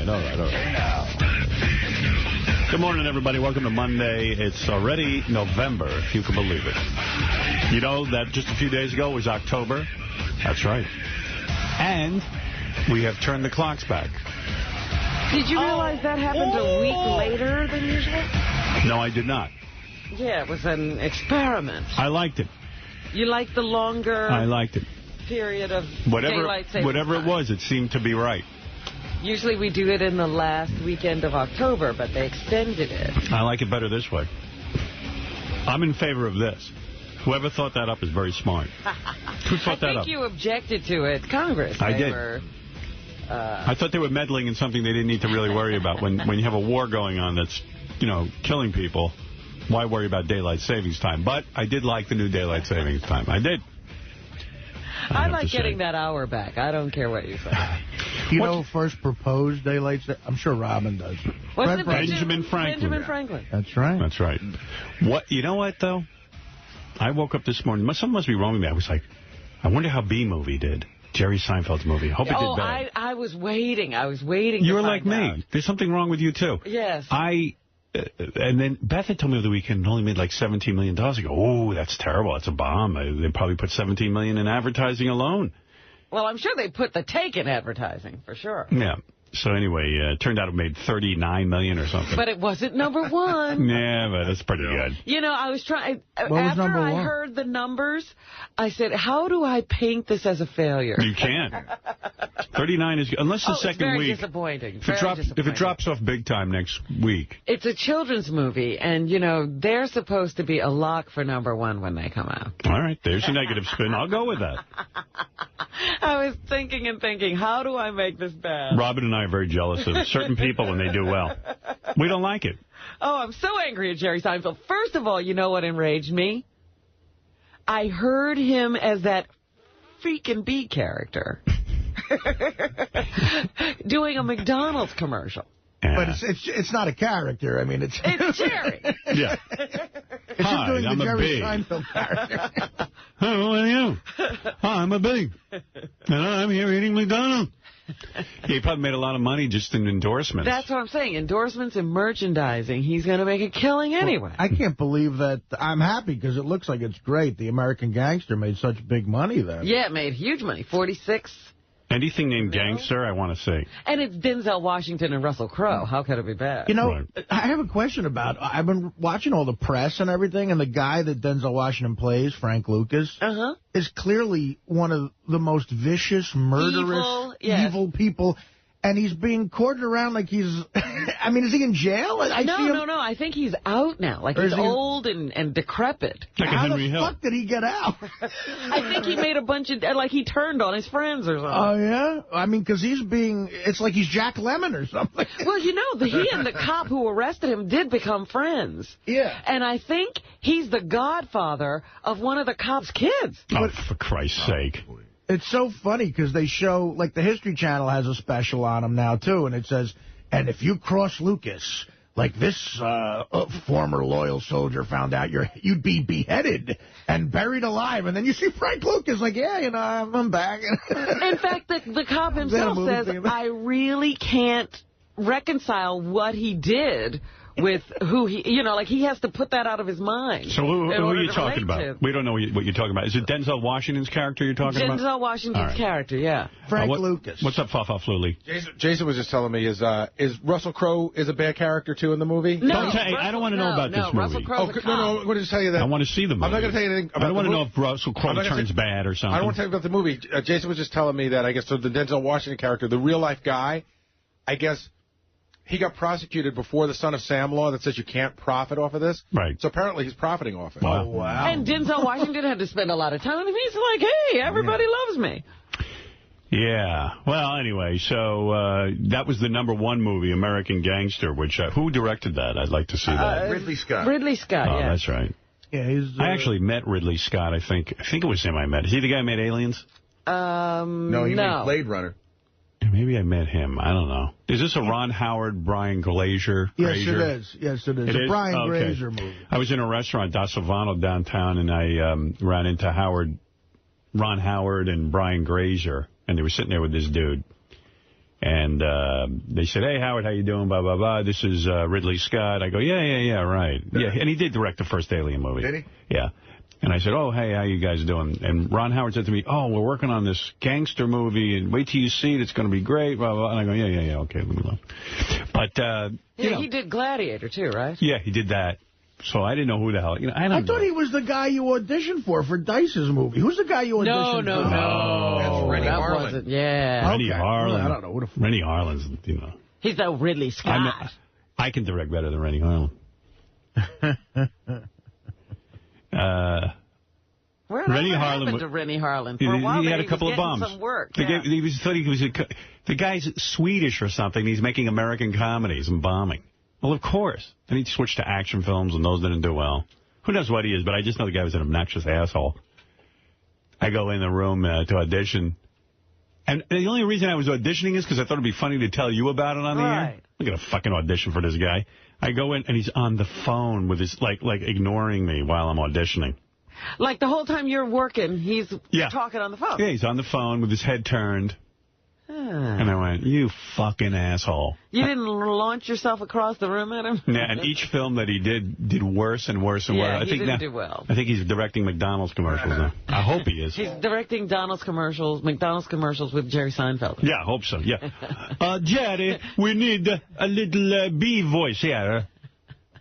right. Good morning, everybody. Welcome to Monday. It's already November, if you can believe it. You know that just a few days ago was October? That's right. And we have turned the clocks back. Did you realize that happened a week later than usual? No, I did not. Yeah, it was an experiment. I liked it. You liked the longer... I liked it. ...period of daylight savings Whatever time. it was, it seemed to be right. Usually we do it in the last weekend of October, but they extended it. I like it better this way. I'm in favor of this. Whoever thought that up is very smart. Who thought that up? I think you objected to it, Congress. I did. I thought they were meddling in something they didn't need to really worry about. When you have a war going on that's, killing people, why worry about daylight savings time? But I did like the new daylight savings time. I did. I like getting that hour back. I don't care what you say. You know who first proposed daylight savings? I'm sure Robin does. Wasn't it Benjamin Franklin? Benjamin Franklin. That's right. That's right. You know what, though? I woke up this morning. Something must be wrong with me. I was like, I wonder how B-Movie did. Jerry Seinfeld's movie. I hope it did better. I was waiting. I was waiting You to were like me. out. There's something wrong with you, too. Yes. And then Beth had told me over the weekend it only made like $17 million. I go, oh, that's terrible. That's a bomb. They probably put $17 million in advertising alone. Well, I'm sure they put the take in advertising, for sure. Yeah. So anyway, it turned out it made $39 million or something. But it wasn't number one. Yeah, but it's pretty good. I was trying... After I heard the numbers, I said, how do I paint this as a failure? You can't. 39 is... Unless the second week... Disappointing. If it drops off big time next week... It's a children's movie, and, they're supposed to be a lock for number one when they come out. All right, there's your negative spin. I'll go with that. I was thinking, how do I make this bad? Robin and I are very jealous of certain people when they do well. We don't like it. Oh, I'm so angry at Jerry Seinfeld. First of all, you know what enraged me? I heard him as that freaking B character doing a McDonald's commercial. Yeah. But it's not a character. I mean, it's Jerry. Yeah. Hi, doing I'm the a Jerry B. Seinfeld character. Hello, how are you? Hi, I'm a B. And I'm here eating McDonald's. He probably made a lot of money just in endorsements. That's what I'm saying. Endorsements and merchandising. He's going to make a killing anyway. Well, I can't believe that. I'm happy because it looks like it's great. The American Gangster made such big money then. Yeah, it made huge money. 46. Anything named Gangster, I want to see. And it's Denzel Washington and Russell Crowe. How could it be bad? Right. I have a question about... I've been watching all the press and everything, and the guy that Denzel Washington plays, Frank Lucas, is clearly one of the most vicious, murderous, evil people. And he's being courted around like he's... I mean, is he in jail? No. I think he's out now. Like, he's old and decrepit. Like How the fuck did he get out? I think he made a bunch of... Like, he turned on his friends or something. Oh, yeah? I mean, because he's being... It's like he's Jack Lemmon or something. Well, he and the cop who arrested him did become friends. Yeah. And I think he's the godfather of one of the cop's kids. Oh, for Christ's sake. It's so funny because they show, like the History Channel has a special on him now, too, and it says, and if you cross Lucas, like this former loyal soldier found out, you'd be beheaded and buried alive. And then you see Frank Lucas like, yeah, I'm back. In fact, the cop himself says, I really can't reconcile what he did with who he, like he has to put that out of his mind. So who are you talking about? We don't know what you're talking about. Is it Denzel Washington's character you're talking about? Denzel Washington's character, yeah. Frank Lucas. What's up, Fafa Fluli? Jason was just telling me, is Russell Crowe is a bad character, too, in the movie? No. I don't want to know about this movie. Russell Crowe's a cop. No, I'm going to just tell you that. I want to see the movie. I'm not going to tell you anything about I don't want to know if Russell Crowe turns bad or something. I don't want to tell you about the movie. Jason was just telling me that, I guess, so the Denzel Washington character, the real-life guy, I guess... He got prosecuted before the Son of Sam law that says you can't profit off of this. Right. So apparently he's profiting off it. Wow. Oh, wow. And Denzel Washington had to spend a lot of time with him. He's like, hey, everybody loves me. Yeah. Well, anyway, so that was the #1 movie, American Gangster, which who directed that? I'd like to see that. Ridley Scott. Ridley Scott, Oh, yeah. that's right. Yeah, I actually met Ridley Scott, I think. I think it was him I met. Is he the guy who made Aliens? No, he made Blade Runner. Maybe I met him. I don't know. Is this a Ron Howard, Brian Glazer? Yes, it is. Yes, it is. It's a Brian Grazer movie. I was in a restaurant, Da Silvano, downtown, and I ran into Ron Howard and Brian Grazer, and they were sitting there with this dude. And they said, hey, Howard, how you doing? Blah, blah, blah. This is Ridley Scott. I go, yeah, right. Yeah, and he did direct the first Alien movie. Did he? Yeah. And I said, oh, hey, how you guys doing? And Ron Howard said to me, oh, we're working on this gangster movie, and wait till you see it. It's going to be great, blah, blah. And I go, yeah, okay. But, he did Gladiator, too, right? Yeah, he did that. So I didn't know who the hell. I thought he was the guy you auditioned for Dice's movie. Who's the guy you auditioned for? No. That's Rennie Harlan. Wasn't, yeah. Rennie Harlan. Well, I don't know. What Rennie Harlan's, He's no Ridley Scott. I can direct better than Rennie Harlan. Rennie Harlan to Rennie Harlan. For a while, he had a couple of bombs. Some work. The guy's Swedish or something. He's making American comedies and bombing. Well, of course. Then he switched to action films, and those didn't do well. Who knows what he is, but I just know the guy was an obnoxious asshole. I go in the room to audition. And the only reason I was auditioning is because I thought it'd be funny to tell you about it on the air. I'm going to fucking audition for this guy. I go in, and he's on the phone with his, like ignoring me while I'm auditioning. Like the whole time you're working, he's talking on the phone. Yeah, he's on the phone with his head turned. And I went, you fucking asshole. You didn't launch yourself across the room at him? Yeah, and each film that he did worse and worse and worse. I think didn't do well. I think he's directing McDonald's commercials now. I hope he is. He's directing McDonald's commercials with Jerry Seinfeld. Yeah, I hope so, yeah. Jerry, we need a little bee voice here.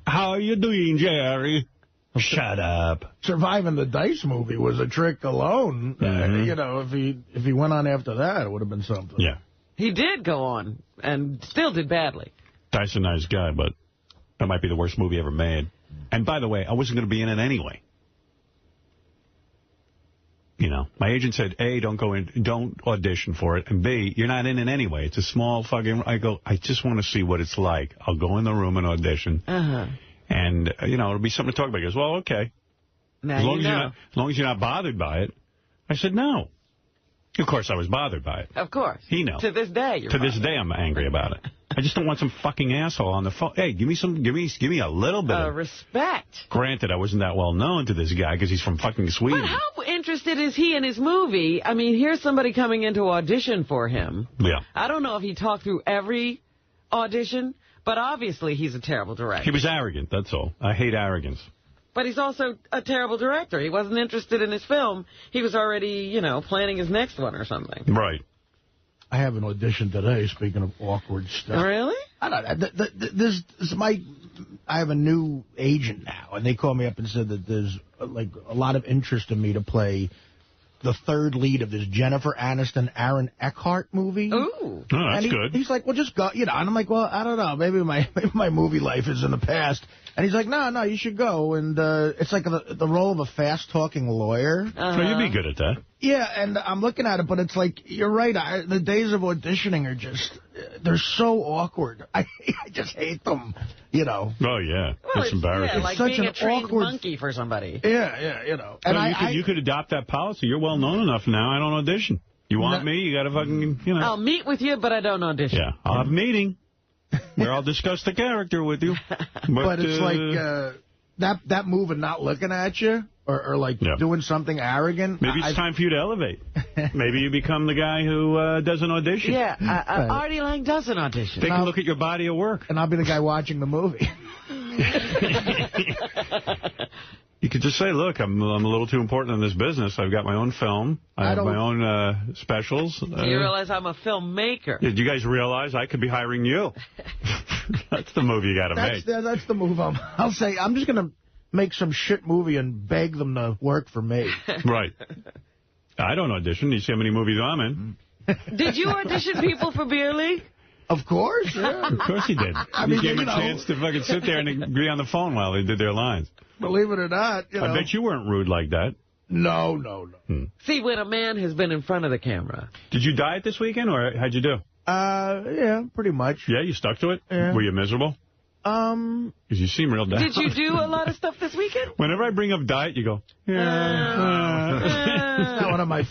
How are you doing, Jerry? Shut up. Surviving the Dice movie was a trick alone. If he went on after that, it would have been something. Yeah. He did go on and still did badly. Dice a nice guy, but that might be the worst movie ever made. And by the way, I wasn't going to be in it anyway. My agent said, A, don't audition for it, and B, you're not in it anyway. It's a small fucking... I go, I just want to see what it's like. I'll go in the room and audition. And, it'll be something to talk about. He goes, well, okay. Now as long as you're not bothered by it. I said, no. Of course I was bothered by it. Of course. He knows. To this day, you're bothered. To this day, I'm angry about it. I just don't want some fucking asshole on the phone. Hey, give me a little bit of respect. Granted, I wasn't that well known to this guy because he's from fucking Sweden. But how interested is he in his movie? I mean, here's somebody coming in to audition for him. Yeah. I don't know if he talked through every audition, but obviously he's a terrible director. He was arrogant, that's all. I hate arrogance. But he's also a terrible director. He wasn't interested in his film. He was already, planning his next one or something. Right. I have an audition today, speaking of awkward stuff. Really? I don't know. I have a new agent now, and they called me up and said that there's a lot of interest in me to play the third lead of this Jennifer Aniston, Aaron Eckhart movie. Ooh. Oh, that's good. He's like, well, just go, and I'm like, well, I don't know. Maybe my movie life is in the past. And he's like, no, you should go. And it's like the role of a fast-talking lawyer. So you'd be good at that. Yeah, and I'm looking at it, but it's like, you're right. The days of auditioning are just, they're so awkward. I just hate them, Oh, yeah. Well, it's embarrassing. Yeah, like it's being such a trained awkward monkey for somebody. Yeah, And you could adopt that policy. You're well known enough now. I don't audition. You want me? You got to fucking, I'll meet with you, but I don't audition. Yeah, I'll have a meeting where I'll discuss the character with you. But it's like that move and not looking at you or doing something arrogant. Maybe it's time for you to elevate. Maybe you become the guy who does an audition. Yeah, Artie Lang does an audition. They can look at your body of work. And I'll be the guy watching the movie. You could just say, look, I'm a little too important in this business. I've got my own film. I have my own specials. Do you realize I'm a filmmaker? Did you guys realize I could be hiring you? That's the move you got to make. That's the move. I'll say, I'm just going to make some shit movie and beg them to work for me. Right. I don't audition. You see how many movies I'm in. Did you audition people for Beer League? Of course, yeah. Of course he did. You gave him a chance to fucking sit there and be on the phone while they did their lines. Believe it or not, I bet you weren't rude like that. No. See, when a man has been in front of the camera. Did you diet this weekend, or how'd you do? Yeah, pretty much. Yeah, you stuck to it? Yeah. Were you miserable? Because you seem real down. Did you do a lot of stuff this weekend? Whenever I bring up diet, you go, It's not one of my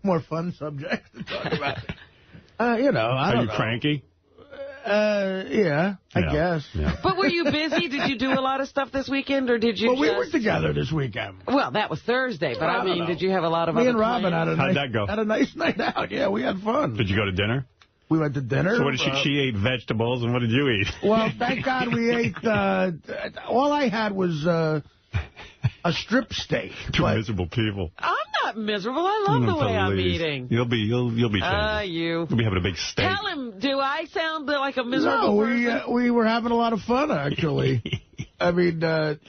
more fun subjects to talk about. I don't know. Are you cranky? Yeah, I guess. Yeah. But were you busy? Did you do a lot of stuff this weekend, or did you we were together this weekend. Well, that was Thursday, but I mean, did you have a lot of Me and Robin How'd that go? had a nice night out. Yeah, we had fun. Did you go to dinner? We went to dinner. So what did she ate vegetables, and what did you eat? Well, thank God we ate, all I had was a strip steak. Two miserable people. I'm not miserable. I love the way I'm eating. You'll be changed. You'll be having a big steak. Tell him, do I sound like a miserable person? No, we were having a lot of fun, actually. I mean,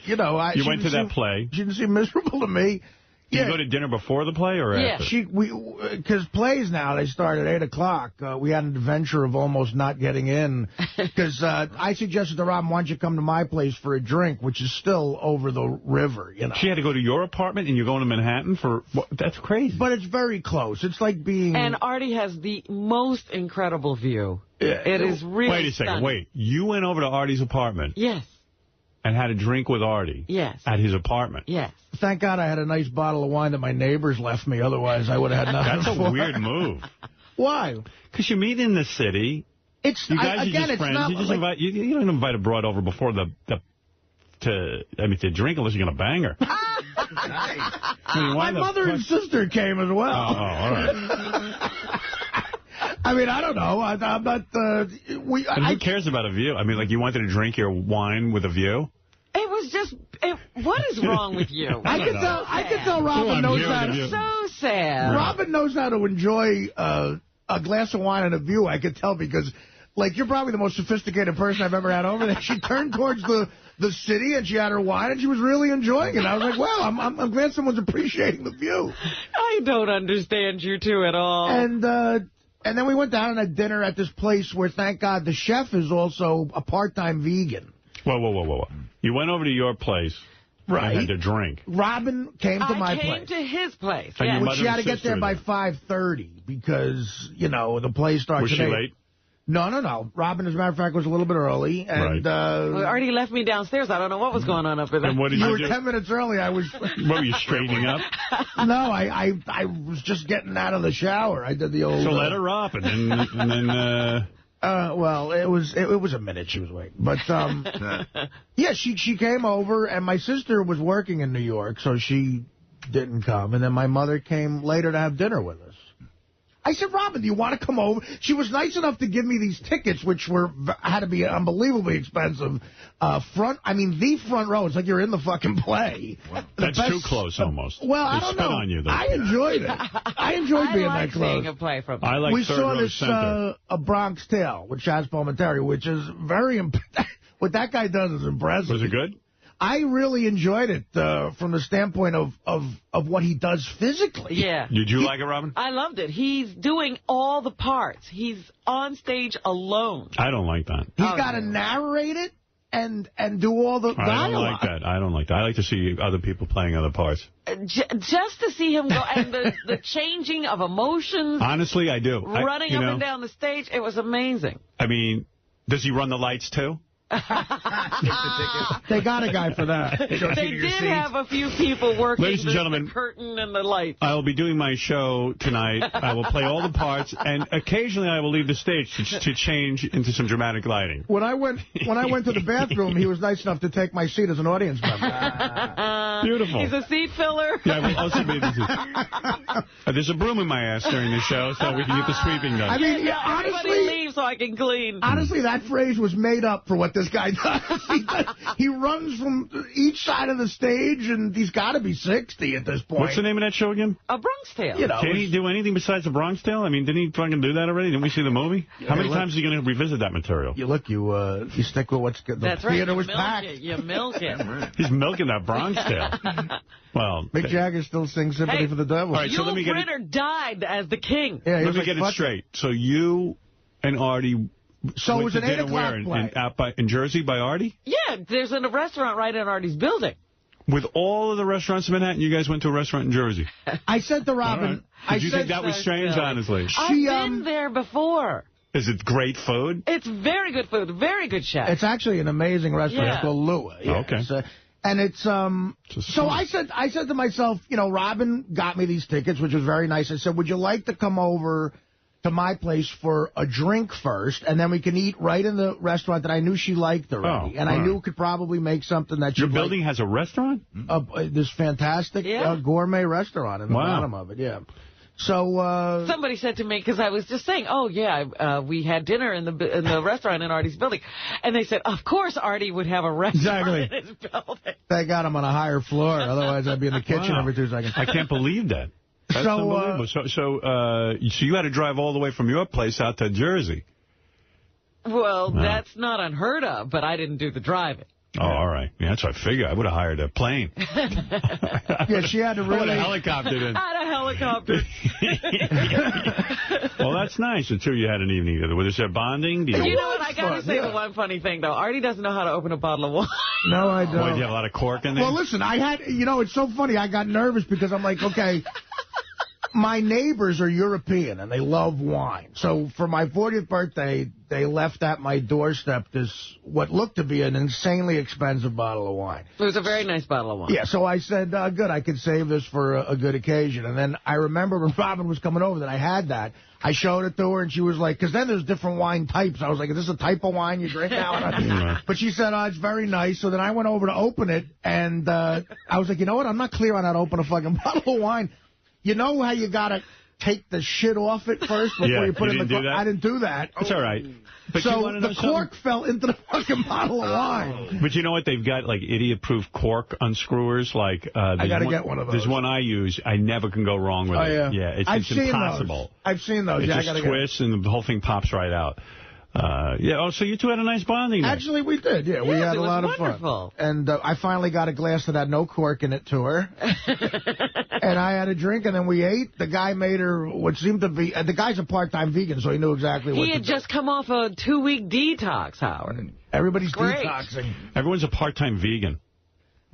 you know. You went to that play. She didn't seem miserable to me. Did you go to dinner before the play or after? Because plays now, they start at 8 o'clock. We had an adventure of almost not getting in. Because I suggested to Robin, why don't you come to my place for a drink, which is still over the river, you know. She had to go to your apartment and you're going to Manhattan for... That's crazy. But it's very close. It's like being... And Artie has the most incredible view. It is really Wait a second. stunning. Wait. You went over to Artie's apartment? Yes. And had a drink with Artie? Yes. At his apartment? Yes. Thank God I had a nice bottle of wine that my neighbors left me. Otherwise, I would have had nothing. That's a weird move. Why? Because you meet in the city. It's you guys again, are just it's friends. not You just like, invite. You don't invite a broad over before to drink unless you're gonna bang her. My mother and sister came as well. Oh, all right. I mean, I don't know. I'm not. Who cares about a view? I mean, like you wanted to drink your wine with a view. It was just, what is wrong with you? I can tell Robin knows how to. So sad. Robin knows how to enjoy a glass of wine and a view. I could tell because, like, you're probably the most sophisticated person I've ever had over there. She turned towards the city and she had her wine and she was really enjoying it. I was like, well, I'm glad someone's appreciating the view. I don't understand you two at all. And then we went down and had dinner at this place where, thank God, the chef is also a part-time vegan. Whoa. You went over to your place and had to drink. Robin came to my place. I came to his place, yeah. Well, she had to get there by 5:30 because, you know, the play starts Was she late? No. Robin, as a matter of fact, was a little bit early. And well, Artie left me downstairs. I don't know what was going on up there. And what did you were do? 10 minutes early. I was... What, were you straightening up? No, I was just getting out of the shower. I did the old... So let her up, and then well, it was a minute she was waiting. But, yeah, she came over, and my sister was working in New York, so she didn't come. And then my mother came later to have dinner with us. I said, Robin, do you want to come over? She was nice enough to give me these tickets, which had to be unbelievably expensive. The front row. It's like you're in the fucking play. Wow. That's too close, almost. Well, I don't know. On you, I enjoyed it. I enjoyed being that close. Seeing a play from I like we third saw row this center. A Bronx Tale with Chaz Palminteri, which is very what that guy does is impressive. Was it good? I really enjoyed it from the standpoint of what he does physically. Yeah. Did you like it, Robin? I loved it. He's doing all the parts. He's on stage alone. I don't like that. He's got to narrate it and do all the dialogue. I don't like that. I like to see other people playing other parts. Just to see him go, and the changing of emotions. Honestly, I do. Running up and down the stage, it was amazing. I mean, does he run the lights, too? They got a guy for that. They did have a few people working Ladies and gentlemen, the curtain and the lights. I will be doing my show tonight. I will play all the parts, and occasionally I will leave the stage to change into some dramatic lighting. When I went to the bathroom, he was nice enough to take my seat as an audience member. Beautiful. He's a seat filler. Yeah, I will also be there's a broom in my ass during the show, so we can get the sweeping done. I mean, honestly, everybody leave so I can clean. Honestly, that phrase was made up for what this guy does. He runs from each side of the stage, and he's got to be 60 at this point. What's the name of that show again? A Bronx Tale. You know, can he do anything besides A Bronx Tale? I mean, didn't he fucking do that already? Didn't we see the movie? How many times are you going to revisit that material? You stick with what's good. That's theater right. was packed. You milk it. He's milking that Bronx Tale. Well, Mick Jagger still sings Sympathy for the Devil. All right, so let me get Brenner died as the king. Yeah, let me get it straight. So you and Artie... So it was an 8 o'clock play. In Jersey by Artie? Yeah, there's a restaurant right in Artie's building. With all of the restaurants in Manhattan, you guys went to a restaurant in Jersey? I said to Robin... Did you think that was strange, honestly? I've been there before. Is it great food? It's very good food. Very good chef. It's actually an amazing restaurant. Yeah. It's called Lua. Yeah. Okay. And it's so I said to myself, you know, Robin got me these tickets, which was very nice. I said, would you like to come over to my place for a drink first, and then we can eat right in the restaurant that I knew she liked already, and I knew could probably make something that your building has a restaurant? This fantastic gourmet restaurant in the bottom of it. Yeah. So somebody said to me, because I was just saying, oh, yeah, we had dinner in the restaurant in Artie's building. And they said, of course Artie would have a restaurant in his building. They got him on a higher floor. Otherwise, I'd be in the kitchen every 2 seconds. I can't believe that. That's unbelievable. So you had to drive all the way from your place out to Jersey. Well, that's not unheard of, but I didn't do the driving. Oh, all right. Yeah, that's what I figured. I would have hired a plane. Yeah, she had to really... I would have helicoptered in. I had a helicopter. Well, that's nice. The two of you had an evening together. Was there bonding? You know what? I got to say the one funny thing, though. Artie doesn't know how to open a bottle of wine. No, I don't. Boy, do you have a lot of cork in there? Well, listen, I had... You know, it's so funny. I got nervous because I'm like, okay... My neighbors are European, and they love wine. So for my 40th birthday, they left at my doorstep what looked to be an insanely expensive bottle of wine. It was a very nice bottle of wine. Yeah, so I said, good, I could save this for a good occasion. And then I remember when Robin was coming over that I had that. I showed it to her, and she was like, because then there's different wine types. I was like, is this a type of wine you drink now? But she said, it's very nice. So then I went over to open it, and I was like, you know what? I'm not clear on how to open a fucking bottle of wine. You know how you got to take the shit off it first before you put it in the cork? I didn't do that. It's all right. But so the cork fell into the fucking bottle of wine. But you know what? They've got, like, idiot-proof cork unscrewers. Like, I got to get one of those. There's one I use. I never can go wrong with it. Yeah, it's impossible. I've seen those. It just twists, and the whole thing pops right out. So you two had a nice bonding night. Actually, we did. Yeah, we had a lot of fun. And I finally got a glass that had no cork in it to her. And I had a drink, and then we ate. The guy made her what seemed to be... the guy's a part-time vegan, so he knew exactly what to do. He had just come off a 2-week detox, Howard. Everybody's detoxing. Everyone's a part-time vegan.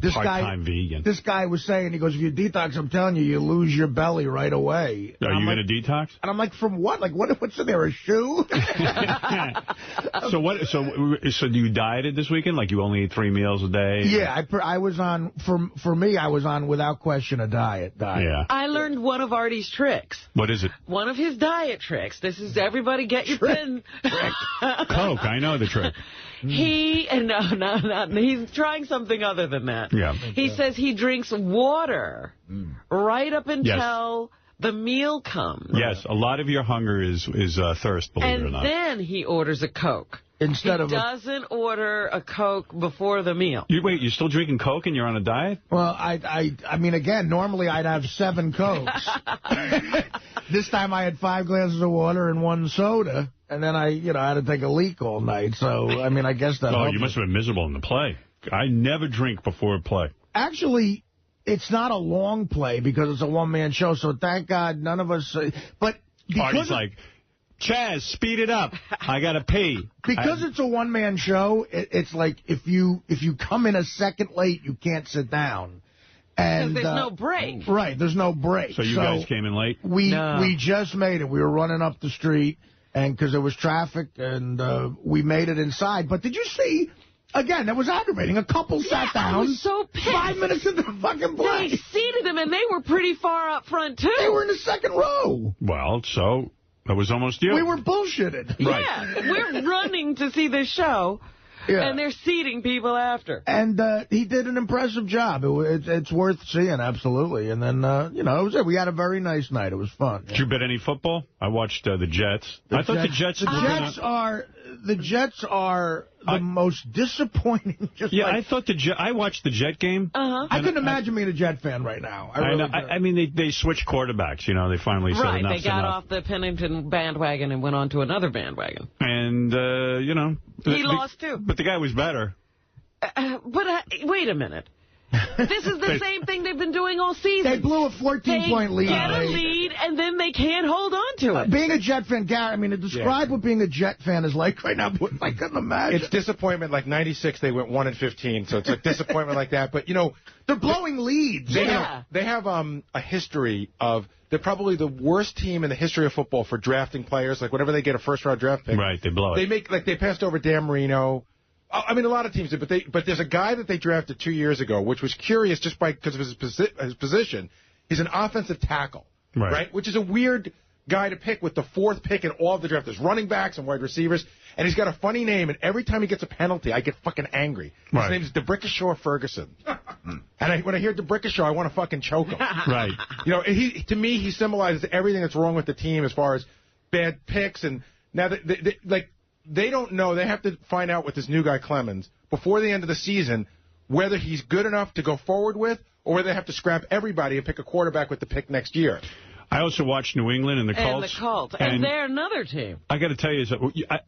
Part-time vegan. This guy was saying, he goes, if you detox, I'm telling you, you lose your belly right away. Are you going to detox? And I'm like, from what? Like, what's in there, a shoe? So you dieted this weekend? Like, you only eat 3 meals a day? Yeah, I was on, for me, I was on, without question, a diet. Yeah. I learned one of Artie's tricks. What is it? One of his diet tricks. This is, everybody get your pen. Coke, I know the trick. He's trying something other than that. Yeah. He says he drinks water right up until the meal comes. Yes, a lot of your hunger is thirst, believe it or not. And then he orders a Coke. He doesn't order a Coke before the meal. Wait, you're still drinking Coke and you're on a diet? Well, I mean, again, normally I'd have 7 Cokes. This time I had 5 glasses of water and 1 soda. And then I had to take a leak all night. So, I mean, I guess that... Oh, you must have been miserable in the play. I never drink before a play. Actually, it's not a long play because it's a one-man show. So, thank God, none of us... But Artie's like, Chaz, speed it up. I got to pee. Because it's a one-man show, it's like if you come in a second late, you can't sit down. Because there's no break. Right, there's no break. So you guys came in late? We just made it. We were running up the street. And because there was traffic, and we made it inside. But did you see, again, that was aggravating. A couple sat down. I was so pissed. 5 minutes into the fucking play. They seated them, and they were pretty far up front, too. They were in the second row. Well, so that was almost you. We were bullshitted. Right. Yeah, we're running to see this show. Yeah. And they're seating people after. And he did an impressive job. It's worth seeing, absolutely. And then, it was it. We had a very nice night. It was fun. Did you bet any football? I watched the Jets. I thought the Jets are the most disappointing. I thought I watched the Jet game. I couldn't imagine being a Jet fan right now. I mean, they switched quarterbacks. They finally said enough. Right, they got off the Pennington bandwagon and went on to another bandwagon. And, he lost, too. But the guy was better. Wait a minute. This is the same thing they've been doing all season. They blew a 14-point lead. They get a lead, and then they can't hold on to it. Being a Jet fan, Gary, I mean, describe what being a Jet fan is like right now. I couldn't imagine. It's disappointment. Like 96, they went 1-15, so it's like disappointment like that. But, they're blowing leads. They have a history of... They're probably the worst team in the history of football for drafting players. Like, whenever they get a first-round draft pick... Right, they blow it. They passed over Dan Marino... I mean, a lot of teams did, but there's a guy that they drafted 2 years ago, which was curious just because of his position. He's an offensive tackle, right? Which is a weird guy to pick with the 4th pick in all of the draft. There's running backs and wide receivers, and he's got a funny name, and every time he gets a penalty, I get fucking angry. His name is DeBrickashaw Ferguson. And when I hear DeBrickashaw, I want to fucking choke him. Right. You know, to me, he symbolizes everything that's wrong with the team as far as bad picks. And now, they don't know. They have to find out with this new guy, Clemens, before the end of the season, whether he's good enough to go forward with or whether they have to scrap everybody and pick a quarterback with the pick next year. I also watched New England and the Colts. And the Colts. And they're another team. I got to tell you,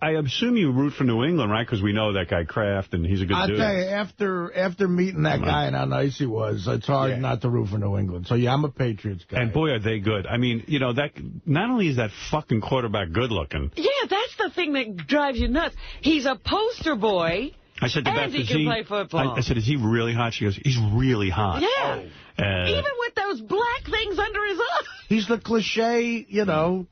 I assume you root for New England, right? Because we know that guy Kraft, and he's a good dude. I'll tell you, after meeting that guy and how nice he was, it's hard not to root for New England. So, yeah, I'm a Patriots guy. And, boy, are they good. I mean, you know, that not only is that fucking quarterback good-looking. Yeah, that's the thing that drives you nuts. He's a poster boy. I said to Beth, he can play football. I said, is he really hot? She goes, he's really hot. Yeah. Even with those black things under his eyes. He's the cliche, you know,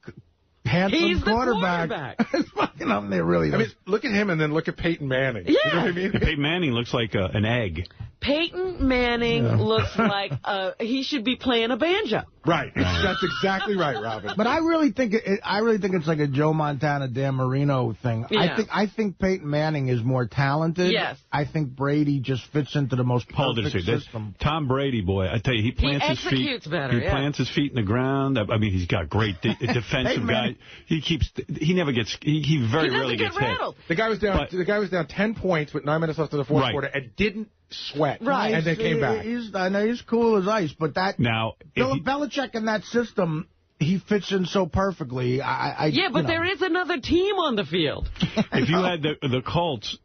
handsome quarterback. It's fucking up there, really. I mean, look at him and then look at Peyton Manning. Yeah. You know what I mean? Peyton Manning looks like an egg. Peyton Manning looks like he should be playing a banjo. Right. That's exactly right, Robin. But I really think it's like a Joe Montana, Dan Marino thing. Yeah. I think Peyton Manning is more talented. Yes. I think Brady just fits into the most perfect system. Tom Brady, boy, I tell you, he plants his feet. He executes better. He plants his feet in the ground. I mean, he's got great defensive guy. He never gets. He very rarely gets hit. The guy was down 10 points with 9 minutes left in the fourth quarter and didn't sweat. Right. And then came back. I know he's cool as ice, but that now Belichick in that system, he fits in so perfectly. But there is another team on the field. If you had the Colts,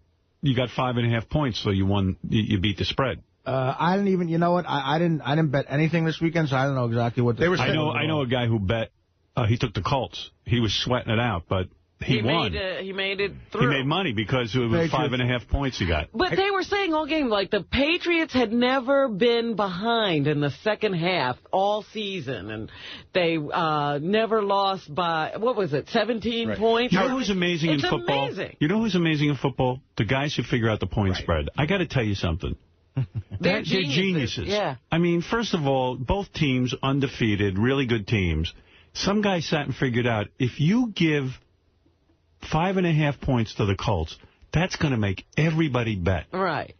you got 5.5 points, so you won. You beat the spread. I didn't even. You know what? I didn't bet anything this weekend, so I don't know exactly what they were saying. I know a guy who bet. He took the Colts. He was sweating it out, but he won. He made it through. He made money because it was 5.5 points he got. But they were saying all game, like, the Patriots had never been behind in the second half all season, and they never lost by, 17 points? You know who's amazing in football? You know who's amazing in football? The guys who figure out the point spread. I got to tell you something. They're geniuses. Yeah. I mean, first of all, both teams undefeated, really good teams. Some guy sat and figured out, if you give 5.5 points to the Colts, that's going to make everybody bet. Right.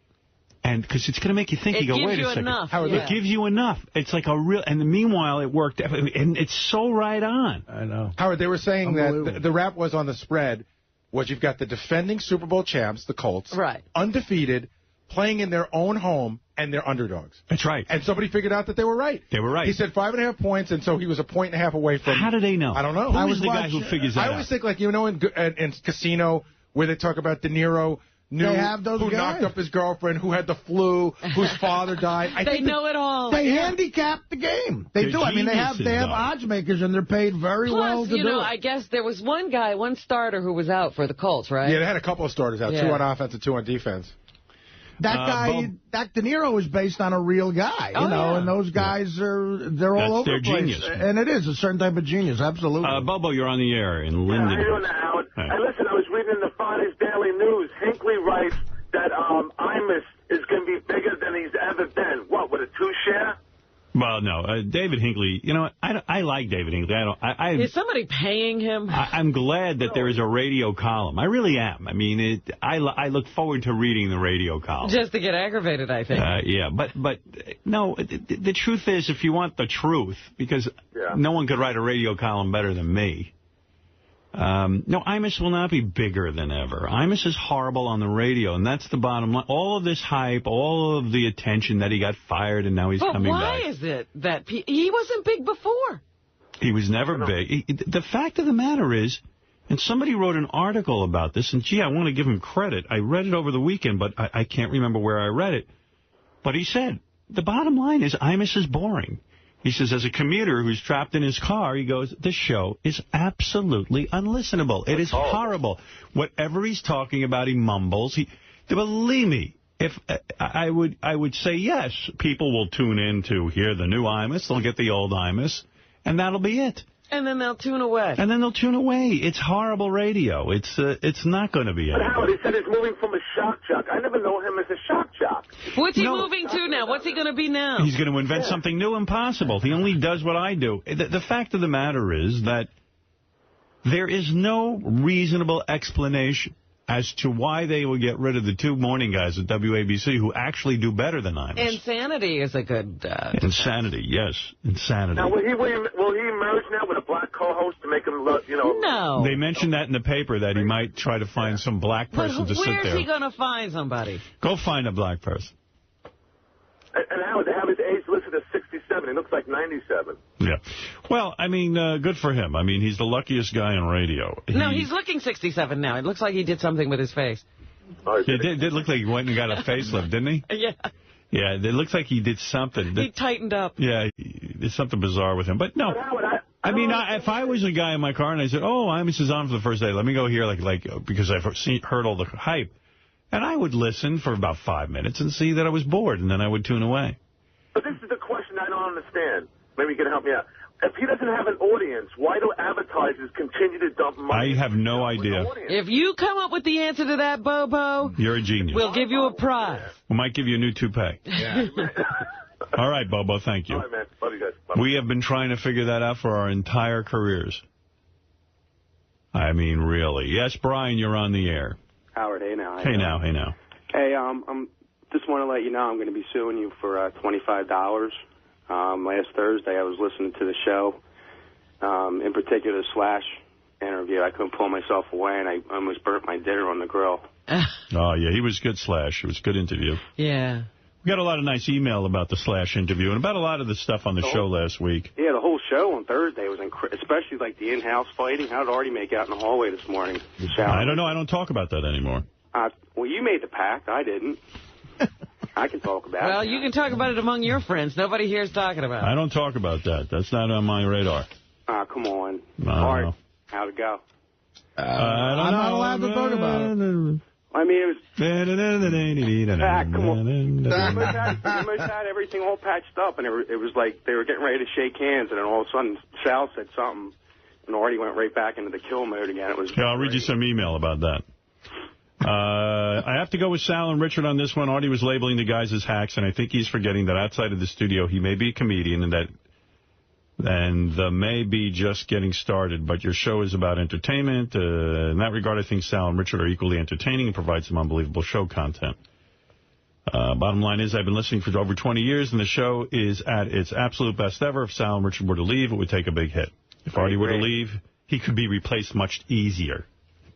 And because it's going to make you think, you go, wait a second. Enough. It gives you enough. It's like a real, and meanwhile, it worked. And it's so right on. I know. Howard, they were saying that the rap was on the spread was you've got the defending Super Bowl champs, the Colts. Right. Undefeated, playing in their own home, and they're underdogs. That's right. And somebody figured out that they were right. They were right. He said 5.5 points, and so he was 1.5 points away from... How do they know? I don't know. Who was the guy who figures that out? I always think, like, you know, in Casino, where they talk about De Niro... who knocked up his girlfriend, who had the flu, whose father died. They know it all. They handicap the game. They do. I mean, they have odds makers, and they're paid very well to do it. Plus, I guess there was one starter who was out for the Colts, right? Yeah, they had a couple of starters out, 2 on offense and 2 on defense. That guy, Dak De Niro, is based on a real guy, you know, and those guys they're all over the place. Genius. And it is a certain type of genius, absolutely. Bobo, you're on the air in Linden. How you doing, Howard? Hey, listen, I was reading the Friday's Daily News. Hinckley writes that Imus is going to be bigger than he's ever been. What, with a 2-share? Well, no, David Hinckley. You know what? I like David Hinckley. Is somebody paying him? I'm glad that there is a radio column. I really am. I mean, I look forward to reading the radio column. Just to get aggravated, I think. Yeah, but no. The truth is, if you want the truth, because no one could write a radio column better than me. No, Imus will not be bigger than ever. Imus is horrible on the radio, and that's the bottom line. All of this hype, all of the attention that he got fired and now he's coming back. But why is it that he wasn't big before? He was never big. The fact of the matter is, and somebody wrote an article about this, and gee, I want to give him credit. I read it over the weekend, but I can't remember where I read it. But he said, the bottom line is Imus is boring. He says, as a commuter who's trapped in his car, he goes, this show is absolutely unlistenable. It is horrible. Whatever he's talking about, he mumbles. Believe me, if I would say yes, people will tune in to hear the new Imus. They'll get the old Imus, and that'll be it. And then they'll tune away. It's horrible radio. It's not going to be But Howard, he said he's moving from a shock jock. I never know him as a shock jock. What's he moving to now? What's he going to be now? He's going to invent something new and possible. He only does what I do. The fact of the matter is that there is no reasonable explanation as to why they would get rid of the 2 morning guys at WABC who actually do better than Imus. Insanity is a good... Insanity, yes. Insanity. Now, will he merge now with a black co-host to make him look, No. They mentioned that in the paper, that he might try to find some black person to sit there. Where's he going to find somebody? Go find a black person. And how they have his age listed as 67. He looks like 97. Yeah. Well, I mean, good for him. I mean, he's the luckiest guy on radio. No, he's looking 67 now. It looks like he did something with his face. It did look like he went and got a facelift, didn't he? Yeah. Yeah, it looks like he did something. He tightened up. Yeah, there's something bizarre with him. But no, I mean, if I was a guy in my car and I said, oh, Imus is on for the first day, let me go here, like because I've heard all the hype. And I would listen for about 5 minutes and see that I was bored, and then I would tune away. But this is the question I don't understand. Maybe you can help me out. If he doesn't have an audience, why do advertisers continue to dump money? I have no idea. If you come up with the answer to that, Bobo, you're a genius. We'll give you a prize. We might give you a new toupee. Yeah. All right, Bobo, thank you. All right, man. Love you guys. Bye. We have been trying to figure that out for our entire careers. I mean, really. Yes, Brian, you're on the air. Howard, hey now. Hey now. Hey, I'm just want to let you know I'm going to be suing you for $25. Last Thursday I was listening to the show, in particular the Slash interview. I couldn't pull myself away, and I almost burnt my dinner on the grill. Oh, yeah, he was good, Slash. It was a good interview. Yeah. We got a lot of nice email about the Slash interview and about a lot of the stuff on the show last week. Yeah, the whole show on Thursday was incredible, especially like the in-house fighting. How did Artie make out in the hallway this morning? I don't know. I don't talk about that anymore. Well, you made the pact. I didn't. I can talk about it. Well, you can talk about it among your friends. Nobody here's talking about it. I don't talk about that. That's not on my radar. Come on. Art, how'd it go? I'm not allowed to talk about it. I mean, it was... come on. They almost had everything all patched up, and it was like they were getting ready to shake hands, and then all of a sudden Sal said something, and Artie went right back into the kill mode again. It was I'll read you some email about that. I have to go with Sal and Richard on this one. Artie was labeling the guys as hacks, and I think he's forgetting that outside of the studio he may be a comedian and may be just getting started, but your show is about entertainment. In that regard, I think Sal and Richard are equally entertaining and provide some unbelievable show content. Bottom line is I've been listening for over 20 years, and the show is at its absolute best ever. If Sal and Richard were to leave, it would take a big hit. If Artie were to leave, he could be replaced much easier.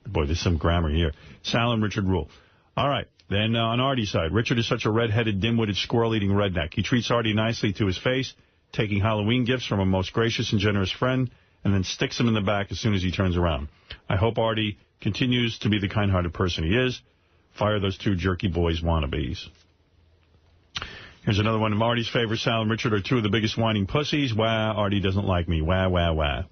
Boy, there's some grammar here. Sal and Richard rule. All right. Then on Artie's side, Richard is such a red-headed, dim-witted, squirrel-eating redneck. He treats Artie nicely to his face, taking Halloween gifts from a most gracious and generous friend, and then sticks him in the back as soon as he turns around. I hope Artie continues to be the kind-hearted person he is. Fire those 2 jerky boys wannabes. Here's another one of Artie's favorites. Sal and Richard are 2 of the biggest whining pussies. Wah, Artie doesn't like me. Wah, wah, wah.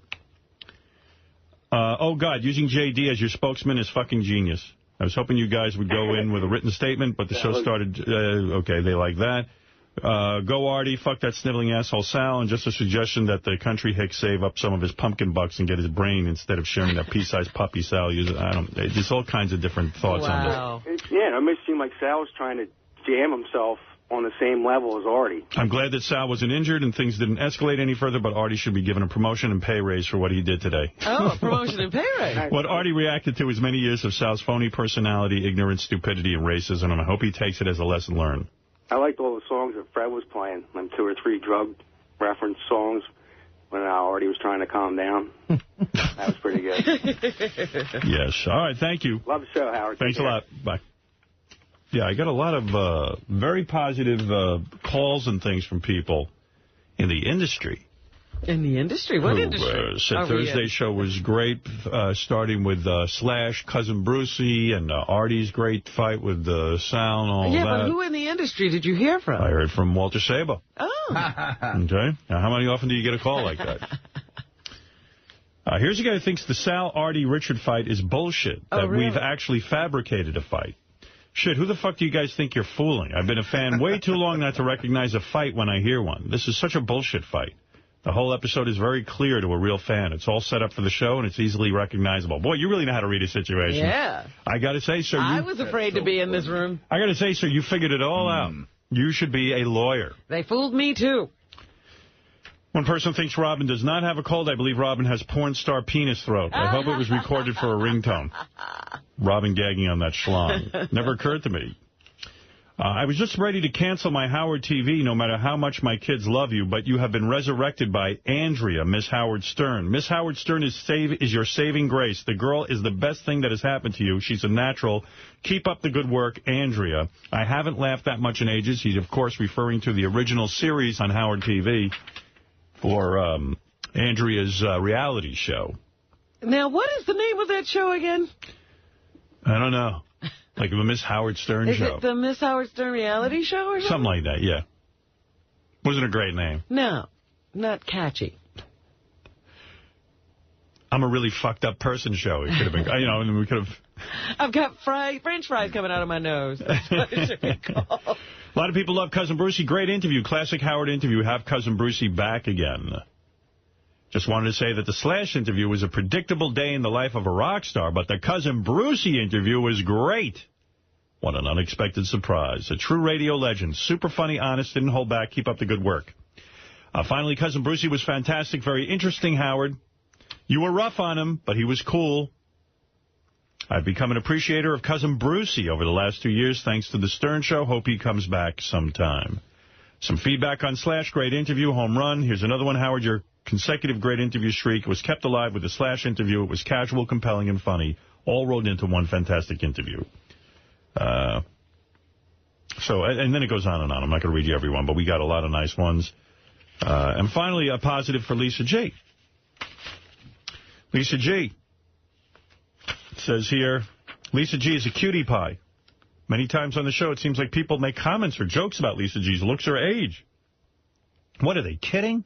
Oh, God, using J.D. as your spokesman is fucking genius. I was hoping you guys would go in with a written statement, but the show started... okay, they like that. Go Artie, fuck that sniveling asshole Sal, and just a suggestion that the country hick save up some of his pumpkin bucks and get his brain instead of sharing that pea-sized puppy Sal uses. There's all kinds of different thoughts on this. Yeah, it must seem like Sal was trying to jam himself on the same level as Artie. I'm glad that Sal wasn't injured and things didn't escalate any further, but Artie should be given a promotion and pay raise for what he did today. Oh, a promotion and pay raise. What Artie reacted to is many years of Sal's phony personality, ignorance, stupidity, and racism, and I hope he takes it as a lesson learned. I liked all the songs that Fred was playing, like 2 or 3 drug reference songs when Artie was trying to calm down. That was pretty good. Yes. All right, thank you. Love the show, Howard. Thanks a lot. Bye. Yeah, I got a lot of very positive calls and things from people in the industry. In the industry? What industry? Said Thursday's show was great, starting with Slash, Cousin Brucey, and Artie's great fight with Sal and all that. Yeah, but who in the industry did you hear from? I heard from Walter Sabo. Oh. Okay. Now, how often do you get a call like that? Here's a guy who thinks the Sal, Artie, Richard fight is bullshit, that we've actually fabricated a fight. Shit, who the fuck do you guys think you're fooling? I've been a fan way too long not to recognize a fight when I hear one. This is such a bullshit fight. The whole episode is very clear to a real fan. It's all set up for the show, and it's easily recognizable. Boy, you really know how to read a situation. Yeah. I got to say, sir. I was afraid to be in this room. I got to say, sir, you figured it all out. You should be a lawyer. They fooled me, too. One person thinks Robin does not have a cold. I believe Robin has porn star penis throat. I hope it was recorded for a ringtone. Robin gagging on that schlong. Never occurred to me. I was just ready to cancel my Howard TV, no matter how much my kids love you, but you have been resurrected by Andrea, Miss Howard Stern. Miss Howard Stern is your saving grace. The girl is the best thing that has happened to you. She's a natural. Keep up the good work, Andrea. I haven't laughed that much in ages. He's, of course, referring to the original series on Howard TV for Andrea's reality show. Now, what is the name of that show again? I don't know. Like the Miss Howard Stern show. Is it the Miss Howard Stern reality show or something? Something like that, yeah. Wasn't a great name. No, not catchy. I'm a really fucked up person show. It could have been, you know, and we could have... I've got French fries coming out of my nose. That's what it should be called. A lot of people love Cousin Brucey. Great interview. Classic Howard interview. Have Cousin Brucey back again. Just wanted to say that the Slash interview was a predictable day in the life of a rock star, but the Cousin Brucey interview was great. What an unexpected surprise. A true radio legend. Super funny, honest, didn't hold back. Keep up the good work. Finally, Cousin Brucey was fantastic. Very interesting, Howard. You were rough on him, but he was cool. I've become an appreciator of Cousin Brucey over the last 2 years, thanks to the Stern Show. Hope he comes back sometime. Some feedback on Slash. Great interview. Home run. Here's another one, Howard. Your consecutive great interview streak was kept alive with the Slash interview. It was casual, compelling, and funny. All rolled into one fantastic interview. And then it goes on and on. I'm not going to read you every one, but we got a lot of nice ones. And finally, a positive for Lisa G. Lisa G. It says here, Lisa G is a cutie pie. Many times on the show, it seems like people make comments or jokes about Lisa G's looks or age. What, are they kidding?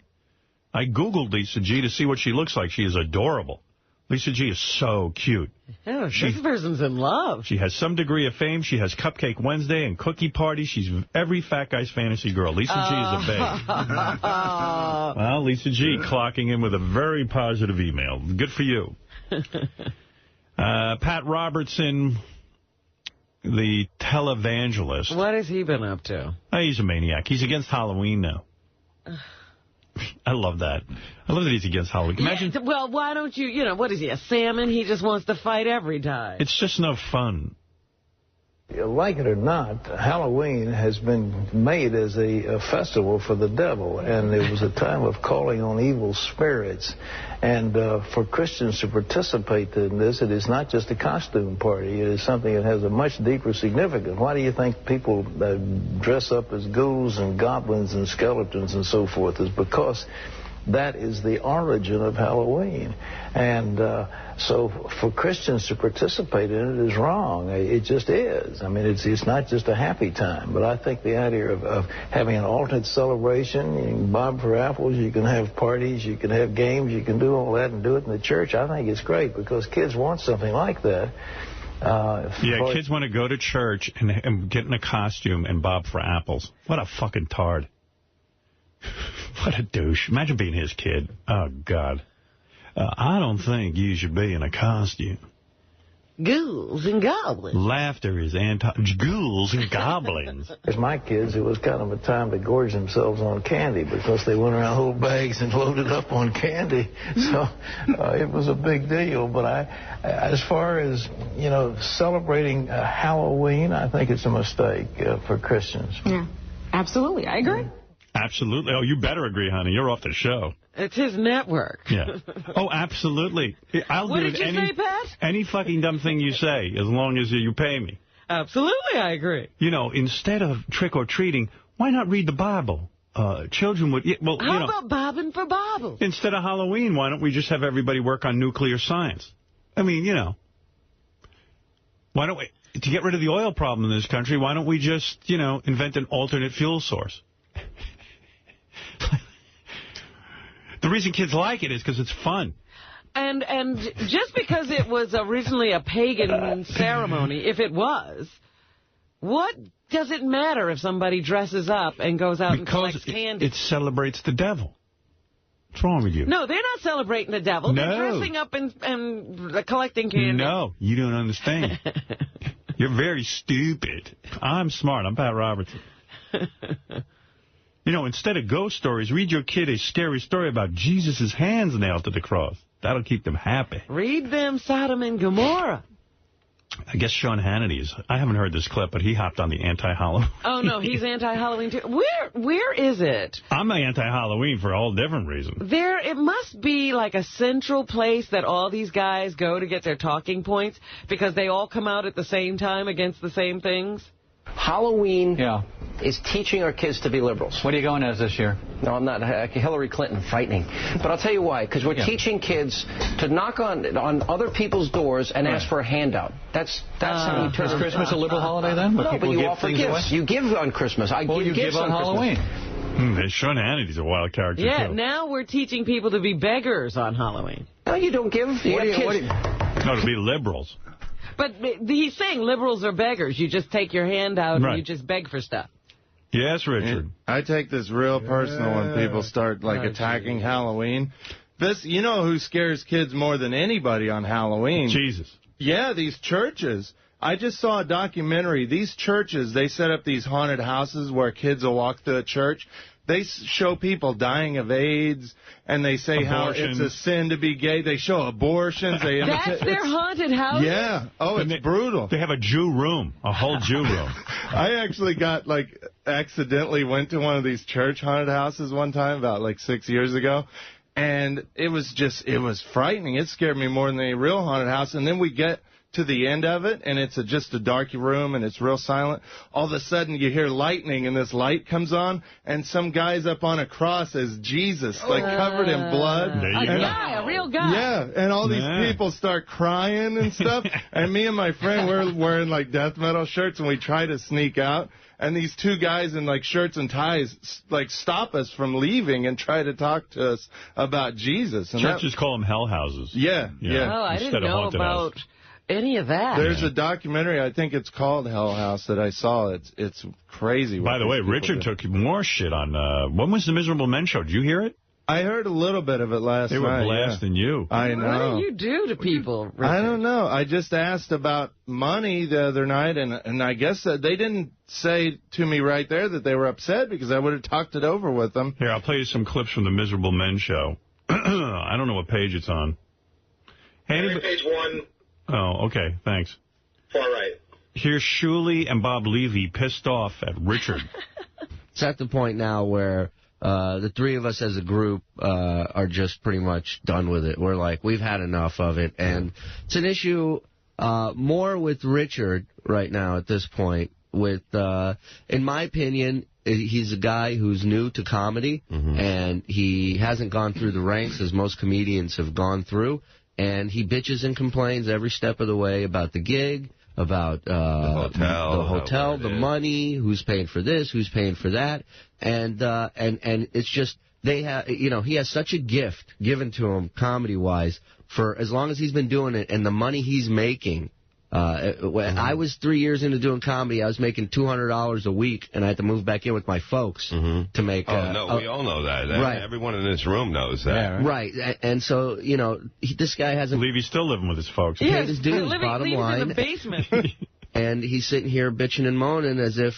I Googled Lisa G to see what she looks like. She is adorable. Lisa G is so cute. Yeah, this person's in love. She has some degree of fame. She has Cupcake Wednesday and Cookie Party. She's every fat guy's fantasy girl. Lisa G is a babe. Well, Lisa G clocking in with a very positive email. Good for you. Pat Robertson, the televangelist. What has he been up to? He's a maniac. He's against Halloween now. I love that. I love that he's against Halloween. Imagine. Yeah, well, why don't you, what is he, a salmon? He just wants to fight every time. It's just no fun. Like it or not, Halloween has been made as a festival for the devil, and it was a time of calling on evil spirits. And for Christians to participate in this, it is not just a costume party. It is something that has a much deeper significance. Why do you think people dress up as ghouls and goblins and skeletons and so forth? It's because that is the origin of Halloween. And so for Christians to participate in it is wrong. It just is. I mean, it's not just a happy time. But I think the idea of having an alternate celebration, you can bob for apples, you can have parties, you can have games, you can do all that and do it in the church, I think it's great because kids want something like that. Yeah, kids want to go to church and get in a costume and bob for apples. What a fucking tard. What a douche. Imagine being his kid. Oh, God. I don't think you should be in a costume. Ghouls and goblins. Laughter is ghouls and goblins. As my kids, it was kind of a time to gorge themselves on candy because they went around whole bags and loaded up on candy. So it was a big deal. But as far as, celebrating Halloween, I think it's a mistake for Christians. Yeah, absolutely. I agree. Absolutely. Oh, you better agree, honey. You're off the show. It's his network. Yeah. Oh, absolutely. I'll what do did you say, Pat? Any fucking dumb thing you say, as long as you pay me. Absolutely, I agree. Instead of trick-or-treating, why not read the Bible? Children would... Well, How about bobbing for bobbles? Instead of Halloween, why don't we just have everybody work on nuclear science? I mean, why don't we... To get rid of the oil problem in this country, why don't we just, invent an alternate fuel source? The reason kids like it is because it's fun. And just because it was originally a pagan ceremony, if it was, what does it matter if somebody dresses up and goes out and collects candy? It celebrates the devil. What's wrong with you? No, they're not celebrating the devil. No. They're dressing up and collecting candy. No, you don't understand. You're very stupid. I'm smart. I'm Pat Robertson. You know, instead of ghost stories, read your kid a scary story about Jesus' hands nailed to the cross. That'll keep them happy. Read them Sodom and Gomorrah. I guess Sean Hannity is. I haven't heard this clip, but he hopped on the anti-Halloween. Oh, no, he's anti-Halloween, too. Where is it? I'm anti-Halloween for a whole different reason. It must be like a central place that all these guys go to get their talking points because they all come out at the same time against the same things. Halloween is teaching our kids to be liberals. What are you going as this year? No, I'm not. Hillary Clinton, frightening. But I'll tell you why. Because we're teaching kids to knock on other people's doors and ask for a handout. That's how you turn. Is Christmas a liberal holiday then? No, but you offer gifts. You give on Christmas. You give on Halloween. Sean Hannity's a wild character, Yeah, too. now we're teaching people to be beggars on Halloween. No, you don't give. No, to be liberals. But he's saying liberals are beggars. You just take your hand out and you just beg for stuff. Yes, Richard. I take this real personal when people start attacking Halloween. You know who scares kids more than anybody on Halloween? Jesus. Yeah, these churches. I just saw a documentary. These churches, they set up these haunted houses where kids will walk through a church. They show people dying of AIDS, and they say how it's a sin to be gay. They show abortions. That's their haunted house? Yeah. Oh, it's brutal. They have a Jew room, a whole Jew room. I actually accidentally went to one of these church haunted houses one time about 6 years ago, and it was frightening. It scared me more than a real haunted house. And then we get to the end of it, and it's just a dark room, and it's real silent. All of a sudden, you hear lightning, and this light comes on, and some guy's up on a cross as Jesus, covered in blood. A real guy. Yeah, and all these people start crying and stuff, and me and my friend, we're wearing, death metal shirts, and we try to sneak out, and these two guys in, shirts and ties, stop us from leaving and try to talk to us about Jesus. And Churches call them hell houses. Yeah. Oh, I didn't know about any of that. There's a documentary, I think it's called Hell House, that I saw. It's crazy. By the way, Richard took more shit on... when was the Miserable Men show? Did you hear it? I heard a little bit of it last night. They were blasting you. I know. What do you do to people, Richard? I don't know. I just asked about money the other night, and I guess that they didn't say to me right there that they were upset because I would have talked it over with them. Here, I'll play you some clips from the Miserable Men show. I don't know what page it's on. Page 1. Oh, okay. Thanks. Far right. Here's Shuley and Bob Levy pissed off at Richard. It's at the point now where the three of us as a group are just pretty much done with it. We're like, we've had enough of it. And it's an issue more with Richard right now at this point. In my opinion, he's a guy who's new to comedy, and he hasn't gone through the ranks as most comedians have gone through. And he bitches and complains every step of the way about the gig, about the hotel, the money, who's paying for this, who's paying for that, and it's just he has such a gift given to him comedy-wise for as long as he's been doing it, and the money he's making. When I was 3 years into doing comedy, I was making $200 a week, and I had to move back in with my folks to make... we all know that. Right. Everyone in this room knows that. Yeah, right. And so, this guy hasn't... Levy's still living with his folks. Paid his dues, bottom line. in the basement. And he's sitting here bitching and moaning as if,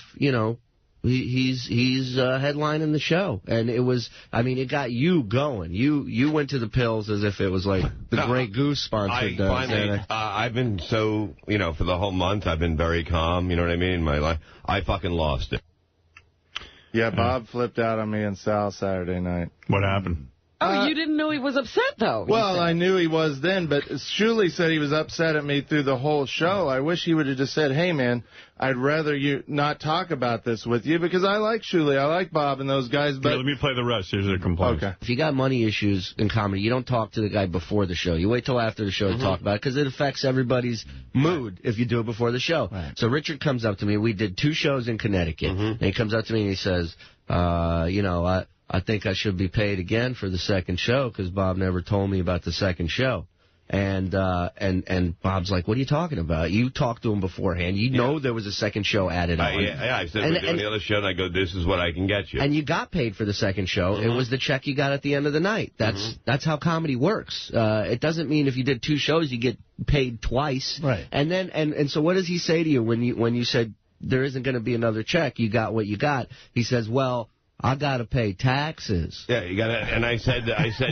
he's headlining the show. And it got you going. You went to the pills as if it was like the Grey Goose sponsored. I've been so, for the whole month, I've been very calm, you know what I mean, in my life. I fucking lost it. Yeah, Bob flipped out on me and Sal Saturday night. What happened? You didn't know he was upset, though. Well, I knew he was then, but Shuley said he was upset at me through the whole show. I wish he would have just said, hey, man, I'd rather you not talk about this with you, because I like Shuley, I like Bob and those guys. But let me play the rest. Here's their complaints. Okay. If you got money issues in comedy, you don't talk to the guy before the show. You wait till after the show to talk about it, because it affects everybody's mood if you do it before the show. Right. So Richard comes up to me. We did 2 shows in Connecticut, and he comes up to me and he says, I think I should be paid again for the second show because Bob never told me about the second show. And Bob's like, what are you talking about? You talked to him beforehand. You know there was a second show added on. I said we're doing the other show, and I go, this is what I can get you. And you got paid for the second show. It was the check you got at the end of the night. That's how comedy works. It doesn't mean if you did 2 shows, you get paid twice. Right. And then and so what does he say to you when you said there isn't going to be another check? You got what you got. He says, well, I got to pay taxes. Yeah, you got to. And I said,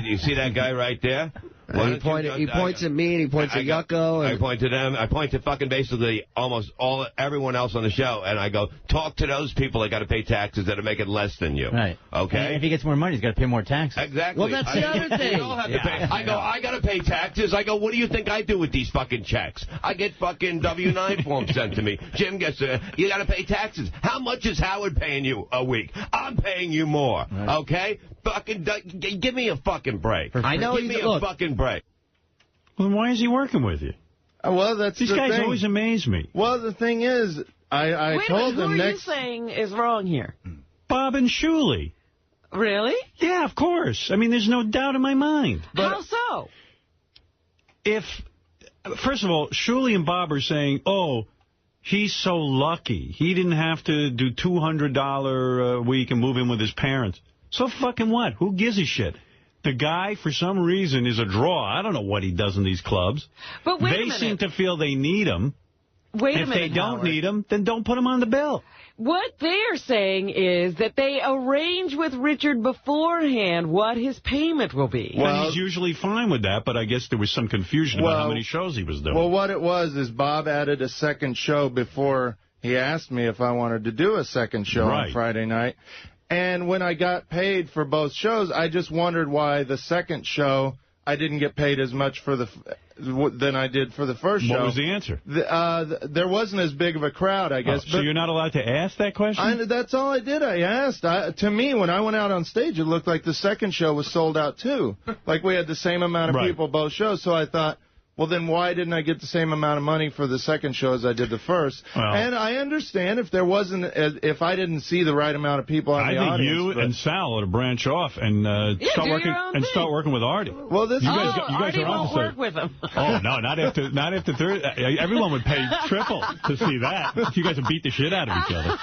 you see that guy right there? He points at me and he points at Yucko. I point to them. I point to fucking basically almost everyone else on the show, and I go, talk to those people that got to pay taxes that are making less than you. Right. Okay. And if he gets more money, he's got to pay more taxes. Exactly. Well, that's the other thing. They all have to pay. I go, I got to pay taxes. I go, what do you think I do with these fucking checks? I get fucking W-9 forms sent to me. Jim gets, you got to pay taxes. How much is Howard paying you a week? I'm paying you more. Right. Okay. Fucking give me a fucking break. I know. Give me a fucking break. Well, then why is he working with you? Well, that's These guys always amaze me. Well, the thing is, I told them who are you next... saying is wrong here? Bob and Shuley. Really? Yeah, of course. I mean, there's no doubt in my mind. But how so? First of all, Shuley and Bob are saying, oh, he's so lucky. He didn't have to do $200 a week and move in with his parents. So fucking what? Who gives a shit? The guy, for some reason, is a draw. I don't know what he does in these clubs. But wait a minute. They seem to feel they need him. Wait a minute, If they don't Howard. need him, then don't put him on the bill. What they're saying is that they arrange with Richard beforehand what his payment will be. Well, he's usually fine with that, but I guess there was some confusion about how many shows he was doing. Well, what it was is Bob added a second show before he asked me if I wanted to do a second show on Friday night. And when I got paid for both shows, I just wondered why the second show I didn't get paid as much for than I did for the first show. What was the answer? There wasn't as big of a crowd, I guess. So you're not allowed to ask that question? That's all I did. I asked. To me, when I went out on stage, it looked like the second show was sold out, too. Like we had the same amount of people both shows. So I thought, well, then why didn't I get the same amount of money for the second show as I did the first? Well, and I understand if if I didn't see the right amount of people in the audience. I think you and Sal ought to branch off and start working with Artie. Well, you guys Artie are won't work with him. Oh no, not after Thursday. Everyone would pay triple to see that. You guys would beat the shit out of each other.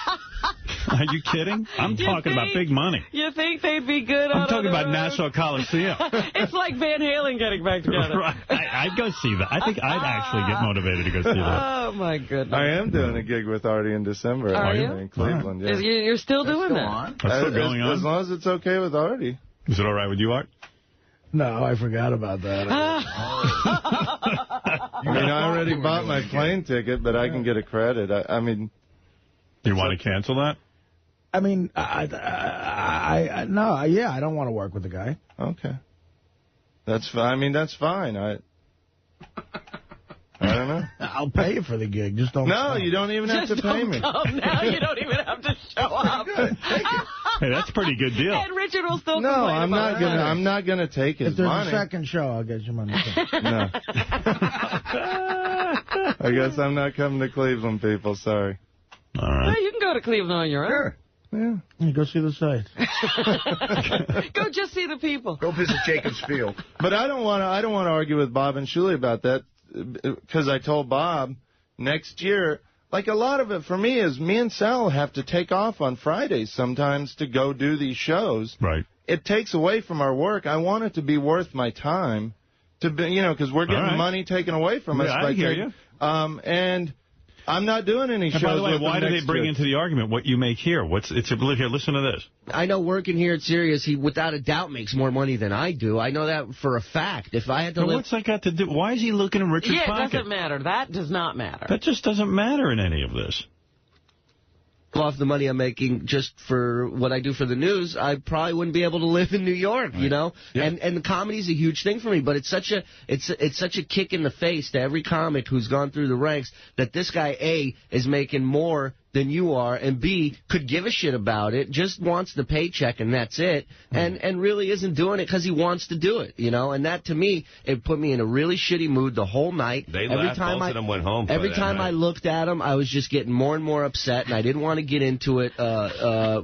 Are you kidding? I'm talking about big money. You think they'd be good on I'm talking about Nassau Coliseum. It's like Van Halen getting back together. Right. I'd go see that. I think I'd actually get motivated to go see that. Oh, my goodness. I am doing a gig with Artie in December. Are you? In Cleveland, yeah. You're still doing that? That's still going on? As long as it's okay with Artie. Is it all right with you, Art? No, I forgot about that. I mean, I already bought my plane ticket, but I can get a credit. I mean... Do you want to cancel that? I mean, I don't want to work with the guy. Okay. That's fine. I mean, that's fine. I don't know. I'll pay you for the gig. Just don't. No, you don't even have to pay me. Come now. You don't even have to show up. Hey, that's a pretty good deal. And Richard will still No, I'm not gonna take his money. If there's a second show, I'll get your money. No. I guess I'm not coming to Cleveland, people. Sorry. All right. Well, you can go to Cleveland on your own. Sure. Yeah. Go see the sights. Go just see the people. Go visit Jacobs Field. But I don't want to argue with Bob and Shuley about that, because I told Bob next year, like a lot of it for me is me and Sal have to take off on Fridays sometimes to go do these shows. Right. It takes away from our work. I want it to be worth my time to be, because we're getting money taken away from us. I hear you. And I'm not doing any shows. By the way, with why do they bring into the argument what you make here? Here, listen to this. I know working here at Sirius, he without a doubt makes more money than I do. I know that for a fact. If I had to live... What's that got to do? Why is he looking in Richard's pocket? Yeah, it doesn't matter. That does not matter. That just doesn't matter in any of this. Off the money I'm making just for what I do for the news, I probably wouldn't be able to live in New York, you know? Yeah. And the comedy's a huge thing for me, but it's such a kick in the face to every comic who's gone through the ranks that this guy, A, is making more than you are, and B, could give a shit about it, just wants the paycheck and that's it, and really isn't doing it because he wants to do it, you know? And that, to me, it put me in a really shitty mood the whole night. Both of them went home. Every time I looked at him, I was just getting more and more upset, and I didn't want to get into it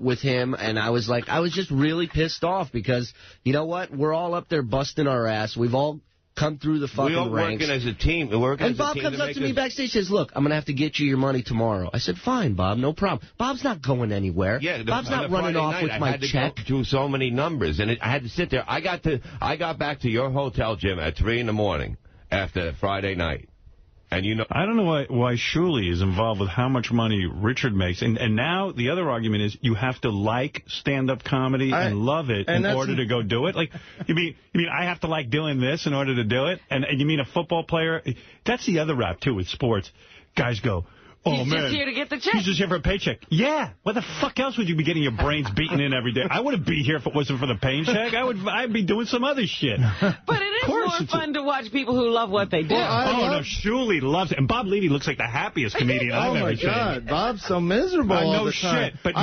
with him, and I was just really pissed off because, you know what? We're all up there busting our ass. We've all come through the fucking ranks. We're working as a team. And Bob comes up to me backstage and says, look, I'm going to have to get you your money tomorrow. I said, fine, Bob, no problem. Bob's not going anywhere. Yeah, Bob's not running off with my check. I had to go through so many numbers, and I had to sit there. I got back to your hotel, Jim, at 3 in the morning after Friday night. And you know, I don't know why Shuli is involved with how much money Richard makes. And now the other argument is you have to like stand-up comedy and love it in order to go do it. Like, you mean I have to like doing this in order to do it? And you mean a football player? That's the other rap, too, with sports. Guys go, oh, He's man, just here to get the check. He's just here for a paycheck. Yeah. What the fuck else would you be getting your brains beaten in every day? I wouldn't be here if it wasn't for the paycheck. I'd be doing some other shit. But it is more fun to watch people who love what they do. No, Shuli loves it. And Bob Levy looks like the happiest comedian I've ever seen. Oh, my God. Bob's so miserable all the time. Shit. But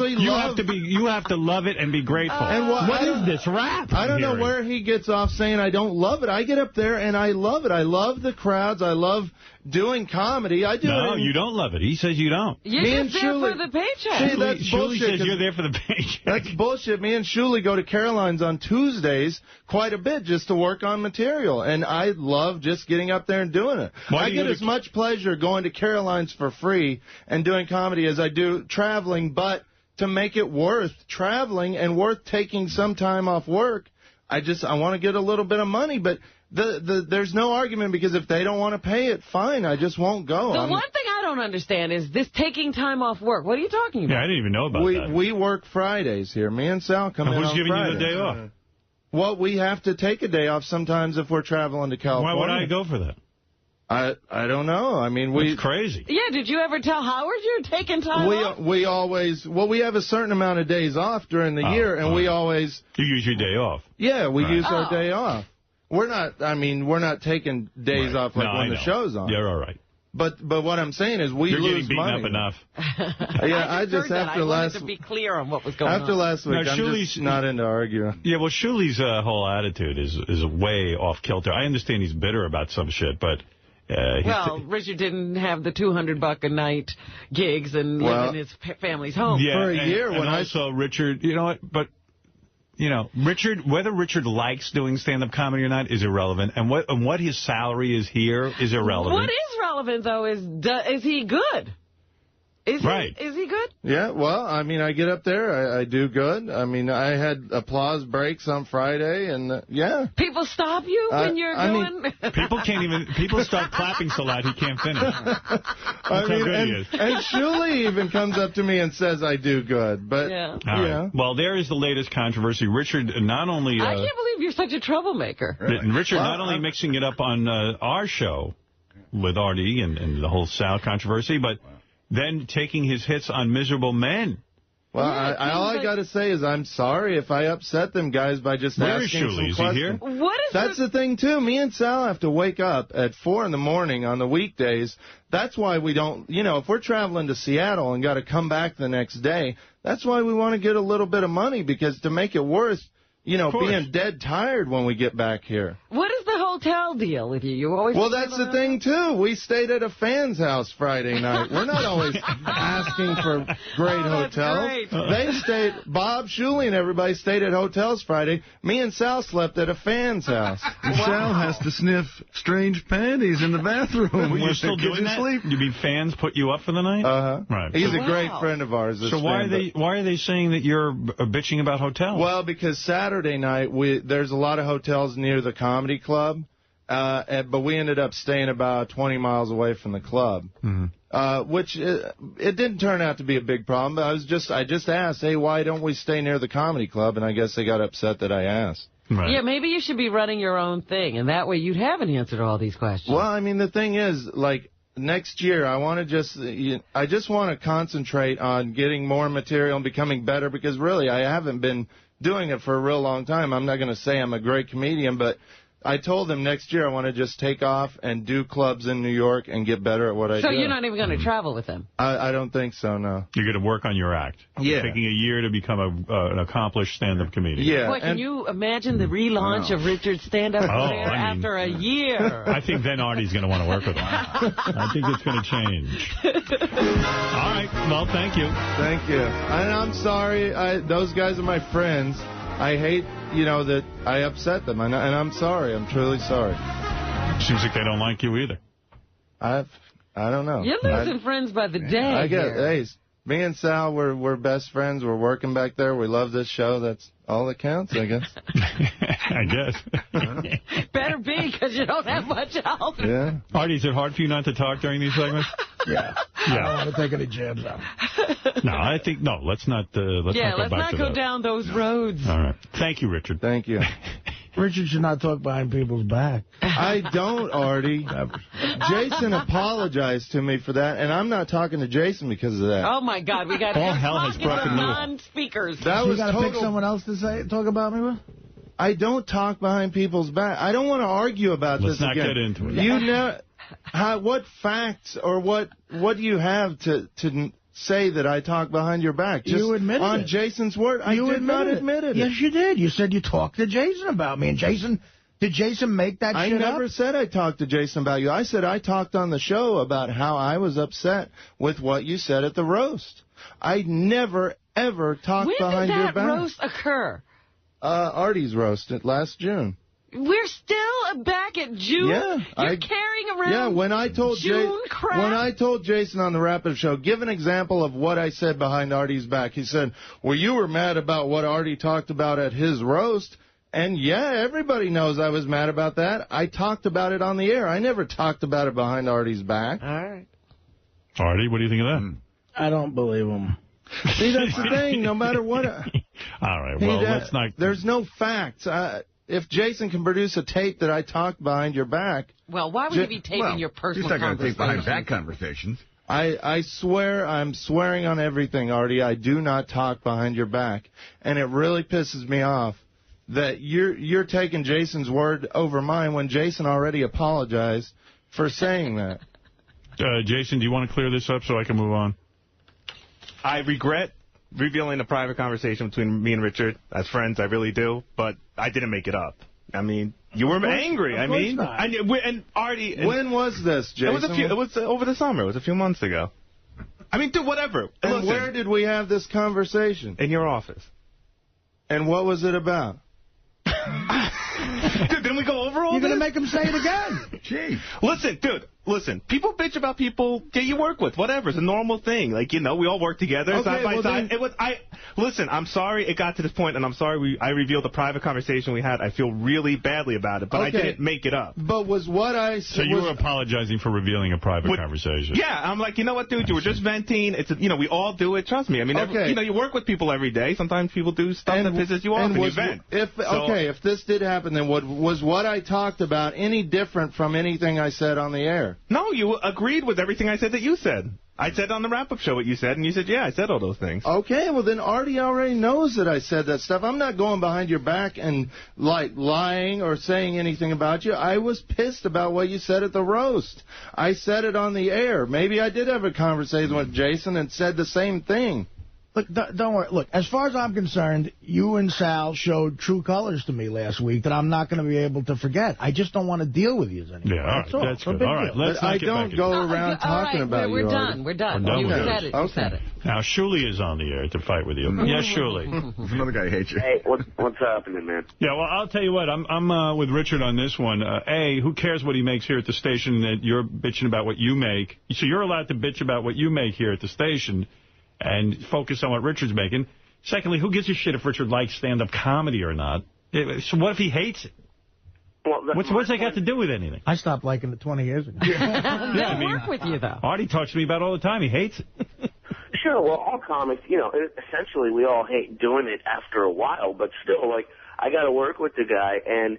you have to love it and be grateful. And what is this rap? I don't know where he gets off saying I don't love it. I get up there and I love it. I love the crowds. I love doing comedy. I do it. No, you don't love it. He says you don't. You're just there for the paycheck. See, that's Shuli bullshit. says you're there for the paycheck. That's bullshit. Me and Shuli go to Caroline's on Tuesdays quite a bit just to work on material. And I love just getting up there and doing it. I get as much pleasure going to Caroline's for free and doing comedy as I do traveling, but to make it worth traveling and worth taking some time off work, I want to get a little bit of money, but there's no argument, because if they don't want to pay it, fine, I just won't go. The one thing I don't understand is this taking time off work. What are you talking about? Yeah, I didn't even know about that. We work Fridays here. Me and Sal come in on Who's giving Fridays. you the day off? Well, we have to take a day off sometimes if we're traveling to California. Why would I go for that? I don't know. I mean, It's crazy. Yeah, did you ever tell Howard you're taking time off? We always, we have a certain amount of days off during the year, and we always... You use your day off. Yeah, we use our day off. We're not taking days off like when the show's on. You're all right. But what I'm saying is we lose getting money. beaten up enough. Yeah, I just I wanted to be clear on what was going on. After last week, I'm just not into arguing. Yeah, well, Shuli's whole attitude is way off kilter. I understand he's bitter about some shit, but... Richard didn't have the $200 a night gigs and live in his family's home. Yeah, for a year. And also, Richard, you know what, but... whether Richard likes doing stand-up comedy or not is irrelevant, and what his salary is here is irrelevant. What is relevant, though, is he good? Is he good? Yeah, well, I mean, I get up there, I do good. I mean, I had applause breaks on Friday, and yeah. People stop you when you're going? People start clapping so loud he can't finish. That's how good he is. And Shuli even comes up to me and says I do good, but, Right. Well, there is the latest controversy. Richard not only... I can't believe you're such a troublemaker. Really? Richard not only mixing it up on our show with Artie and the whole Sal controversy, but... then taking his hits on Miserable Men. Well, all I got to say is I'm sorry if I upset them guys by just asking some questions. Is he here? That's the thing, too. Me and Sal have to wake up at 4 in the morning on the weekdays. That's why we don't, if we're traveling to Seattle and got to come back the next day, that's why we want to get a little bit of money, because to make it worth, being dead tired when we get back here. What is the hotel deal with you? You always that's the thing, too. We stayed at a fan's house Friday night. We're not always asking for great hotels. Great. Bob, Shuli, and everybody stayed at hotels Friday. Me and Sal slept at a fan's house. Sal has to sniff strange panties in the bathroom. Were you still doing that? You mean fans put you up for the night? Uh-huh. Right. He's a great friend of ours. So why are they saying that you're bitching about hotels? Well, because Saturday night, there's a lot of hotels near the comedy club, but we ended up staying about 20 miles away from the club, which it didn't turn out to be a big problem. But I just asked, hey, why don't we stay near the comedy club? And I guess they got upset that I asked. Right. Yeah, maybe you should be running your own thing, and that way you'd have an answer to all these questions. Well, I mean, the thing is, next year, I just want to concentrate on getting more material and becoming better, because really I haven't been doing it for a real long time. I'm not going to say I'm a great comedian, but I told them next year I want to just take off and do clubs in New York and get better at what I do. So you're not even going to travel with them? I don't think so, no. You're going to work on your act. Yeah. Taking a year to become an accomplished stand-up comedian. Yeah. Boy, can you imagine the relaunch of Richard's stand-up career after a year? I think then Artie's going to want to work with him. I think it's going to change. All right. Well, thank you. Thank you. And I'm sorry. Those guys are my friends. I hate, that I upset them, and I'm sorry. I'm truly sorry. Seems like they don't like you either. I don't know. You're losing friends by the day. I guess. Hey, me and Sal, we're best friends. We're working back there. We love this show. That's all that counts, I guess. I guess. Better be, because you don't have much else. Yeah. Artie, is it hard for you not to talk during these segments? Yeah. I don't want to take any jabs out. No, I think, no, let's not go down those roads. All right. Thank you, Richard. Thank you. Richard should not talk behind people's back. I don't, Artie. Jason apologized to me for that, and I'm not talking to Jason because of that. Oh, my God. We got all hell has broken loose. Non-speakers. That was you got to total... pick someone else to talk about me with? I don't talk behind people's back. I don't want to argue about this again. Let's not get into it. You know, what facts or what do you have to say that I talk behind your back? Just you admitted on it. Jason's word. I did not admit it. Yes, you did. You said you talked to Jason about me. And did Jason make that shit up? I never said I talked to Jason about you. I said I talked on the show about how I was upset with what you said at the roast. I never, ever talked behind your back. When did that roast occur? Artie's roast last June. We're still back at June? Yeah. You're carrying around when I told crap? When I told Jason on the wrap-up show, give an example of what I said behind Artie's back. He said, well, you were mad about what Artie talked about at his roast. And, yeah, everybody knows I was mad about that. I talked about it on the air. I never talked about it behind Artie's back. All right. Artie, what do you think of that? I don't believe him. See, that's the thing. No matter what. All right, well, let's not... There's no facts. If Jason can produce a tape that I talked behind your back... Well, why would you be taping your personal conversations? He's not going to tape behind back conversations. I swear, I'm swearing on everything, Artie. I do not talk behind your back. And it really pisses me off that you're taking Jason's word over mine when Jason already apologized for saying that. Jason, do you want to clear this up so I can move on? I regret revealing a private conversation between me and Richard as friends. I really do, but I didn't make it up. I mean, you were angry. I mean, and Artie. When was this, Jason? It was over the summer. It was a few months ago. I mean, dude, whatever. And listen, where did we have this conversation? In your office. And what was it about? Dude, didn't we go over all You're this? going to make him say it again. Jeez. Listen, dude, listen. People bitch about people that you work with. Whatever. It's a normal thing. Like, you know, we all work together side by side. Listen, I'm sorry it got to this point, and I'm sorry I revealed the private conversation we had. I feel really badly about it, but I didn't make it up. But was what I said... So you were apologizing for revealing a private conversation? Yeah, I'm like, you know what, dude? You were just venting. We all do it. Trust me. I mean, you work with people every day. Sometimes people do stuff that pisses you off, and you vent. If this did happen, then was what I talked about any different from anything I said on the air? No, you agreed with everything I said that you said. I said on the wrap-up show what you said, and you said, yeah, I said all those things. Okay, well, then Artie already knows that I said that stuff. I'm not going behind your back and, like, lying or saying anything about you. I was pissed about what you said at the roast. I said it on the air. Maybe I did have a conversation with Jason and said the same thing. Look, don't worry. Look, as far as I'm concerned, you and Sal showed true colors to me last week that I'm not going to be able to forget. I just don't want to deal with you anymore. Yeah, all right. That's good. All right. But I don't go around talking about you. We're done. We're done. You said it. You said it. Now, Shuli is on the air to fight with you. Yes, Shuli. Another guy hates you. Hey, what's happening, man? Yeah, well, I'll tell you what. I'm with Richard on this one. Who cares what he makes here at the station that you're bitching about what you make? So you're allowed to bitch about what you make here at the station and focus on what Richard's making. Secondly, who gives a shit if Richard likes stand-up comedy or not? So what if he hates it? Well, what's that got to do with anything? I stopped liking it 20 years ago. I mean, work with you, though. Artie talks to me about it all the time. He hates it. Sure, well, all comics, essentially we all hate doing it after a while, but still, like, I got to work with the guy, and,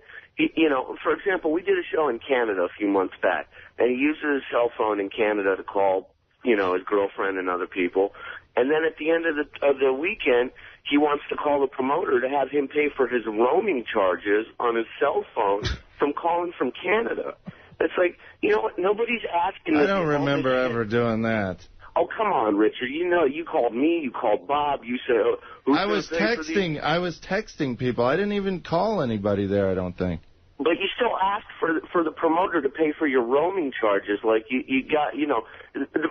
for example, we did a show in Canada a few months back, and he uses his cell phone in Canada to call, his girlfriend and other people. And then at the end of the weekend, he wants to call the promoter to have him pay for his roaming charges on his cell phone from calling from Canada. It's like, you know what? Nobody's asking. I don't remember ever doing that. Oh, come on, Richard. You called me. You called Bob. You said, who's I was texting people. I didn't even call anybody there, I don't think. But you still asked for the promoter to pay for your roaming charges. Like, you got,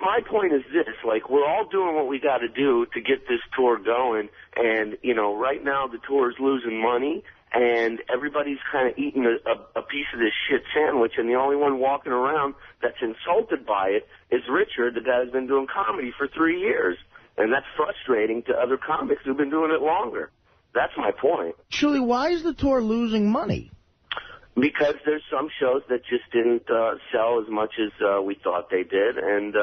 my point is this, like, we're all doing what we got to do to get this tour going. And, right now the tour is losing money, and everybody's kind of eating a piece of this shit sandwich, and the only one walking around that's insulted by it is Richard, the guy who's been doing comedy for 3 years. And that's frustrating to other comics who've been doing it longer. That's my point. Shuli, why is the tour losing money? Because there's some shows that just didn't sell as much as we thought they did, and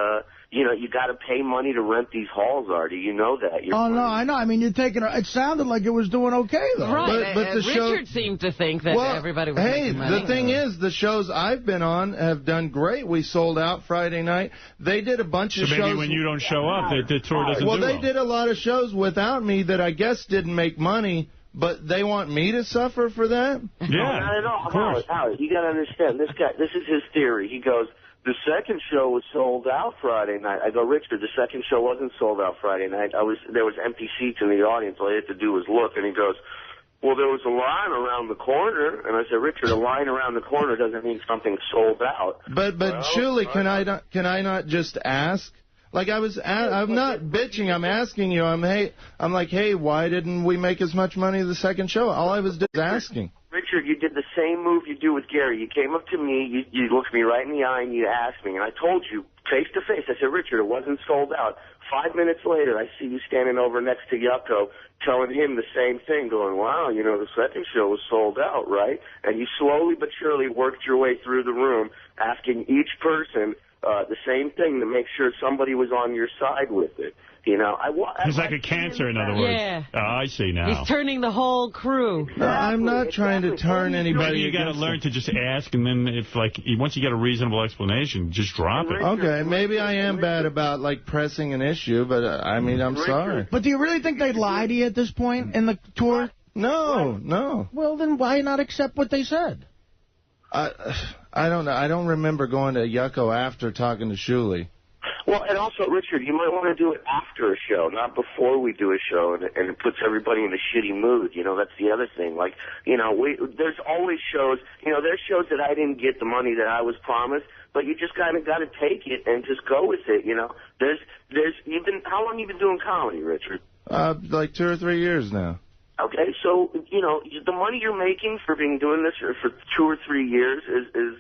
you got to pay money to rent these halls, Artie. You know that. No, I know. I mean, you're taking. It sounded like it was doing okay though. Right. But the Richard seemed to think that everybody was making money. The thing is, the shows I've been on have done great. We sold out Friday night. They did a bunch of shows. So maybe when you don't show up, the tour doesn't do well. Well, they did a lot of shows without me that I guess didn't make money. But they want me to suffer for that? Yeah, not at all. Howard, you got to understand, this guy, this is his theory. He goes, the second show was sold out Friday night. I go, Richard, the second show wasn't sold out Friday night. There was empty seats in the audience. All I had to do was look. And he goes, well, there was a line around the corner. And I said, Richard, a line around the corner doesn't mean something's sold out. But Shuli, can I not just ask? Like I'm not bitching. I'm asking you. I'm like, hey, why didn't we make as much money the second show? All I was asking. Richard, you did the same move you do with Gary. You came up to me, you looked me right in the eye, and you asked me, and I told you face to face. I said, Richard, it wasn't sold out. 5 minutes later, I see you standing over next to Yucko, telling him the same thing, going, wow, the second show was sold out, right? And you slowly but surely worked your way through the room, asking each person the same thing to make sure somebody was on your side with it. He's like a cancer, in other words. Yeah. Oh, I see now. He's turning the whole crew. No, I'm not trying to turn anybody. You got to learn to just ask, and then once you get a reasonable explanation, just drop it. Okay, maybe I am bad about pressing an issue, but I'm sorry. But do you really think they'd lie to you at this point in the tour? No. Well, then why not accept what they said? I don't know. I don't remember going to Yucko after talking to Shuli. Well, and also, Richard, you might want to do it after a show, not before we do a show, and it puts everybody in a shitty mood. That's the other thing. There's always shows, there's shows that I didn't get the money that I was promised, but you just kind of got to take it and just go with it, how long have you been doing comedy, Richard? 2 or 3 years now. Okay, so, the money you're making for doing this for 2 or 3 years is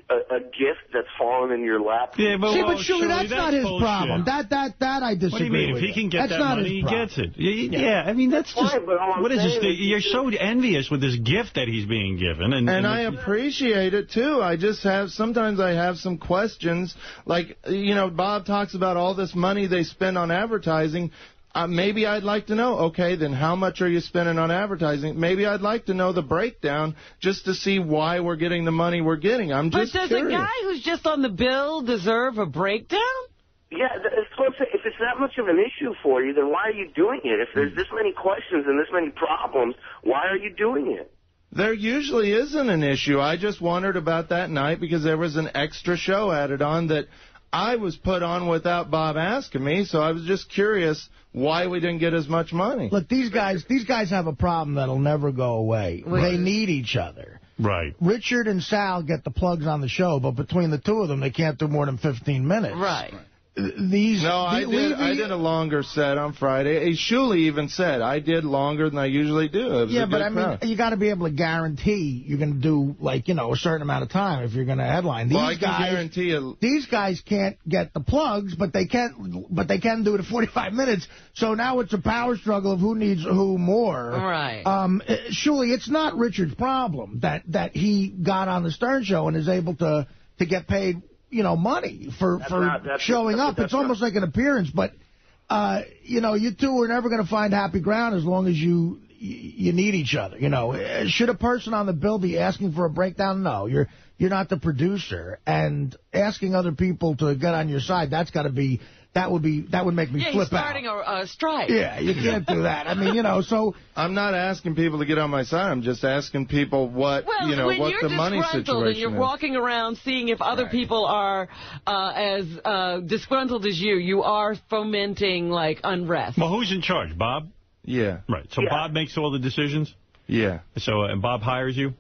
a gift that's fallen in your lap. Yeah, but Shuli, that's not his bullshit. problem. That I disagree with. What do you mean? If he can get that money, he gets it. Yeah, that's just... What is this? You're so envious with this gift that he's being given. And I appreciate it, too. Sometimes I have some questions. Bob talks about all this money they spend on advertising. Maybe I'd like to know, okay, then how much are you spending on advertising? Maybe I'd like to know the breakdown just to see why we're getting the money we're getting. I'm just curious. But does a guy who's just on the bill deserve a breakdown? Yeah, if it's that much of an issue for you, then why are you doing it? If there's this many questions and this many problems, why are you doing it? There usually isn't an issue. I just wondered about that night because there was an extra show added on that I was put on without Bob asking me, so I was just curious why we didn't get as much money. Look, these guys have a problem that'll never go away. They need each other. Right. Richard and Sal get the plugs on the show, but between the two of them, they can't do more than 15 minutes. Right. I did a longer set on Friday. Shuli even said I did longer than I usually do. Yeah, but I mean, you got to be able to guarantee you're going to do a certain amount of time if you're going to headline. I can guarantee you. These guys can't get the plugs, but they can do it at 45 minutes. So now it's a power struggle of who needs who more. Right. Shuli, it's not Richard's problem that he got on the Stern Show and is able to get paid money for showing up. It's almost like an appearance, but, you two are never going to find happy ground as long as you need each other. Should a person on the bill be asking for a breakdown? No, you're not the producer, and asking other people to get on your side, that would make me flip out. Starting a strike. Yeah, you can't do that. I mean, so... I'm not asking people to get on my side. I'm just asking people what the money situation is. And you're walking around seeing if other people are as disgruntled as you are fomenting, unrest. Well, who's in charge? Bob? Yeah. Right. So Bob makes all the decisions? Yeah. So, and Bob hires you?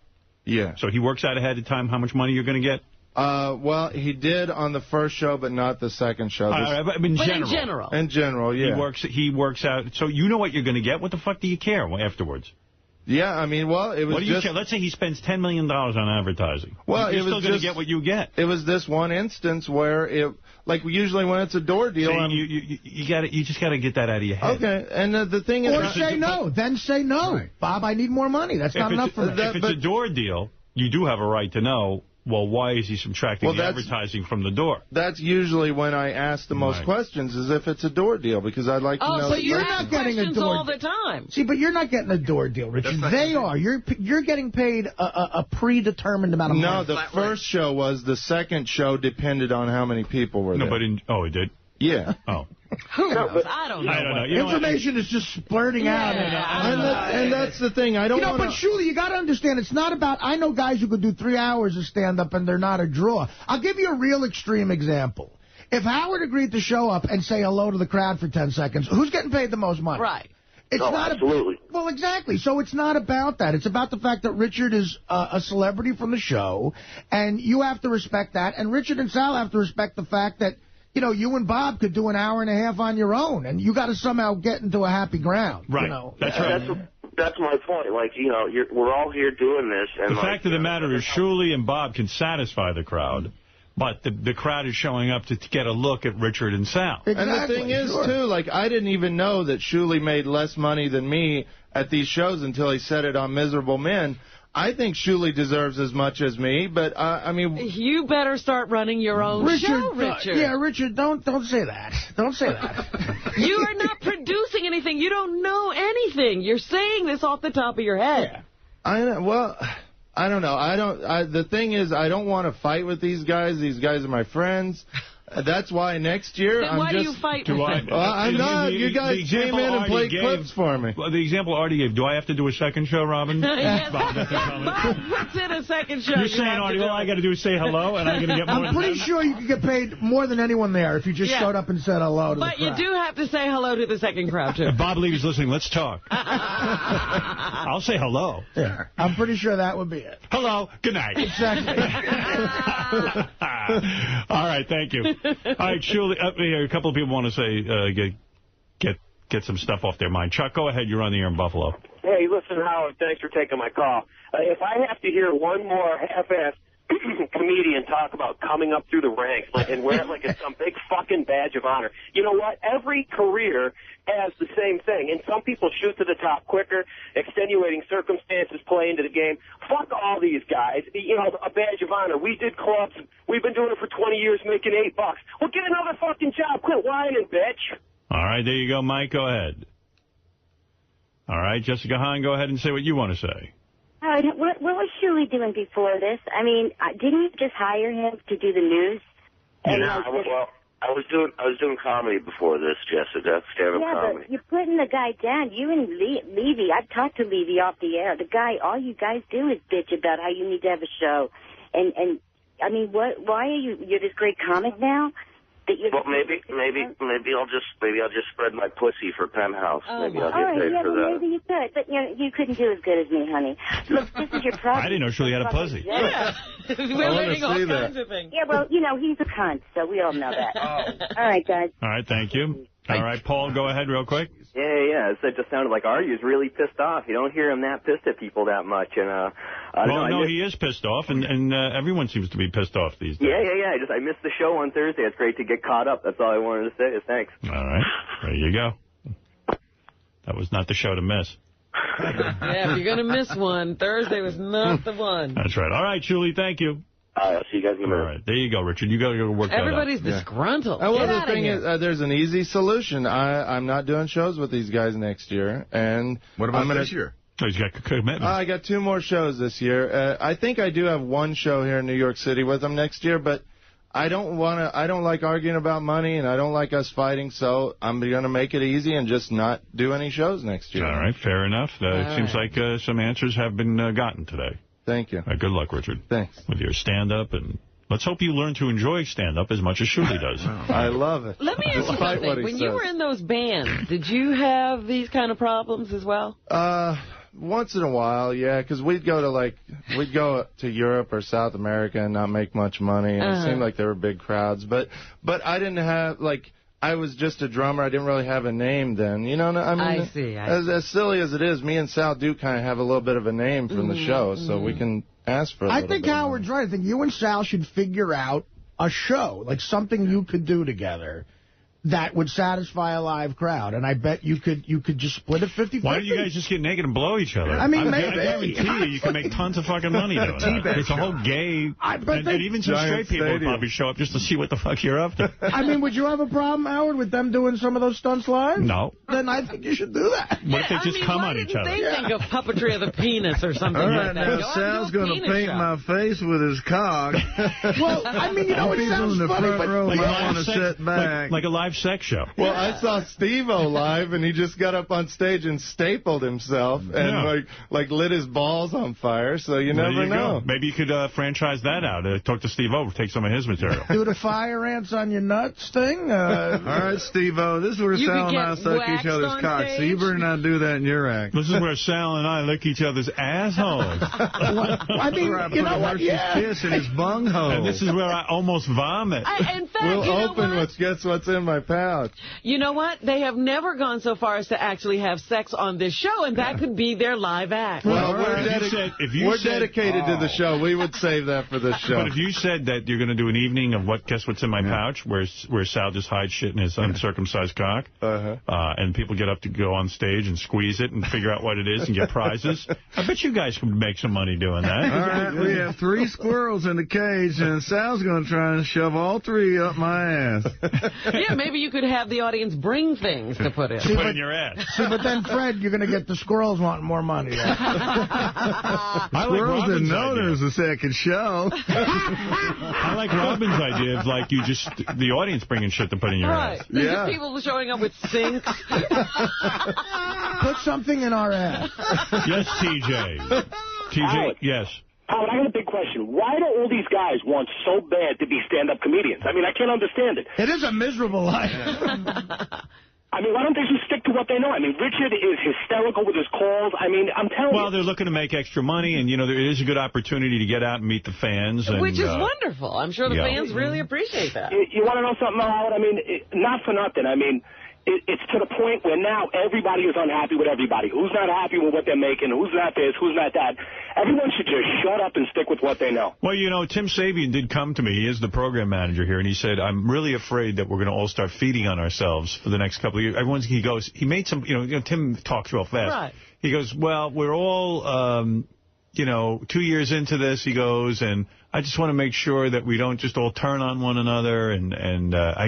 Yeah. So he works out ahead of time how much money you're going to get? Well, he did on the first show, but not the second show. In general. In general, yeah. He works out. So you know what you're going to get. What the fuck do you care afterwards? Yeah, I mean, well, it was What do you care? Let's say he spends $10 million on advertising. Well, you're still going to get what you get. It was this one instance where usually when it's a door deal, you just got to get that out of your head. Okay, and the thing is, or say no. Then say no, right. Bob. I need more money. That's not enough for me. If it's a door deal. you do have a right to know, well, why is he subtracting the advertising from the door? That's usually when I ask the most questions, is if it's a door deal, because I'd like to know. Oh, so you're not getting a door all the time. See, but you're not getting a door deal, Richard. They are. You're getting paid a predetermined amount of money. No, the first show was. The second show depended on how many people were there. No, but it did? Yeah. Oh. Who knows? I don't know. Information is just splurting out. And that's the thing. I don't want to... But surely you got to understand, it's not about... I know guys who could do 3 hours of stand-up and they're not a draw. I'll give you a real extreme example. If Howard agreed to show up and say hello to the crowd for 10 seconds, who's getting paid the most money? Right. It's not absolutely. Well, exactly. So it's not about that. It's about the fact that Richard is a celebrity from the show, and you have to respect that. And Richard and Sal have to respect the fact that, you know, you and Bob could do an hour and a half on your own, and you got to somehow get into a happy ground. Right. You know? That's right. That's my point. Like, you know, we're all here doing this. And the fact of the matter is Shuli and Bob can satisfy the crowd, but the crowd is showing up to get a look at Richard and Sal. Exactly, and the thing is, too, like, I didn't even know that Shuli made less money than me at these shows until he said it on Miserable Men. I think Shuli deserves as much as me, but, I mean... You better start running your own show, Richard. Yeah, Richard, don't say that. Don't say that. You are not producing anything. You don't know anything. You're saying this off the top of your head. Yeah. Well, I don't know. The thing is, I don't want to fight with these guys. These guys are my friends. That's why next year then why do you fight with them? Well, I'm not. You guys came in and played clips for me. Well, the example Artie gave, do I have to do a second show, Robin? Yes. Bob puts in a second show. You're saying, Artie, all I got to do is say hello, and I'm going to get more I'm pretty sure you could get paid more than anyone there if you just showed up and said hello to the crowd. But you do have to say hello to the second crowd, too. If Bob Levy's listening, let's talk. I'll say hello. Yeah, I'm pretty sure that would be it. Hello. Good night. Exactly. All right, thank you. All right, Shuli, a couple of people want to say, get some stuff off their mind. Chuck, go ahead. You're on the air in Buffalo. Hey, listen, Howard, thanks for taking my call. If I have to hear one more half-assed comedian talk about coming up through the ranks and wear it like it's some big fucking badge of honor, you know what? Every career has the same thing, and some people shoot to the top quicker. Extenuating circumstances play into the game. Fuck all these guys. You know, a badge of honor. We did clubs. We've been doing it for 20 years, making $8. Well, get another fucking job. Quit whining, bitch. All right, there you go, Mike. Go ahead. All right, Jessica Hahn, go ahead and say what you want to say. What was Shuli doing before this? I mean, didn't you just hire him to do the news? Well, I was doing comedy before this, Jessica, stand-up comedy. But you're putting the guy down. You and Levy, I've talked to Levy off the air. The guy, all you guys do is bitch about how you need to have a show. And I mean, why are you're this great comic now? Well, maybe I'll just spread my pussy for Penthouse. Maybe I'll get paid for that. Maybe you could, but you couldn't do as good as me, honey. Look, this is your problem. I didn't know Shuli had a pussy. Yeah, we're learning all kinds of things. Yeah, well, he's a cunt, so we all know that. All right, guys. All right, thank you. All right, Paul, go ahead real quick. Yeah. It just sounded like Artie was really pissed off. You don't hear him that pissed at people that much, and I don't know. He is pissed off, and everyone seems to be pissed off these days. Yeah. I missed the show on Thursday. It's great to get caught up. That's all I wanted to say. Thanks. All right, there you go. That was not the show to miss. Yeah, if you're going to miss one, Thursday was not the one. That's right. All right, Shuli, thank you. I'll see you guys in a minute. All right, there you go, Richard. You got to go work that out. Everybody's disgruntled. Well, the thing is, there's an easy solution. I'm not doing shows with these guys next year. And what about this year? Oh, he's got commitments. I got 2 more shows this year. I think I do have 1 show here in New York City with them next year, but I don't like arguing about money, and I don't like us fighting, so I'm going to make it easy and just not do any shows next year. All right, fair enough. It seems like some answers have been gotten today. Thank you. Good luck, Richard. Thanks. With your stand-up, and let's hope you learn to enjoy stand-up as much as Shuli does. I love it. Let me ask you something. When you were in those bands, did you have these kind of problems as well? Once in a while, yeah, because we'd go to Europe or South America and not make much money, and it seemed like there were big crowds. But I didn't have, I was just a drummer. I didn't really have a name then. You know, I mean, I see. As silly as it is, me and Sal do kind of have a little bit of a name from the show, so we can ask for a little bit. I think Howard's right. I think you and Sal should figure out a show, like something you could do together. that would satisfy a live crowd, and I bet you could just split it 50-50. Why don't you guys just get naked and blow each other? I mean, maybe. I guarantee you can make tons of fucking money doing that. It's a whole gay, and even some straight people would probably show up just to see what the fuck you're up to. I mean, would you have a problem, Howard, with them doing some of those stunts live? No. Then I think you should do that. What if they just come on each other? They think of puppetry of the penis or something All like right, that. now Sal's going to paint my face with his cock. Well, I mean, you know, it sounds funny, but I want to sit back. Like a live sex show. Well, I saw Steve-O live, and he just got up on stage and stapled himself and like lit his balls on fire. So you never know. Maybe you could franchise that out. Talk to Steve-O, take some of his material. Do the fire ants on your nuts thing. All right, Steve-O, this is where Sal and I suck each other's cocks. So you better not do that in your act. This is where Sal and I lick each other's assholes. I mean, you know what? Yeah. Kiss in his bunghole. And this is where I almost vomit. In fact, we'll you know open what? with guess what's in my pouch. You know what? They have never gone so far as to actually have sex on this show, and that could be their live act. Well, we're dedicated to the show. We would save that for the show. But if you said that you're going to do an evening of guess what's in my pouch, where Sal just hides shit in his uncircumcised cock, and people get up to go on stage and squeeze it and figure out what it is and get prizes, I bet you guys can make some money doing that. All right, we have 3 squirrels in the cage, and Sal's going to try and shove all 3 up my ass. Yeah, maybe you could have the audience bring things to put in. Put in your ass. See, but then, Fred, you're going to get the squirrels wanting more money. Squirrels didn't know there was a second show. I like Robin's idea of, like, the audience bringing shit to put in your ass. Just people showing up with sinks. Put something in our ass. Yes, TJ. TJ, yes. Howard, I got a big question. Why do all these guys want so bad to be stand-up comedians? I mean, I can't understand it. It is a miserable life. I mean, why don't they just stick to what they know? I mean, Richard is hysterical with his calls. I mean, I'm telling you. Well, they're looking to make extra money, and, you know, there is a good opportunity to get out and meet the fans. And, which is wonderful. I'm sure the fans really appreciate that. You want to know something, Howard? I mean, not for nothing. I mean, it's to the point where now everybody is unhappy with everybody. Who's not happy with what they're making? Who's not this? Who's not that? Everyone should just shut up and stick with what they know. Well, you know, Tim Sabian did come to me. He is the program manager here, and he said, I'm really afraid that we're going to all start feeding on ourselves for the next couple of years. He made some, you know, Tim talks real fast. Right. He goes, well, we're all, 2 years into this, he goes, and I just want to make sure that we don't just all turn on one another, and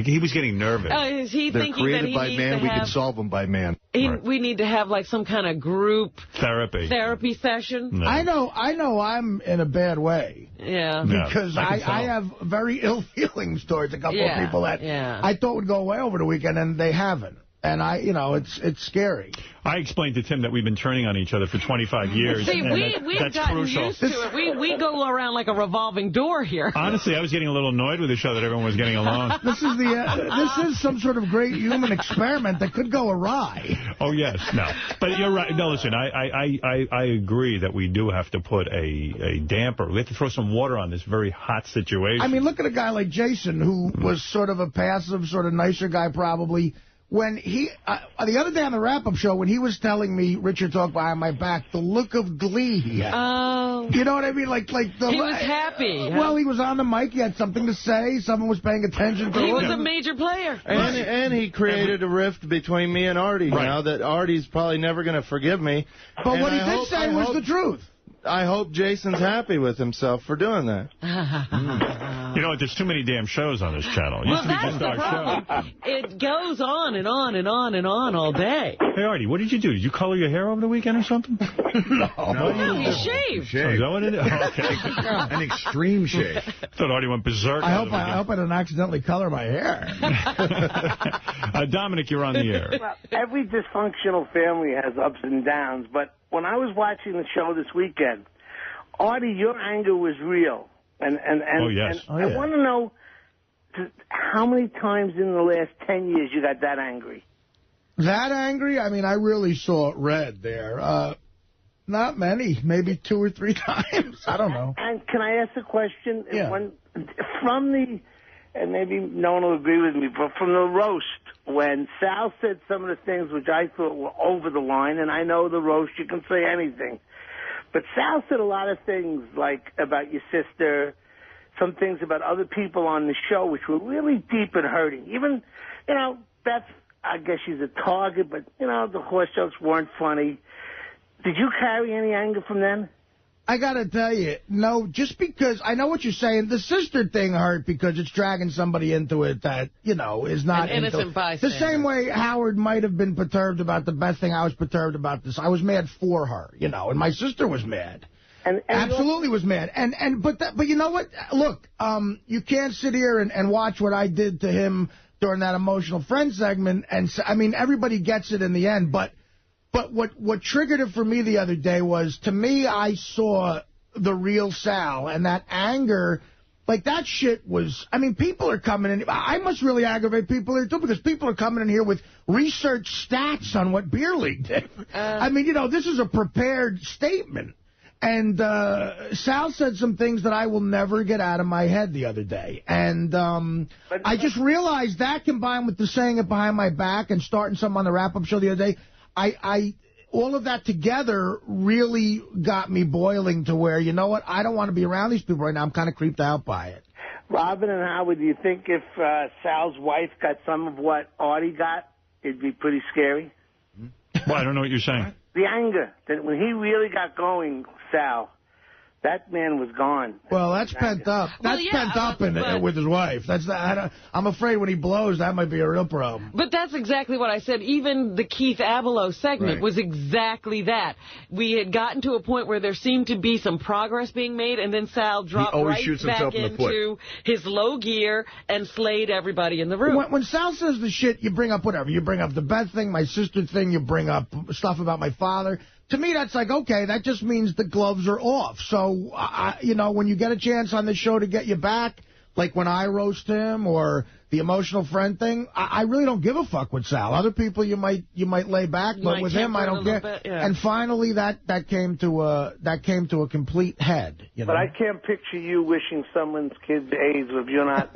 he was getting nervous. Is he They're thinking created that he by needs man, to we have, can solve them by man. We need to have, like, some kind of group therapy session? No. I know I'm in a bad way. Yeah. Because I have very ill feelings towards a couple of people that I thought would go away over the weekend, and they haven't. And it's scary. I explained to Tim that we've been turning on each other for 25 years. See, we've gotten used to it. We go around like a revolving door here. Honestly, I was getting a little annoyed with the show that everyone was getting along. This is some sort of great human experiment that could go awry. Oh, yes. No. But you're right. No, listen, I agree that we do have to put a damper. We have to throw some water on this very hot situation. I mean, look at a guy like Jason, who was sort of a passive, sort of nicer guy probably. When he, the other day on the wrap-up show, when he was telling me Richard talked behind my back, the look of glee he had. Oh. You know what I mean? Like he was happy. Well, he was on the mic. He had something to say. Someone was paying attention to him. He was a major player. And he created a rift between me and Artie now that Artie's probably never going to forgive me. But what he did say was the truth. I hope Jason's happy with himself for doing that. You know what? There's too many damn shows on this channel. It used to be just our show. It goes on and on and on and on all day. Hey, Artie, what did you do? Did you color your hair over the weekend or something? No, he shaved. Oh, is that what it is? Okay. An extreme shave. Thought Artie went berserk. I hope I didn't accidentally color my hair. Dominic, you're on the air. Well, every dysfunctional family has ups and downs, but when I was watching the show this weekend, Artie, your anger was real. And oh, yes. I want to know how many times in the last 10 years you got that angry? That angry? I mean, I really saw it red there. Not many. Maybe 2 or 3 times. I don't know. And can I ask a question? Yeah. From the, and maybe no one will agree with me, but from the roast, when Sal said some of the things which I thought were over the line, and I know the roast, you can say anything. But Sal said a lot of things, like about your sister, some things about other people on the show which were really deep and hurting. Even, Beth, I guess she's a target, but, the horse jokes weren't funny. Did you carry any anger from them? I got to tell you, no, just because I know what you're saying. The sister thing hurt because it's dragging somebody into it that, is not an innocent bystander. The same way Howard might have been perturbed about the Beth thing, I was perturbed about this. I was mad for her, and my sister was mad. And absolutely was mad. But you know what? Look, you can't sit here and watch what I did to him during that emotional friend segment. And everybody gets it in the end, But what triggered it for me the other day was, to me, I saw the real Sal, and that anger, like that shit was, people are coming in. I must really aggravate people here, too, because people are coming in here with research stats on what Beer League did. This is a prepared statement. And Sal said some things that I will never get out of my head the other day. And I just realized that, combined with the saying it behind my back and starting something on the wrap-up show the other day, all of that together really got me boiling to where, you know what, I don't want to be around these people right now. I'm kind of creeped out by it. Robin and Howard, do you think if Sal's wife got some of what Artie got, it'd be pretty scary? Well, I don't know what you're saying. The anger. That when he really got going, Sal, that man was gone. Well, that's pent up. That's pent up with his wife. I'm afraid when he blows, that might be a real problem. But that's exactly what I said. Even the Keith Abelow segment was exactly that. We had gotten to a point where there seemed to be some progress being made, and then Sal dropped back into his low gear and slayed everybody in the room. When Sal says the shit, you bring up whatever. You bring up the Beth thing, my sister thing, you bring up stuff about my father. To me, that's like, okay, that just means the gloves are off. So, when you get a chance on the show to get you back, like when I roast him or the emotional friend thing, I really don't give a fuck with Sal. Other people you might lay back, but with him I don't care. And finally, that came to a complete head. But I can't picture you wishing someone's kid AIDS if you're not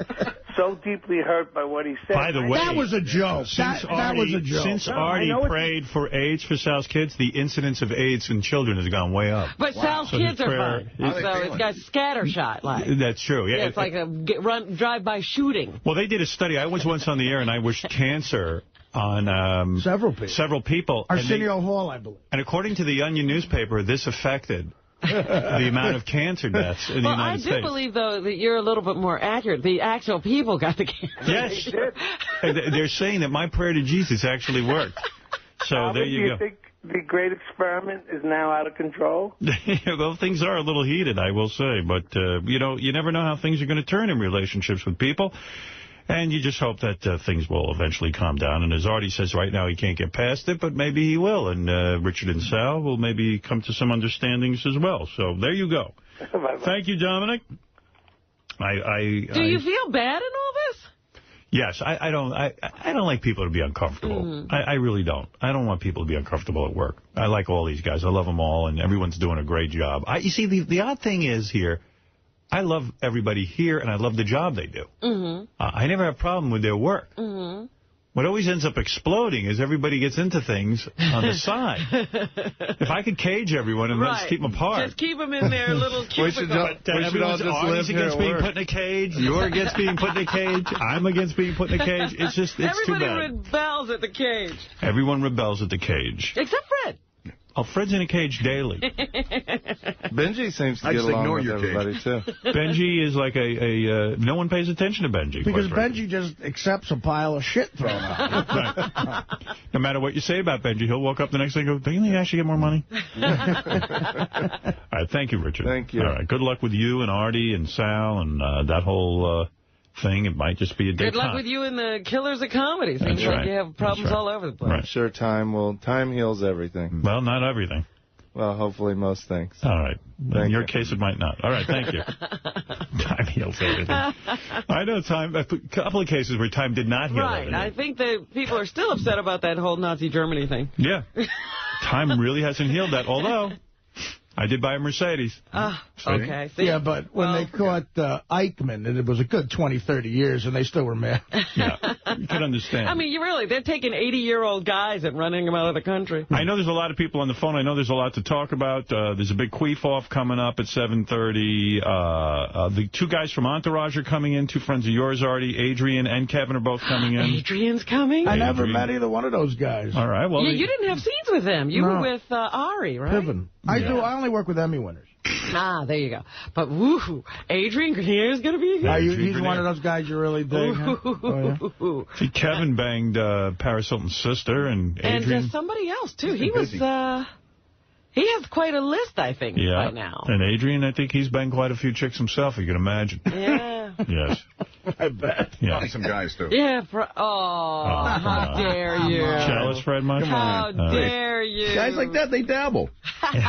so deeply hurt by what he said. By the way, that was a joke. That was a joke. Since Artie prayed for AIDS for Sal's kids, the incidence of AIDS in children has gone way up. But Sal's kids are fine. So it's got scattershot. That's true. Yeah, it's like a drive-by shooting. Well, they did a study. I was once on the air, and I wished cancer on several people. Arsenio Hall, I believe. And according to the Onion newspaper, this affected the amount of cancer deaths in the United States. I do believe, though, that you're a little bit more accurate. The actual people got the cancer. Yes. They're saying that my prayer to Jesus actually worked. So there you go. Do you think the great experiment is now out of control? Well, things are a little heated, I will say. But, you never know how things are going to turn in relationships with people. And you just hope that things will eventually calm down. And as Artie says right now, he can't get past it, but maybe he will. And Richard and Sal will maybe come to some understandings as well. So there you go. Thank you, Dominic. Do you feel bad in all this? Yes, I don't like people to be uncomfortable. Mm-hmm. I really don't. I don't want people to be uncomfortable at work. I like all these guys. I love them all, and everyone's doing a great job. You see, the odd thing is here, I love everybody here, and I love the job they do. Mm-hmm. I never have a problem with their work. Mm-hmm. What always ends up exploding is everybody gets into things on the side. If I could cage everyone and let's keep them apart. Just keep them in their little cubicle. Everyone's against being put in a cage. You're against being put in a cage. I'm against being put in a cage. It's too bad. Everybody rebels at the cage. Everyone rebels at the cage. Except Fred. Oh, Fred's in a cage daily. Benji seems to get along with everybody, too. Benji is like no one pays attention to Benji. Because Benji just accepts a pile of shit thrown out. Right. No matter what you say about Benji, he'll walk up the next day and go, do you think I should get more money? All right, thank you, Richard. Thank you. All right, good luck with you and Artie and Sal and that whole thing. It might just be a day. Good luck with you and the Killers of Comedy. Seems like you have problems all over the place. Right. Sure, time heals everything. Well, not everything. Well, hopefully most things. All right. In your case, it might not. All right, thank you. Time heals everything. I know a couple of cases where time did not heal everything. I think that people are still upset about that whole Nazi Germany thing. Yeah. Time really hasn't healed that, although I did buy a Mercedes. Okay. See? Yeah, but when they caught Eichmann, it was a good 20, 30 years, and they still were mad. Yeah, you can understand. I mean, they're taking 80-year-old guys and running them out of the country. I know there's a lot of people on the phone. I know there's a lot to talk about. There's a big queef-off coming up at 7:30. The two guys from Entourage are coming in. Two friends of yours already. Adrian and Kevin are both coming in. Adrian's coming? I never met either one of those guys. All right. Well, you didn't have scenes with them. You were with Ari, right? Piven. I do. I only work with Emmy winners. There you go. But, woo, Adrian Grenier is going to be here. He's one of those guys you really dig. Huh? See, Kevin banged Paris Hilton's sister, and Adrian. And somebody else, too. He was... he has quite a list, I think, by now. And Adrian, I think he's banged quite a few chicks himself, you can imagine. Yeah. Yes. I bet. Yeah. Probably some guys, too. Yeah. How dare you. Jealous, Fred, much? How dare you. Guys like that, they dabble. Guys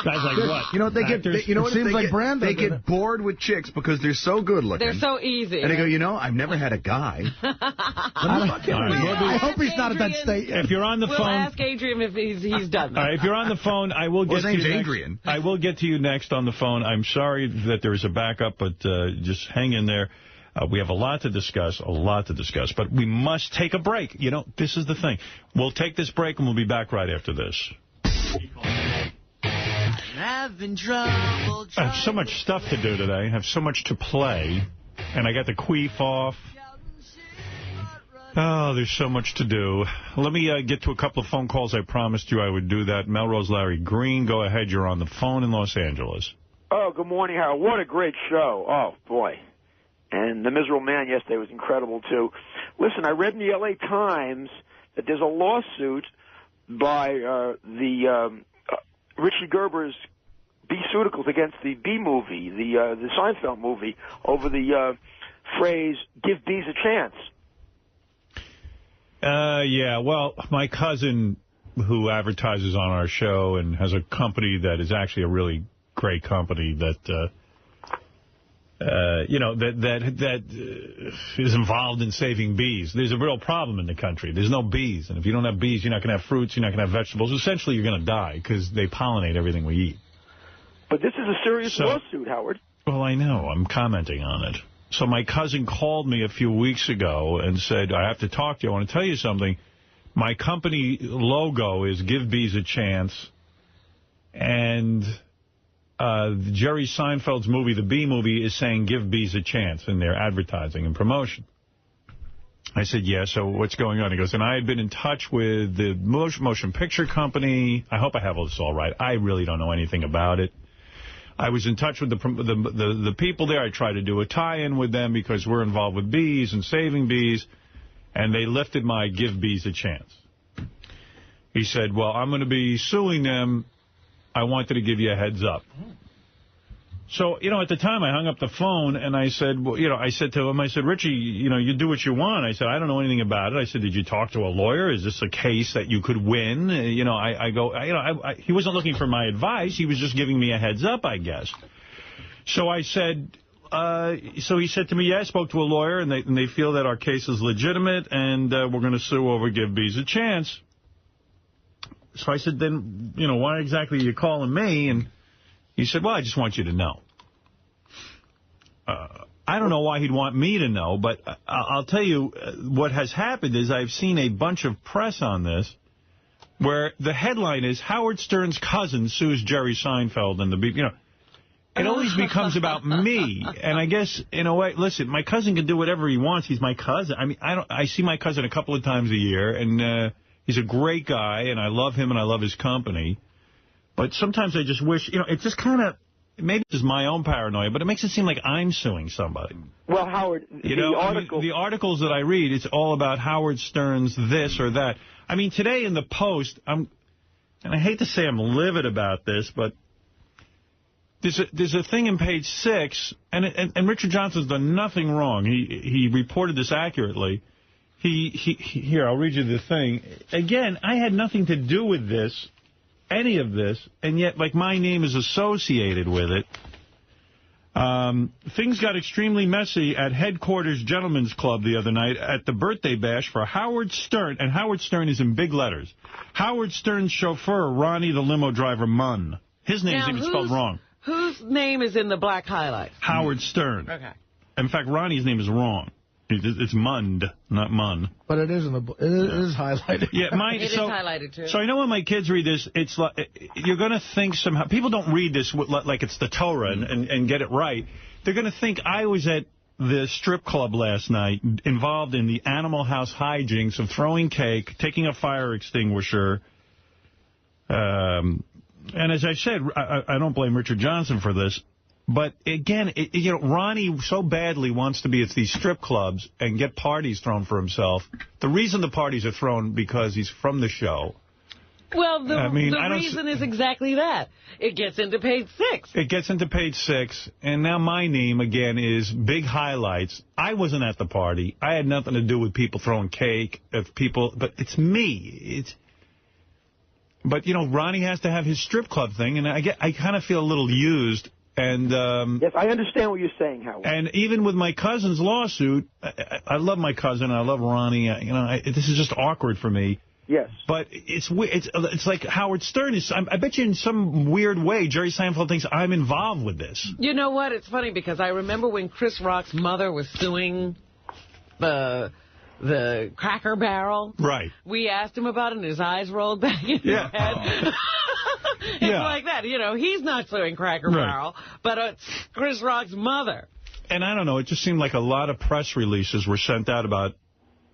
like what? You know what they get? It seems like Brando. They get bored with chicks because they're so good looking. They're so easy. And they go, I've never had a guy. I hope he's not at that state yet. If you're on the phone... We'll ask Adrian if he's done that. All right, if you're on the phone, I will get to you next. Adrian. I will get to you next on the phone. I'm sorry that there is a backup, but just hang in there. We have a lot to discuss, but we must take a break. This is the thing. We'll take this break, and we'll be back right after this. I have so much stuff to do today. I have so much to play, and I got the queef off. Oh, there's so much to do. Let me get to a couple of phone calls. I promised you I would do that. Melrose Larry Green, go ahead. You're on the phone in Los Angeles. Oh, good morning, Howard. What a great show. Oh, boy. And The Miserable Man yesterday was incredible, too. Listen, I read in the L.A. Times that there's a lawsuit by Richie Gerber's B-Ceuticals against the B-movie, the Seinfeld movie, over the phrase, give bees a chance. Yeah, well, my cousin, who advertises on our show and has a company that is actually a really great company that... that is involved in saving bees. There's a real problem in the country. There's no bees. And if you don't have bees, you're not going to have fruits, you're not going to have vegetables. Essentially, you're going to die because they pollinate everything we eat. But this is a serious lawsuit, Howard. Well, I know. I'm commenting on it. So my cousin called me a few weeks ago and said, I have to talk to you. I want to tell you something. My company logo is Give Bees a Chance. And... Jerry Seinfeld's movie, the Bee Movie, is saying give bees a chance in their advertising and promotion. I said, yeah, so what's going on? He goes, and I had been in touch with the motion picture company. I hope I have all this all right. I really don't know anything about it. I was in touch with the people there. I tried to do a tie-in with them because we're involved with bees and saving bees, and they lifted my give bees a chance. He said, well, I'm going to be suing them. I wanted to give you a heads up. So, at the time I hung up the phone and I said, well, I said to him, I said, Richie, you do what you want. I said, I don't know anything about it. I said, did you talk to a lawyer? Is this a case that you could win? He wasn't looking for my advice. He was just giving me a heads up, I guess. So I said, so he said to me, yeah, I spoke to a lawyer and they feel that our case is legitimate and we're going to sue over Give Bees a Chance. So I said, then, why exactly are you calling me? And he said, well, I just want you to know. I don't know why he'd want me to know, but I'll tell you what has happened is I've seen a bunch of press on this where the headline is Howard Stern's cousin sues Jerry Seinfeld and the beef. It always becomes about me. And I guess, in a way, listen, my cousin can do whatever he wants. He's my cousin. I mean, I see my cousin a couple of times a year, and he's a great guy, and I love him, and I love his company. But sometimes I just wish, it's just kind of, maybe it's my own paranoia, but it makes it seem like I'm suing somebody. Well, Howard, the articles that I read, it's all about Howard Stern's this or that. I mean, today in the Post, and I hate to say I'm livid about this, but there's a thing in page 6, and Richard Johnson's done nothing wrong. He reported this accurately. Here, I'll read you the thing. Again, I had nothing to do with this, any of this, and yet, my name is associated with it. Things got extremely messy at Headquarters Gentlemen's Club the other night at the birthday bash for Howard Stern, and Howard Stern is in big letters. Howard Stern's chauffeur, Ronnie the limo driver Munn, His name's Now, even spelled wrong. Whose name is in the black highlight? Howard Stern. Okay. In fact, Ronnie's name is wrong. It's Mund, not Mun. But it is it is highlighted. Yeah, It is highlighted, too. So I know when my kids read this, it's like you're going to think somehow. People don't read this like it's the Torah and get it right. They're going to think I was at the strip club last night involved in the Animal House hijinks of throwing cake, taking a fire extinguisher. And as I said, I don't blame Richard Johnson for this. But again, Ronnie so badly wants to be at these strip clubs and get parties thrown for himself. The reason the parties are thrown because he's from the show. Well, the reason is exactly that. It gets into page 6. It gets into page 6, and now my name, again, is big highlights. I wasn't at the party. I had nothing to do with people throwing cake, but it's me. But, Ronnie has to have his strip club thing, and I kind of feel a little used. And yes, I understand what you're saying, Howard. And even with my cousin's lawsuit, I love my cousin. I love Ronnie. This is just awkward for me. Yes. But it's like Howard Stern is. I bet you in some weird way, Jerry Seinfeld thinks I'm involved with this. You know what? It's funny because I remember when Chris Rock's mother was suing the Cracker Barrel. Right. We asked him about it, and his eyes rolled back in his head. It's like that. He's not suing Cracker Barrel, but it's Chris Rock's mother. And I don't know. It just seemed like a lot of press releases were sent out about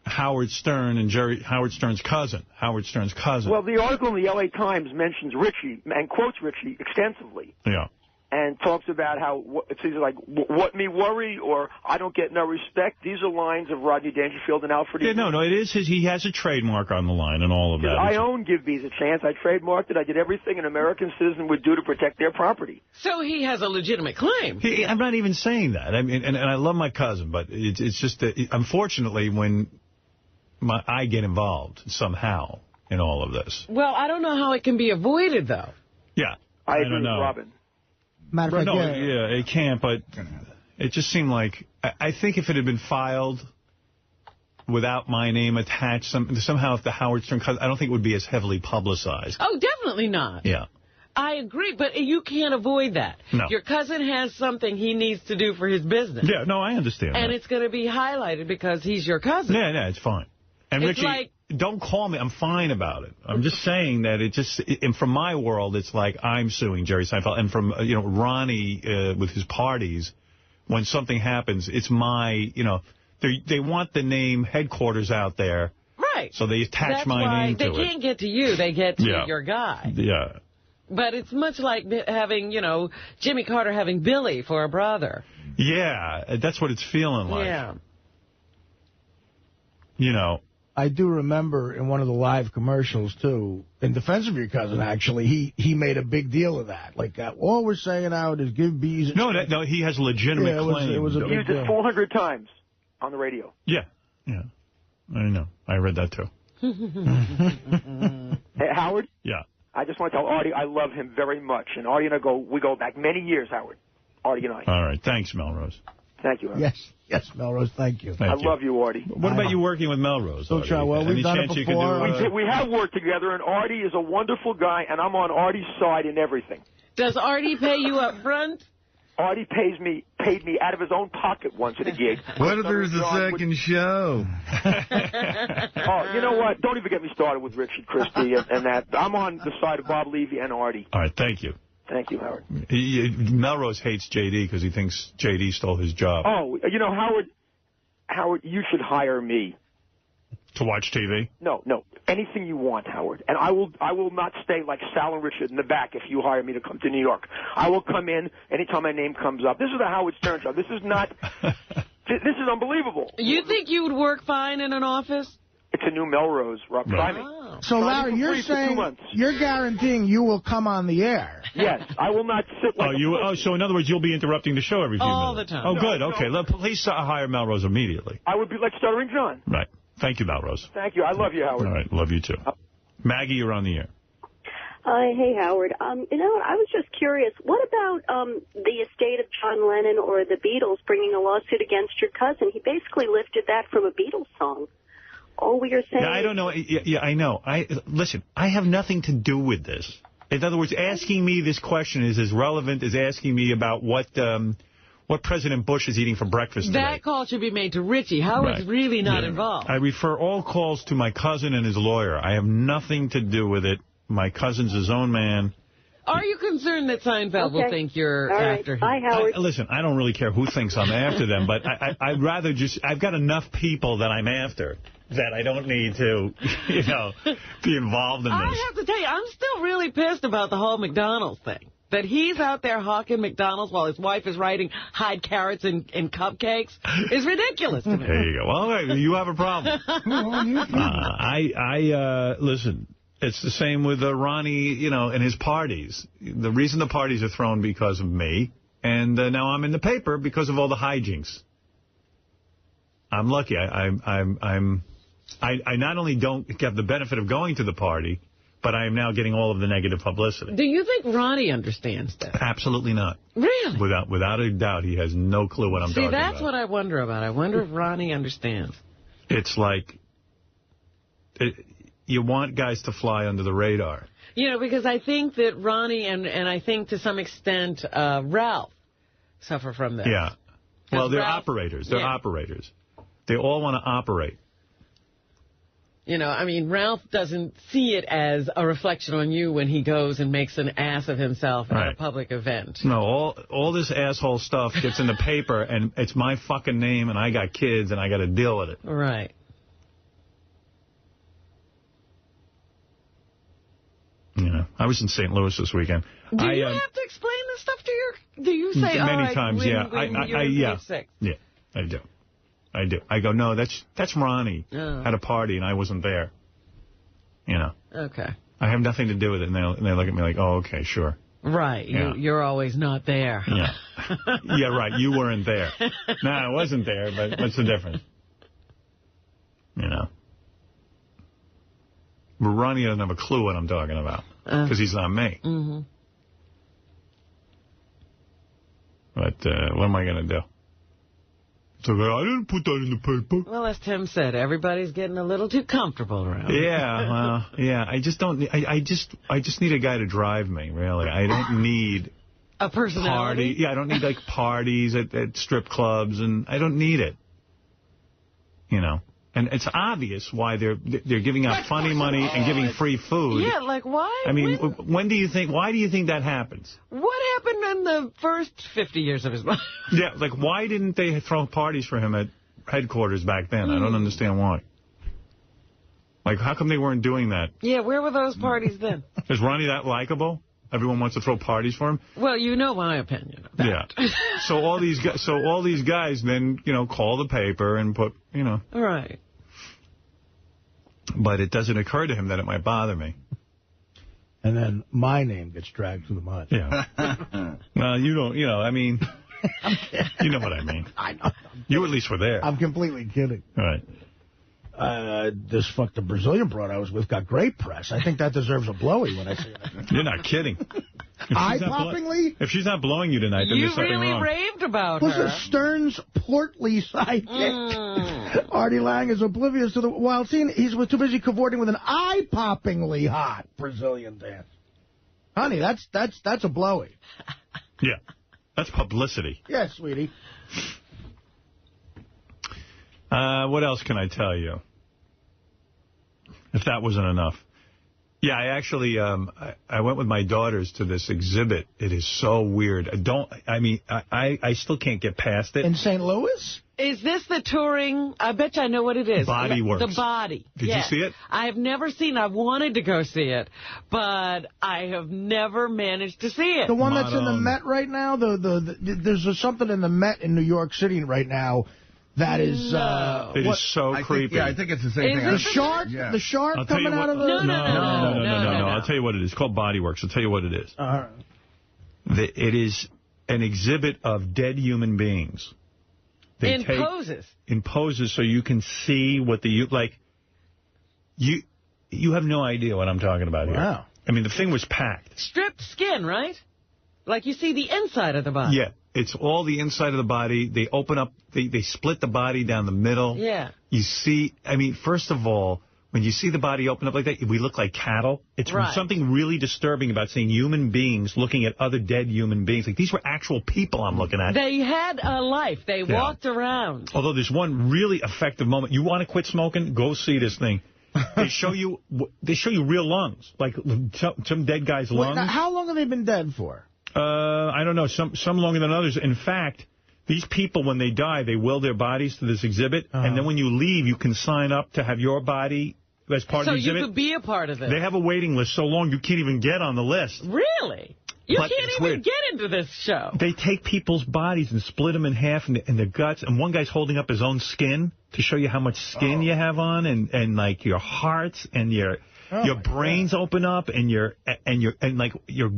Howard Stern and Howard Stern's cousin. Howard Stern's cousin. Well, the article in the L.A. Times mentions Richie and quotes Richie extensively. Yeah. And talks about how it's either like, what me worry or I don't get no respect. These are lines of Rodney Dangerfield and Alfred E. Yeah, no, it is he has a trademark on the line and all of that. I own Give Bees a Chance. I trademarked it. I did everything an American citizen would do to protect their property. So he has a legitimate claim. I'm not even saying that. I mean, and I love my cousin, but it's just that, unfortunately, when I get involved somehow in all of this. Well, I don't know how it can be avoided, though. Yeah. I agree don't with know. Robin. Matter of fact, it can't, but it just seemed like, I think if it had been filed without my name attached, somehow if the Howard Stern cousin, I don't think it would be as heavily publicized. Oh, definitely not. Yeah. I agree, but you can't avoid that. No. Your cousin has something he needs to do for his business. Yeah, no, I understand And that. it's going to be highlighted because he's your cousin. Yeah, it's fine. And it's Richie, don't call me. I'm fine about it. I'm just saying that and from my world, it's like I'm suing Jerry Seinfeld. And from, Ronnie with his parties, when something happens, it's my, they want the name headquarters out there. Right. So they attach my name to it. They can't get to you. They get to your guy. Yeah. But it's much like having, Jimmy Carter having Billy for a brother. Yeah, that's what it's feeling like. Yeah. I do remember in one of the live commercials, too, in defense of your cousin, actually, he made a big deal of that. Like, all we're saying out is give Bees a chance. No, he has a legitimate claim. It was a big Used deal. it 400 times on the radio. Yeah. I know. I read that, too. Hey, Howard? Yeah. I just want to tell Artie I love him very much. And Artie and we go back many years, Howard. Artie and I. All right. Thanks, Melrose. Thank you, Howard. Yes, Melrose, thank you. I love you, Artie. What about you working with Melrose? So, well, we've done it before. We have worked together, and Artie is a wonderful guy, and I'm on Artie's side in everything. Does Artie pay you up front? Artie paid me out of his own pocket once at a gig. What if there's a second show? Oh, you know what? Don't even get me started with Richard Christie and that. I'm on the side of Bob Levy and Artie. All right, thank you. Thank you, Howard. Melrose hates J.D. because he thinks J.D. stole his job. Oh, Howard, you should hire me. To watch TV? No. Anything you want, Howard. And I will not stay like Sal and Richard in the back if you hire me to come to New York. I will come in anytime my name comes up. This is the Howard Stern Show. This is not... this is unbelievable. You think you would work fine in an office? It's a new Melrose, Rob. Try me. So, Larry, you're saying you're guaranteeing you will come on the air. Yes, I will not sit like so in other words, you'll be interrupting the show every few minutes. All the time. Oh, good. Okay. Please hire Melrose immediately. I would be like Stuttering John. Right. Thank you, Melrose. Thank you. I love you, Howard. All right. Love you, too. Maggie, you're on the air. Hey, Howard. I was just curious. What about the estate of John Lennon or the Beatles bringing a lawsuit against your cousin? He basically lifted that from a Beatles song. All we are saying... Yeah, I don't know. Yeah, I know. Listen, I have nothing to do with this. In other words, asking me this question is as relevant as asking me about what President Bush is eating for breakfast today. That call should be made to Richie. Howard's really not involved. I refer all calls to my cousin and his lawyer. I have nothing to do with it. My cousin's his own man. Are you concerned that Seinfeld will think you're after him? Bye, Howard. Listen, I don't really care who thinks I'm after them, but I'd rather just... I've got enough people that I'm after that I don't need to, be involved in this. I have to tell you, I'm still really pissed about the whole McDonald's thing. That he's out there hawking McDonald's while his wife is writing hide carrots in cupcakes is ridiculous to me. There you go. Well, all right, you have a problem. Listen... It's the same with Ronnie, and his parties. The reason the parties are thrown because of me, and now I'm in the paper because of all the hijinks. I'm lucky. I not only don't get the benefit of going to the party, but I am now getting all of the negative publicity. Do you think Ronnie understands that? Absolutely not. Really? Without a doubt, he has no clue what I'm talking about. See, that's what I wonder about. I wonder if Ronnie understands. It's like... You want guys to fly under the radar. Because I think that Ronnie and I think to some extent Ralph suffer from this. Yeah. Well, they're Ralph, operators. They're operators. They all want to operate. Ralph doesn't see it as a reflection on you when he goes and makes an ass of himself at a public event. No, all this asshole stuff gets in the paper, and it's my fucking name, and I got kids, and I got to deal with it. Right. I was in St. Louis this weekend. Do you have to explain this stuff to your... Do you say, many times, yeah. I do. I go, no, that's Ronnie at a party, and I wasn't there. Okay. I have nothing to do with it, and they look at me like, oh, okay, sure. Right. Yeah. You're always not there. Yeah. Yeah, right. You weren't there. No, I wasn't there, but what's the difference? But Ronnie doesn't have a clue what I'm talking about, because he's not me. Mm-hmm. But what am I going to do? So I didn't put that in the paper. Well, as Tim said, everybody's getting a little too comfortable around. Yeah, I just don't. I just need a guy to drive me. Really, I don't need a personality. Yeah, I don't need parties at strip clubs, and I don't need it. And it's obvious why they're giving out funny money and giving free food. Yeah, like why? Why do you think that happens? What happened in the first 50 years of his life? Yeah, like why didn't they throw parties for him at headquarters back then? I don't understand why. Like, how come they weren't doing that? Yeah, where were those parties then? Is Ronnie that likable? Everyone wants to throw parties for him? Well, you know my opinion of that. Yeah. So all these guys then, call the paper and put, Right. But it doesn't occur to him that it might bother me. And then my name gets dragged through the mud. Yeah. Well, you don't, you know what I mean. I know. You at least were there. I'm completely kidding. All right. This fucking Brazilian broad I was with got great press. I think that deserves a blowy when I say that. You're not kidding. Eye-poppingly? If she's not blowing you tonight, then there's something wrong. You really raved about her. her. Stern's portly sidekick. Artie Lang is oblivious to the wild scene. He's too busy cavorting with an eye-poppingly hot Brazilian dance. Honey, that's a blowy. Yeah. That's publicity. Yes, sweetie. What else can I tell you? If that wasn't enough. Yeah, I actually, I went with my daughters to this exhibit. It is so weird. I still can't get past it. In St. Louis? Is this the touring? I bet you I know what it is. Body Works. The Body. Did you see it? I have never seen it. I wanted to go see it, but I have never managed to see it. The one that's in the Met right now? There's something in the Met in New York City right now that is... it is so creepy. I think it's the same thing. The shark? Yeah. The shark coming out of the... No. I'll tell you what it is. It's called Body Works. I'll tell you what it is. It is an exhibit of dead human beings. In poses. In poses, so you can see what you have no idea what I'm talking about here. Wow. I mean, the thing was packed. Stripped skin, right? Like you see the inside of the body. Yeah. It's all the inside of the body. They open up, they split the body down the middle. Yeah. You see, first of all, when you see the body open up like that, we look like cattle. It's something really disturbing about seeing human beings looking at other dead human beings. Like, these were actual people I'm looking at. They had a life. They walked around. Although there's one really effective moment. You want to quit smoking? Go see this thing. They show you real lungs, like some dead guy's lungs. Now, how long have they been dead for? I don't know. Some longer than others. In fact, these people, when they die, they will their bodies to this exhibit, and then when you leave, you can sign up to have your body as part of the exhibit. So you could be a part of it. They have a waiting list so long you can't even get on the list. Really? You can't even get into this show. They take people's bodies and split them in half in the guts, and one guy's holding up his own skin to show you how much skin you have on, and like your hearts and your brains open up, and your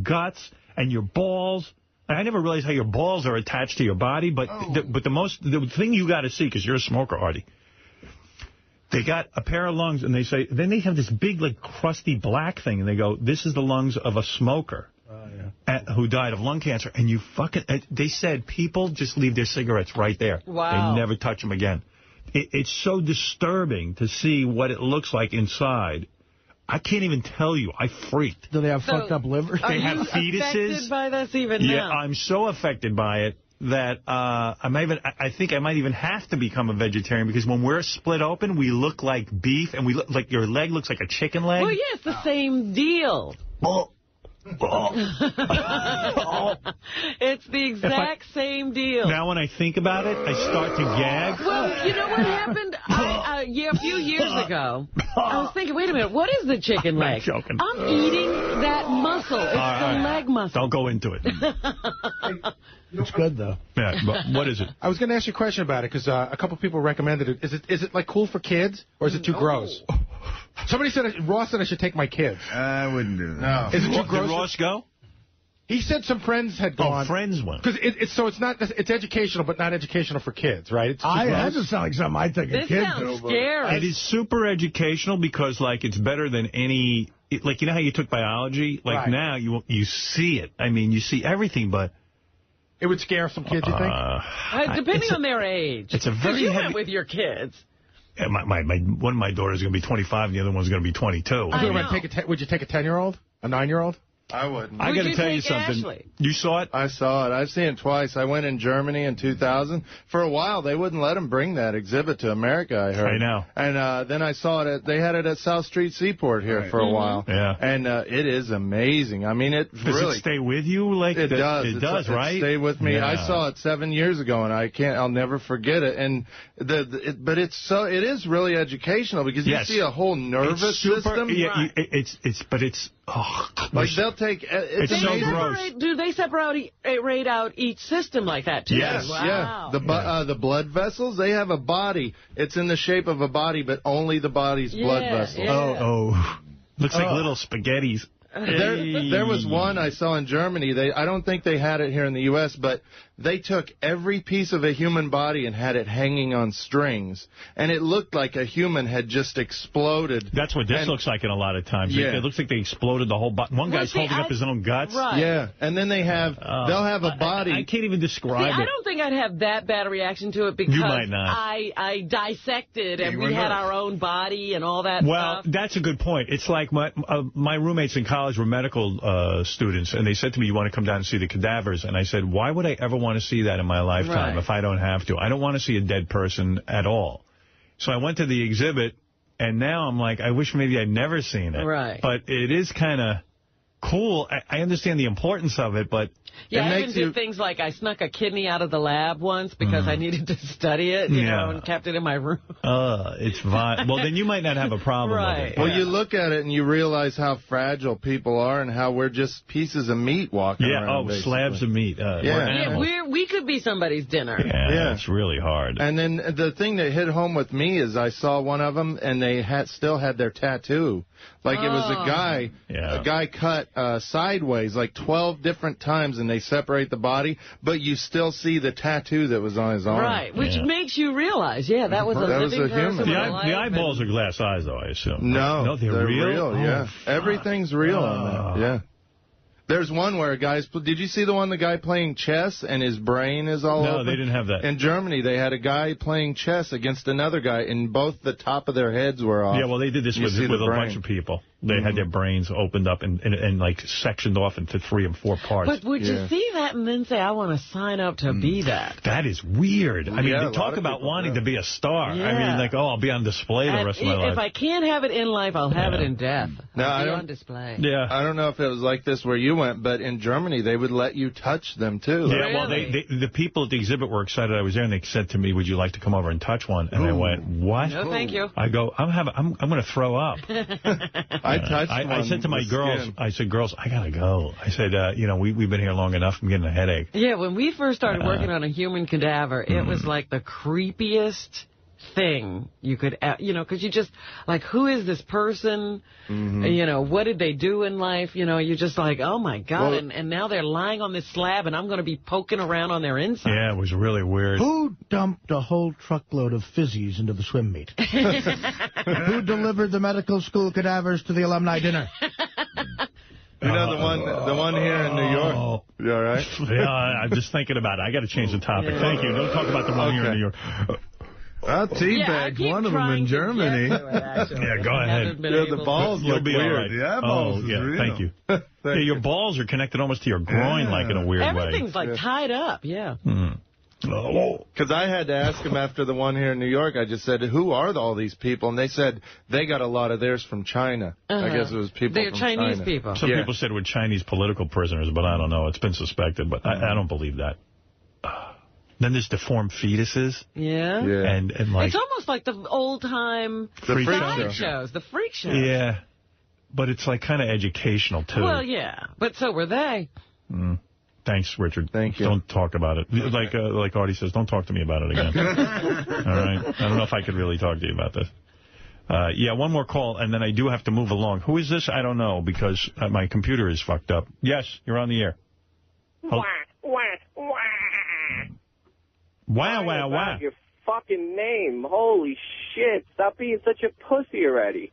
guts and your balls. I never realized how your balls are attached to your body, but the thing you got to see, because you're a smoker, Artie. They got a pair of lungs, and then they have this big, like, crusty black thing, and they go, this is the lungs of a smoker who died of lung cancer. And they said people just leave their cigarettes right there. Wow. They never touch them again. It's so disturbing to see what it looks like inside. I can't even tell you. I freaked. Do they have fucked up livers? Are they have you fetuses. affected by this even now? Yeah, I'm so affected by it that I think I might even have to become a vegetarian, because when we're split open, we look like beef, and we look like your leg looks like a chicken leg. Well, yeah, it's the same deal. It's the exact same deal. Now when I think about it, I start to gag. Well, you know what happened? A few years ago, I was thinking, wait a minute, what is the chicken leg? I'm joking. I'm eating that muscle. It's the leg muscle. Don't go into it. It's good, though. Yeah, but what is it? I was going to ask you a question about it, because a couple people recommended it. Is it like cool for kids, or is it too gross? Somebody said, Ross said I should take my kids. I wouldn't do that. No. Is it too gross? Did Ross go? He said some friends had gone. Oh, friends went. Because it's educational, but not educational for kids, right? That doesn't sound like something I'd take a kid to. This sounds scary. It is super educational, because, like, it's better than any... Like, you know how you took biology? Like, now you see it. I mean, you see everything, but... It would scare some kids, you think? Depending on their age. It's a very you heavy... went with your kids. Yeah, one of my daughters is going to be 25, and the other one's going to be 22. Would you take a 10-year-old? A 9-year-old? I wouldn't. I got to tell you something. Ashley? You saw it? I saw it. I've seen it twice. I went in Germany in 2000. For a while, they wouldn't let them bring that exhibit to America, I heard. I know. And then I saw it. They had it at South Street Seaport here for a while. Yeah. And it is amazing. I mean, Does it stay with you? Like it does. It does, right? It stayed with me. Yeah. I saw it 7 years ago, and I'll never forget it. And but it is really educational, because you see a whole nervous system. Yeah, like they'll take. It's so gross. Do they separate out each system like that, too? Yes, wow. yeah. The blood vessels, they have a body. It's in the shape of a body, but only the body's blood vessels. Yeah. Looks like little spaghettis. There was one I saw in Germany. I don't think they had it here in the U.S., but they took every piece of a human body and had it hanging on strings, and it looked like a human had just exploded. That's what this looks like in a lot of times. Yeah. It looks like they exploded the whole body. One guy's holding up his own guts. Right. Yeah, and then they'll have a body. I can't even describe it. I don't think I'd have that bad a reaction to it, because you might not. I dissected, and we had our own body and all that stuff. Well, that's a good point. It's like my roommates in college were medical students, and they said to me, you want to come down and see the cadavers? And I said, why would I ever want to see that in my lifetime if I don't have to? I don't want to see a dead person at all. So I went to the exhibit, and now I'm like, I wish maybe I'd never seen it. Right. But it is kind of cool. I understand the importance of it, but... Yeah, I even did things like I snuck a kidney out of the lab once because I needed to study it, you know, and kept it in my room. It's fine. Well, then you might not have a problem with it. Well, you look at it and you realize how fragile people are and how we're just pieces of meat walking around. Yeah, slabs of meat. We could be somebody's dinner. Yeah, it's really hard. And then the thing that hit home with me is I saw one of them, and they still had their tattoo. Like it was a guy cut sideways like 12 different times, and they separate the body, but you still see the tattoo that was on his arm. Right, which makes you realize, that was a living person. The eyeballs are glass eyes, though, I assume. No, they're real. Yeah, everything's real on that. Yeah. There's one where a guy's... Did you see the guy playing chess and his brain is all No, open? they didn't have that. In Germany, they had a guy playing chess against another guy, and both the top of their heads were off. Yeah, well, they did this with a bunch of people. They had their brains opened up and like sectioned off into 3 and 4 parts. But would you see that and then say, I want to sign up to be that? That is weird. I mean, Yeah, they talk about wanting to be a star. Yeah. I mean, like, I'll be on display the rest of my life. If I can't have it in life, I'll have it in death. No, I'll be on display. Yeah. I don't know if it was like this where you went, but in Germany, they would let you touch them, too. Yeah, well, the people at the exhibit were excited I was there, and they said to me, would you like to come over and touch one? And I went, what? No, thank you. I go, I'm going to throw up. I touched one. I said to my girls, girls, I got to go. I said, we've been here long enough. I'm getting a headache. Yeah, when we first started working on a human cadaver, it was like the creepiest thing you could, because you just, like, who is this person? What did they do in life? You're just like, oh, my God. Well, and now they're lying on this slab, and I'm going to be poking around on their inside. Yeah, it was really weird. Who dumped a whole truckload of fizzies into the swim meet? Who delivered the medical school cadavers to the alumni dinner? You know the one here in New York. You all right? Yeah, I'm just thinking about it. I got to change the topic. Thank you. Don't talk about the one here in New York. I teabagged one of them in Germany. Yeah, go ahead. The balls look be weird. all right. Yeah, balls is real. Thank you. Yeah, your balls are connected almost to your groin, like in a weird way. Everything's like tied up, yeah. Because I had to ask him after the one here in New York. I just said, who are all these people? And they said they got a lot of theirs from China. I guess it was people They're from Chinese China. people. Some people said we're Chinese political prisoners, but I don't know. It's been suspected, but I don't believe that. Then there's deformed fetuses. Yeah. And like... It's almost like the old-time side shows, the freak shows. Yeah. But it's like kind of educational, too. Well, yeah. But so were they. Thanks, Richard. Thank you. Don't talk about it. Like Artie says, don't talk to me about it again. All right? I don't know if I could really talk to you about this. Yeah, one more call, and then I do have to move along. Who is this? I don't know, because my computer is fucked up. Yes, you're on the air. Wow. Your fucking name. Holy shit. Stop being such a pussy already.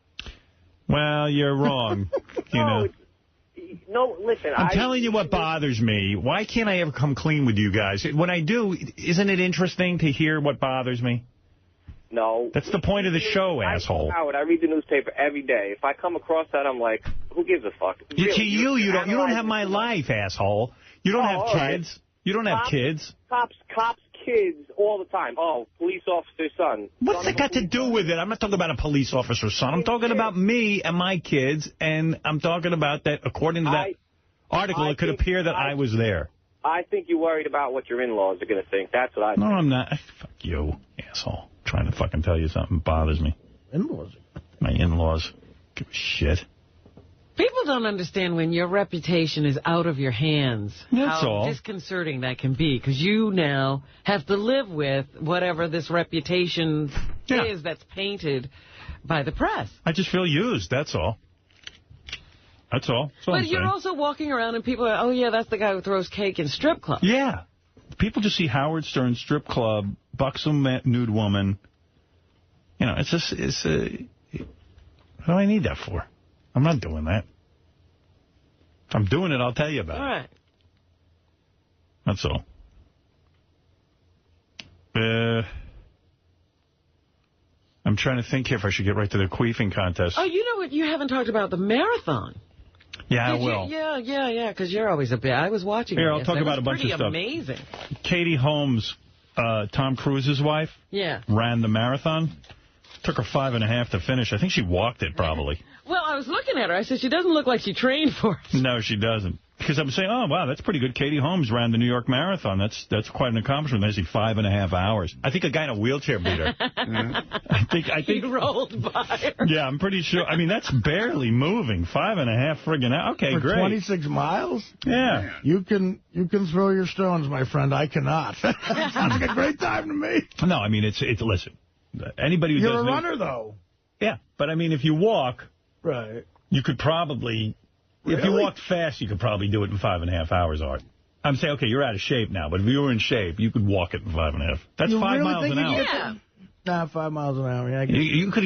Well, you're wrong. No, listen. I'm telling you what bothers me. Why can't I ever come clean with you guys? When I do, isn't it interesting to hear what bothers me? No. That's the point of the show, asshole. Howard, I read the newspaper every day. If I come across that, I'm like, who gives a fuck? Really, to you don't have my life, asshole. You don't have kids. Right. You don't have kids. Cops, kids, all the time. Oh, police officer's son. What's that got to do with it? I'm not talking about a police officer's son. I'm talking about me and my kids, and I'm talking about that, according to that article, it could appear that I was there. I think you're worried about what your in-laws are going to think. That's what I think. No, I'm not. Fuck you, asshole. I'm trying to fucking tell you something bothers me. In-laws? My in-laws. Give a shit. People don't understand when your reputation is out of your hands. That's how all. Disconcerting that can be, because you now have to live with whatever this reputation is that's painted by the press. I just feel used, that's all. That's all. But you're also walking around and people are, oh, yeah, that's the guy who throws cake in strip clubs. Yeah. People just see Howard Stern strip club, buxom nude woman. You know, what do I need that for? I'm not doing that. If I'm doing it, I'll tell you about it. All right. That's all. I'm trying to think here if I should get right to the queefing contest. Oh, you know what? You haven't talked about the marathon. Yeah, I will. Yeah, because you're always a bit. I was watching Here, I'll talk about a bunch of stuff. Amazing. Katie Holmes, Tom Cruise's wife, ran the marathon. Took her 5.5 to finish. I think she walked it, probably. Well, I was looking at her. I said, she doesn't look like she trained for it. No, she doesn't. Because I'm saying, oh, wow, that's pretty good. Katie Holmes ran the New York Marathon. That's quite an accomplishment. I see 5.5 hours. I think a guy in a wheelchair beat her. I think he rolled by her. Yeah, I'm pretty sure. I mean, that's barely moving. 5.5 friggin' hours. Okay, for great. 26 miles? Yeah. You can throw your stones, my friend. I cannot. Sounds like a great time to me. No, I mean, it's listen. Anybody who You're does a runner, though. Yeah, but I mean, if you walk, right, you could probably, if you walked fast, you could probably do it in 5.5 hours, Art. I'm saying, okay, you're out of shape now, but if you were in shape, you could walk it in 5.5. That's you 5 really miles an hour. Yeah. Nah, 5 miles an hour. Yeah, you could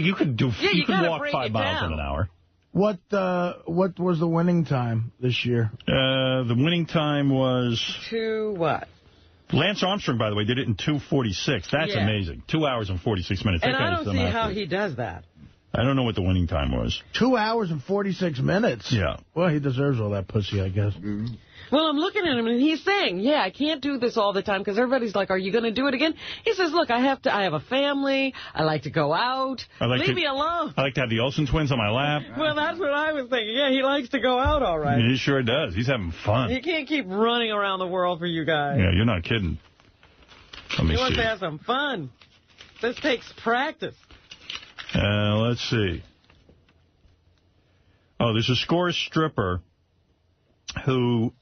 walk break 5 miles in an hour. What was the winning time this year? The winning time was... 2 what? Lance Armstrong, by the way, did it in 2:46. That's amazing. 2 hours and 46 minutes. And I don't see how he does that. I don't know what the winning time was. 2 hours and 46 minutes? Yeah. Well, he deserves all that pussy, I guess. Mm-hmm. Well, I'm looking at him, and he's saying, yeah, I can't do this all the time, because everybody's like, are you going to do it again? He says, look, I have a family. I like to go out. Leave me alone. I like to have the Olsen twins on my lap. Well, that's what I was thinking. Yeah, he likes to go out all right. He sure does. He's having fun. He can't keep running around the world for you guys. Yeah, you're not kidding. Let me He see. wants to have some fun. This takes practice. Let's see. Oh, there's a score stripper who...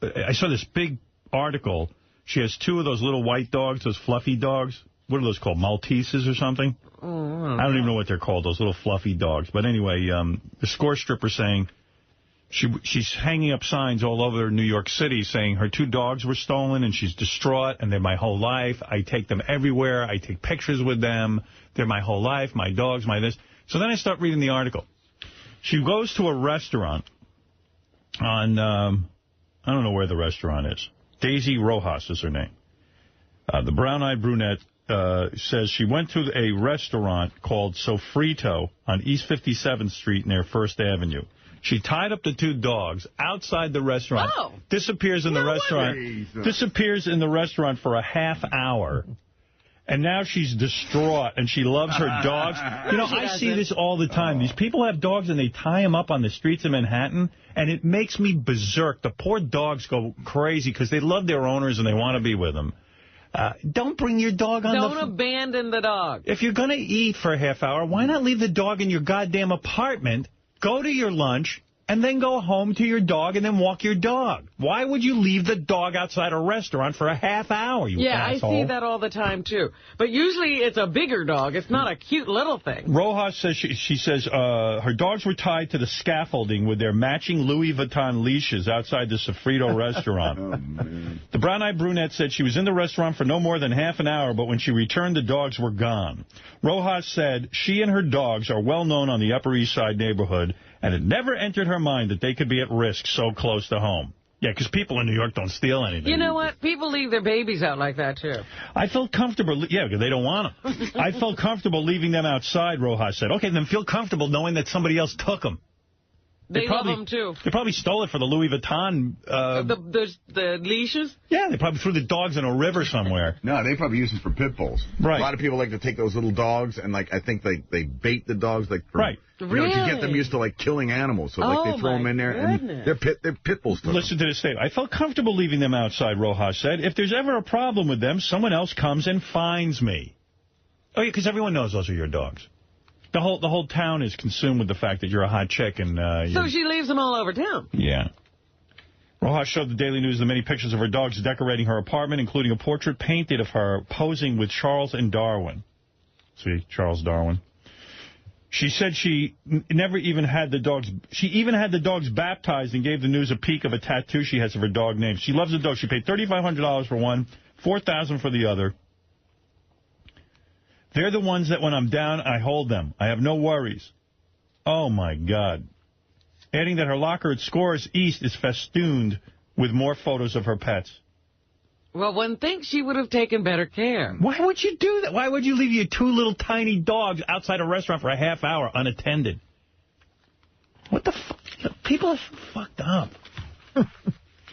I saw this big article. She has 2 of those little white dogs, those fluffy dogs. What are those called, Malteses or something? I don't even know what they're called, those little fluffy dogs. But anyway, the score stripper saying she's hanging up signs all over New York City saying her 2 dogs were stolen and she's distraught and they're my whole life. I take them everywhere. I take pictures with them. They're my whole life, my dogs, my this. So then I start reading the article. She goes to a restaurant on... I don't know where the restaurant is. Daisy Rojas is her name. The brown-eyed brunette says she went to a restaurant called Sofrito on East 57th Street near First Avenue. She tied up the 2 dogs outside the restaurant, disappears in the restaurant, disappears in the restaurant for a half hour. And now she's distraught, and she loves her dogs. You know, I see this all the time. These people have dogs, and they tie them up on the streets of Manhattan, and it makes me berserk. The poor dogs go crazy because they love their owners, and they want to be with them. Don't bring your dog on Don't abandon the dog. If you're going to eat for a half hour, why not leave the dog in your goddamn apartment, go to your lunch, and then go home to your dog and then walk your dog? Why would you leave the dog outside a restaurant for a half hour, you asshole? I see that all the time, too. But usually it's a bigger dog. It's not a cute little thing. Rojas says she says her dogs were tied to the scaffolding with their matching Louis Vuitton leashes outside the Sofrito restaurant. Oh, man. The brown-eyed brunette said she was in the restaurant for no more than half an hour, but when she returned, the dogs were gone. Rojas said she and her dogs are well known on the Upper East Side neighborhood, and it never entered her mind that they could be at risk so close to home. Yeah, because people in New York don't steal anything. You know what? People leave their babies out like that, too. I felt comfortable. Yeah, because they don't want them. I felt comfortable leaving them outside, Rojas said. Okay, then feel comfortable knowing that somebody else took them. They love them, too. They probably stole it for the Louis Vuitton. The leashes? Yeah, they probably threw the dogs in a river somewhere. No, they probably use them for pit bulls. Right. A lot of people like to take those little dogs and, like, I think they bait the dogs, like, for, right. You know, to get them used to, like, killing animals. So, like, they throw them in there, and they're pit bulls. Listen to this statement. I felt comfortable leaving them outside, Rojas said. If there's ever a problem with them, someone else comes and finds me. Oh, yeah, because everyone knows those are your dogs. The whole town is consumed with the fact that you're a hot chick. And so she leaves them all over town. Yeah. Rojas showed the Daily News the many pictures of her dogs decorating her apartment, including a portrait painted of her posing with Charles and Darwin. See, Charles Darwin. She said she never even had the dogs. She even had the dogs baptized and gave the news a peek of a tattoo she has of her dog name. She loves the dog. She paid $3,500 for one, $4,000 for the other. They're the ones that when I'm down, I hold them. I have no worries. Oh, my God. Adding that her locker at Scores East is festooned with more photos of her pets. Well, one thinks she would have taken better care. Why would you do that? Why would you leave your 2 little tiny dogs outside a restaurant for a half hour unattended? What the fuck? People are fucked up.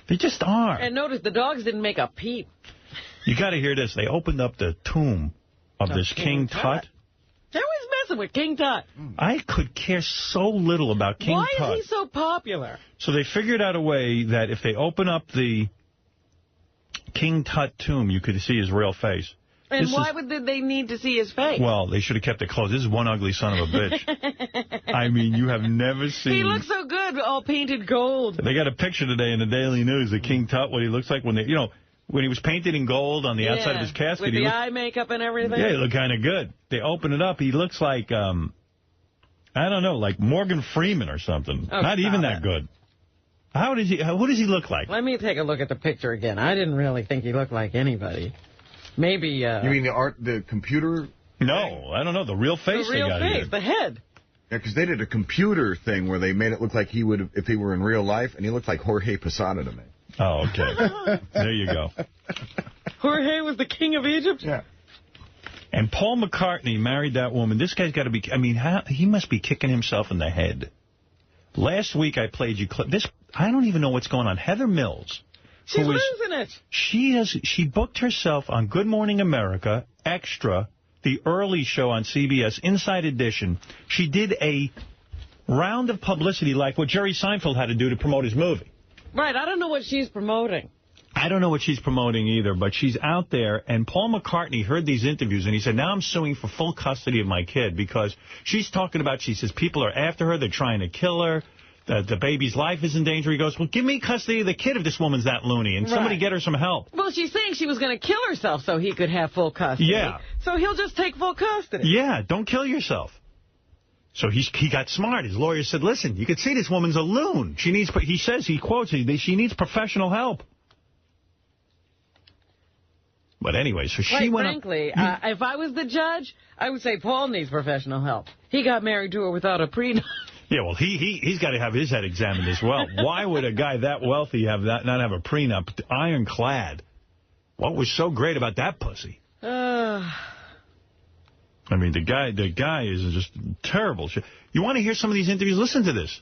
They just are. And notice the dogs didn't make a peep. You got to hear this. They opened up the tomb of this King Tut. They're always messing with King Tut. I could care so little about King Tut. Why is he so popular? So they figured out a way that if they open up the King Tut tomb, you could see his real face. And why would they need to see his face? Well, they should have kept it closed. This is one ugly son of a bitch. I mean, you have never seen... He looks so good, all painted gold. They got a picture today in the Daily News of King Tut, what he looks like when they, you know, when he was painted in gold on the outside of his casket. With the eye makeup and everything. Yeah, he looked kind of good. They open it up. He looks like, I don't know, like Morgan Freeman or something. Oh, not even that good. Who does he look like? Let me take a look at the picture again. I didn't really think he looked like anybody. Maybe... You mean the computer? No, I don't know. The real face the real they got face, here. the head. Yeah, because they did a computer thing where they made it look like he would, if he were in real life, and he looked like Jorge Posada to me. Oh, okay. There you go. Jorge was the king of Egypt? Yeah. And Paul McCartney married that woman. This guy's got to be, I mean, he must be kicking himself in the head. Last week I played you this. I don't even know what's going on. Heather Mills. She's losing it. She booked herself on Good Morning America, Extra, the early show on CBS, Inside Edition. She did a round of publicity like what Jerry Seinfeld had to do to promote his movie. Right, I don't know what she's promoting. I don't know what she's promoting either, but she's out there, and Paul McCartney heard these interviews, and he said, now I'm suing for full custody of my kid, because she's talking about, she says, people are after her, they're trying to kill her, the baby's life is in danger. He goes, well, give me custody of the kid if this woman's that loony, and somebody get her some help. Well, she's saying she was going to kill herself so he could have full custody. Yeah. So he'll just take full custody. Yeah, don't kill yourself. So he got smart. His lawyer said, listen, you can see this woman's a loon. She needs, he says, he quotes, she needs professional help. But anyway, so she went frankly, if I was the judge, I would say Paul needs professional help. He got married to her without a prenup. Yeah, well, he's got to have his head examined as well. Why would a guy that wealthy not have a prenup, ironclad? What was so great about that pussy? I mean, the guy is just terrible. You want to hear some of these interviews? Listen to this.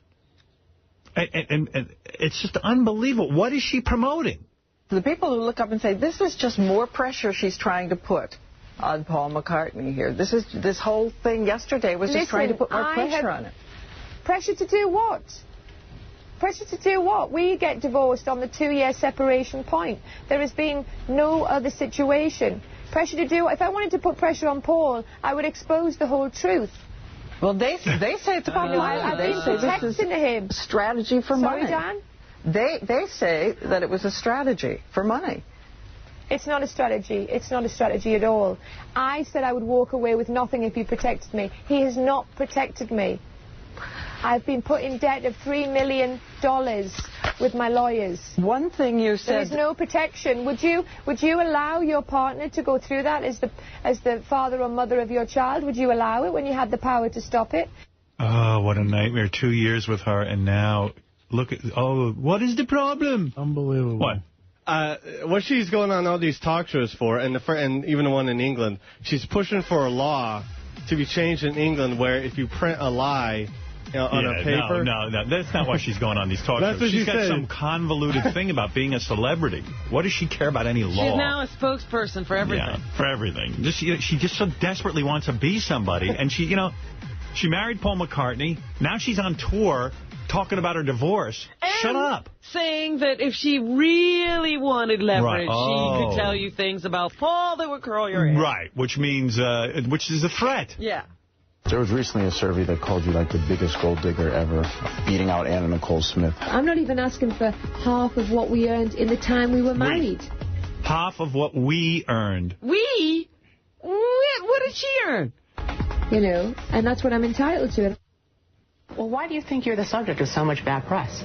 And it's just unbelievable. What is she promoting? The people who look up and say, this is just more pressure she's trying to put on Paul McCartney here. This whole thing yesterday was just trying to put more pressure on it. Pressure to do what? Pressure to do what? We get divorced on the 2-year separation point. There has been no other situation. Pressure to do what? If I wanted to put pressure on Paul, I would expose the whole truth. Well, they say it's a I've been protecting him. Strategy for money. Sorry, Dan? They say that it was a strategy for money. It's not a strategy. It's not a strategy at all. I said I would walk away with nothing if he protected me. He has not protected me. I've been put in debt of $3 million with my lawyers. One thing you said... There is no protection. Would you allow your partner to go through that as the father or mother of your child? Would you allow it when you had the power to stop it? Oh, what a nightmare. 2 years with her, and now... Look at, what is the problem? Unbelievable. What? What she's going on all these talk shows for, and even the one in England, she's pushing for a law to be changed in England where if you print a lie on a paper... No, that's not why she's going on these talk shows. She's got some convoluted thing about being a celebrity. What does she care about any law? She's now a spokesperson for everything. Yeah, for everything. She just so desperately wants to be somebody, and she married Paul McCartney. Now she's on tour talking about her divorce. And shut up. Saying that if she really wanted leverage, she could tell you things about Paul that would curl your hair. Right, which means, which is a threat. Yeah. There was recently a survey that called you like the biggest gold digger ever, beating out Anna Nicole Smith. I'm not even asking for half of what we earned in the time we were married. Half of what we earned. We? What did she earn? And that's what I'm entitled to. Well, why do you think you're the subject of so much bad press?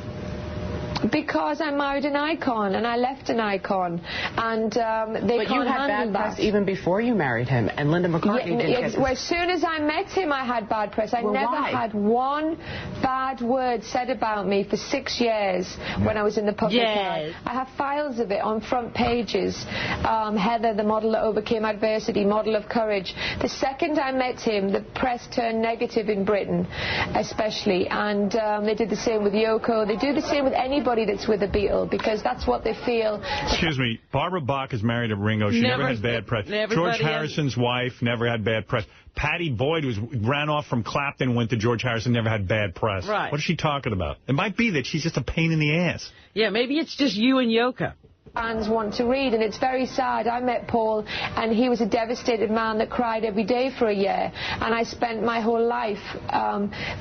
Because I married an icon and I left an icon, and they can't handle that. But you had bad press even before you married him, and Linda McCartney didn't get... Well, as soon as I met him, I had bad press. I never had one bad word said about me for 6 years when I was in the public eye. I have files of it on front pages. Heather, the model that overcame adversity, model of courage. The second I met him, the press turned negative in Britain, especially, and they did the same with Yoko. They do the same with anybody that's with a Beatle, because that's what they feel. Excuse me, Barbara Bach is married to Ringo. She never had bad press. George Harrison's wife never had bad press. Patty Boyd ran off from Clapton, went to George Harrison, never had bad press. Right. What is she talking about? It might be that she's just a pain in the ass. Yeah, maybe it's just you and Yoko. Fans want to read, and it's very sad. I met Paul, and he was a devastated man that cried every day for a year, and I spent my whole life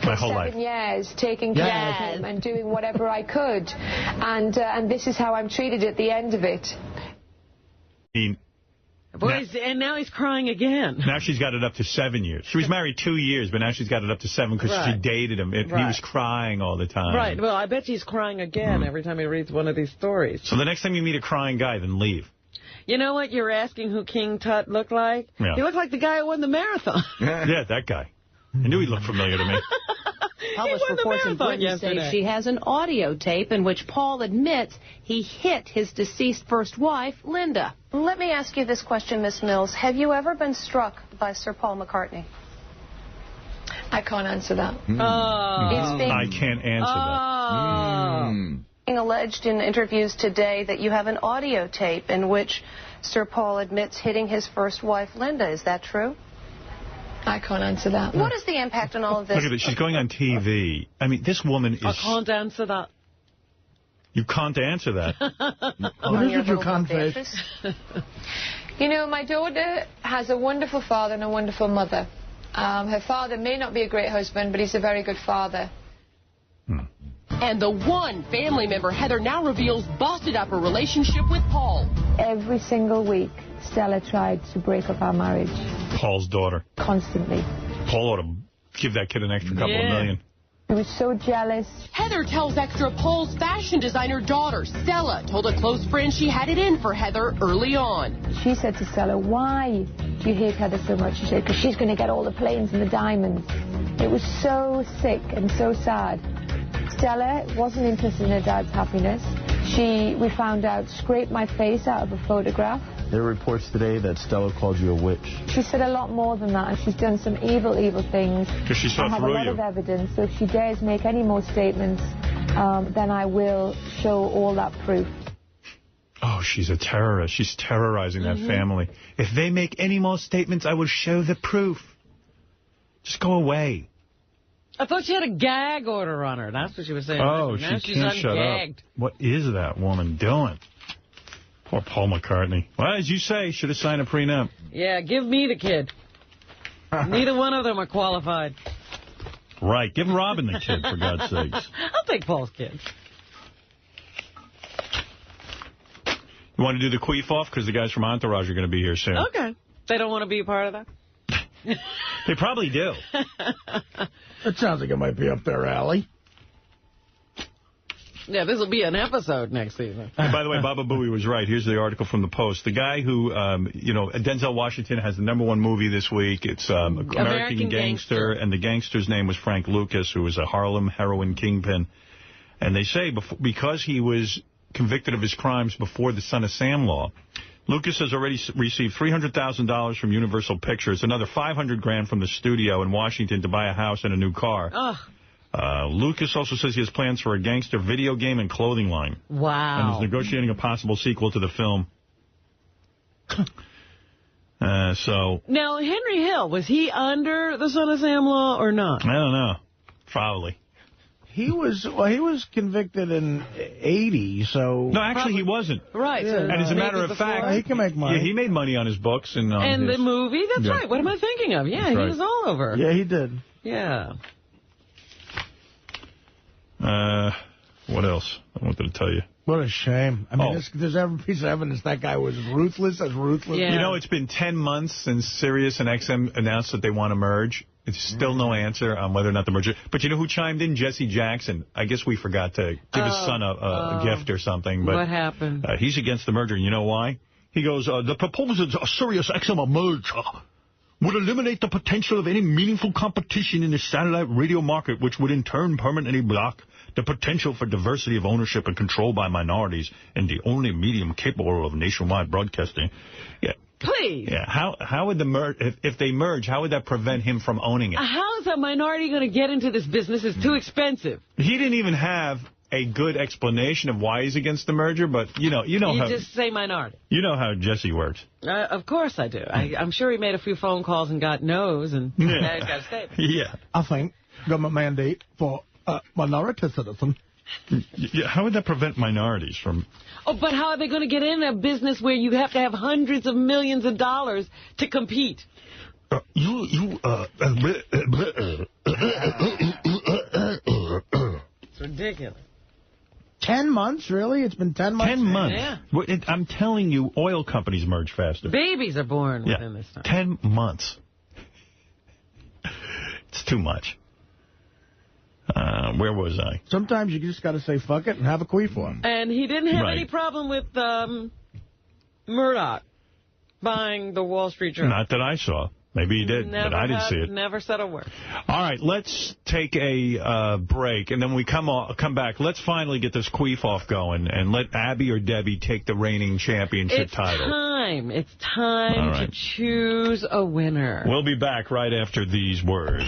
for 7 years taking care of him and doing whatever I could, and this is how I'm treated at the end of it. And now he's crying again. Now she's got it up to 7 years. She was married 2 years, but now she's got it up to 7 because she dated him. He was crying all the time. Right. Well, I bet he's crying again every time he reads one of these stories. So the next time you meet a crying guy, then leave. You know what? You're asking who King Tut looked like? Yeah. He looked like the guy who won the marathon. Yeah, that guy. I knew he looked familiar to me. published reports in Britain say she has an audio tape in which Paul admits he hit his deceased first wife, Linda. Let me ask you this question, Miss Mills. Have you ever been struck by Sir Paul McCartney? I can't answer that. I can't answer that. Being alleged in interviews today that you have an audio tape in which Sir Paul admits hitting his first wife, Linda. Is that true? I can't answer that. What is the impact on all of this? Look at it. She's going on TV. I mean, this woman is... I can't answer that. You can't answer that. What is it you can't face? You know, my daughter has a wonderful father and a wonderful mother. Her father may not be a great husband, but he's a very good father. And the one family member, Heather, now reveals busted up her relationship with Paul. Every single week, Stella tried to break up our marriage. Paul's daughter. Constantly. Paul ought to give that kid an extra couple of million. He was so jealous. Heather tells Extra Paul's fashion designer daughter, Stella, told a close friend she had it in for Heather early on. She said to Stella, why do you hate Heather so much? She said, because she's going to get all the planes and the diamonds. It was so sick and so sad. Stella wasn't interested in her dad's happiness. We found out, scraped my face out of a photograph. There are reports today that Stella called you a witch. She said a lot more than that, and she's done some evil, evil things. Because she saw I have a lot of evidence, so if she dares make any more statements, then I will show all that proof. Oh, she's a terrorist. She's terrorizing that family. If they make any more statements, I will show the proof. Just go away. I thought she had a gag order on her. That's what she was saying. Oh, now she can't shut up. What is that woman doing? Poor Paul McCartney. Well, as you say, should have signed a prenup. Yeah, give me the kid. Neither one of them are qualified. Right. Give Robin the kid, for God's sakes. I'll take Paul's kid. You want to do the queef off? Because the guys from Entourage are going to be here soon. Okay. They don't want to be a part of that? They probably do. It sounds like it might be up their alley. Yeah, this will be an episode next season. And by the way, Baba Booey was right. Here's the article from the Post. The guy who, Denzel Washington has the #1 movie this week. It's American Gangster, and the gangster's name was Frank Lucas, who was a Harlem heroin kingpin. And they say because he was convicted of his crimes before the Son of Sam law, Lucas has already received $300,000 from Universal Pictures, another $500,000 from the studio in Washington to buy a house and a new car. Ugh. Lucas also says he has plans for a gangster video game and clothing line. Wow. And is negotiating a possible sequel to the film. Now, Henry Hill, was he under the Son of Sam law or not? I don't know. Probably. He was convicted in '80, so... No, actually, he wasn't. Right. Yeah, So and as a matter of fact... he can make money. Yeah, he made money on his books. And the movie? That's right. What am I thinking of? Yeah, he was all over. Yeah, he did. Yeah. What else I wanted to tell you? What a shame. I mean, there's every piece of evidence that guy was ruthless as ruthless. Yeah. You know, it's been 10 months since Sirius and XM announced that they want to merge. It's still no answer on whether or not the merger. But you know who chimed in? Jesse Jackson. I guess we forgot to give his son a gift or something. But what happened? He's against the merger. And you know why? He goes, the proposals of Sirius XM merger would eliminate the potential of any meaningful competition in the satellite radio market, which would in turn permanently block the potential for diversity of ownership and control by minorities in the only medium capable of nationwide broadcasting. Yeah. Please. Yeah. How would if they merge, how would that prevent him from owning it? How is a minority going to get into this business? It's too expensive. He didn't even have a good explanation of why he's against the merger, but you just say minority. You know how Jesse works. Of course I do. I'm sure he made a few phone calls and got no's, and now he's got a statement. Yeah. I think government mandate for minority citizens. Yeah, how would that prevent minorities from... Oh, but how are they going to get in a business where you have to have hundreds of millions of dollars to compete? It's ridiculous. 10 months, really? It's been 10 months? 10 months. Yeah. I'm telling you, oil companies merge faster. Babies are born within this time. 10 months. It's too much. Where was I? Sometimes you just got to say fuck it and have a queef on. And he didn't have any problem with Murdoch buying the Wall Street Journal. Not that I saw. Maybe he did, but I didn't see it. Never said a word. All right, let's take a break, and then when we come back, let's finally get this queef-off going and let Abby or Debbie take the reigning championship title. It's time to choose a winner. We'll be back right after these words.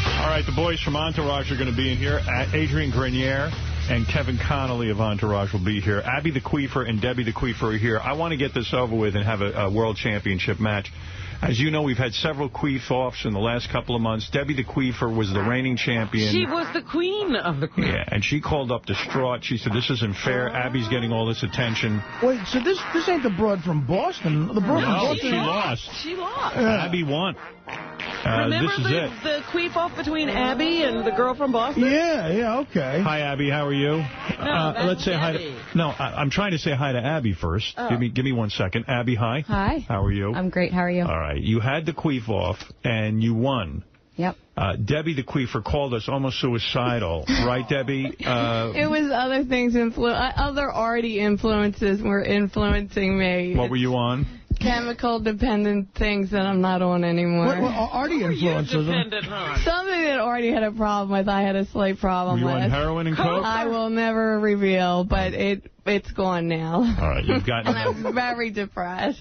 All right, the boys from Entourage are going to be in here. Adrian Grenier and Kevin Connolly of Entourage will be here. Abby the Queefer and Debbie the Queefer are here. I want to get this over with and have a world championship match. As you know, we've had several queef-offs in the last couple of months. Debbie the Queefer was the reigning champion. She was the queen of the queef. Yeah, and she called up distraught. She said, this isn't fair. Abby's getting all this attention. Wait, so this ain't the broad from Boston? The broad from Boston? She lost. She lost. Abby won. Remember this is the queef-off between Abby and the girl from Boston? Yeah, okay. Hi, Abby. How are you? Let's say hi to... No, I'm trying to say hi to Abby first. Oh. Give me 1 second. Abby, hi. Hi. How are you? I'm great. How are you? All right. You had the queef-off, and you won. Yep. Debbie the Queefer called us almost suicidal. Right, Debbie? It was other things, other arty influences were influencing me. What were you on? Chemical-dependent things that I'm not on anymore. What Artie influences? Something that Artie had a problem with, I had a slight problem with. Were you on heroin and coke? I will never reveal, but it's gone now. All right, you've gotten... And I'm very depressed.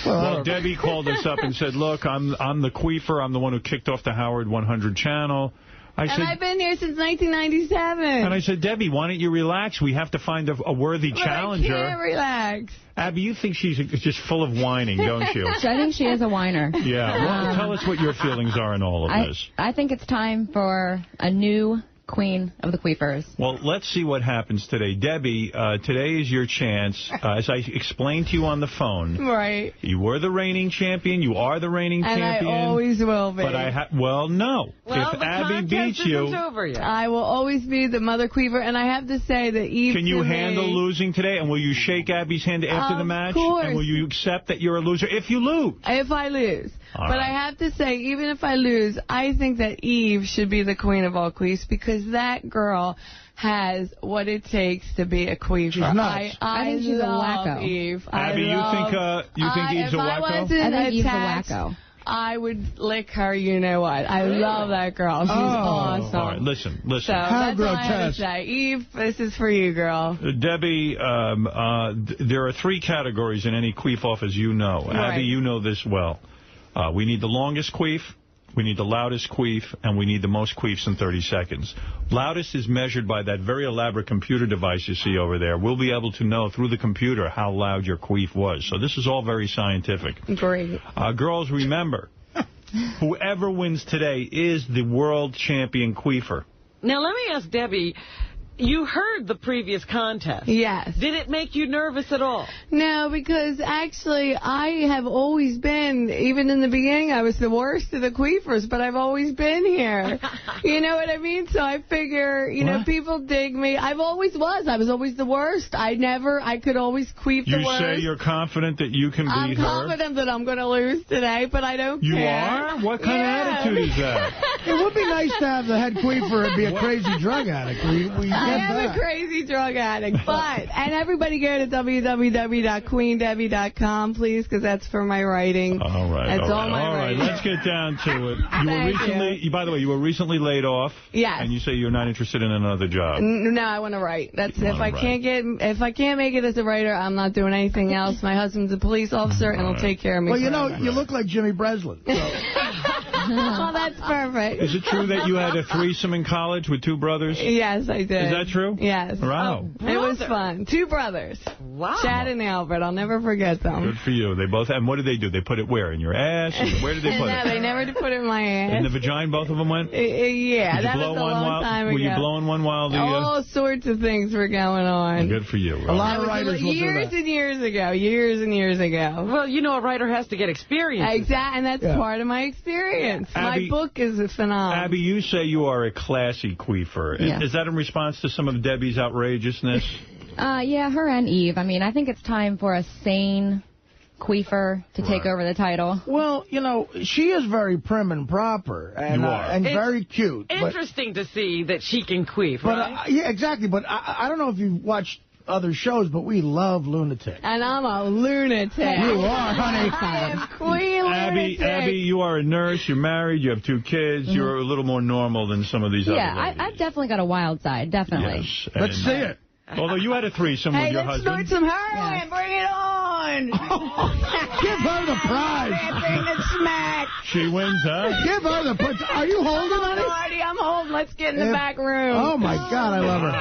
Well, Debbie called us up and said, look, I'm the Queefer. I'm the one who kicked off the Howard 100 channel. I've been here since 1997. And I said, Debbie, why don't you relax? We have to find a worthy challenger. I can't relax. Abby, you think she's just full of whining, don't you? I think she is a whiner. Yeah. Well, tell us what your feelings are in all of this. I think it's time for a new queen of the queefers. Well, let's see what happens today. Debbie, today is your chance. As I explained to you on the phone, right? You were the reigning champion. You are the reigning champion. And I always will be. But no. Well, if Abby beats you, I will always be the mother queefer. And I have to say that Eve. Can you handle losing today? And will you shake Abby's hand after the match? Of course. And will you accept that you're a loser if you lose? If I lose. All but right. I have to say, even if I lose, I think that Eve should be the queen of all queefs because that girl has what it takes to be a queef. She's nuts. I think she's a love wacko. Eve. Abby, you think Eve's a wacko? I think Eve's a wacko. I would lick her, you know what. I love that girl. She's awesome. All right, listen. So that's all I have to say. Eve, this is for you, girl. Debbie, there are 3 categories in any queef-off, as you know. Right. Abby, you know this well. We need the longest queef, we need the loudest queef, and we need the most queefs in 30 seconds. Loudest is measured by that very elaborate computer device you see over there. We'll be able to know through the computer how loud your queef was. So this is all very scientific. Great. Girls, remember, whoever wins today is the world champion queefer. Now, let me ask Debbie, you heard the previous contest. Yes. Did it make you nervous at all? No, because actually I have always been, even in the beginning, I was the worst of the queefers, but I've always been here. You know what I mean? So I figure, people dig me. I was always the worst. I could always queef the worst. You say you're confident that you can beat her? I'm confident that I'm going to lose today, but I don't care. You are? What kind of attitude is that? It would be nice to have the head queefer be a crazy drug addict. I am a crazy drug addict, and everybody go to www.queendebbie.com, please, because that's for my writing. All right. That's all my writing. Let's get down to it. By the way, you were recently laid off. Yes. And you say you're not interested in another job. No, I want to write. If I can't make it as a writer, I'm not doing anything else. My husband's a police officer, and he'll take care of me. Well, you look like Jimmy Breslin. So. Oh, that's perfect. Is it true that you had a threesome in college with 2 brothers? Yes, I did. Is that true? Yes. Wow. It was fun. 2 brothers. Wow. Chad and Albert. I'll never forget them. Good for you. They both. And what did they do? They put it where? In your ass? Where did they put it? No, they never did put it in my ass. In the vagina, both of them went? Yeah, that was a long time ago. Were you blowing one while the... All sorts of things were going on. Good for you. A lot of writers will do that. Years and years ago. Well, a writer has to get experience. Exactly, and that's part of my experience. Abby, my book is a phenomenon. Abby, you say you are a classy queefer. Yeah. Is that in response to some of Debbie's outrageousness? Yeah, her and Eve. I mean, I think it's time for a sane queefer to take over the title. Well, she is very prim and proper and very cute. Interesting to see that she can queef, but, right? yeah, exactly. But I don't know if you've watched other shows, but we love Lunatic. And I'm a lunatic. You are, honey. I am Queen Lunatic. Abby, you are a nurse. You're married. You have 2 kids. You're a little more normal than some of these other ladies. I've definitely got a wild side, definitely. Yes, Let's see it. Although you had a threesome with your husband. Hey, let's snort some heroin. Yes. Bring it on. Give her the prize. Bring the smack. She wins, huh? Give her the prize. Are you holding, honey? Marty, I'm holding. Let's get in the back room. Oh, my God, I love her.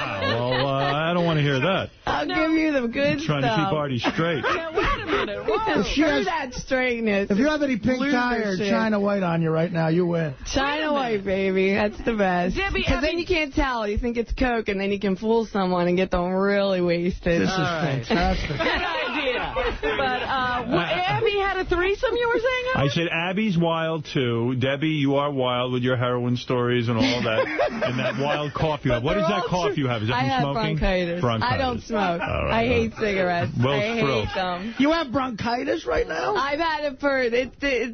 Well, I don't want to hear that. I'll give you the good I'm trying to keep Artie straight. Yeah, wait a minute. Whoa. Screw that straightness. If you have any pink tie or China White on you right now, you win. China White, baby. That's the best. Because then you can't tell. You think it's Coke, and then you can fool someone and get them really wasted. This is fantastic. Good idea. But Abby had a threesome, you were saying? I said Abby's wild, too. Debbie, you are wild with your heroin stories and all that. And that wild cough you have. What is that cough you have? Is that from smoking? Bronchitis. I don't smoke. Right, I hate cigarettes. Well, I hate them. You have bronchitis right now? I've had it for,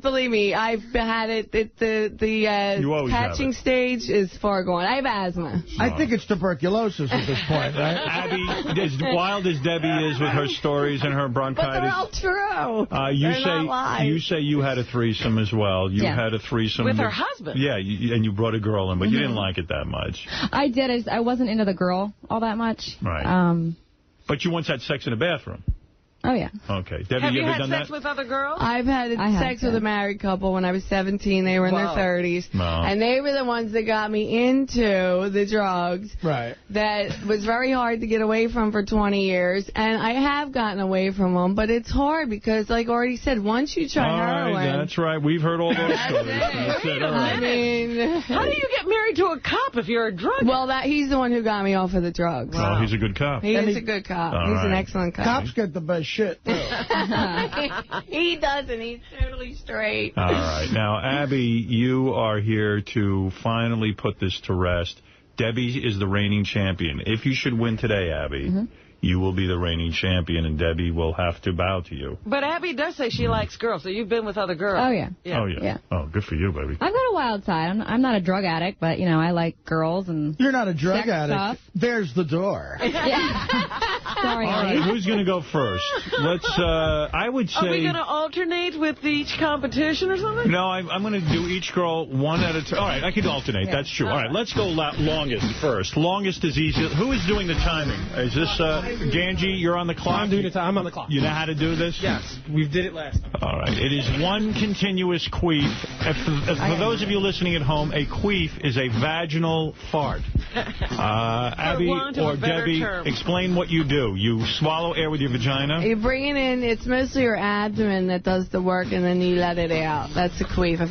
believe me, I've had it, the patching stage is far gone. I have asthma. I think it's tuberculosis at this point, right? Abby, as wild as Debbie is with her stories and her bronchitis. But they're all true. You say you had a threesome as well. You had a threesome. With her husband. Yeah, and you brought a girl in, but you didn't like it that much. I did. I wasn't into the girl all that much. Right. But you once had sex in a bathroom. Oh, yeah. Okay. Debbie, have you ever had done sex that? with other girls? I've had sex with a married couple when I was 17. They were in their 30s. No. And they were the ones that got me into the drugs. Right. That was very hard to get away from for 20 years. And I have gotten away from them. But it's hard because, like Artie said, once you try heroin... Right, that's right. We've heard all those stories. That's it. I mean... How do you get married to a cop if you're a drug? Well, he's the one who got me off of the drugs. Wow. Oh, he's a good cop. He is a good cop. He's an excellent cop. Cops get the best shit, too. He doesn't. He's totally straight. All right. Now, Abby, you are here to finally put this to rest. Debbie is the reigning champion. If you should win today, Abby, you will be the reigning champion, and Debbie will have to bow to you. But Abby does say she likes girls, so you've been with other girls. Oh, yeah. Oh, yeah. Oh, good for you, baby. I've got a wild side. I'm not a drug addict, but, you know, I like girls and You're not a drug addict. Stuff. There's the door. Sorry, all right, who's going to go first? Let's, I would say... Are we going to alternate with each competition or something? No, I'm going to do each girl one at a time. All right, I can alternate. Yeah. That's true. All right, let's go longest first. Longest is easy. Who is doing the timing? Is this Ganji? You're on the clock? I'm doing it. I'm on the clock. You know how to do this? Yes, we did it last time. All right. It is one continuous queef. For those of you listening at home, a queef is a vaginal fart. Abby or Debbie, explain what you do. You swallow air with your vagina? You bring it in. It's mostly your abdomen that does the work, and then you let it out. That's a queef. A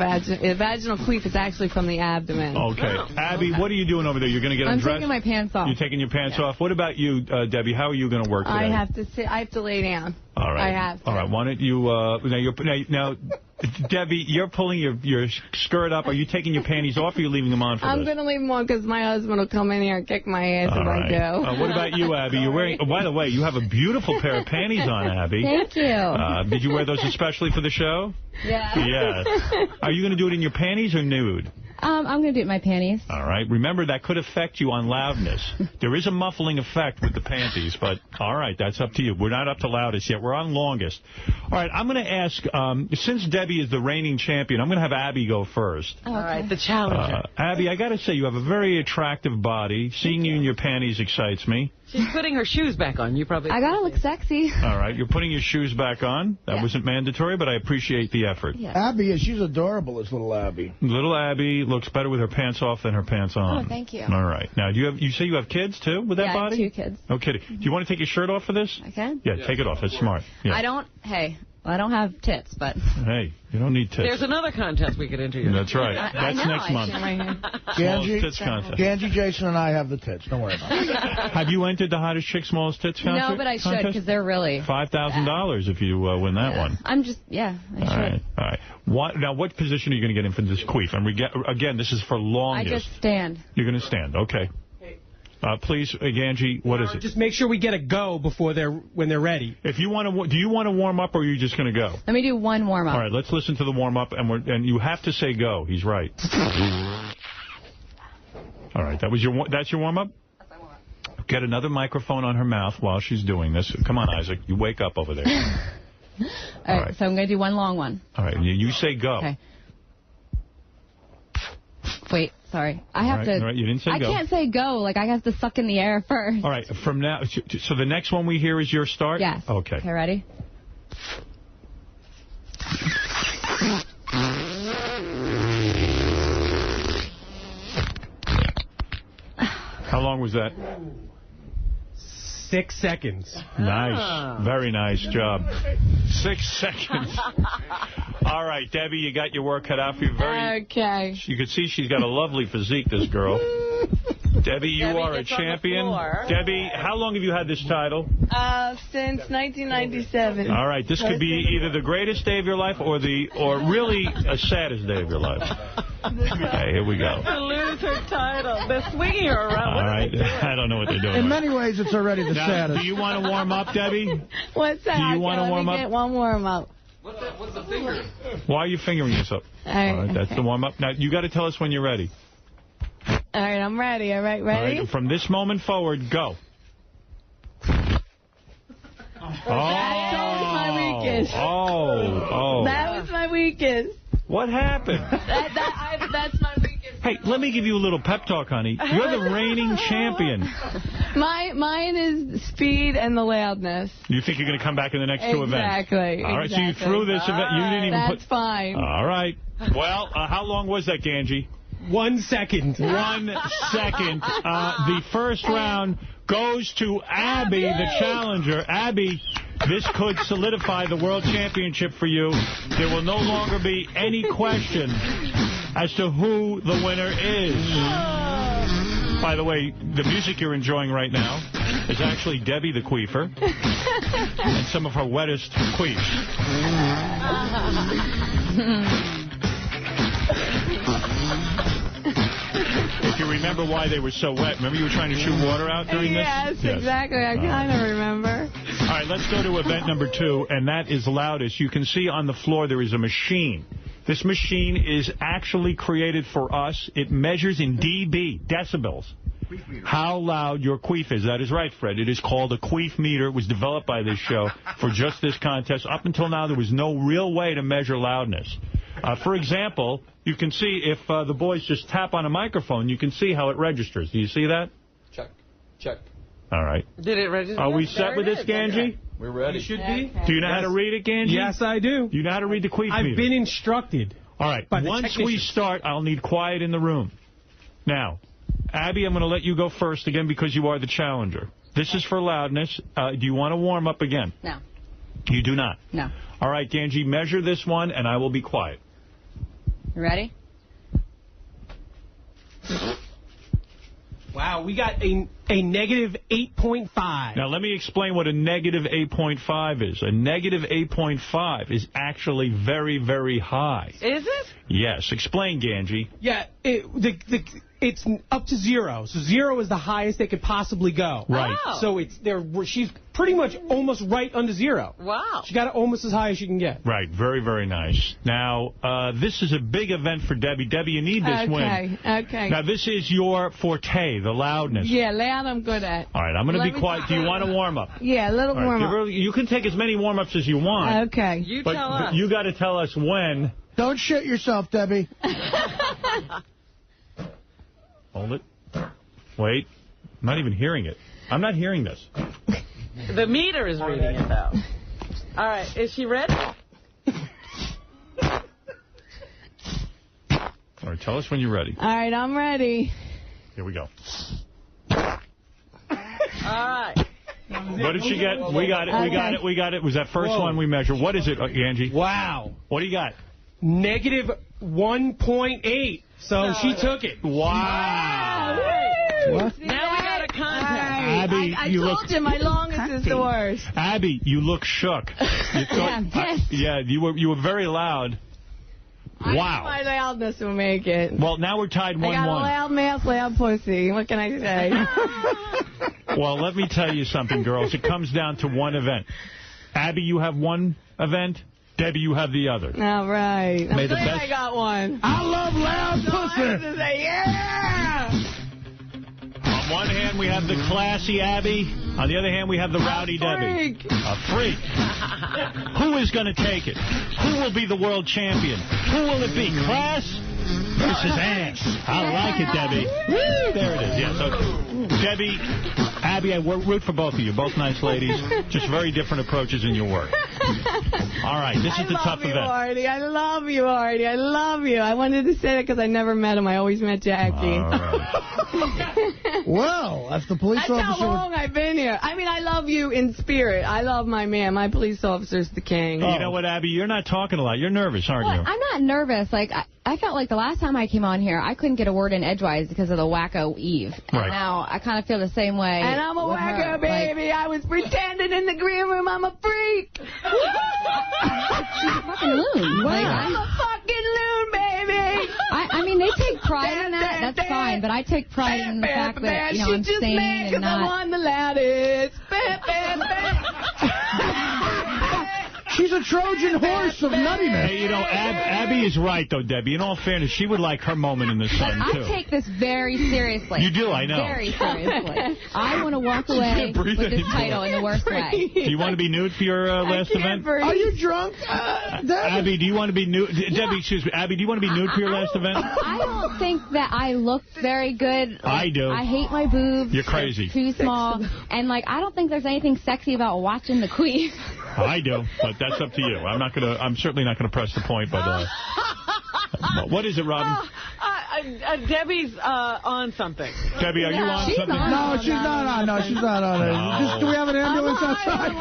vaginal queef is actually from the abdomen. Okay. Abby, what are you doing over there? You're going to get undressed? I'm taking my pants off. You're taking your pants off? What about you, Debbie? How are you going to work today? I have to sit. I have to lay down. All right. I have to. All right. Why don't you... now, Debbie, you're pulling your skirt up. Are you taking your panties off, or are you leaving them on for I'm going to leave them on because my husband will come in here and kick my ass if I go. What about you, Abby? You're wearing... by the way, you have a beautiful pair of panties on, Abby. Thank you. Did you wear those especially for the show? Yeah. Yeah. Are you going to do it in your panties or nude? I'm going to do it in my panties. All right. Remember, that could affect you on loudness. There is a muffling effect with the panties, but all right, that's up to you. We're not up to loudest yet. We're on longest. All right, I'm going to ask, since Debbie is the reigning champion, I'm going to have Abby go first. Okay. All right, the challenger. Abby, I got to say, you have a very attractive body. Seeing you in your panties excites me. She's putting her shoes back on. You probably. I got to look sexy. All right, you're putting your shoes back on. That wasn't mandatory, but I appreciate the effort. Yeah. Abby, she's adorable as little Abby. Little Abby looks better with her pants off than her pants on. Oh, thank you. All right. Now, you say you have kids, too, with that body? Yeah, I have 2 kids. No kidding. Do you want to take your shirt off for this? I can. Yeah, take it off. That's smart. Yeah. I don't have tits, but... Hey, you don't need tits. There's another contest we could enter you. That's right. That's next month. Ganji, Jason, and I have the tits. Don't worry about it. Have you entered the Hottest Chick, Smallest Tits contest? No, but I should, because they're really... $5,000 if you win that one. I'm just, I should. All right. Now, what position are you going to get in for this queef? And again, this is for longest. I just stand. You're going to stand. Okay. Please, Ganji, what is it? Just make sure we get a go when they're ready. If you want to, do you want to warm up, or are you just going to go? Let me do one warm up. All right, let's listen to the warm up, and you have to say go. He's right. All right, that's your warm up. get another microphone on her mouth while she's doing this. Come on, Isaac. You wake up over there. All right, so I'm going to do one long one. All right, you say go. Okay. Wait, sorry. I have to... All right, you didn't say go. I can't say go. Like, I have to suck in the air first. All right, from now... So the next one we hear is your start? Yes. Okay. Okay, ready? How long was that? 6 seconds. Nice. Very nice job. 6 seconds. All right, Debbie, you got your work cut out for you. Okay. You can see she's got a lovely physique, this girl. Debbie, you are a champion. Debbie, how long have you had this title? Since 1997. All right, this could be either the greatest day of your life or really a saddest day of your life. Okay, here we go. To lose her title. They're swinging her around. All right, I don't know what they're doing. In many ways, it's already the saddest. Do you want to warm up, Debbie? What's that? Do you want to warm up? Get one warm up. What's the finger? Why are you fingering yourself? All right. All right, that's the warm up. Now, you got to tell us when you're ready. All right, I'm ready. All right, ready? All right, from this moment forward, go. That was my weakest. Oh. That was my weakest. What happened? That's my weakest. Hey, let me give you a little pep talk, honey. You're the reigning champion. Mine is speed and the loudness. You think you're going to come back in the next two events? Exactly. All right, so you threw this event. You didn't even That's fine. All right. Well, how long was that, Ganji? 1 second. 1 second. The first round goes to Abby, the challenger. Abby, this could solidify the world championship for you. There will no longer be any question as to who the winner is. By the way, the music you're enjoying right now is actually Debbie the Queefer and some of her wettest queefs. If you remember why they were so wet, remember you were trying to shoot water out during this? Yes, exactly. I kind of remember. All right, let's go to event number 2, and that is loudest. You can see on the floor there is a machine. This machine is actually created for us. It measures in dB, decibels, how loud your queef is. That is right, Fred. It is called a queef meter. It was developed by this show for just this contest. Up until now, there was no real way to measure loudness. For example, you can see if the boys just tap on a microphone, you can see how it registers. Do you see that? Check. All right. Did it register? Are we set with this, Ganji? Okay. We're ready. You should be. Do you know how to read it, Ganji? Yes, I do. You know how to read the queef meter? I've been instructed. All right. Once we start, I'll need quiet in the room. Now, Abby, I'm going to let you go first again because you are the challenger. This is for loudness. Do you want to warm up again? No. You do not? No. All right, Ganji, measure this one, and I will be quiet. You ready? Wow, we got a negative 8.5. Now, let me explain what a negative 8.5 is. A negative 8.5 is actually very, very high. Is it? Yes. Explain, Ganji. Yeah, it's up to 0. So 0 is the highest they could possibly go. Right. Oh. So she's pretty much almost right under 0. Wow. She got it almost as high as she can get. Right. Very, very nice. Now, this is a big event for Debbie. Debbie, you need this win. Okay. Now, this is your forte, the loudness. Yeah, loud I'm good at. All right, I'm going to be quiet. Do you want to warm up? Yeah, a little warm up. You can take as many warm-ups as you want. Okay. You tell us. You got to tell us when. Don't shit yourself, Debbie. Hold it. Wait. I'm not even hearing it. I'm not hearing this. The meter is reading it, though. All right. Is she ready? All right. Tell us when you're ready. All right. I'm ready. Here we go. All right. What did she get? We got it. We got it. Was that first one we measured? What is it, Angie? Wow. What do you got? Negative 1.8. So she took it. Wow. What? Now we got a contest. Abby, I told you my longest is the worst. Abby, you look shook. You were very loud. I wow. think my loudness will make it. Well, now we're tied 1-1. I got a loud mouth, loud pussy. What can I say? Well, let me tell you something, girls. It comes down to one event. Abby, you have one event. Debbie, you have the other. All right. I'm glad I got one. I love loud pussy. Yeah. On one hand, we have the classy Abby. On the other hand, we have the rowdy Debbie. A freak. Who is going to take it? Who will be the world champion? Who will it be? Class versus ass. I like it, Debbie. Woo, there it is. Yes, okay. Debbie, Abby, I root for both of you. Both nice ladies. Just very different approaches in your work. All right, this is the tough event. I love you, Artie. I love you. I wanted to say that because I never met him. I always met Jackie. All right. Well, that's the police officer. That's how long I've been here. I mean, I love you in spirit. I love my man. My police officer's the king. You know what, Abby? You're not talking a lot. You're nervous, aren't you? I'm not nervous. Like, I felt like the last time I came on here, I couldn't get a word in edgewise because of the wacko Eve. Right. And now I kind of feel the same way. And I'm a wacko, baby. I was pretending in the green room I'm a freak. She's a fucking loon. Like, I'm a fucking loon, baby. I mean, they take pride in that. That's fine. But I take pride in the fact that, you know, I'm sane and not... I'm on the loudest. She's a Trojan horse of nuttiness. Hey, you know, Abby is right, though, Debbie. In all fairness, she would like her moment in the sun, too. I take this very seriously. You do, I know. Very seriously. I want to walk away with this title in the worst way. Do you want to be nude for your last event? Are you drunk? Abby, do you want to be nude? Debbie, excuse me. Abby, do you want to be nude for your last event? I don't think that I look very good. Like, I do. I hate my boobs. You're crazy. They're too small. And, like, I don't think there's anything sexy about watching the Queen. I do, but that's up to you. I'm certainly not gonna press the point, but what is it, Robin? Debbie's on something. Debbie, are you on something? No, she's not on. No, she's not on it. Do we have an ambulance outside?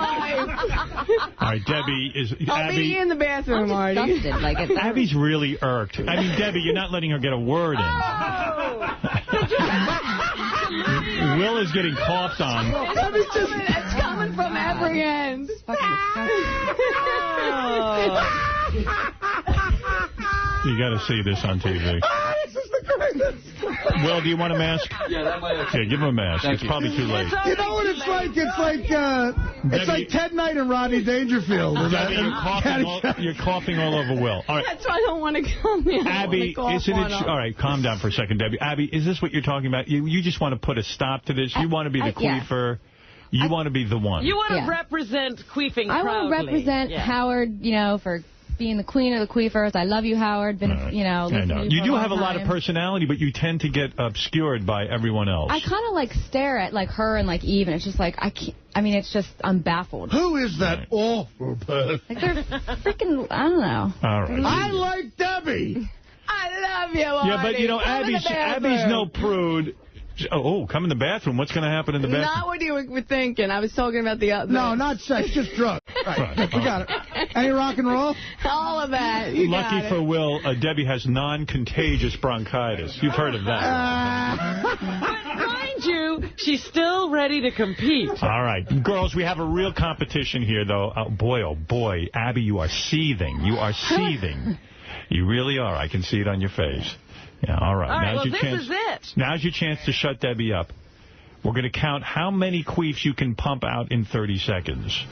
All right, Debbie is... I'll be in the bathroom, Marty. Abby's really irked. I mean, Debbie, you're not letting her get a word in. Will is getting coughed on. It's coming from every end. You got to see this on TV. This is the greatest. Will, do you want a mask? Yeah, that might... Yeah, give him a mask. It's probably too late. You know what it's like? It's like Ted Knight and Rodney Dangerfield. Debbie, you're coughing all over Will. All right. That's why I don't want to come here. Abby, isn't it... All right, calm down for a second, Debbie. Abby, is this what you're talking about? You just want to put a stop to this? You want to be the queefer? You want to be the one? You want to represent queefing proudly. I want to represent Howard, you know, for being the queen of the queefers. I love you, Howard. Been, you know, you do have a lot of personality, but you tend to get obscured by everyone else. I kind of like stare at like her and like Eve, and it's just like I can't. I mean, it's just I'm baffled. Who is that awful person? Like they're freaking. I don't know. All right. I like Debbie. I love you, Marty. Yeah, but you know, Abby's no prude. Oh, come in the bathroom. What's going to happen in the bathroom? Not what you were thinking. I was talking about the other. No, not sex, just drugs. Right. We got it. Any rock and roll? All of that. Lucky for Will, Debbie has non-contagious bronchitis. You've heard of that. But mind you, she's still ready to compete. All right. Girls, we have a real competition here, though. Oh, boy. Abby, you are seething. You are seething. You really are. I can see it on your face. Yeah, all right. All right, Now's well, this is it. Now's your chance to shut Debbie up. We're going to count how many queefs you can pump out in 30 seconds.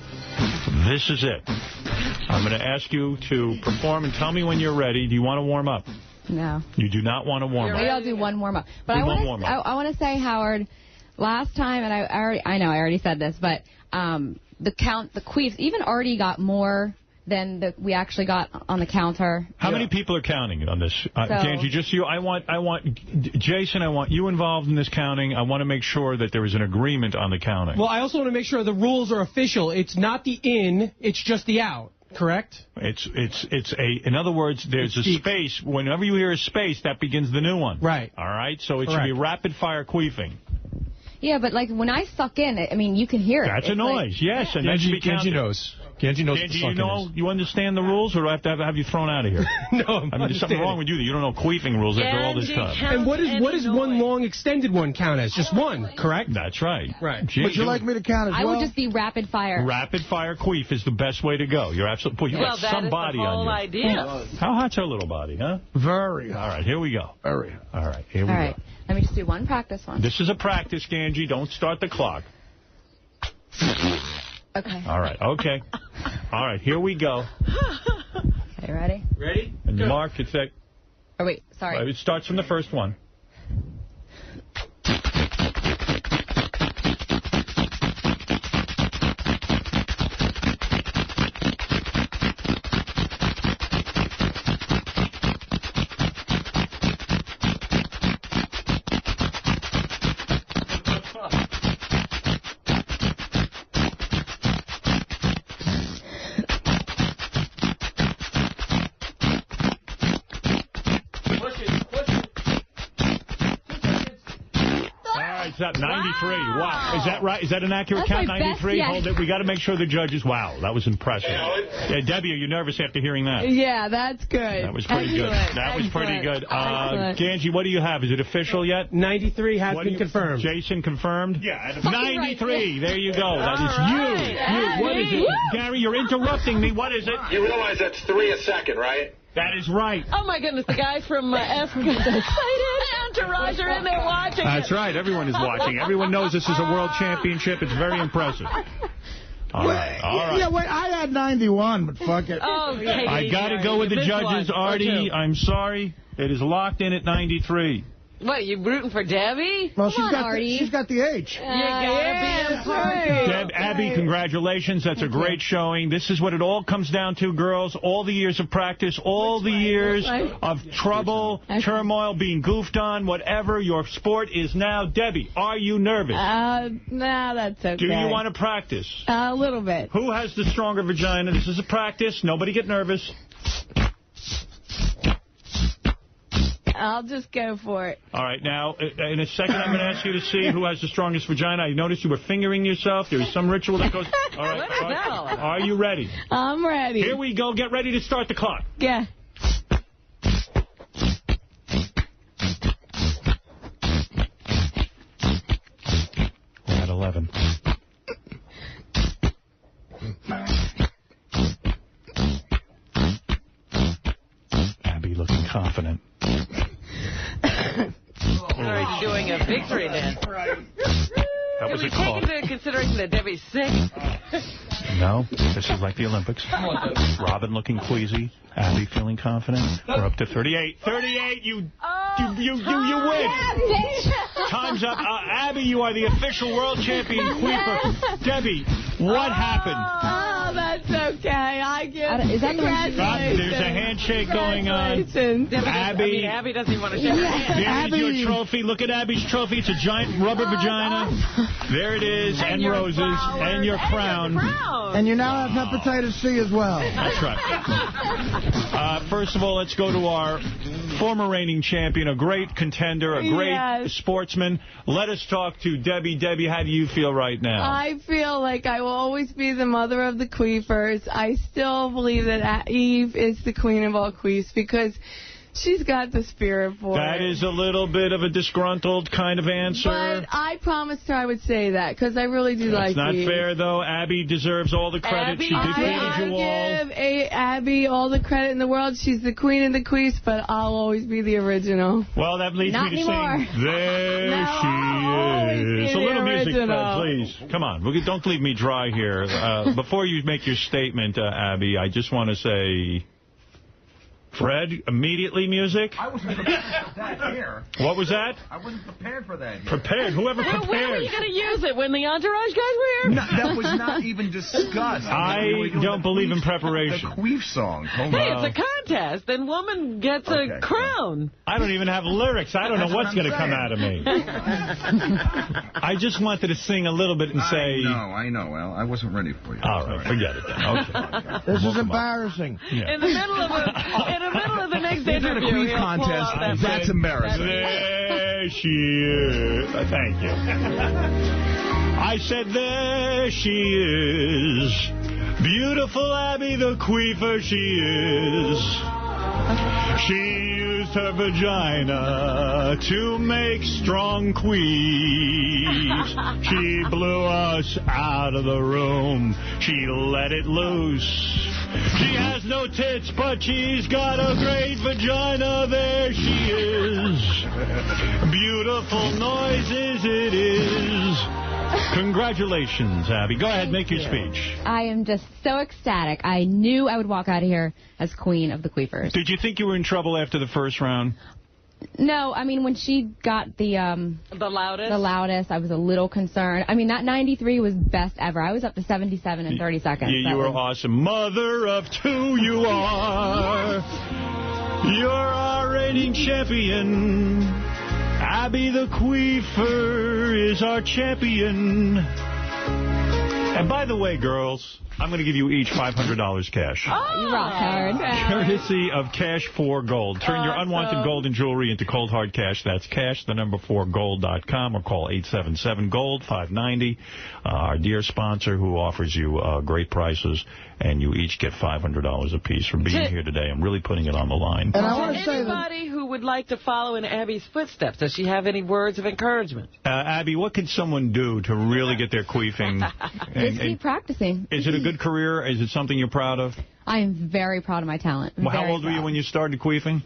This is it. I'm going to ask you to perform and tell me when you're ready. Do you want to warm up? No. You do not want to warm up. Maybe I'll do one warm up. But I want to say, Howard, last time, and I know I already said this, but the queefs, even Artie got more than we actually got on the counter. How many people are counting on this? Ganji, just you. I want Jason, I want you involved in this counting. I want to make sure that there is an agreement on the counting. Well, I also want to make sure the rules are official. It's not the in, it's just the out. Correct? In other words, there's a space. Whenever you hear a space, that begins the new one. Right. All right? So it should be rapid fire queefing. Yeah, but like when I suck in, I mean, you can hear it. That's a noise, yes. And that should be counted. Ganji knows. Ganji knows what sucking is. You understand the rules, or do I have to have you thrown out of here? No, I mean, there's something wrong with you that you don't know queefing rules after all this time. And what does one long extended one count as? Just one, correct? That's right. Right. Would you like me to count as well? I would just be rapid fire. Rapid fire queef is the best way to go. You're absolutely. You got some body on you. Idea. How hot's her little body, huh? Very hot. All right, here we go. Very hot. All right, here we go. Let me just do one practice one. This is a practice, Ganji. Don't start the clock. Okay. All right, okay. All right, here we go. Okay, ready? Ready? And Mark, it's that... Oh, wait, sorry. It starts from the first one. What's that? 93. Wow. Is that right? Is that an accurate count? 93? Hold it. We got to make sure the judges. Wow, that was impressive. Yeah, Debbie, are you nervous after hearing that? Yeah, that's good. That was pretty good. That was pretty good. Ganji, what do you have? Is it official yet? 93 has been confirmed. Jason confirmed? Yeah. 93. There you go. That is you. What is it? Gary, you're interrupting me. What is it? You realize that's 3 a second, right? That is right. Oh, my goodness. The guys from Entourage are in there watching. That's right. Everyone is watching. Everyone knows this is a world championship. It's very impressive. All right. Yeah, wait, I had 91, but fuck it. Oh, I got to go with the judges, Artie. I'm sorry. It is locked in at 93. What, you rooting for Debbie? Well, she's got the H. You gotta be a party. Abby, congratulations. That's a great showing. This is what it all comes down to, girls. All the years of practice, all the years of trouble, turmoil, being goofed on, whatever. Your sport is now. Debbie, are you nervous? No, that's okay. Do you want to practice? A little bit. Who has the stronger vagina? This is a practice. Nobody get nervous. I'll just go for it. All right. Now, in a second, I'm going to ask you to see who has the strongest vagina. I noticed you were fingering yourself. There's some ritual that goes... All right. Are you ready? I'm ready. Here we go. Get ready to start the clock. Yeah. We're at 11. Abby looking confident. Are you doing a victory dance? That was a call. call. Take into consideration that Debbie's sick? No, this is like the Olympics. Robin looking queasy. Abby feeling confident. We're up to 38. 38, you win. Time's up. Abby, you are the official world champion queefer. Debbie, what happened? Oh, that's okay. I give congratulations. There's a handshake going on. Abby. Abby doesn't even want to share her hand. There's your trophy. Look at Abby's trophy. It's a giant rubber vagina. There it is. And roses. And your crown. And you now have hepatitis C as well. That's right. First of all, let's go to our former reigning champion, a great contender, a great sportsman. Let us talk to Debbie. Debbie, how do you feel right now? I feel like I will always be the mother of the queefers. I still believe that Eve is the queen of all queefs because she's got the spirit for it. That is a little bit of a disgruntled kind of answer. But I promised her I would say that because I really do like It's not Eve. fair, though. Abby deserves all the credit. She defeated you all. I give Abby all the credit in the world. She's the queen of the queefs, but I'll always be the original. Well, that leads me to sing, there she is. A little music, please. Come on. Don't leave me dry here. Before you make your statement, Abby, I just want to say... Fred, immediately music? I wasn't prepared for that here. What was that? I wasn't prepared for that here. Prepared? Whoever prepared? When were you going to use it? When the Entourage guys were here? No, that was not even discussed. I don't believe in preparation. The queef song. Hey, it's a contest, and woman gets a crown. I don't even have lyrics. I don't know what's going to come out of me. I just wanted to sing a little bit and say... I know. Well, I wasn't ready for you. All right, forget it then. Okay. This is embarrassing. Yeah. In the middle of the next interview, a queef contest. That's embarrassing. There she is. Thank you. I said there she is. Beautiful Abby the queefer she is. She used her vagina to make strong queefs. She blew us out of the room. She let it loose. She has no tits, but she's got a great vagina. There she is. Beautiful noises it is. Congratulations, Abby. Go ahead, make your speech. I am just so ecstatic. I knew I would walk out of here as queen of the queefers. Did you think you were in trouble after the first round? No, I mean, when she got the loudest, I was a little concerned. I mean, that 93 was best ever. I was up to 77 in 30 seconds. You were awesome. Mother of two you are. You're our reigning champion. Abby the queefer is our champion. And by the way, girls, I'm going to give you each $500 cash. Oh, you rock, Howard. Courtesy of Cash for Gold. Turn your unwanted gold and jewelry into cold hard cash. That's cash, the number 4gold.com, or call 877-GOLD-590. Our dear sponsor who offers you great prices, and you each get $500 apiece for being here today. I'm really putting it on the line. And I want to say anybody who would like to follow in Abby's footsteps, does she have any words of encouragement? Abby, what can someone do to really get their queefing? Just keep practicing. Is it a good career? Is it something you're proud of? I am very proud of my talent. Well, how old were you when you started queefing?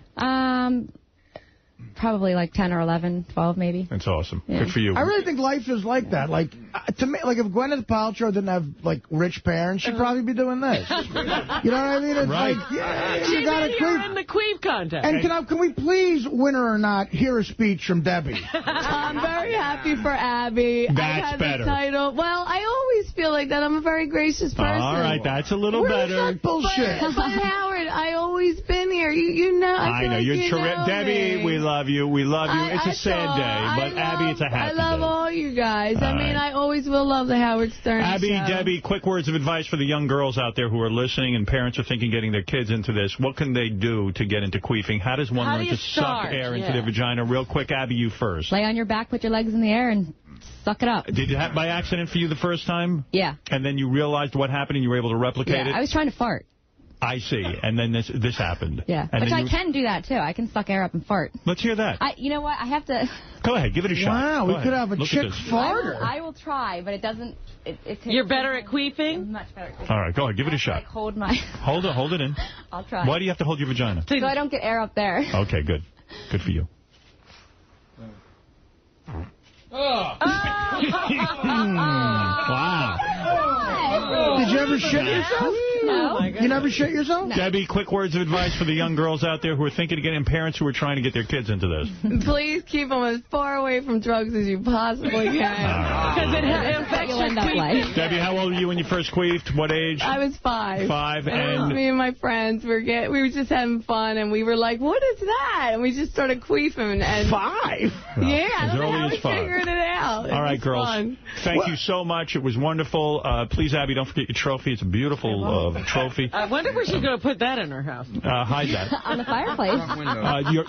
Probably like 10 or 11, 12 maybe. That's awesome. Yeah. Good for you. I really think life is like that. Like, to me, like if Gwyneth Paltrow didn't have like rich parents, she'd probably be doing this. You know what I mean? It's right. like, yeah, She you got to queef in the queef contest. And can we please, winner or not, hear a speech from Debbie? I'm very happy for Abby. That's I had better. The title. Well, I always feel like that. I'm a very gracious person. All right, that's a little better. That bullshit? But Howard, I always been here. You know. I know. Like You're terrific. Debbie, we love you. We love you. It's a sad day, but Abby, it's a happy day. I love all you guys. I mean, I always will love the Howard Stern Abby, show. Debbie, quick words of advice for the young girls out there who are listening and parents are thinking getting their kids into this. What can they do to get into queefing? How does one learn to suck air into their vagina? Real quick, Abby, you first. Lay on your back, put your legs in the air, and suck it up. Did it happen by accident for you the first time? Yeah. And then you realized what happened and you were able to replicate it? I was trying to fart. I see. And then this happened. Yeah. And Which I can do that, too. I can suck air up and fart. Let's hear that. You know what? I have to... Go ahead. Give it a shot. Wow, we could have a chick farter. I will try, but it doesn't... It takes You're better at queefing? I'm much better at queefing. All right, go ahead. Give it a shot. Like, hold my... Hold it in. I'll try. Why do you have to hold your vagina? So I don't get air up there. Okay, good. Good for you. Wow. Did you ever shit yourself? No. You never shit yourself? No. Debbie, quick words of advice for the young girls out there who are thinking of getting, parents who are trying to get their kids into this. Please keep them as far away from drugs as you possibly can. Because it affects your queefing. Debbie, how old were you when you first queefed? What age? I was 5. 5. And me and my friends we were just having fun, and we were like, what is that? And we just started queefing. And 5? Yeah, as early as 5. Figuring it out. All right, girls. Fun. Thank you so much. It was wonderful. Please, Abby, don't forget your trophy. It's a beautiful trophy. I wonder where she's going to put that in her house. Hide that. On the fireplace.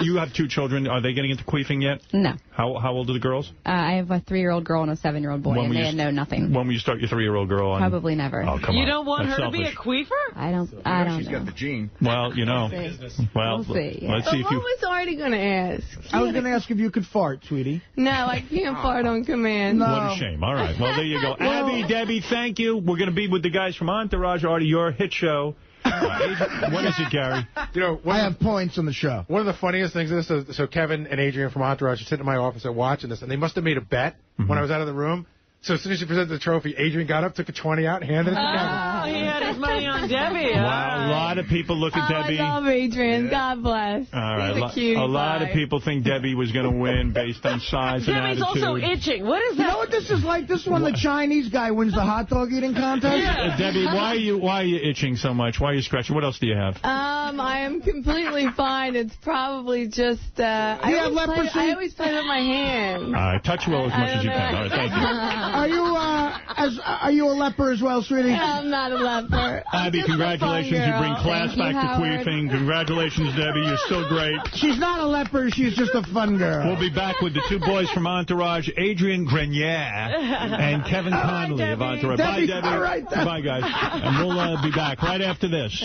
You have 2 children. Are they getting into queefing yet? No. How old are the girls? I have a 3-year-old girl and a 7-year-old boy, and they know nothing. When will you start your 3-year-old girl? Probably never. Oh, come on. You don't want That's her selfish. to be a queefer? I don't She's know. got the gene. Well, you know. We'll see. Yeah. Let's see if What you... was Artie going to ask? I was going to ask if you could fart, sweetie. No, I can't fart on command. No. What a shame. All right. Well, there you go. Abby, Debbie, thank you. We're going to be with the guys from Entourage, Artie, your hit show. What is it, Gary? You know, I have points on the show. One of the funniest things is this, so Kevin and Adrian from Entourage are sitting in my office and watching this, and they must have made a bet when I was out of the room. So as soon as she presented the trophy, Adrian got up, took a 20 out, and handed it to Kevin. Oh, he had his money on Debbie. Wow, a lot of people look at Debbie. I love Adrian. God bless. All right, He's a cutie a lot pie. of people think Debbie was going to win based on size and Debbie's attitude. also itching. What is that? You know what this is like? This is when the Chinese guy wins the hot dog eating contest. Debbie, why are you itching so much? Why are you scratching? What else do you have? I am completely fine. It's probably just I always play with my hand. All right, touch well as much as you can. All right, thank you. Are you a leper as well, sweetie? I'm not a leper. Abby, congratulations. You bring class back to Howard. queefing. Congratulations, Debbie. You're still great. She's not a leper. She's just a fun girl. We'll be back with the 2 boys from Entourage, Adrian Grenier and Kevin Connolly of Entourage. Bye, Debbie. All right, Bye, guys. And we'll be back right after this.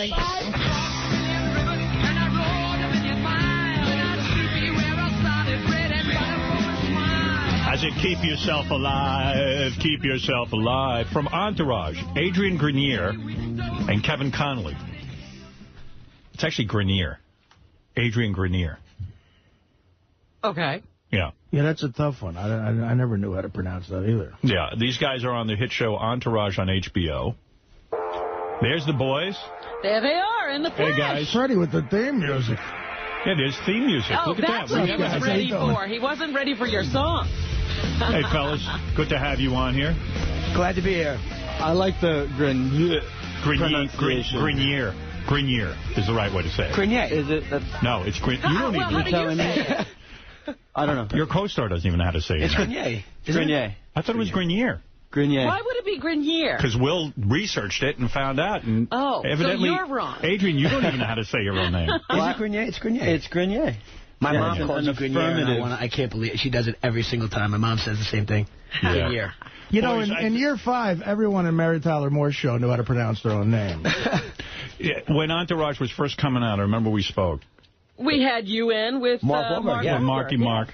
As it Keep Yourself Alive, Keep Yourself Alive. From Entourage, Adrian Grenier and Kevin Connolly. It's actually Grenier. Adrian Grenier. Okay. Yeah. Yeah, that's a tough one. I never knew how to pronounce that either. Yeah, these guys are on the hit show Entourage on HBO. There's the boys. There they are in the flesh. Hey, guys. Freddie with the theme music. Yeah, there's theme music. Oh, Look at that's that. what he was ready for. He wasn't ready for your song. Hey, fellas. Good to have you on here. Glad to be here. I like the Grenier pronunciation. Grenier is the right way to say it. Grenier. Is it? No, it's Grenier. You don't even You're telling me? I don't know. Your co-star doesn't even know how to say it. It's Grenier. Grenier. I thought it was Grenier. Grenier. Why would it be Grenier? Because Will researched it and found out. And evidently, so you're wrong. Adrian, you don't even know how to say your own name. Is it Grenier? It's Grenier. It's Grenier. My mom calls it Grenier, and I can't believe it. She does it every single time. My mom says the same thing. Grenier. You know, in year 5, everyone in Mary Tyler Moore's show knew how to pronounce their own name. When Entourage was first coming out, I remember we spoke. We had you in with Mark Wahlberg. Marky.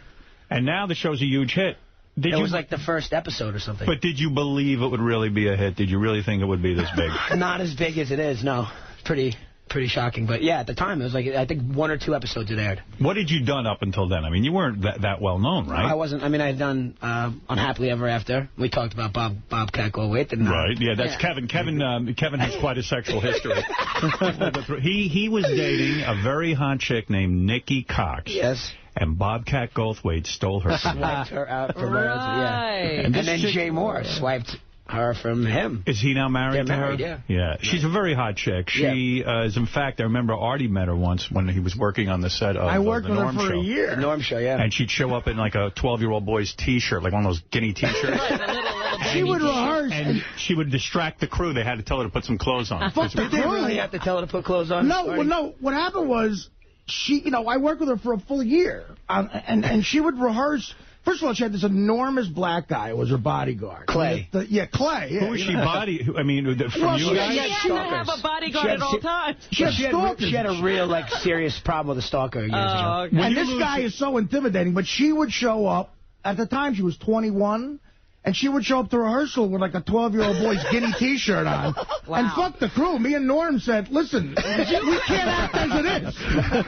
And now the show's a huge hit. It was like the first episode or something. But did you believe it would really be a hit? Did you really think it would be this big? Not as big as it is, no. Pretty shocking. But, yeah, at the time, it was like, I think 1 or 2 episodes it aired. What had you done up until then? I mean, you weren't that well known, right? I wasn't. I mean, I had done Unhappily Ever After. We talked about Bobcat Goldthwait. Right, yeah, that's Kevin. Kevin has quite a sexual history. He was dating a very hot chick named Nikki Cox. Yes. And Bobcat Goldthwait stole her. Swiped her out from her. Yeah. And then Jay Moore swiped her from him. Is he now married to her? Yeah. She's a very hot chick. She is, in fact, I remember Artie met her once when he was working on the set of I worked the with Norm her for show. a year. The Norm show, yeah. And she'd show up in like a 12-year-old boy's T-shirt, like one of those guinea T-shirts. She would rehearse. And she would distract the crew. They had to tell her to put some clothes on. Did they really have to tell her to put clothes on? No. What happened was, I worked with her for a full year. And she would rehearse. First of all, she had this enormous black guy who was her bodyguard. Clay. Clay. Yeah, who was she I mean, from you guys? She didn't have a bodyguard at all times. She had a real, serious problem with a stalker years ago. Okay. And this guy is so intimidating, but she would show up. At the time, she was 21. And she would show up to rehearsal with like a 12-year-old boy's guinea T-shirt on. Wow. And fuck the crew. Me and Norm said, listen, we can't act as it is.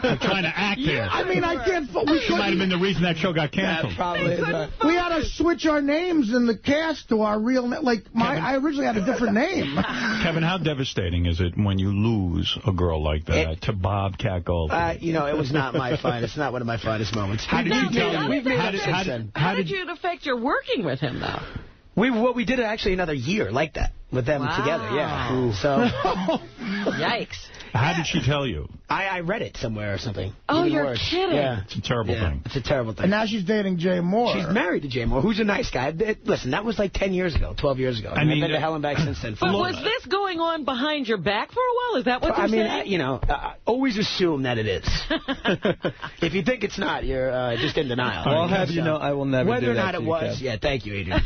We're trying to act here. I mean, I can't... She might have been the reason that show got canceled. Probably. We had to switch our names in the cast to our real name. I originally had a different name. Kevin, how devastating is it when you lose a girl like that to Bobcat Goldthwait? It was not my finest. It's not one of my finest moments. How did it affect your working with him, though? We did actually another year like that with them together, yeah. Ooh. So, yikes. How did she tell you? I read it somewhere or something. Oh, you're kidding. Yeah. It's a terrible thing. It's a terrible thing. And now she's dating Jay Moore. She's married to Jay Moore, who's a nice guy. Listen, that was like 10 years ago, 12 years ago. I've been to hell and back since then. But was this going on behind your back for a while? Is that what you're saying? Always assume that it is. If you think it's not, you're just in denial. Well, I'll have you know, I will never Whether do or that not it was. Yeah, thank you, Adrian.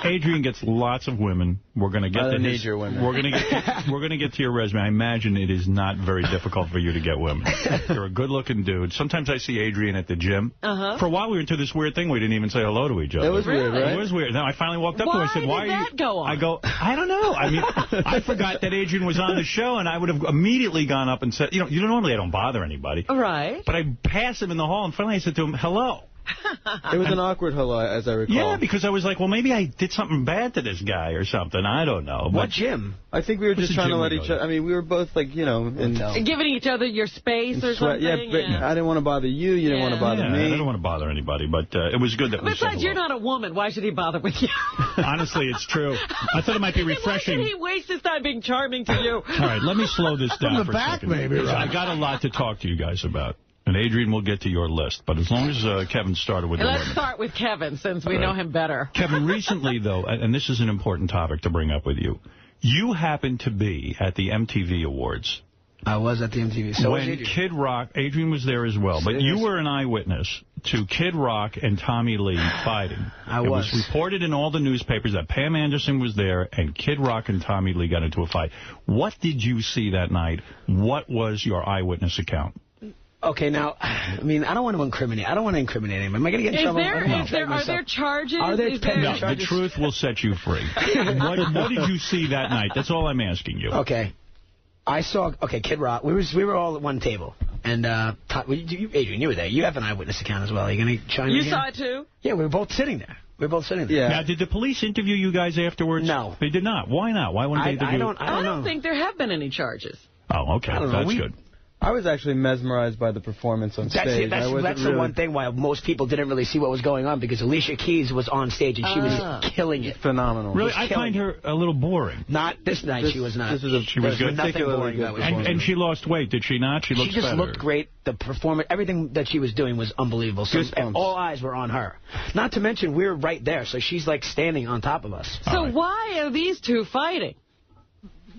Adrian gets lots of women. We're going to get to your women. We're going to get to your resume. I imagine it is not very difficult for you to get women. You're a good-looking dude. Sometimes I see Adrian at the gym. For a while, we were into this weird thing. We didn't even say hello to each other. It was weird, right? It was weird. Then I finally walked up to him and said, "Why did that go on?" I go, I don't know. I mean, I forgot that Adrian was on the show, and I would have immediately gone up and said, normally I don't bother anybody. Right. But I passed him in the hall, and finally I said to him, hello. It was an awkward hello, as I recall. Yeah, because I was like, well, maybe I did something bad to this guy or something. I don't know. What gym? I think we were just trying to let each other... I mean, we were both, giving each other your space or something? Yeah, but I didn't want to bother you. You didn't want to bother me. I didn't want to bother anybody, but it was good that we said hello. Besides, you're not a woman. Why should he bother with you? Honestly, it's true. I thought it might be refreshing. Why should he waste his time being charming to you? All right, let me slow this down for a second. Maybe, right? I got a lot to talk to you guys about. And Adrian will get to your list. But as long as Kevin started with Let's start with Kevin, since we know him better. Kevin, recently, though, and this is an important topic to bring up with you, you happened to be at the MTV Awards. I was at the MTV. So when Kid Rock, Adrian was there as well, but you were an eyewitness to Kid Rock and Tommy Lee fighting. I was. It was reported in all the newspapers that Pam Anderson was there and Kid Rock and Tommy Lee got into a fight. What did you see that night? What was your eyewitness account? Okay, now, I mean, I don't want to incriminate. I don't want to incriminate him. Am I going to get in trouble? Are there charges? Are there charges? No, the truth will set you free. What did you see that night? That's all I'm asking you. Okay. I saw, Kid Rock. We were all at one table. And, Adrian, you were there. You have an eyewitness account as well. Are you going to chime in? You saw it, too? Yeah, we were both sitting there. Yeah. Now, did the police interview you guys afterwards? No. They did not. Why not? Why wouldn't they interview you? I don't think there have been any charges. Oh, okay. That's good. I was actually mesmerized by the performance on stage. That's the one thing why most people didn't really see what was going on, because Alicia Keys was on stage and she was killing it. Phenomenal. Really, I find her a little boring. Not this night. She was not. She was good. Nothing boring about it. And she lost weight, did she not? She just better. Looked great. The performance, everything that she was doing was unbelievable. So all eyes were on her. Not to mention, we're right there, so she's like standing on top of us. So why are these two fighting?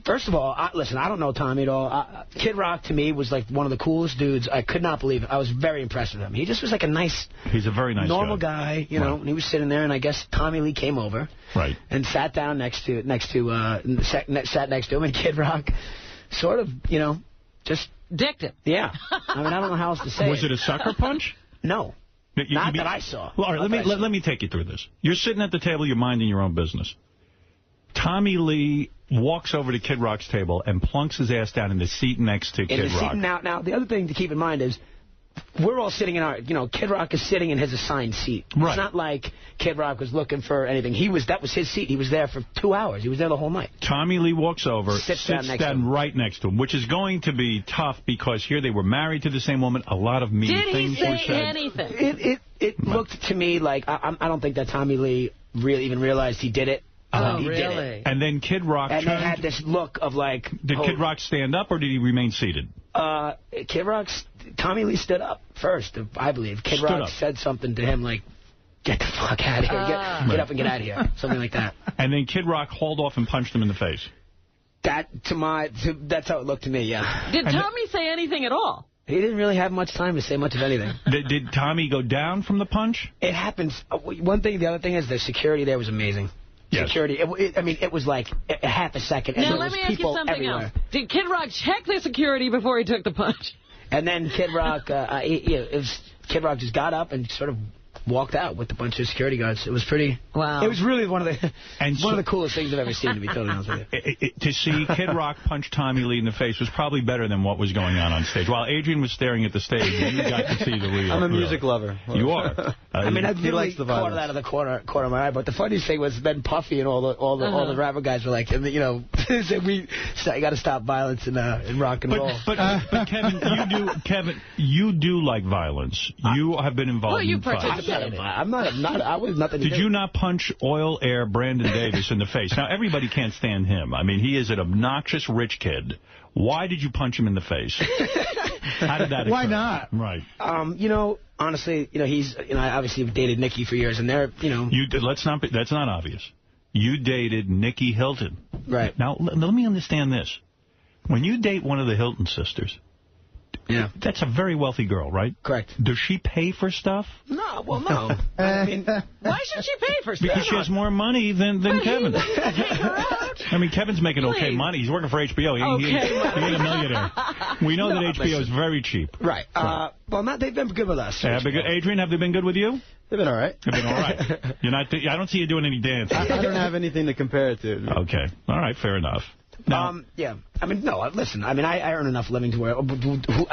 First of all, listen, I don't know Tommy at all. Kid Rock, to me, was like one of the coolest dudes. I could not believe it. I was very impressed with him. He just was like He's a very nice normal guy, you know, and he was sitting there, and I guess Tommy Lee came over. Right. And sat down sat next to him, and Kid Rock sort of, you know, just dicked him. Yeah. I mean, I don't know how else to say Was it a sucker punch? No. Not that I saw. Well, all right, let me take you through this. You're sitting at the table, you're minding your own business. Tommy Lee walks over to Kid Rock's table and plunks his ass down in the seat next to Kid Rock. Now, the other thing to keep in mind is we're all sitting in our, you know, Kid Rock is sitting in his assigned seat. Right. It's not like Kid Rock was looking for anything. That was his seat. He was there for 2 hours. He was there the whole night. Tommy Lee walks over, sits down right next to him, which is going to be tough because here they were married to the same woman. A lot of mean things were said. Did he say anything? It looked to me like, I don't think that Tommy Lee really even realized he did it. Oh, he really? did it. And then Kid Rock and they had this look of like... Did Kid Rock stand up or did he remain seated? Tommy Lee stood up first, I believe. Kid Rock said something to him like, get the fuck out of here. Get up and get out of here. Something like that. And then Kid Rock hauled off and punched him in the face. That's how it looked to me, yeah. Did Tommy say anything at all? He didn't really have much time to say much of anything. Did Tommy go down from the punch? It happens. One thing, the other thing is the security there was amazing. Yes. Security. It was like a half a second. And now, let me ask you something else. Did Kid Rock check the security before he took the punch? And then Kid Rock, Kid Rock just got up and sort of walked out with a bunch of security guards. It was pretty... Wow. It was really one of the coolest things I've ever seen, to be totally honest with you. To see Kid Rock punch Tommy Lee in the face was probably better than what was going on stage. While Adrian was staring at the stage, you got to see the real... I'm a music lover. You are. I mean, I likes the caught it out of the corner of my eye, but the funniest thing was Ben Puffy and all the rapper guys were like, you know, you got to stop violence in rock and roll. But Kevin, you do like violence. You have been involved in fights. I was nothing to do. Did you not punch Oil Air Brandon Davis in the face? Now, everybody can't stand him. I mean, he is an obnoxious rich kid. Why did you punch him in the face? How did that occur? Why not? Right. You know, honestly, you know, I obviously dated Nikki for years, and they're, you know... That's not obvious. You dated Nikki Hilton. Right. Now, let me understand this. When you date one of the Hilton sisters... Yeah. That's a very wealthy girl, right? Correct. Does she pay for stuff? No, well, no. I mean, why should she pay for stuff? Because she has more money than Kevin. I mean, Kevin's making okay money. He's working for HBO. He ain't a millionaire. We know that HBO is very cheap. Right. Well, they've been good with us. Adrian, have they been good with you? They've been all right. They've been all right. I don't see you doing any dancing. I don't have anything to compare it to. Okay. All right. Fair enough. Yeah. I mean, no, listen. I mean, I earn enough living to where...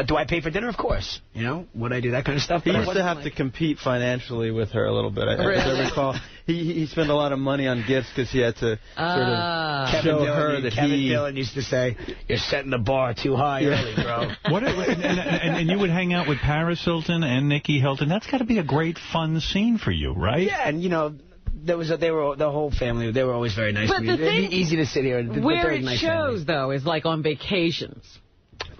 Do I pay for dinner? Of course. You know, would I do that kind of stuff? He used to have to compete financially with her a little bit. As I recall, he spent a lot of money on gifts because he had to sort of show her that Kevin Dillon used to say, you're setting the bar too high early, bro. And you would hang out with Paris Hilton and Nikki Hilton. That's got to be a great, fun scene for you, right? Yeah, and, you know... the whole family, they were always very nice to me. It'd be easy to sit here. Where it shows, though, is like on vacations.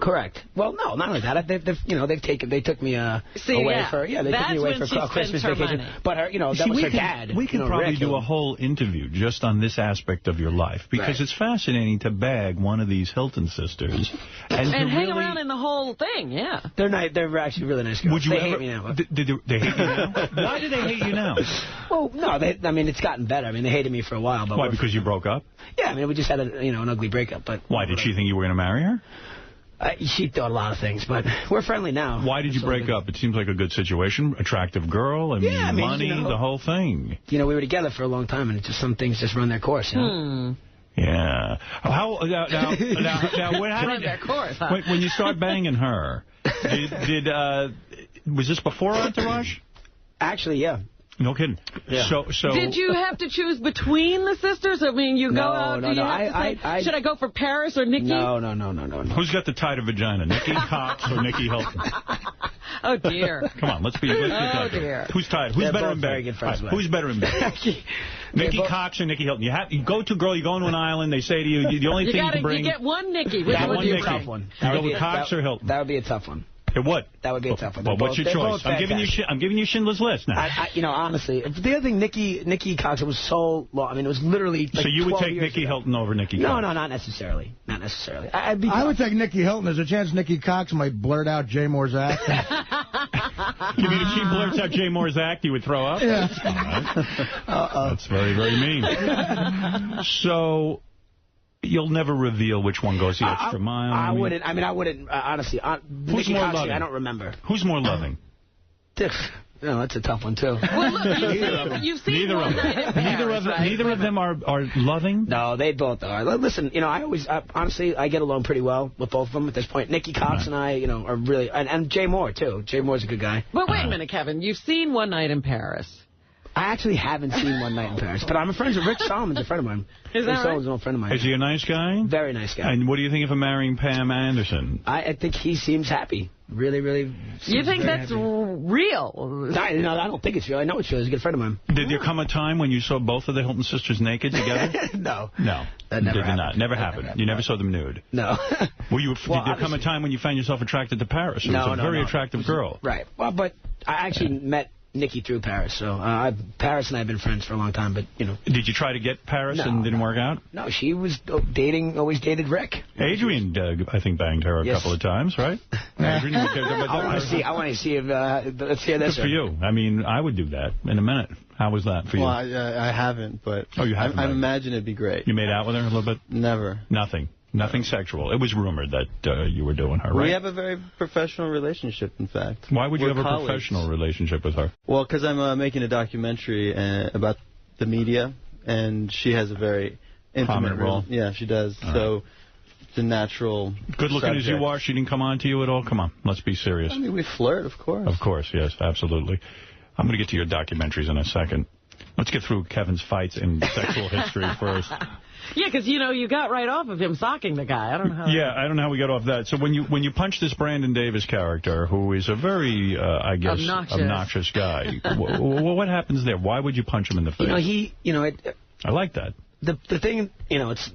Correct. Well, no, not only that. They took me away for Christmas vacation. Money. But that was her dad. We could probably do a whole interview just on this aspect of your life because it's fascinating to bag one of these Hilton sisters and hang around in the whole thing. Yeah, they're nice. They're actually really nice girls. They hate me now. They hate you now? Why do they hate you now? Well, no, I mean it's gotten better. I mean they hated me for a while. But why? Because you broke up? Yeah, I mean we just had an ugly breakup. But why did she think you were going to marry her? She thought a lot of things, but we're friendly now. Why did you break up? It seems like a good situation. Attractive girl, money, the whole thing. You know, we were together for a long time, and some things just run their course, you know? Yeah. How when you start banging her, was this before Entourage? Actually, yeah. No kidding. Yeah. So did you have to choose between the sisters? I mean, you go out. No, should I go for Paris or Nikki? No. Who's got the tighter vagina, Nikki Cox or Nikki Hilton? Oh dear. Come on, let's be. Oh dear. Who's tighter? Who's better in bed? Who's better in bed? Nikki Cox or Nikki Hilton? You go to a girl. You go into an island. They say to you, the only thing you can bring. You get one Nikki. That would be a tough one. You go with Cox or Hilton? That would be a tough one. It would. That would be a tough one. Well, what's your choice? I'm giving you Schindler's List now. Honestly, the other thing, Nikki Cox, it was so long. I mean, it was literally like So you would take Nikki ago. Hilton over Nikki Cox? No, not necessarily. Not necessarily. I would take Nikki Hilton. There's a chance Nikki Cox might blurt out Jay Moore's act. You mean if she blurts out Jay Moore's act, you would throw up? Yeah. That's very, very mean. So... You'll never reveal which one goes the extra mile. I wouldn't. Honestly. Who's more loving? I don't remember. Who's more loving? No, that's a tough one, too. Well, look, you've seen neither of them. Neither of them are loving? No, they both are. Listen, honestly, I get along pretty well with both of them at this point. Nikki Cox and I, are really... And Jay Moore, too. Jay Moore's a good guy. But wait a minute, Kevin. You've seen One Night in Paris. I actually haven't seen One Night in Paris, but I'm friends with Rick Solomon's a friend of mine. Is that Rick Solomon's an old friend of mine. Is he a nice guy? Very nice guy. And what do you think of him marrying Pam Anderson? I think he seems happy. Really, really. You think that's real? I don't think it's real. I know it's real. He's a good friend of mine. Did there come a time when you saw both of the Hilton sisters naked together? No. That never happened. Never happened. You never saw them nude? No. Did there come a time when you found yourself attracted to Paris? She was a very attractive girl. Right. Well, but I actually met Nikki through Paris, so Paris and I have been friends for a long time, but, Did you try to get Paris and didn't work out? No, she was always dated Rick. Adrian, I think, banged her a couple of times, right? Adrian, I want to see if, let's hear this. Good for you. I mean, I would do that in a minute. How was that for you? Well, I haven't, but you haven't, I imagine it'd be great. You made out with her a little bit? Never. Nothing sexual. It was rumored that you were doing her, right? We have a very professional relationship, in fact. Why would you have a professional relationship with her? Well, because I'm making a documentary about the media, and she has a very intimate role. Yeah, she does. So it's a natural Good looking subject. as you are, she didn't come on to you at all? Come on, let's be serious. I mean, we flirt, of course. Of course, yes, absolutely. I'm going to get to your documentaries in a second. Let's get through Kevin's fights in sexual history first. Yeah, because, you got right off of him socking the guy. I don't know how. Yeah, I don't know how we got off that. So when you punch this Brandon Davis character, who is a very, obnoxious guy, what happens there? Why would you punch him in the face? I like that. The thing, it's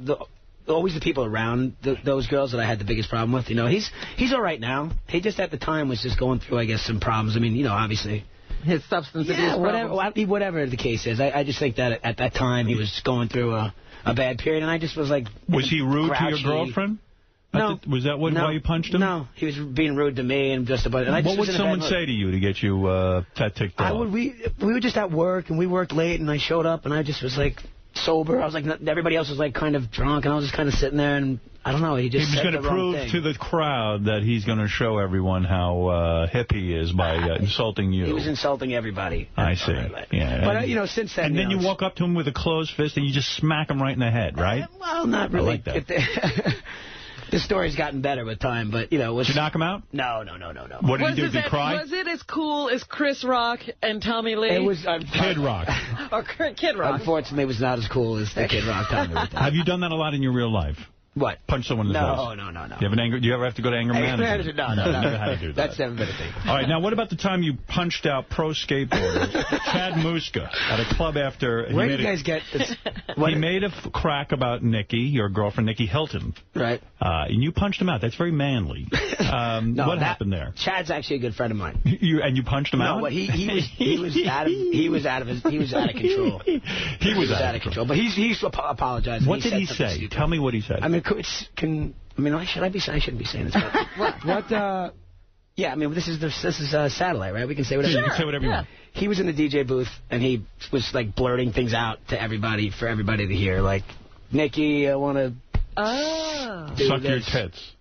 always the people around those girls that I had the biggest problem with. He's all right now. He just at the time was just going through, I guess, some problems. I mean, obviously. His substance abuse problems. Whatever the case is. I just think that at that time he was going through a bad period, and I just was like... Was he rude grouchy. to your girrend? No. Was that why you punched him? No, he was being rude to me and just about... What would someone say to you to get you ticked off? We were just at work, and we worked late, and I showed up, and I just was like sober. I was like, everybody else was like kind of drunk, and I was just kind of sitting there, and I don't know. He was going to prove to the crowd that he's going to show everyone how hip he is by insulting you. He was insulting everybody. I see. Yeah. But, since then... And then you walk up to him with a closed fist and you just smack him right in the head, right? Well, not really. I like that. The story's gotten better with time, but, Did you knock him out? No. What did he do? Did he cry? Was it as cool as Chris Rock and Tommy Lee? It was... Kid Rock. Or Kid Rock. Unfortunately, it was not as cool as the Kid Rock Tommy Lee. Have you done that a lot in your real life? What? Punch someone in the face? No. Do you ever have to go to anger management? No. Never had to do that. That's never been a thing. All right, now what about the time you punched out pro skateboarder Chad Muska at a club after... Where do you guys get this? He made a crack about Nikki, your girlfriend, Nikki Hilton. Right. And you punched him out. That's very manly. What happened there? Chad's actually a good friend of mine. And you punched him out? No, but he was out of control. He was out of control. But he's apologized. What did he say? Tell me what he said. I mean, should I be? I shouldn't be saying this. What? Yeah, I mean, this is satellite, right? We can say whatever. You can say whatever you want. He was in the DJ booth and he was like blurting things out to everybody for everybody to hear, like, Nikki, I want to suck your tits.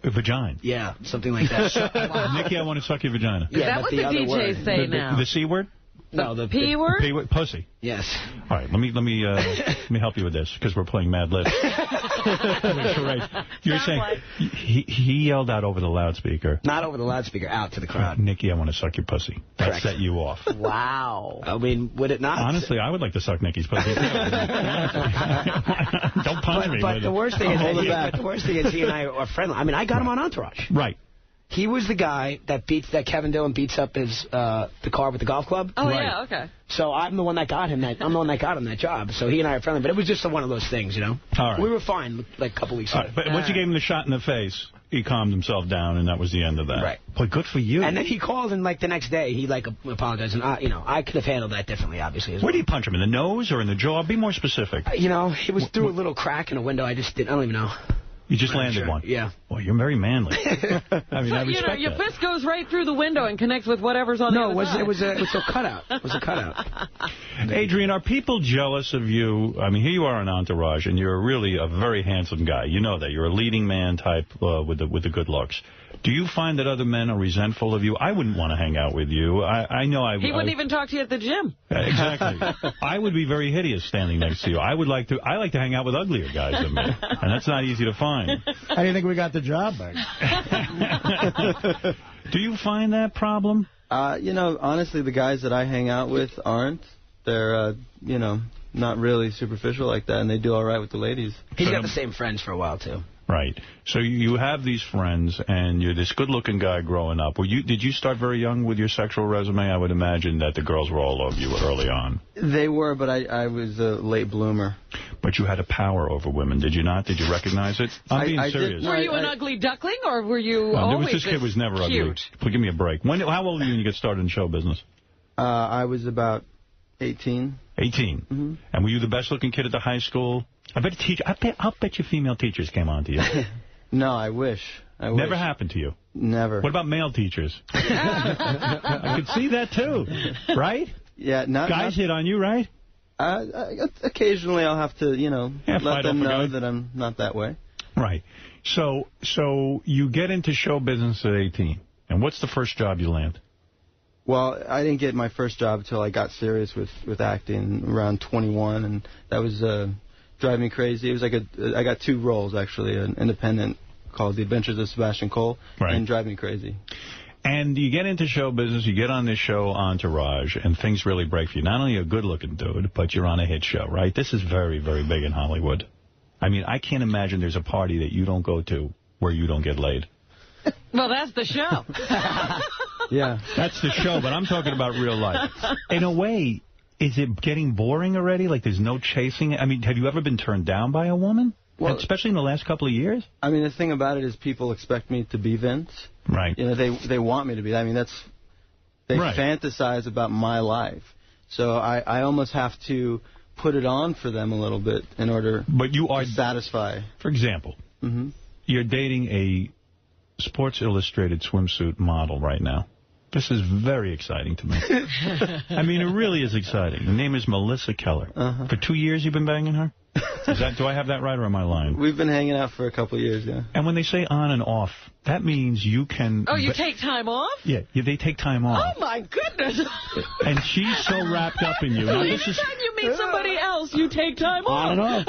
Vagina. Yeah, something like that. Nikki, I want to suck your vagina. Is that what the DJs say now? The C word? No, the P word? P word? Pussy. Yes. All right, let me help you with this because we're playing Mad Libs. Right. You're saying he yelled out over the loudspeaker. Not over the loudspeaker, out to the crowd. Nikki, I want to suck your pussy. That set you off. Wow. I mean, would it not? Honestly, I would like to suck Nikki's pussy. Don't punish me. But the worst thing is he and I are friendly. I mean, I got him on Entourage. Right. He was the guy that Kevin Dillon beats up his the car with the golf club. Oh, right. Yeah, okay. So I'm the one that got him that job. So he and I are friendly. But it was just one of those things, you know. All right. We were fine like a couple weeks ago. But once you gave him the shot in the face, he calmed himself down, and that was the end of that. Right. Boy, good for you. And then he called, and like the next day, he like apologized. And I could have handled that differently, obviously. Where do you punch him, in the nose or in the jaw? Be more specific. It was through a little crack in a window. I don't even know. You just landed one. Yeah. Boy, you're very manly. I mean, I respect your fist goes right through the window and connects with whatever's on the other side. No, it was a cutout. It was a cutout. Adrian, are people jealous of you? I mean, here you are on Entourage, and you're really a very handsome guy. You know that. You're a leading man type with the good looks. Do you find that other men are resentful of you? I wouldn't want to hang out with you. I know I... He wouldn't even talk to you at the gym. Exactly. I would be very hideous standing next to you. I like to hang out with uglier guys than me, and that's not easy to find. How do you think we got the job back? Do you find that problem? Honestly, the guys that I hang out with aren't. They're, not really superficial like that, and they do all right with the ladies. He's got the same friends for a while, too. Right. So you have these friends, and you're this good-looking guy growing up. Did you start very young with your sexual resume? I would imagine that the girls were all over you early on. They were, but I was a late bloomer. But you had a power over women, did you not? Did you recognize it? I'm being serious. Were you an ugly duckling, or were you always this kid was never ugly. Give me a break. How old were you when you get started in show business? I was about 18. 18? Mm-hmm. And were you the best-looking kid at the high school? I'll bet you female teachers came on to you. No, I wish. Never happened to you? Never. What about male teachers? I could see that, too. Right? Yeah. Guys hit on you, right? Occasionally I'll have to, let them know that I'm not that way. Right. So you get into show business at 18. And what's the first job you land? Well, I didn't get my first job until I got serious with acting around 21, and that was driving me crazy. It was like I got 2 roles, actually, an independent called The Adventures of Sebastian Cole, and Drive Me Crazy. And you get into show business, you get on this show, Entourage, and things really break for you. Not only a good-looking dude, but you're on a hit show, right? This is very, very big in Hollywood. I mean, I can't imagine there's a party that you don't go to where you don't get laid. Well, that's the show. Yeah. That's the show, but I'm talking about real life. In a way, is it getting boring already? Like there's no chasing? I mean, have you ever been turned down by a woman? Well, especially in the last couple of years? I mean, the thing about it is people expect me to be Vince. Right. They want me to be. I mean, they fantasize about my life. So I almost have to put it on for them a little bit in order to satisfy. For example, you're dating a Sports Illustrated swimsuit model right now. This is very exciting to me. I mean, it really is exciting. The name is Melissa Keller. For 2 years you've been banging her? Do I have that right, or am I lying? We've been hanging out for a couple of years, yeah. And when they say on and off, that means you can... Oh, you take time off? Yeah, they take time off. Oh, my goodness. And she's so wrapped up in you. Now, Every time you meet somebody else, you take time off. On and off.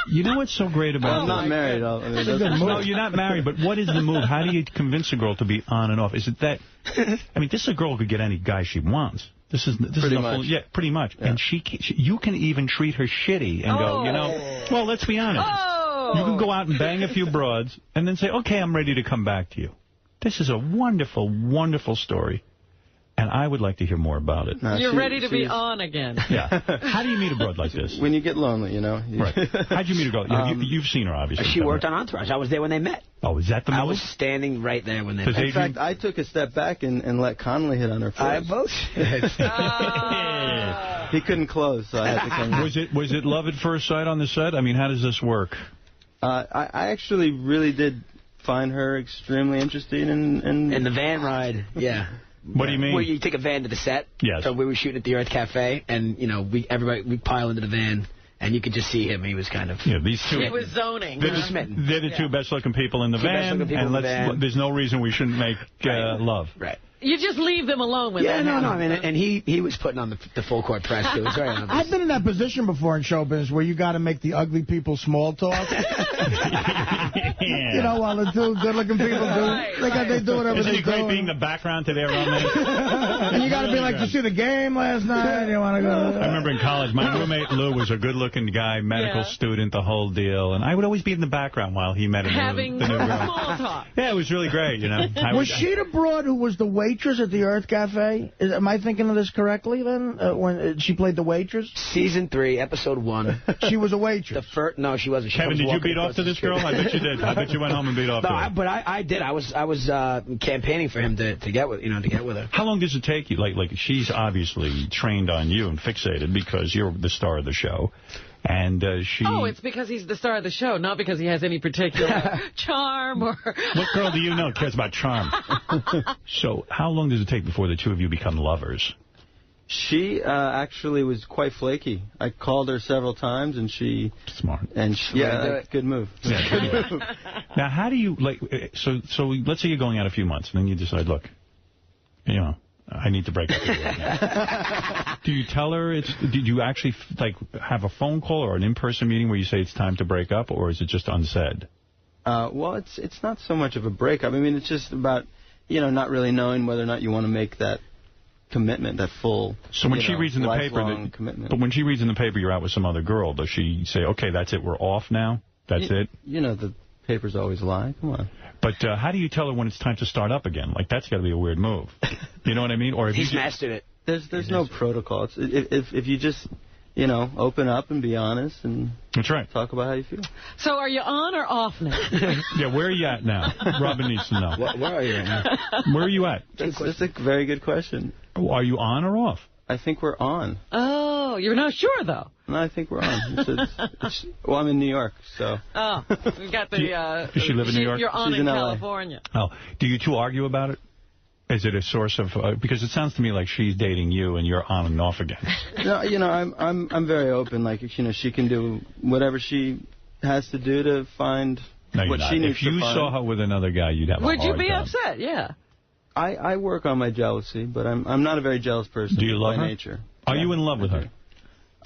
You know what's so great about I'm not married. No, you're not married, but what is the move? How do you convince a girl to be on and off? Is it that... I mean, this girl could get any guy she wants. This is pretty much. Yeah, pretty much. Yeah. And you can even treat her shitty and go, well, let's be honest. You can go out and bang a few broads and then say, okay, I'm ready to come back to you. This is a wonderful, wonderful story. And I would like to hear more about it. You're ready to be on again. Yeah. How do you meet a broad like this? When you get lonely, Right. How'd you meet a girl? You've seen her, obviously. She worked on Entourage. I was there when they met. Oh, is that the move? I was standing right there when they met. In fact, I took a step back and let Connolly hit on her first. I both. He couldn't close, so I had to come in. Was it love at first sight on the set? I mean, how does this work? I actually really did find her extremely interesting in the van ride, yeah. What do you mean? Where you take a van to the set. Yes. So we were shooting at the Earth Cafe, and we pile into the van, and you could just see him. He was kind of... Yeah, these two... He was zoning. They're the two best-looking people in the van, and there's no reason we shouldn't make love. Right. You just leave them alone with that. Yeah, no. I mean, and he was putting on the full court press, too. It was very obvious. I've been in that position before in show business where you got to make the ugly people small talk. You know, while the two good-looking people they do whatever Isn't they do. Isn't it great being the background to their romance? And you got to be like, you see the game last night? You want to go? I remember in college, my roommate Lou was a good-looking guy, medical student, the whole deal, and I would always be in the background while he met the new girl. Small talk. Yeah, it was really great, you know. Was she the broad who was the waitress at the Earth Cafe? Am I thinking of this correctly, then, when she played the waitress? Season 3, episode 1. She was a waitress. No, she wasn't. Kevin, did you beat off to this girl? I bet you did. I bet you went home and beat off to her. But I did. I was campaigning for him to get with her. How long does it take you? Like she's obviously trained on you and fixated because you're the star of the show. And she... Oh, it's because he's the star of the show, not because he has any particular charm or... What girl do you know cares about charm? So how long does it take before the two of you become lovers? She actually was quite flaky. I called her several times, and she... Smart. And good move. Yeah, good move. Now, how do you... So let's say you're going out a few months, and then you decide, look, you know... I need to break up with you right now. Do you tell her did you actually have a phone call or an in-person meeting where you say it's time to break up, or is it just unsaid? Well, it's not so much of a breakup. I mean, it's just about, not really knowing whether or not you want to make that commitment, that full, so when she reads in the paper commitment. But when she reads in the paper you're out with some other girl, does she say, okay, that's it, we're off now? That's it? The papers always lie. Come on. But how do you tell her when it's time to start up again? Like, that's got to be a weird move. You know what I mean? Or if he's mastered it. There's no protocol. If you just, open up and be honest and that's right. Talk about how you feel. So are you on or off now? Yeah, where are you at now? Robin needs to know. Where are you at now? Where are you at? That's a very good question. Are you on or off? I think we're on. Oh, you're not sure, though? No, I think we're on. Well, I'm in New York, so... Oh, we got the... Does she live in New York? You're on She's in LA. California. Oh, do you two argue about it? Is it a source of... because it sounds to me like she's dating you and you're on and off again. No, I'm very open. Like, she can do whatever she has to do to find what she needs to find. If you saw her with another guy, you'd have a hard time. Would you be upset? Yeah. I work on my jealousy, but I'm not a very jealous person. Do you love her? By nature. Are you in love with her?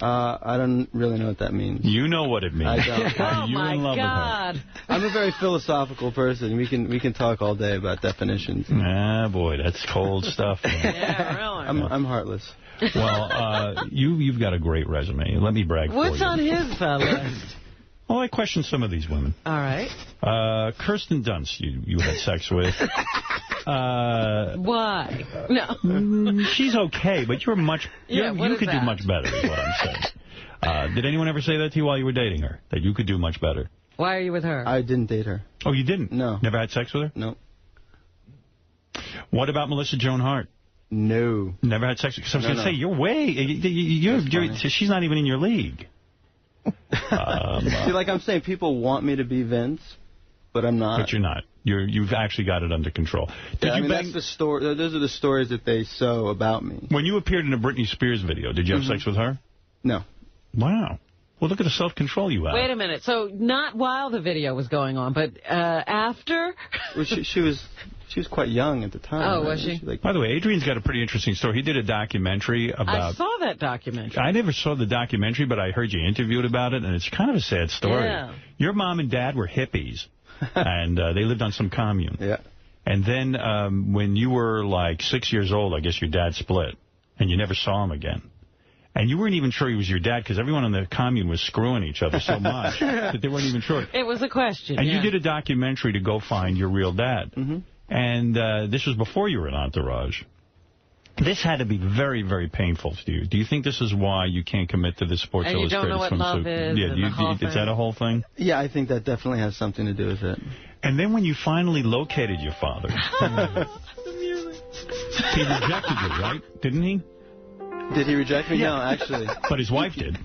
I don't really know what that means. You know what it means. I don't. Are you in love with her? I'm a very philosophical person. We can talk all day about definitions. Ah, boy, that's cold stuff. Yeah, really. I'm heartless. Well, you've got a great resume. Let me brag for you. What's on his list? Oh, I questioned some of these women. All right. Kirsten Dunst, you had sex with. Why? No. She's okay, but you're much... Yeah, you could do much better, is what I'm saying. Did anyone ever say that to you while you were dating her? That you could do much better? Why are you with her? I didn't date her. Oh, you didn't? No. Never had sex with her? No. What about Melissa Joan Hart? No. Never had sex? Because I was going to say, you're way... she's not even in your league. See, like I'm saying, people want me to be Vince, but I'm not. But you're not. You've actually got it under control. That's the story. Those are the stories that they sow about me. When you appeared in a Britney Spears video, did you have sex with her? No. Wow. Well, look at the self-control you have. Wait a minute. So not while the video was going on, but after? Well, she was quite young at the time. Oh, was she? By the way, Adrian's got a pretty interesting story. He did a documentary about... I saw that documentary. I never saw the documentary, but I heard you interviewed about it, and it's kind of a sad story. Yeah. Your mom and dad were hippies, and they lived on some commune. Yeah. And then when you were like 6 years old, I guess your dad split, and you never saw him again. And you weren't even sure he was your dad because everyone on the commune was screwing each other so much that they weren't even sure. It was a question, And you did a documentary to go find your real dad. Mm-hmm. And this was before you were in Entourage. This had to be very, very painful to you. Do you think this is why you can't commit to the Sports Illustrated swimsuit? And you don't know what love is. Yeah, is that a whole thing? Yeah, I think that definitely has something to do with it. And then when you finally located your father, he rejected you, right? Didn't he? Did he reject me? No, actually. But his wife did.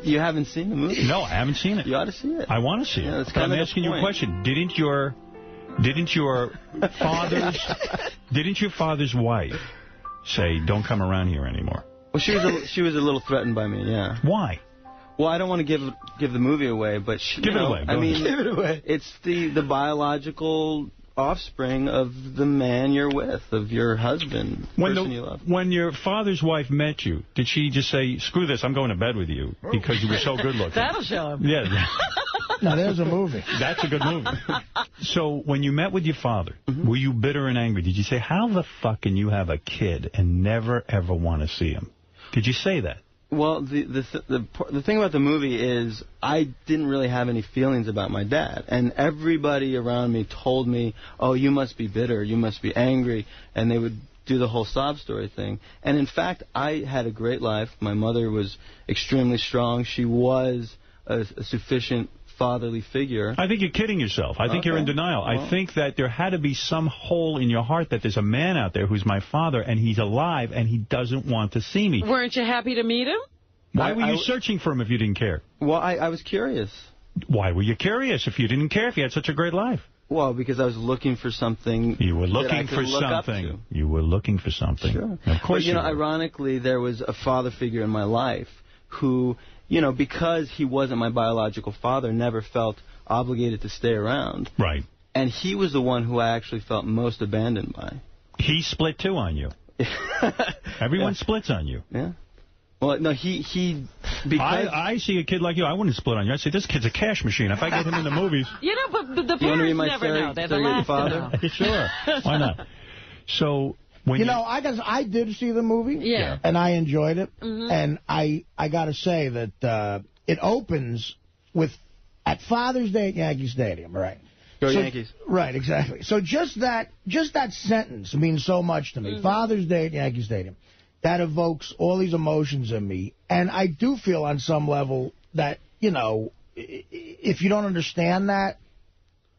You haven't seen the movie? No, I haven't seen it. You ought to see it. I want to see it. That's but I'm asking you a question. Didn't your father's wife say, "Don't come around here anymore"? Well, she was a little threatened by me. Yeah. Why? Well, I don't want to give the movie away, but give it away. Give it away. It's the biological offspring of the man you're with, of your husband, person you love. When your father's wife met you, did she just say, screw this, I'm going to bed with you because you were so good looking? That'll show him. Yeah. Now, there's a movie. That's a good movie. So when you met with your father, were you bitter and angry? Did you say, how the fuck can you have a kid and never, ever want to see him? Did you say that? Well, the thing about the movie is I didn't really have any feelings about my dad. And everybody around me told me, oh, you must be bitter, you must be angry. And they would do the whole sob story thing. And in fact, I had a great life. My mother was extremely strong. She was a sufficient fatherly figure. I think you're kidding yourself. I think you're in denial. Well, I think that there had to be some hole in your heart that there's a man out there who's my father and he's alive and he doesn't want to see me. Weren't you happy to meet him? Why were you searching for him if you didn't care? Well, I was curious. Why were you curious if you didn't care, if you had such a great life? Well, because I was looking for something. You were looking for something. You were looking for something. Sure. Of course but, ironically, there was a father figure in my life who, because he wasn't my biological father, never felt obligated to stay around. Right. And he was the one who I actually felt most abandoned by. He split, too, on you. Everyone splits on you. Yeah. Well, no, because I see a kid like you, I wouldn't split on you. I'd say, this kid's a cash machine. If I get him in the movies. But the parents never know. They're the last to know. Sure. Why not? So, when I did see the movie. Yeah. And I enjoyed it. Mm-hmm. And I got to say that it opens with, at Father's Day at Yankee Stadium, right? Go Yankees. Right, exactly. So just that sentence means so much to me. Mm-hmm. Father's Day at Yankee Stadium. That evokes all these emotions in me. And I do feel on some level that, if you don't understand that,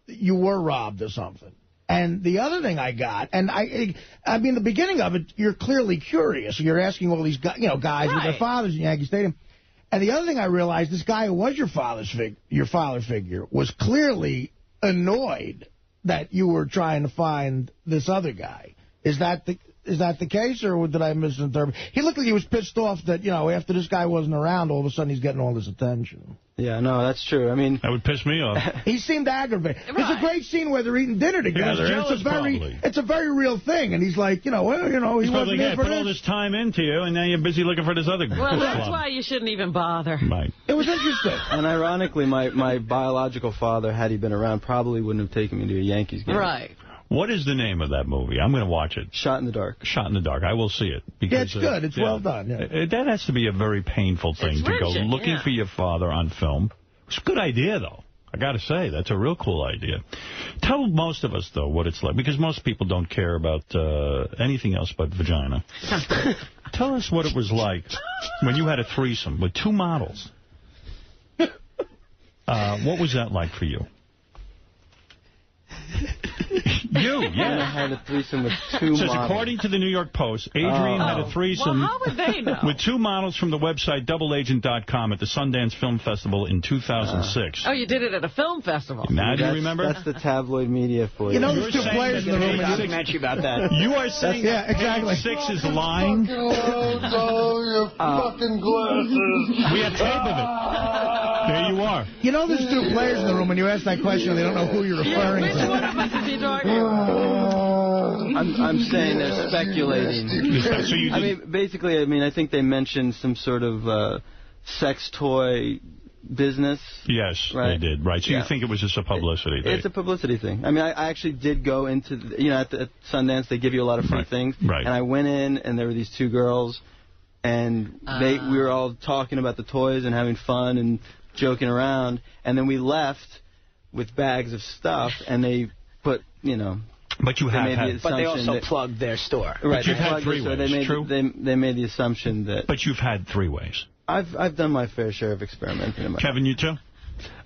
you were robbed of something. And the other thing I got, and I mean, the beginning of it, you're clearly curious. You're asking all these guys with their fathers in Yankee Stadium. And the other thing I realized, this guy who was your father figure was clearly annoyed that you were trying to find this other guy. Is that the case, or did I misinterpret? He looked like he was pissed off that, after this guy wasn't around, all of a sudden he's getting all this attention. Yeah, no, that's true. I mean, that would piss me off. He seemed aggravated. Right. There's a great scene where they're eating dinner together. It's a very real thing, and he's like, he wasn't there for put all this time into you, and now you're busy looking for this other guy. Well, that's why you shouldn't even bother. Right. It was interesting. And ironically, my biological father, had he been around, probably wouldn't have taken me to a Yankees game. Right. What is the name of that movie? I'm going to watch it. Shot in the Dark. Shot in the Dark. I will see it. Because, it's good. It's well done. Yeah. That has to be a very painful thing to go looking for your father on film. It's a good idea, though. I got to say, that's a real cool idea. Tell most of us, though, what it's like, because most people don't care about anything else but vagina. Tell us what it was like when you had a threesome with 2 models. What was that like for you? I had a threesome with 2 models. According to the New York Post, Adrian had a threesome how would they know? with 2 models from the website doubleagent.com at the Sundance Film Festival in 2006. You did it at a film festival. Now do you remember? That's the tabloid media for you. There's 2 players in the room. Documentary about that. You are saying exactly. 6 is lying? Your fucking glasses. We have tape of it. There you are. There's 2 players in the room. When you ask that question, they don't know who you're referring to. Which one of us is he talking about? I'm saying they're speculating. I think they mentioned some sort of sex toy business. Yes, right? They did. Right. So you think it was just a publicity thing? It's a publicity thing. I mean, I actually did go into, at Sundance, they give you a lot of free things. Right. And I went in, and there were these 2 girls, and we were all talking about the toys and having fun and joking around. And then we left with bags of stuff, and they put, But you have had... But they also plugged their store. Right. But you've had 3 ways, true? They made the assumption that... But you've had 3 ways. I've done my fair share of experimenting in my Kevin, you too?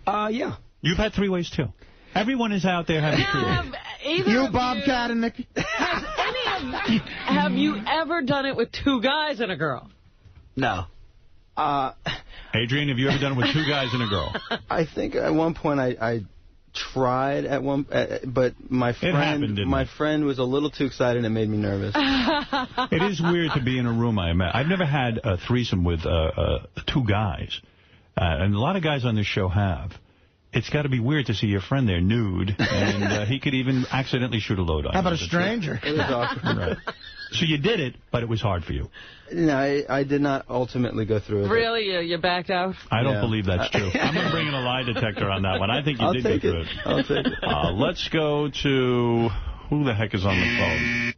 Yeah. You've had 3 ways, too. Everyone is out there having 3 ways. You, Bobcat, and Nick? Have you ever done it with 2 guys and a girl? No. Adrian, have you ever done it with 2 guys and a girl? I think at one point I tried but my friend was a little too excited and it made me nervous. It is weird to be in a room, I imagine. I've never had a threesome with 2 guys, and a lot of guys on this show have. it's got to be weird to see your friend there nude, and he could even accidentally shoot a load on you. How about a stranger? It was awkward. Right. So you did it, but it was hard for you. No, I did not ultimately go through it. Really? You backed out? I don't believe that's true. I'm going to bring in a lie detector on that one. I think you did go through it. I'll take it. Let's go to... Who the heck is on the phone?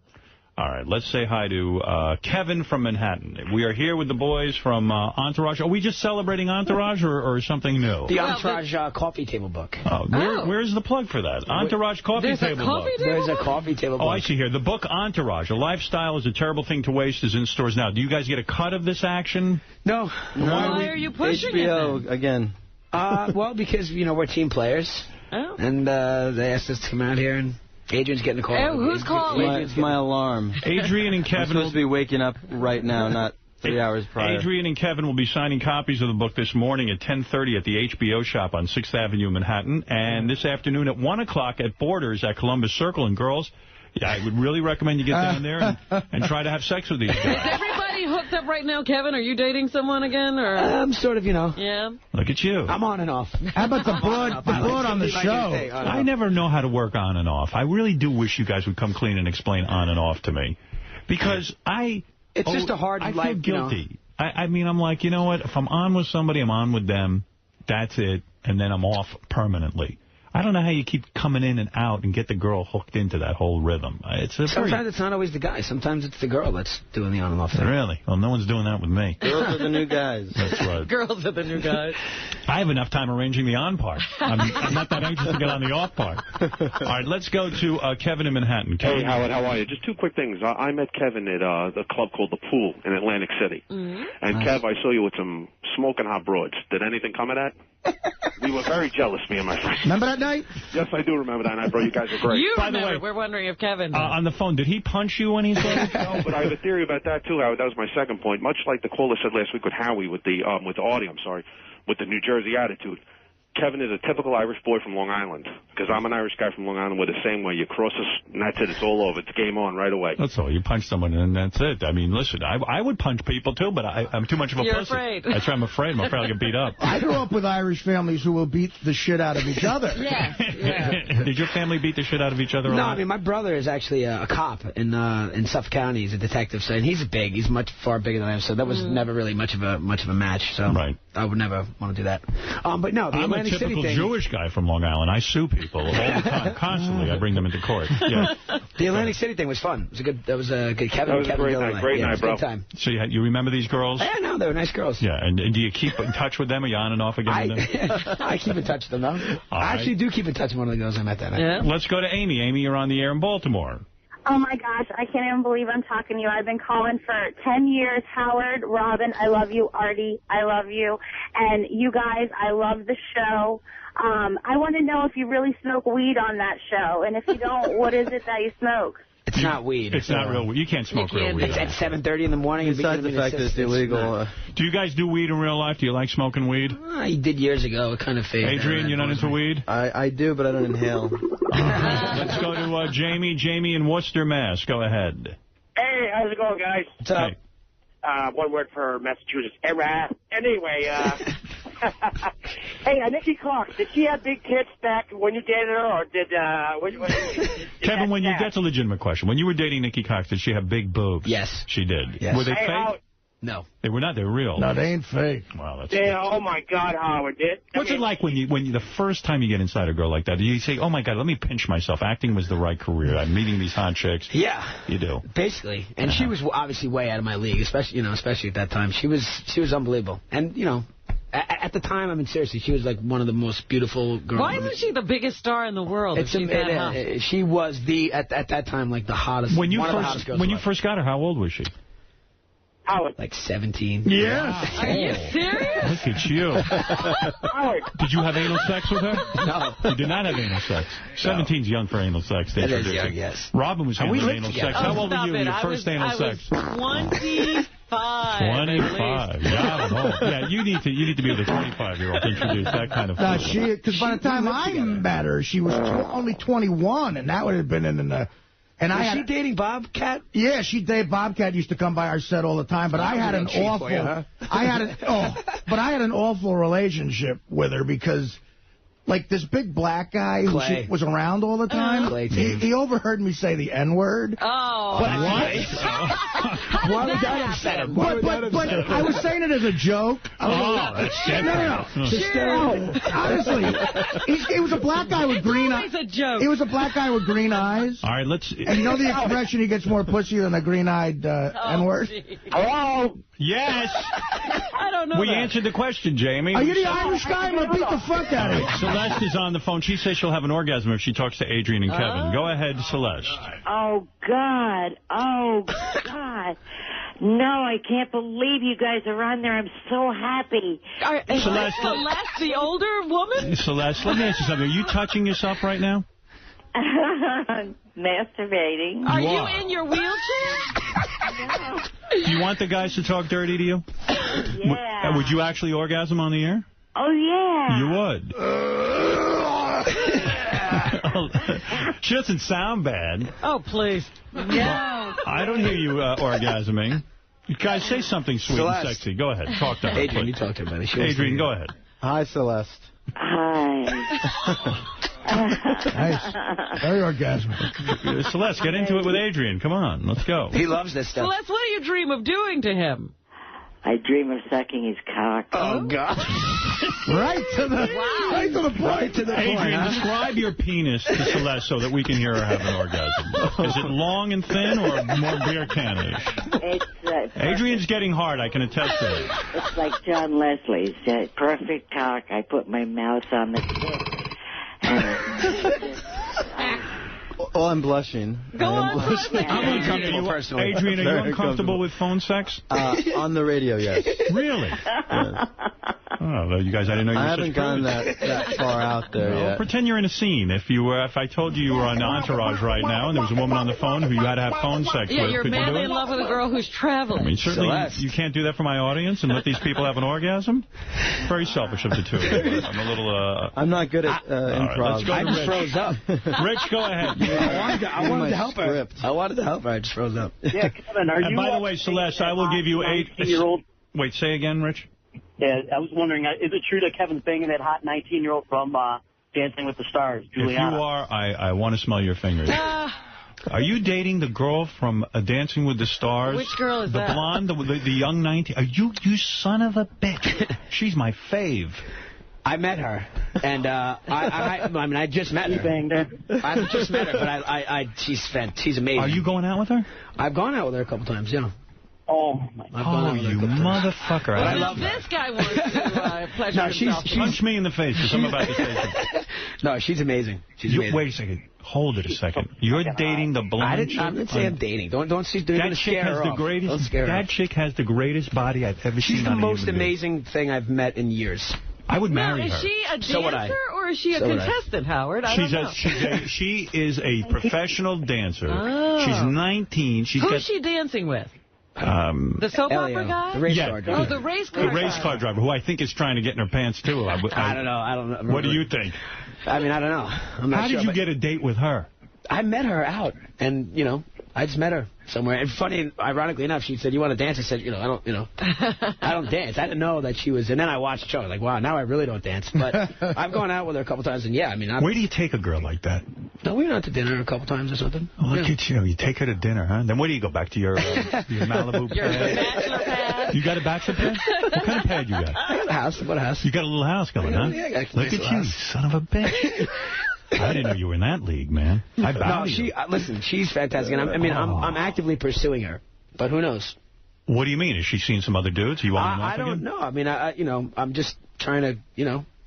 All right, let's say hi to Kevin from Manhattan. We are here with the boys from Entourage. Are we just celebrating Entourage or something new? The Entourage coffee table book. Where's the plug for that? Entourage coffee table book. There's a coffee table book. Oh, I see here. The book Entourage, A Lifestyle is a Terrible Thing to Waste, is in stores now. Do you guys get a cut of this action? No. Why are you pushing HBO, it again. Well, because, we're team players. Oh. And they asked us to come out here and... Adrian's getting a call. Oh, who's calling? It's my alarm. Adrian and Kevin... I'm supposed to be waking up right now, not 3 hours prior. Adrian and Kevin will be signing copies of the book this morning at 10:30 at the HBO shop on 6th Avenue, Manhattan. And this afternoon at 1 o'clock at Borders at Columbus Circle. And girls, I would really recommend you get down there and try to have sex with these guys. Is everybody hooked up right now, Kevin? Are you dating someone again? Or I'm sort of, Yeah. Look at you. I'm on and off. How about the blood on the show? I never know how to work on and off. I really do wish you guys would come clean and explain on and off to me. Because it's just a hard life. I feel guilty. I mean, I'm like, you know what? If I'm on with somebody, I'm on with them. That's it. And then I'm off permanently. I don't know how you keep coming in and out and get the girl hooked into that whole rhythm. Sometimes it's not always the guy. Sometimes it's the girl that's doing the on and off thing. Really? Well, no one's doing that with me. Girls are the new guys. That's right. Girls are the new guys. I have enough time arranging the on part. I'm not that anxious to get on the off part. All right, let's go to Kevin in Manhattan. Kevin. Hey, Howard, how are you? Just two quick things. I met Kevin at a club called The Pool in Atlantic City. Mm-hmm. And, Kev, I saw you with some smoking hot broads. Did anything come of that? We were very jealous, me and my friends. Remember that night? Yes, I do remember that night, bro. You guys are great. By the way, we're wondering if Kevin... on the phone, did he punch you when he said it? No, but I have a theory about that, too, Howard. That was my second point. Much like the caller said last week with Howie, with Audie, with the New Jersey attitude. Kevin is a typical Irish boy from Long Island, because I'm an Irish guy from Long Island. We're the same way. You cross us, and that's it. It's all over. It's game on right away. That's all. You punch someone, and that's it. I mean, listen, I would punch people, too, but I'm too much of a You're pussy. afraid. That's why I'm afraid. I'm afraid I'll get beat up. I grew up with Irish families who will beat the shit out of each other. Yeah. Did your family beat the shit out of each other? No, I mean, my brother is actually a cop in Suffolk County. He's a detective, so, and he's big. He's far bigger than I am, so that was never really much of a match. So I would never want to do that. But no, the Atlantic City thing. I'm a typical Jewish guy from Long Island. I sue people all the time, constantly. I bring them into court. Yeah. The Atlantic City thing was fun. That was a good Kevin. That was a great night, bro. Good time. So you remember these girls? Yeah, no, they were nice girls. Yeah, and do you keep in touch with them? Are you on and off again with them? I keep in touch with them, though. I actually do keep in touch with one of the girls I met that night. Yeah. Let's go to Amy. Amy, you're on the air in Baltimore. Oh, my gosh. I can't even believe I'm talking to you. I've been calling for 10 years. Howard, Robin, I love you. Artie, I love you. And you guys, I love the show. I want to know if you really smoke weed on that show. And if you don't, what is it that you smoke? It's not weed. It's not real weed. You can't smoke real weed. It's at 7:30 in the morning. Besides the fact that it's illegal. Do you guys do weed in real life? Do you like smoking weed? I did years ago. It kind of faded. Adrian, you're not into weed? I do, but I don't inhale. Let's go to Jamie. Jamie in Worcester, Mass. Go ahead. Hey, how's it going, guys? What's up? One word for Massachusetts. Anyway, hey, Nikki Clark, did she have big tits back when you dated her, or did Kevin, that's a legitimate question. When you were dating Nikki Cox, did she have big boobs? Yes. She did. Yes. Were they fake? No. They were not. They were real. No, they ain't fake. Wow, that's oh, my God, Howard. What's it like when you the first time you get inside a girl like that? Do you say, oh, my God, let me pinch myself. Acting was the right career. I'm meeting these hot chicks. Yeah. You do. Basically. And she was obviously way out of my league, especially at that time. She was unbelievable. And, at the time, I mean, seriously, she was like one of the most beautiful girls. Why isn't she the biggest star in the world? She was at that time, like the hottest, one of the hottest girls. When you first got her, how old was she? Howard. Like 17. Yeah. Wow. Are you serious? Look at you. Howard. Did you have anal sex with her? No. You did not have anal sex. 17's young for anal sex. That is young, yes. Robin was having anal sex. How old were you in your first anal sex? I was 25. 25. Yeah, you need to be with a 25-year-old to introduce that kind of thing. Because by the time I met her, she was only 21, and that would have been in the... And was she dating Bobcat? Yeah, she dated Bobcat. Used to come by our set all the time. But I had an awful, I had an awful relationship with her because like this big black guy who was around all the time. He overheard me say the N-word. Oh. But what? Why would that upset him? But I was saying it as a joke. That's No. Honestly, he was a black guy with green eyes. It's a joke. He was a black guy with green eyes. All right, let's... And you know the expression, he gets more pussy than a green-eyed N-word? Hello? Yes. I don't know. We answered the question, Jamie. Are you the Irish guy? I'm going to beat the fuck out of you. Celeste is on the phone. She says she'll have an orgasm if she talks to Adrian and Kevin. Go ahead, Celeste. Oh, God. Oh, God. No, I can't believe you guys are on there. I'm so happy. Is Celeste the older woman? Celeste, let me ask you something. Are you touching yourself right now? Masturbating. Are you in your wheelchair? No. Do you want the guys to talk dirty to you? Yeah. Would you actually orgasm on the air? Oh, yeah. You would. She doesn't sound bad. Oh, please. No. I don't hear you orgasming. You guys, say something sweet and sexy. Go ahead. Talk to her. Adrian, you talk to her, buddy. Adrian, go ahead. Hi, Celeste. Hi. Nice. Very orgasmic. Celeste, get into it with Adrian. Come on. Let's go. He loves this stuff. Celeste, what do you dream of doing to him? I dream of sucking his cock. Oh, God. Right to the point. Right to the point. Adrian, describe your penis to Celeste so that we can hear her have an orgasm. Is it long and thin or more beer can-ish? It's Adrian's getting hard. I can attest to it. It's like John Leslie's perfect cock. I put my mouth on the tip. Oh, I'm blushing. Go on, I'm uncomfortable personally. Adrian, are you uncomfortable with phone sex? On the radio, yes. Really? Yes. Oh, well, you guys, I didn't know you were I haven't gone that far out there yet. Pretend you're in a scene. If I told you were on Entourage right now and there was a woman on the phone who you had to have phone sex with, you're could you do madly it? in love with a girl who's traveling. I mean, certainly you can't do that for my audience and let these people have an orgasm? Very selfish of the two. I'm a little... I'm not good at improv. Right, let's go I just froze up. Rich, go ahead. I wanted to help her. I wanted to help her. I just froze up. Yeah, Kevin, are you... And by the way, Celeste, I will give you 19-year-old... Wait, say again, Rich? Yeah, I was wondering, is it true that Kevin's banging that hot 19-year-old from Dancing with the Stars, Juliana? If you are, I want to smell your fingers. Are you dating the girl from Dancing with the Stars? Which girl is the that? The blonde, the young 19. Are you son of a bitch? She's my fave. I met her, and I just met her. You banged her? I just met her, but she's amazing. Are you going out with her? I've gone out with her a couple times, yeah. Oh, my God. Oh, you motherfucker. Well, I love this guy wants to pleasure himself. Punch me in the face because I'm about to say something. No, she's amazing. She's amazing. Wait a second. Hold it a second. You're dating the blonde chick? I didn't say I'm dating. Don't scare her off. That chick has the greatest body I've ever seen. She's the most amazing thing I've met in years. I would marry her. Is she a dancer or is she a contestant, Howard? I don't know. She is a professional dancer. Oh. She's 19. Who's she dancing with? The soap opera guy? The race car driver. Oh, the race car driver, who I think is trying to get in her pants, too. I don't know. What do you think? I mean, I don't know. How did you get a date with her? I met her out, and, I just met her somewhere. And ironically enough, she said, "You want to dance?" I said, I don't dance. I didn't know that she was. And then I watched the show. I was like, wow, now I really don't dance. But I've gone out with her a couple times, and where do you take a girl like that? No, we went out to dinner a couple times or something. Oh, look at you. You take her to dinner, huh? Then where do you go? Back to your Malibu pad? Your bachelor pad? You got a bachelor pad? What kind of pad you got? I got a house. What a house? You got a little house going, huh? Yeah, I got a look at you, son of a bitch. I didn't know you were in that league, man. I bow to you. Listen, she's fantastic. And I'm actively pursuing her, but who knows? What do you mean? Is she seeing some other dudes? You want I don't know. I mean, I'm just trying to,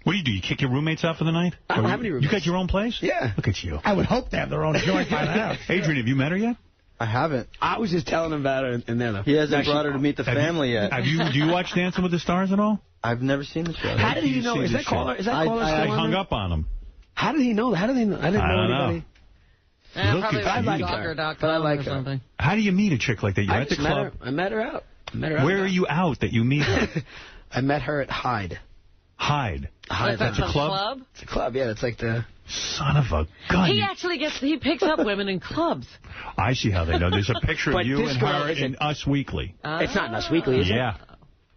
What do? You kick your roommates out for the night? I don't have any roommates. You got your own place? Yeah. Look at you. I would hope they have their own joint by now. Adrian, have you met her yet? I haven't. I was just telling him about her in there, though. He hasn't brought her to meet the family yet. Do you watch Dancing with the Stars at all? I've never seen the show. How did he know? Is that caller? I hung up on him. How did he know? How did they know? I didn't know anybody. Probably like soccer.com or something. How do you meet a chick like that? You're at the club. I met her out. Where are you out that you meet her? I met her at Hyde. Hyde? That's a club? It's a club, yeah. It's like the... Son of a gun. He picks up women in clubs. I see how they know. There's a picture of you and her in Us Weekly. It's not in Us Weekly, is it? Yeah.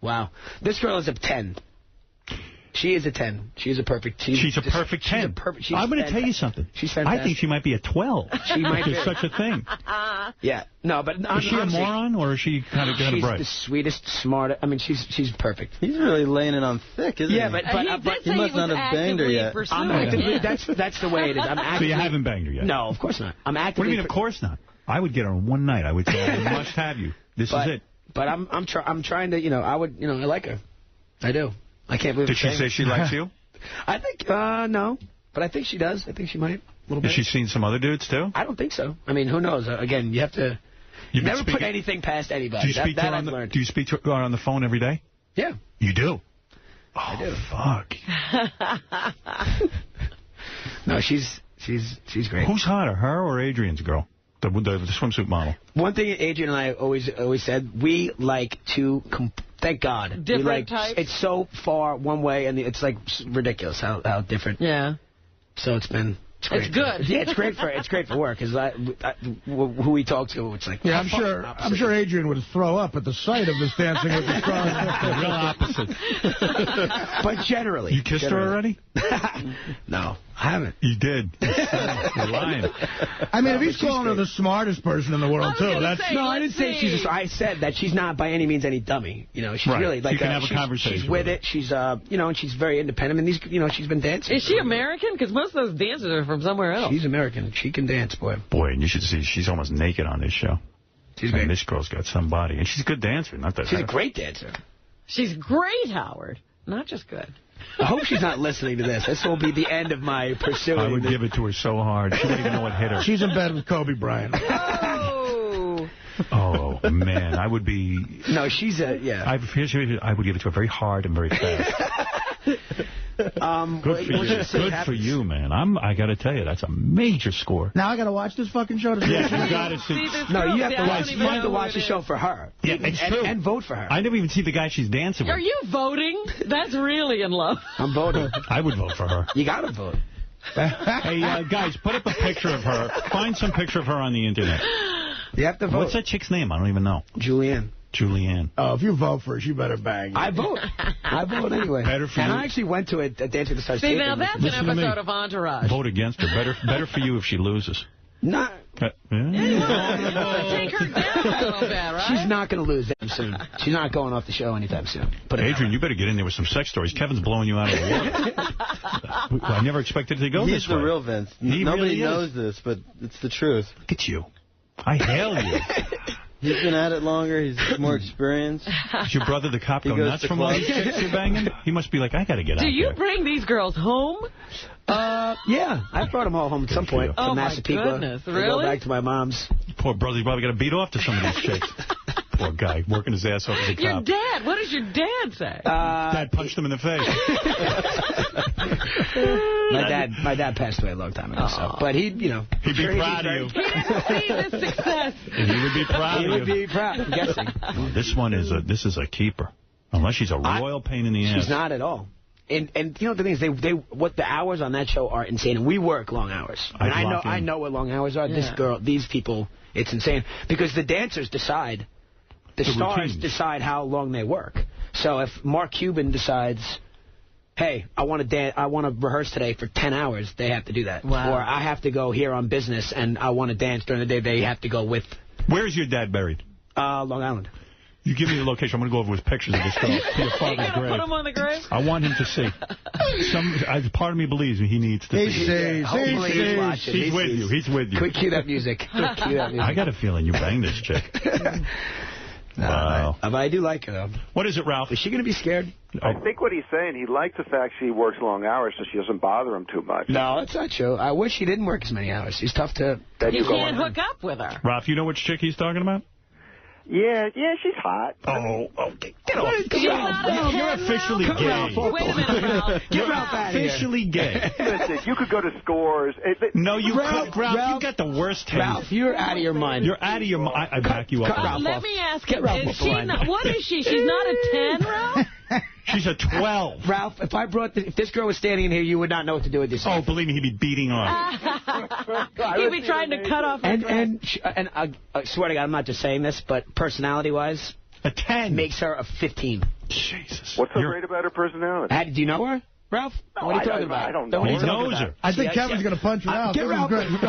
Wow. This girl is a 10. She is a 10. She's a perfect 10. She's a perfect 10. I'm going to tell you something. She's fantastic. I think she might be a 12. She might be. There's such a thing. Yeah. No, but is she a moron, or is she kind of bright? She's the sweetest, smartest. I mean, she's perfect. He's really laying it on thick, isn't he? Yeah, but he must not have banged her yet. I'm actively, that's the way it is. I'm actively, so you haven't banged her yet? No, of course not. I'm actively. What do you mean, of course not? I would get her on one night. I would say, I must have you. This is it. But I'm trying to, I like her. I do. I can't believe. Did she say she likes you? I think, no. But I think she does. I think she might. A little bit. Has she seen some other dudes, too? I don't think so. I mean, who knows? Again, you have to never put anything past anybody. Do you speak to her on the phone every day? Yeah. You do? Oh, I do. Fuck. No, she's great. Who's hotter, her or Adrian's girl? The swimsuit model. One thing Adrian and I always said, we like to, thank God. Different types? It's so far one way, and it's like ridiculous how different. Yeah. So it's been... It's good. Yeah, it's great for work. Because who we talk to, it's like... Yeah, I'm sure Adrian would throw up at the sight of this Dancing with the Stars. The real opposite. But generally... You kissed her already? No, I haven't. You did. You're lying. I mean, if he's calling her the smartest person in the world, too, that's... No, I didn't say she's... I said that she's not by any means any dummy. She's really like... You can have a conversation She's with it. She's, and she's very independent. And she's been dancing. Is she American? Because most of those dancers are from somewhere else. She's American. She can dance, boy. Boy, and you should see, she's almost naked on this show. And this girl's got some body. And she's a good dancer. Not that she's a great dancer. She's great, Howard. Not just good. I hope she's not listening to this. This will be the end of my pursuing. I would give it to her so hard. She wouldn't even know what hit her. She's in bed with Kobe Bryant. Oh, man. I would be... No, she's a... Yeah. I would give it to her very hard and very fast. Good for you. Good for you, man. I got to tell you, that's a major score. Now I got to watch this fucking show. Yeah, you got to see. No, you have to watch the show for her. Yeah, it's true. And vote for her. I never even see the guy she's dancing with. Are you voting? That's really in love. I'm voting. I would vote for her. You got to vote. Hey, guys, put up a picture of her. Find some picture of her on the Internet. You have to vote. What's that chick's name? I don't even know. Julianne. Oh, if you vote for her, she better bang. I vote. I vote anyway. Better for you. I actually went to a Dancing with the Stars. See, now that's an episode of Entourage. Vote against her. Better for you if she loses. Not. Take her down a little bit, right? She's not going to lose that soon. She's not going off the show anytime soon. Adrian, you better get in there with some sex stories. Kevin's blowing you out of the water. I never expected it to go this way. He's the real Vince. Nobody knows this, but it's the truth. Look at you. I hail you. He's been at it longer. He's more experienced. Does your brother, the cop, go nuts from all these chicks you're banging? He must be like, I got to get out there. Do you bring these girls home? Yeah. I brought them all home at some point from Massapequa. Oh, my goodness. Really? They go back to my mom's. Poor brother's probably got to beat off to some of these chicks. Poor guy, working his ass off as a cop. Your dad. What does your dad say? Dad punched him in the face. My dad passed away a long time ago, but he'd be proud of you. He didn't see the success. He would be proud of you. He would be proud, I'm guessing. This is a keeper. Unless she's a royal pain in the ass. She's not at all. And the thing is, what the hours on that show are insane, and we work long hours. I know what long hours are. Yeah. These people, it's insane because the dancers decide. The stars routines. Decide how long they work. So if Mark Cuban decides, hey, I want to rehearse today for 10 hours, they have to do that. Wow. Or I have to go here on business and I want to dance during the day, they have to go with. Where's your dad buried? Long Island. You give me the location. I'm going to go over with pictures of this girl to your father's grave. Put him on the grave? I want him to see. Part of me believes he needs to see. He's with you. He's with you. Quick, cue that music. I got a feeling you banged this chick. Wow. But I do like her, though. What is it, Ralph? Is she going to be scared? I think what he's saying, he likes the fact she works long hours so she doesn't bother him too much. No, that's not true. I wish she didn't work as many hours. She's tough to... You can't hook up with her. Ralph, you know which chick he's talking about? Yeah, she's hot. Oh, okay. Get off. You're officially gay. Wait a minute, Ralph. You're officially gay. Listen, you could go to stores. No, you could. Ralph, you got the worst taste. Ralph, you're out of your mind. You're out of your mind. I back you up. Let me ask you, what is she? She's not a 10, Ralph? She's a 12. Ralph, if this girl was standing in here, you would not know what to do with yourself. Oh, believe me, he'd be beating on. He'd be trying to cut off her dress. And I swear to God, I'm not just saying this, but personality-wise, a 10 makes her a 15. Jesus. What's so great about her personality? Do you know her, Ralph? No, what are you talking about? I don't know. He knows her. I think Kevin's going to punch her out. Get Ralph. Ralph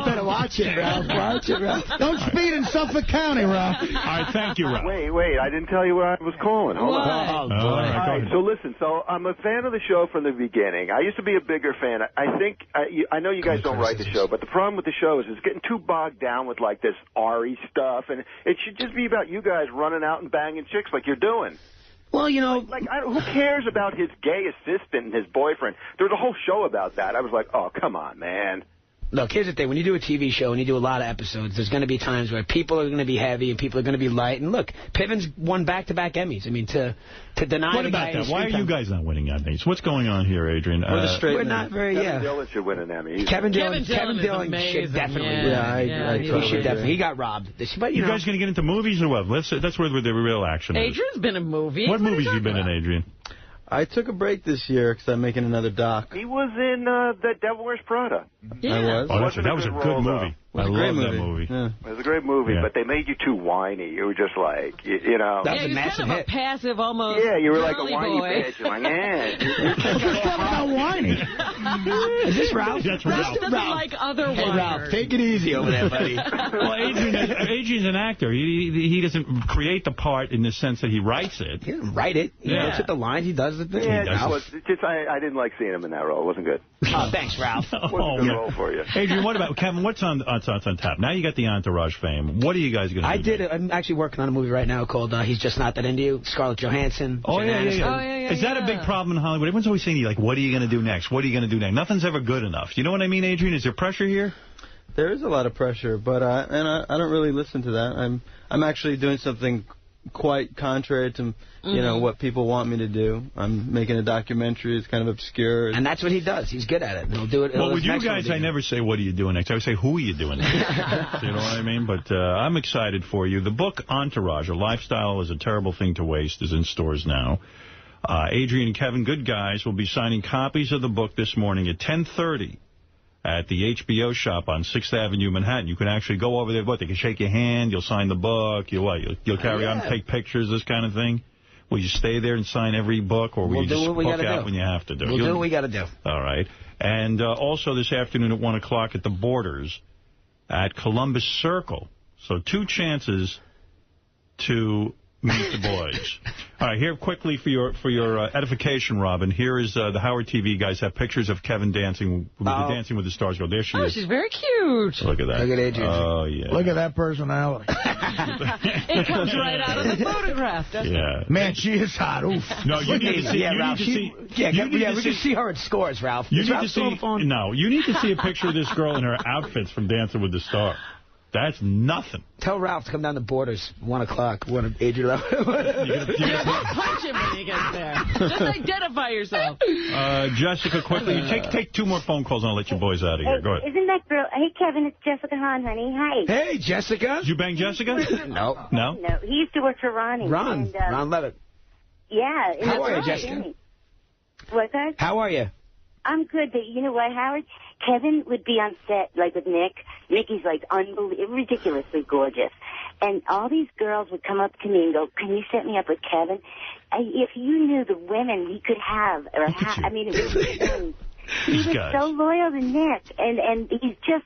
better watch it, Ralph. Watch it, Ralph. Don't speed in Suffolk County, Ralph. All right, thank you, Ralph. Wait, I didn't tell you where I was calling. Hold on. Oh, all right, so listen, I'm a fan of the show from the beginning. I used to be a bigger fan. I think, I know you guys don't write the show, but the problem with the show is it's getting too bogged down with, like, this Ari stuff, and it should just be about you guys running out and banging chicks like you're doing. Well, you know... who cares about his gay assistant and his boyfriend? There was a whole show about that. I was like, oh, come on, man. Look, here's the thing. When you do a TV show and you do a lot of episodes, there's going to be times where people are going to be heavy and people are going to be light. And look, Piven's won back-to-back Emmys. I mean, to deny What about that? Why are you guys not winning Emmys? What's going on here, Adrian? We're not very, Kevin Dillon should win an Emmy. Kevin Dillon should definitely win. He should definitely. He got robbed. But, you guys going to get into movies or what? That's where the real action is. Adrian's been in movies. What movies you been in, Adrian? I took a break this year because I'm making another doc. He was in The Devil Wears Prada. Yeah. I was. Oh, that was a good movie. I love that movie. Yeah. It was a great movie, but they made you too whiny. You were just like, you know. That was a massive kind of hit. A passive, almost. Yeah, you were like a girly whiny boy. bitch. You're like, What's about whiny? Is this Ralph? That's Ralph Ralph. doesn't like other Hey, whiners. Ralph, take it easy over there, buddy. Well, Adrian's an actor. He doesn't create the part in the sense that he writes it. He didn't write it. He looks at the lines. He does the thing. I didn't like seeing him in that role. It wasn't good. Oh, thanks, Ralph. It wasn't a good role for you. Adrian, what about Kevin? What's on tap? Now you got the Entourage fame. What are you guys going to do? I'm actually working on a movie right now called He's Just Not That Into You. Scarlett Johansson. Oh, yeah. Is that a big problem in Hollywood? Everyone's always saying, like, what are you going to do next? What are you going to do next? Nothing's ever good enough. You know what I mean, Adrian? Is there pressure here? There is a lot of pressure, but I don't really listen to that. I'm actually doing something quite contrary to what people want me to do. I'm making a documentary. It's kind of obscure. And that's what he does. He's good at it. He'll do it. Well, with you guys, I never say, what are you doing next? I would say, who are you doing next? You know what I mean? But I'm excited for you. The book, Entourage, A Lifestyle is a Terrible Thing to Waste, is in stores now. Adrian and Kevin, good guys, will be signing copies of the book this morning at 10:30 at the HBO shop on 6th Avenue, Manhattan. You can actually go over there. They can shake your hand. You'll sign the book. You'll carry on, take pictures, this kind of thing. Will you stay there and sign every book, or will you just book out when you have to do? We'll do what we got to do. All right. And also this afternoon at 1 o'clock at the Borders at Columbus Circle. So 2 chances to meet the boys. All right, here quickly for your edification, Robin. Here is the Howard TV guys have pictures of Kevin dancing with the Dancing with the Stars girl. There she is. Oh, she's very cute. Look at that. Look at Adrian. Oh, yeah. Look at that personality. It comes right out of the photograph, doesn't it? Man, she is hot. Oof. No, you need to see. Ralph. We can see her at scores, Ralph. You need to see. No, you need to see a picture of this girl in her outfits from Dancing with the Stars. That's nothing. Tell Ralph to come down to Borders, 1 o'clock. You're Adrian. going to punch him when he gets there. Just identify yourself. Jessica, quickly. Take 2 more phone calls and I'll let you boys out of here. Go ahead. Isn't that girl? Hey, Kevin, it's Jessica Hahn, honey. Hi. Hey, Jessica. Did you bang Jessica? No. No? No, he used to work for Ronnie. Ron Levitt. Yeah. How are you, Jessica? What, guys? How are you? I'm good, but you know what, Howard? Kevin would be on set, like, with Nick. Nick is, like, ridiculously gorgeous. And all these girls would come up to me and go, can you set me up with Kevin? If you knew the women he could have, I mean, it was he was so loyal to Nick, and he's just,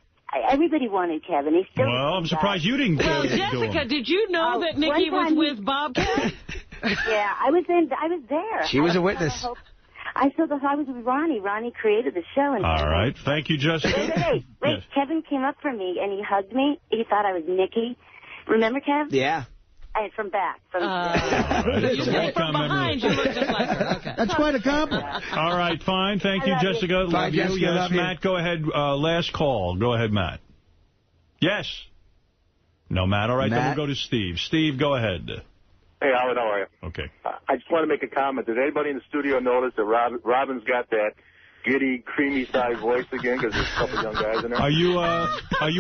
everybody wanted Kevin. He's still. Well, I'm surprised you didn't. Well, Jessica, did you know that Nikki was with Bobcat? Yeah, I was there. She was a witness. I was with Ronnie. Ronnie created the show. And all right. Thank you, Jessica. Wait. Yes. Kevin came up for me, and he hugged me. He thought I was Nikki. Remember, Kev? Yeah. From back. From behind, you look just like her. Okay. That's quite a compliment. All right, fine. Thank you, Jessica. Love you. Yes, Matt, go ahead. Last call. Go ahead, Matt. Yes. No, Matt. All right, then we'll go to Steve. Steve, go ahead. Hey, Howard, how are you? Okay. I just want to make a comment. Did anybody in the studio notice that Robin's got that giddy, creamy-sized voice again? Because there's a couple young guys in there. Are you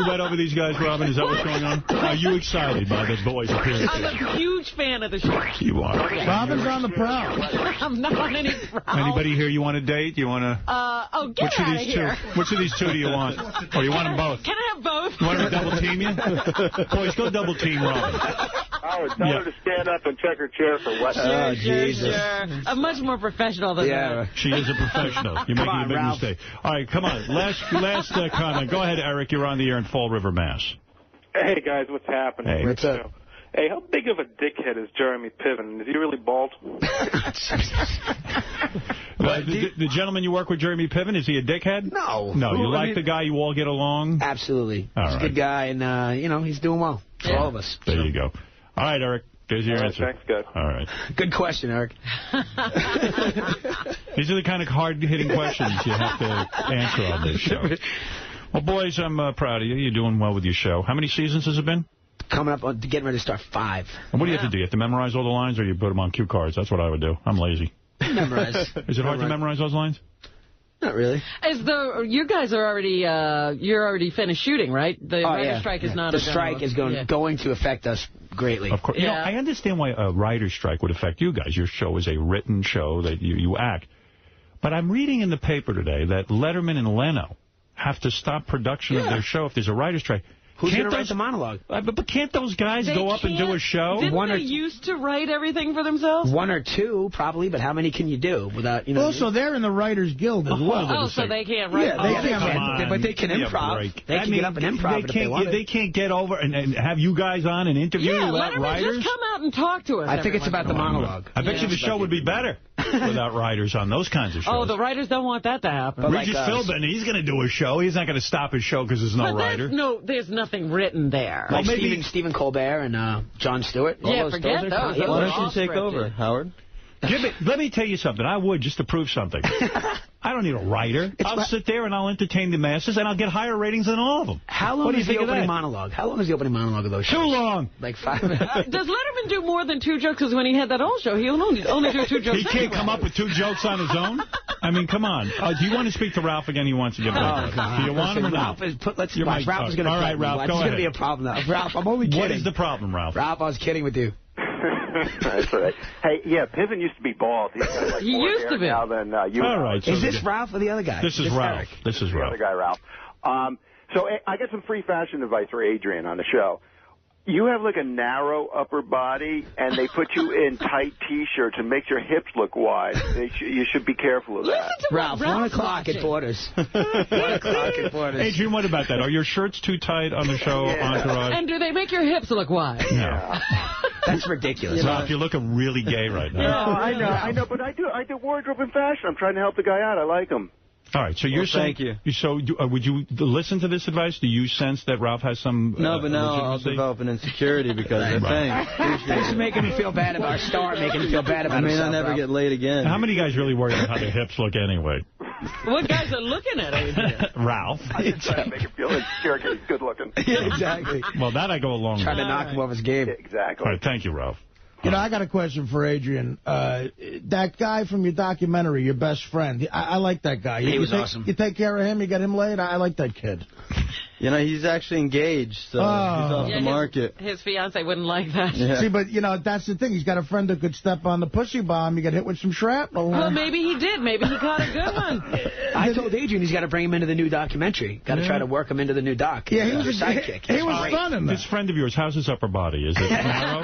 wet over these guys, Robin? Is that what's going on? Are you excited by the boys' appearance? I'm a huge fan of the show. You are. Robin's on the prowl. I'm not on any prowl. Anybody here you want to date? You want to? Get out of here. Which of these 2 do you want? Or you want them both? Can I have both? You want to double team you? Boys, go double team Robin. Howard, tell her to stand up and check her chair for what? Sure. I'm much more professional than that. She is a professional. You're making a big mistake. All right, come on. Last comment. Go ahead, Eric. You're on the air in Fall River, Mass. Hey, guys, what's happening? Hey, what's up? Hey, how big of a dickhead is Jeremy Piven? Is he really bald? The gentleman you work with, Jeremy Piven, is he a dickhead? No. No, you like the guy? You all get along? Absolutely. All he's right. a good guy, and, he's doing well for all of us. There you go. All right, Eric. There's your answer. Thanks, guys. All right. Good question, Eric. These are the kind of hard-hitting questions you have to answer on this show. Well, boys, I'm proud of you. You're doing well with your show. How many seasons has it been? Coming up, getting ready to start 5. And what do you have to do? You have to memorize all the lines, or you put them on cue cards? That's what I would do. I'm lazy. Memorize. Is it hard to memorize those lines? Not really. You guys are already, you're already finished shooting, right? The writer's strike is not The strike is going to affect us greatly. Of course. You know, I understand why a writer's strike would affect you guys. Your show is a written show that you act. But I'm reading in the paper today that Letterman and Leno have to stop production of their show if there's a writer's strike. Who's going to write the monologue? But can't those guys go up and do a show? Didn't they used to write everything for themselves? 1 or 2, probably, but how many can you do without, Also, they're in the Writers Guild as well. Oh, so they can't write. Yeah, they can't. But they can improv. They can get up and improv if they want. They can't get over and have you guys on and interview without writers? Just come out and talk to us. I think it's about the monologue. I bet you the show would be better without writers on those kinds of shows. Oh, the writers don't want that to happen. Regis Philbin, he's going to do a show. He's not going to stop his show because there's no writer. There's nothing written there. Like Stephen Colbert and Jon Stewart. Yeah, forget those. Why don't you take over, Howard? Let me tell you something. I would, just to prove something. I don't need a writer. I'll sit there and I'll entertain the masses, and I'll get higher ratings than all of them. How long is the opening monologue? How long is the opening monologue of those shows? Too long. Like 5 minutes. Does Letterman do more than 2 jokes? Because when he had that old show, he only do 2 jokes. He can't come up with 2 jokes on his own? I mean, come on. Do you want to speak to Ralph again? He wants to get back. Do you want him or not? Ralph is going to all right, Ralph, go ahead. It's going to be a problem now. Ralph, I'm only kidding. What is the problem, Ralph? Ralph, I was kidding with you. That's all right. Hey, Piven used to be bald. He's got like he more used hair to be. Now than you. All right. Is this Ralph or the other guy? This is Ralph. Eric. This is the Ralph. other guy, Ralph. So I got some free fashion advice for Adrian on the show. You have like a narrow upper body, and they put you in tight T-shirts and make your hips look wide. You should be careful of that. Ralph, 1 o'clock at Borders. 1 o'clock at Borders. Adrian, what about that? Are your shirts too tight on the show, Entourage? And do they make your hips look wide? No. That's ridiculous. Ralph, you're looking really gay right now. No, I know, but I do wardrobe and fashion. I'm trying to help the guy out. I like him. All right, so you're saying... Thank you. So would you listen to this advice? Do you sense that Ralph has some... No, but now I'll develop an insecurity because of Thanks for making me feel bad about our star, making me feel bad about I may not never get laid again. How many guys really worry about how their hips look anyway? What guys are looking at Adrian? Ralph. I'm trying to make him feel insecure because he's good looking. Yeah, exactly. Well, that I go along with. Trying to knock him off his game. Exactly. All right, thank you, Ralph. You know, I got a question for Adrian. That guy from your documentary, your best friend, I like that guy. He was awesome. You take care of him, you get him laid? I like that kid. You know, he's actually engaged, so he's off the market. His fiancé wouldn't like that. Yeah. See, but, you know, that's the thing. He's got a friend that could step on the pussy bomb. You get hit with some shrapnel. Well, maybe he did. Maybe he caught a good one. I told Adrian he's got to bring him into the new documentary. Got to try to work him into the new doc. Yeah, he was a sidekick. He was fun in that. This friend of yours, how's his upper body? Is it narrow?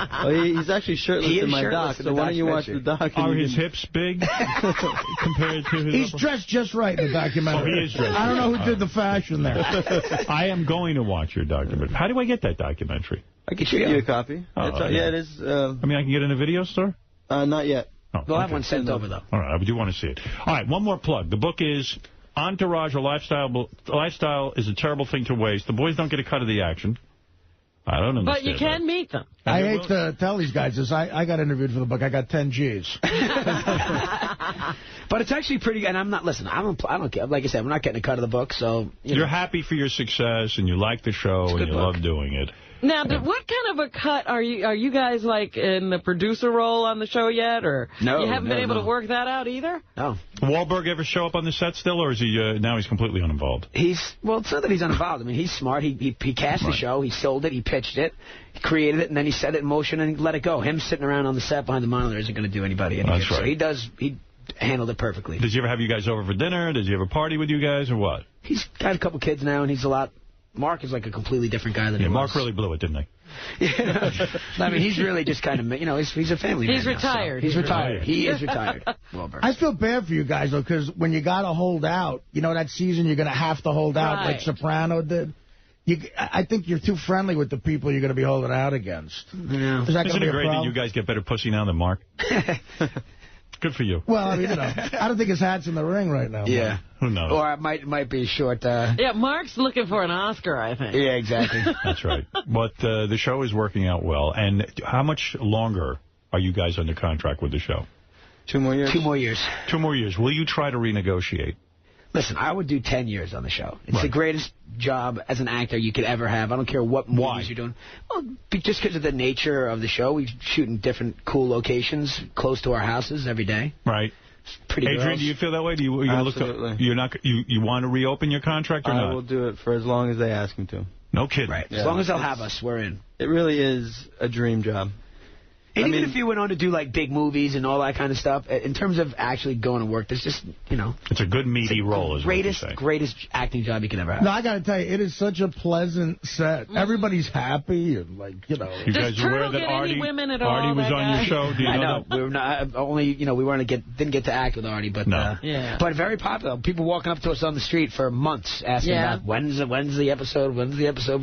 Well, he's actually shirtless in my doc, so why don't you watch the doc? Are his hips big compared to his He's dressed just right in the documentary. Oh, he is dressed. I don't know who did the fashion there. I am going to watch your documentary. How do I get that documentary? I can shoot you a copy. Yeah, it is. I mean, I can get it in a video store? Not yet. Oh, we'll have one sent over, though. All right, I do want to see it. All right, one more plug. The book is Entourage, a Lifestyle is a Terrible Thing to Waste. The boys don't get a cut of the action. I don't understand. But you can meet them. I hate to tell these guys this. I got interviewed for the book. I got 10 G's. But it's actually pretty good. And I'm not, listen, I don't care. Like I said, I'm not getting a cut of the book, so... You're happy for your success, and you like the show, and you love doing it. Now, what kind of a cut are you guys like in the producer role on the show yet, or no, you haven't been able to work that out either? No. Wahlberg ever show up on the set still, or is he now he's completely uninvolved? Well, it's not that he's uninvolved. I mean, he's smart. He cast the show, he sold it, he pitched it, he created it, and then he set it in motion and let it go. Him sitting around on the set behind the monitor isn't going to do anybody any good. That's right. So he handled it perfectly. Does he ever have you guys over for dinner? Does he ever party with you guys, or what? He's got a couple kids now, and he's a lot... Mark is like a completely different guy than he was. Mark really blew it, didn't he? I mean, he's really just kind of, he's a family man. He's retired. He's retired. He is retired. I feel bad for you guys, though, because when you got to hold out, that season you're going to have to hold out like Soprano did. I think you're too friendly with the people you're going to be holding out against. Yeah. Isn't it great that you guys get better pussy now than Mark? Good for you. Well, I mean, I don't think his hat's in the ring right now. Yeah. Mark. Who knows? Or it might be short. Yeah, Mark's looking for an Oscar, I think. Yeah, exactly. That's right. But the show is working out well. And how much longer are you guys under contract with the show? 2 more years. 2 more years. 2 more years. Will you try to renegotiate? Listen, I would do 10 years on the show. It's the greatest job as an actor you could ever have. I don't care what movies you're doing. Well, just because of the nature of the show. We shoot in different cool locations close to our houses every day. Right. It's pretty Adrian, gross. do you feel that way? Do you Absolutely. You want to reopen your contract or not? I will do it for as long as they ask me to. No kidding. Right. As long as they'll have us, we're in. It really is a dream job. And even if you went on to do, like, big movies and all that kind of stuff, in terms of actually going to work, there's just, It's a good, meaty role, is what you say. Greatest acting job you could ever have. No, I got to tell you, it is such a pleasant set. Everybody's happy and, You guys aware that Artie was on your show? Do you know that? We were not, only, we didn't get to act with Artie, but but very popular. People walking up to us on the street for months asking about when's the episode with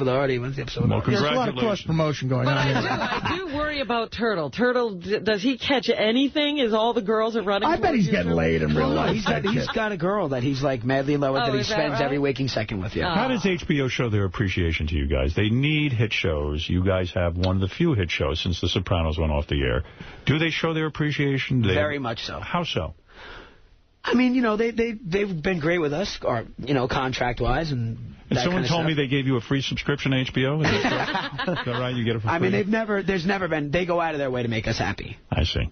Artie, when's the episode with Artie. There's a lot of cross-promotion going on here. I do worry about Turtle. Turtle, does he catch anything? Is all the girls are running? I bet he's getting laid in real life. He's got a girl that he's like madly in love with that he spends every waking second with. Yeah. How does HBO show their appreciation to you guys? They need hit shows. You guys have one of the few hit shows since The Sopranos went off the air. Do they show their appreciation? Very much so. How so? I mean, they've been great with us, or contract-wise, and someone told me they gave you a free subscription to HBO. Is that right? You get it for free? I mean, there's never been. They go out of their way to make us happy. I see.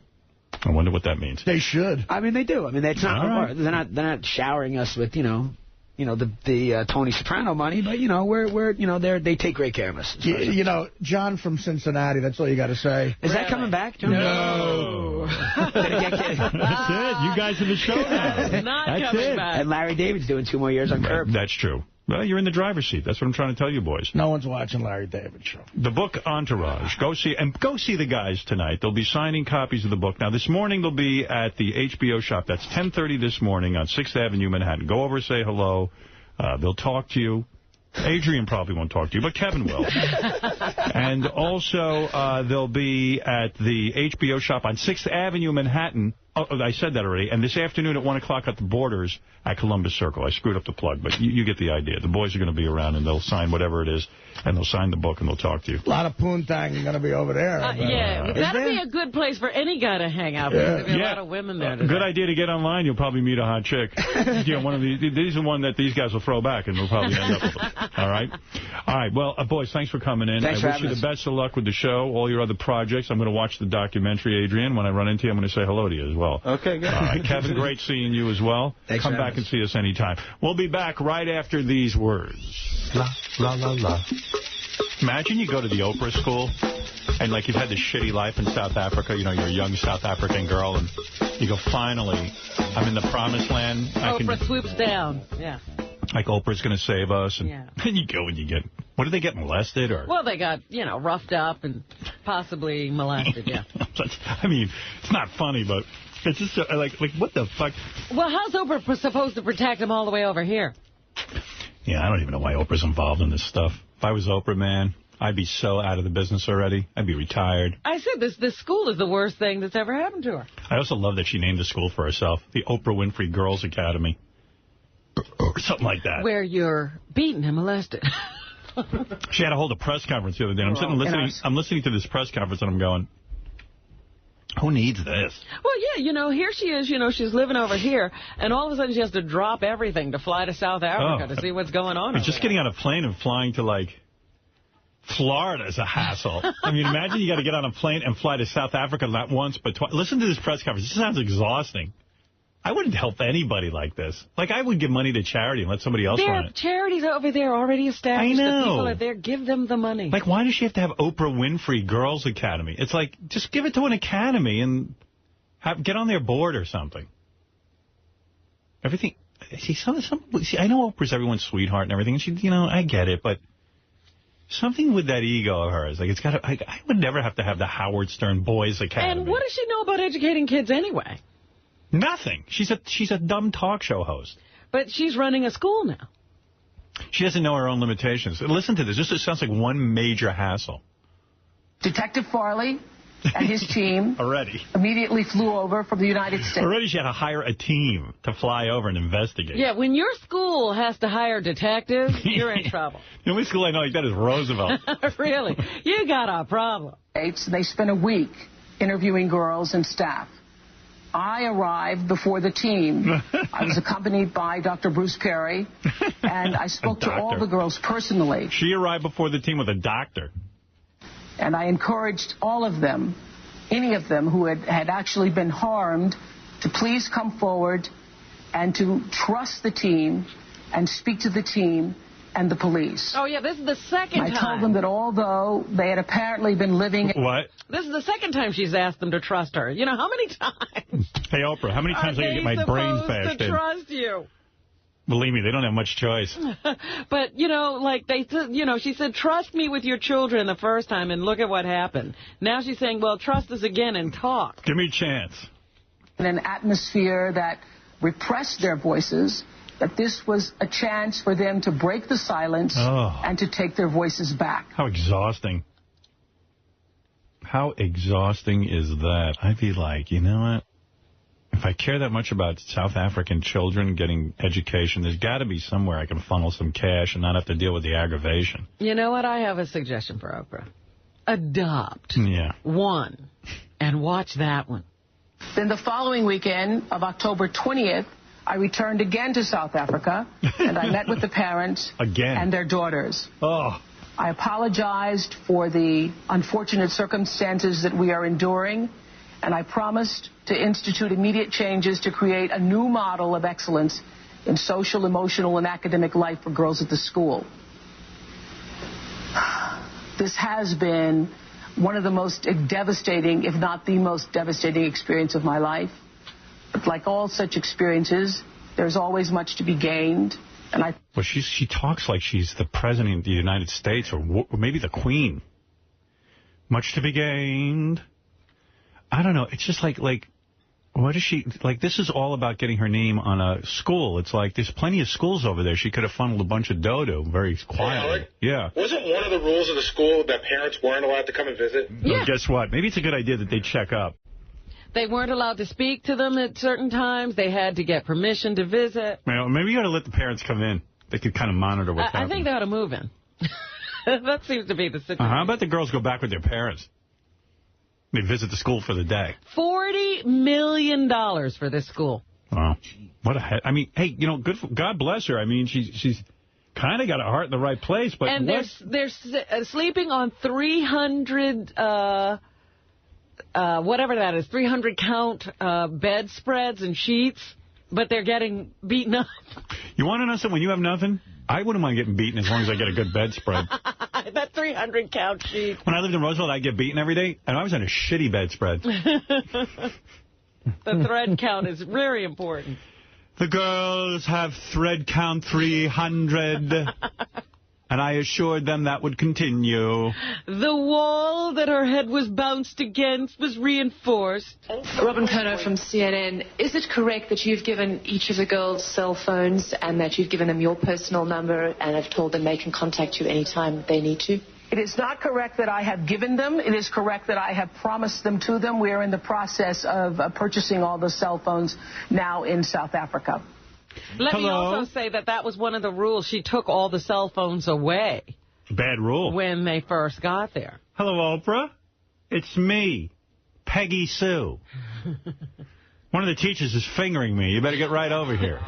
I wonder what that means. They should. I mean, they do. I mean, it's not. Right. They're not showering us with the Tony Soprano money, but they take great care of us. John from Cincinnati. That's all you got to say. Is that coming back, John? No. That's it. You guys are the show now. Not coming back. And Larry David's doing 2 more years on Curb. That's true. Well, you're in the driver's seat. That's what I'm trying to tell you, boys. No one's watching Larry David show. The book Entourage. Go see the guys tonight. They'll be signing copies of the book. Now, this morning they'll be at the HBO shop. That's 10:30 this morning on 6th Avenue, Manhattan. Go over, say hello. They'll talk to you. Adrian probably won't talk to you, but Kevin will. And also, they'll be at the HBO shop on 6th Avenue, Manhattan. Oh, I said that already. And this afternoon at 1 o'clock at the Borders at Columbus Circle. I screwed up the plug, but you get the idea. The boys are going to be around, and they'll sign whatever it is, and they'll sign the book, and they'll talk to you. A lot of poontang going to be over there. That'd be a good place for any guy to hang out. There'd be a lot of women there today. Good idea to get online. You'll probably meet a hot chick. One of these are one that these guys will throw back, and we'll probably end up with them. All right? All right. Well, boys, thanks for coming in. Thanks I wish you the best of luck with the show, all your other projects. I'm going to watch the documentary, Adrian. When I run into you, I'm going to say hello to you as well. Okay, good. All right, Kevin, great seeing you as well. Thanks. Come back and see us anytime. We'll be back right after these words. La, la, la, la. Imagine you go to the Oprah school, and like you've had this shitty life in South Africa. You're a young South African girl, and you go, finally, I'm in the promised land. Oprah swoops down. Yeah. Like Oprah's going to save us. And then you go and you get, what did they get, molested? Or? Well, they got, roughed up and possibly molested, yeah. I mean, it's not funny, but it's just like what the fuck? Well, how's Oprah supposed to protect them all the way over here? Yeah, I don't even know why Oprah's involved in this stuff. If I was Oprah, man, I'd be so out of the business already. I'd be retired. I said this school is the worst thing that's ever happened to her. I also love that she named the school for herself, the Oprah Winfrey Girls Academy. Or something like that. Where you're beaten and molested. She had to hold a press conference the other day. I'm listening to this press conference, and I'm going, who needs this? Well, yeah, here she is, she's living over here, and all of a sudden she has to drop everything to fly to South Africa to see what's going on. Just getting on a plane and flying to, Florida is a hassle. I mean, imagine you got to get on a plane and fly to South Africa not once, but twice. Listen to this press conference. This sounds exhausting. I wouldn't help anybody like this. I would give money to charity and let somebody else run it. There are charities over there already established. I know. The people are there. Give them the money. Why does she have to have Oprah Winfrey Girls Academy? It's just give it to an academy and get on their board or something. Everything. See, I know Oprah's everyone's sweetheart and everything, and she, I get it, but Something with that ego of hers. Like, it's got to, I would never have to have the Howard Stern Boys Academy. And what does she know about educating kids anyway? Nothing. She's a dumb talk show host. But she's running a school now. She doesn't know her own limitations. Listen to this. This sounds like one major hassle. Detective Farley and his team immediately flew over from the United States. Already she had to hire a team to fly over and investigate. Yeah, when your school has to hire detectives, you're in trouble. The only school I know like that is Roosevelt. Really? You got a problem. They spent a week interviewing girls and staff. I arrived before the team. I was accompanied by Dr. Bruce Perry, and I spoke to all the girls personally. She arrived before the team with a doctor. And I encouraged all of them, any of them who had actually been harmed, to please come forward and to trust the team and speak to the team and the police. Oh, yeah, this is the second time. I told them that although they had apparently been living... What? This is the second time she's asked them to trust her. You know, how many times? Hey, Oprah, how many times I can get my brains bashed in? Trust you? Believe me, they don't have much choice. But, you know, like she said, trust me with your children the first time, and look at what happened. Now she's saying, well, trust us again and talk. Give me a chance. In an atmosphere that repressed their voices, that this was a chance for them to break the silence and to take their voices back. How exhausting. How exhausting is that? I'd be like, you know what? If I care that much about South African children getting education, there's got to be somewhere I can funnel some cash and not have to deal with the aggravation. You know what? I have a suggestion for Oprah. Adopt one and watch that one. Then the following weekend of October 20th, I returned again to South Africa, and I met with the parents and their daughters. Oh. I apologized for the unfortunate circumstances that we are enduring, and I promised to institute immediate changes to create a new model of excellence in social, emotional, and academic life for girls at the school. This has been one of the most devastating, if not the most devastating experience of my life. But like all such experiences, there's always much to be gained. And well, she talks like she's the president of the United States or maybe the queen. Much to be gained. I don't know. It's just like, what is she, like, this is all about getting her name on a school. It's like, there's plenty of schools over there. She could have funneled a bunch of dodo very quietly. Yeah. Wasn't one of the rules of the school that parents weren't allowed to come and visit? Yeah. Well, guess what? Maybe it's a good idea that they check up. They weren't allowed to speak to them at certain times. They had to get permission to visit. Well, maybe you got to let the parents come in. They could kind of monitor what's happening. I think they ought to move in. That seems to be the situation. How about the girls go back with their parents? They visit the school for the day. $40 million for this school. Wow. What a I mean, hey, you know, God bless her. I mean, she's kind of got her heart in the right place. But and they're sleeping on 300... whatever that is, 300-count bedspreads and sheets, but they're getting beaten up. You want to know something? When you have nothing, I wouldn't mind getting beaten as long as I get a good bedspread. That 300-count sheet. When I lived in Roosevelt, I'd get beaten every day, and I was on a shitty bedspread. The thread count is very important. The girls have thread count 300. And I assured them that would continue. The wall that her head was bounced against was reinforced. Robin Kono from CNN. Is it correct that you've given each of the girls cell phones and that you've given them your personal number and have told them they can contact you anytime they need to? It is not correct that I have given them. It is correct that I have promised them to them. We are in the process of purchasing all the cell phones now in South Africa. Let me also say that was one of the rules. She took all the cell phones away. Bad rule. When they first got there. Hello, Oprah. It's me, Peggy Sue. One of the teachers is fingering me. You better get right over here.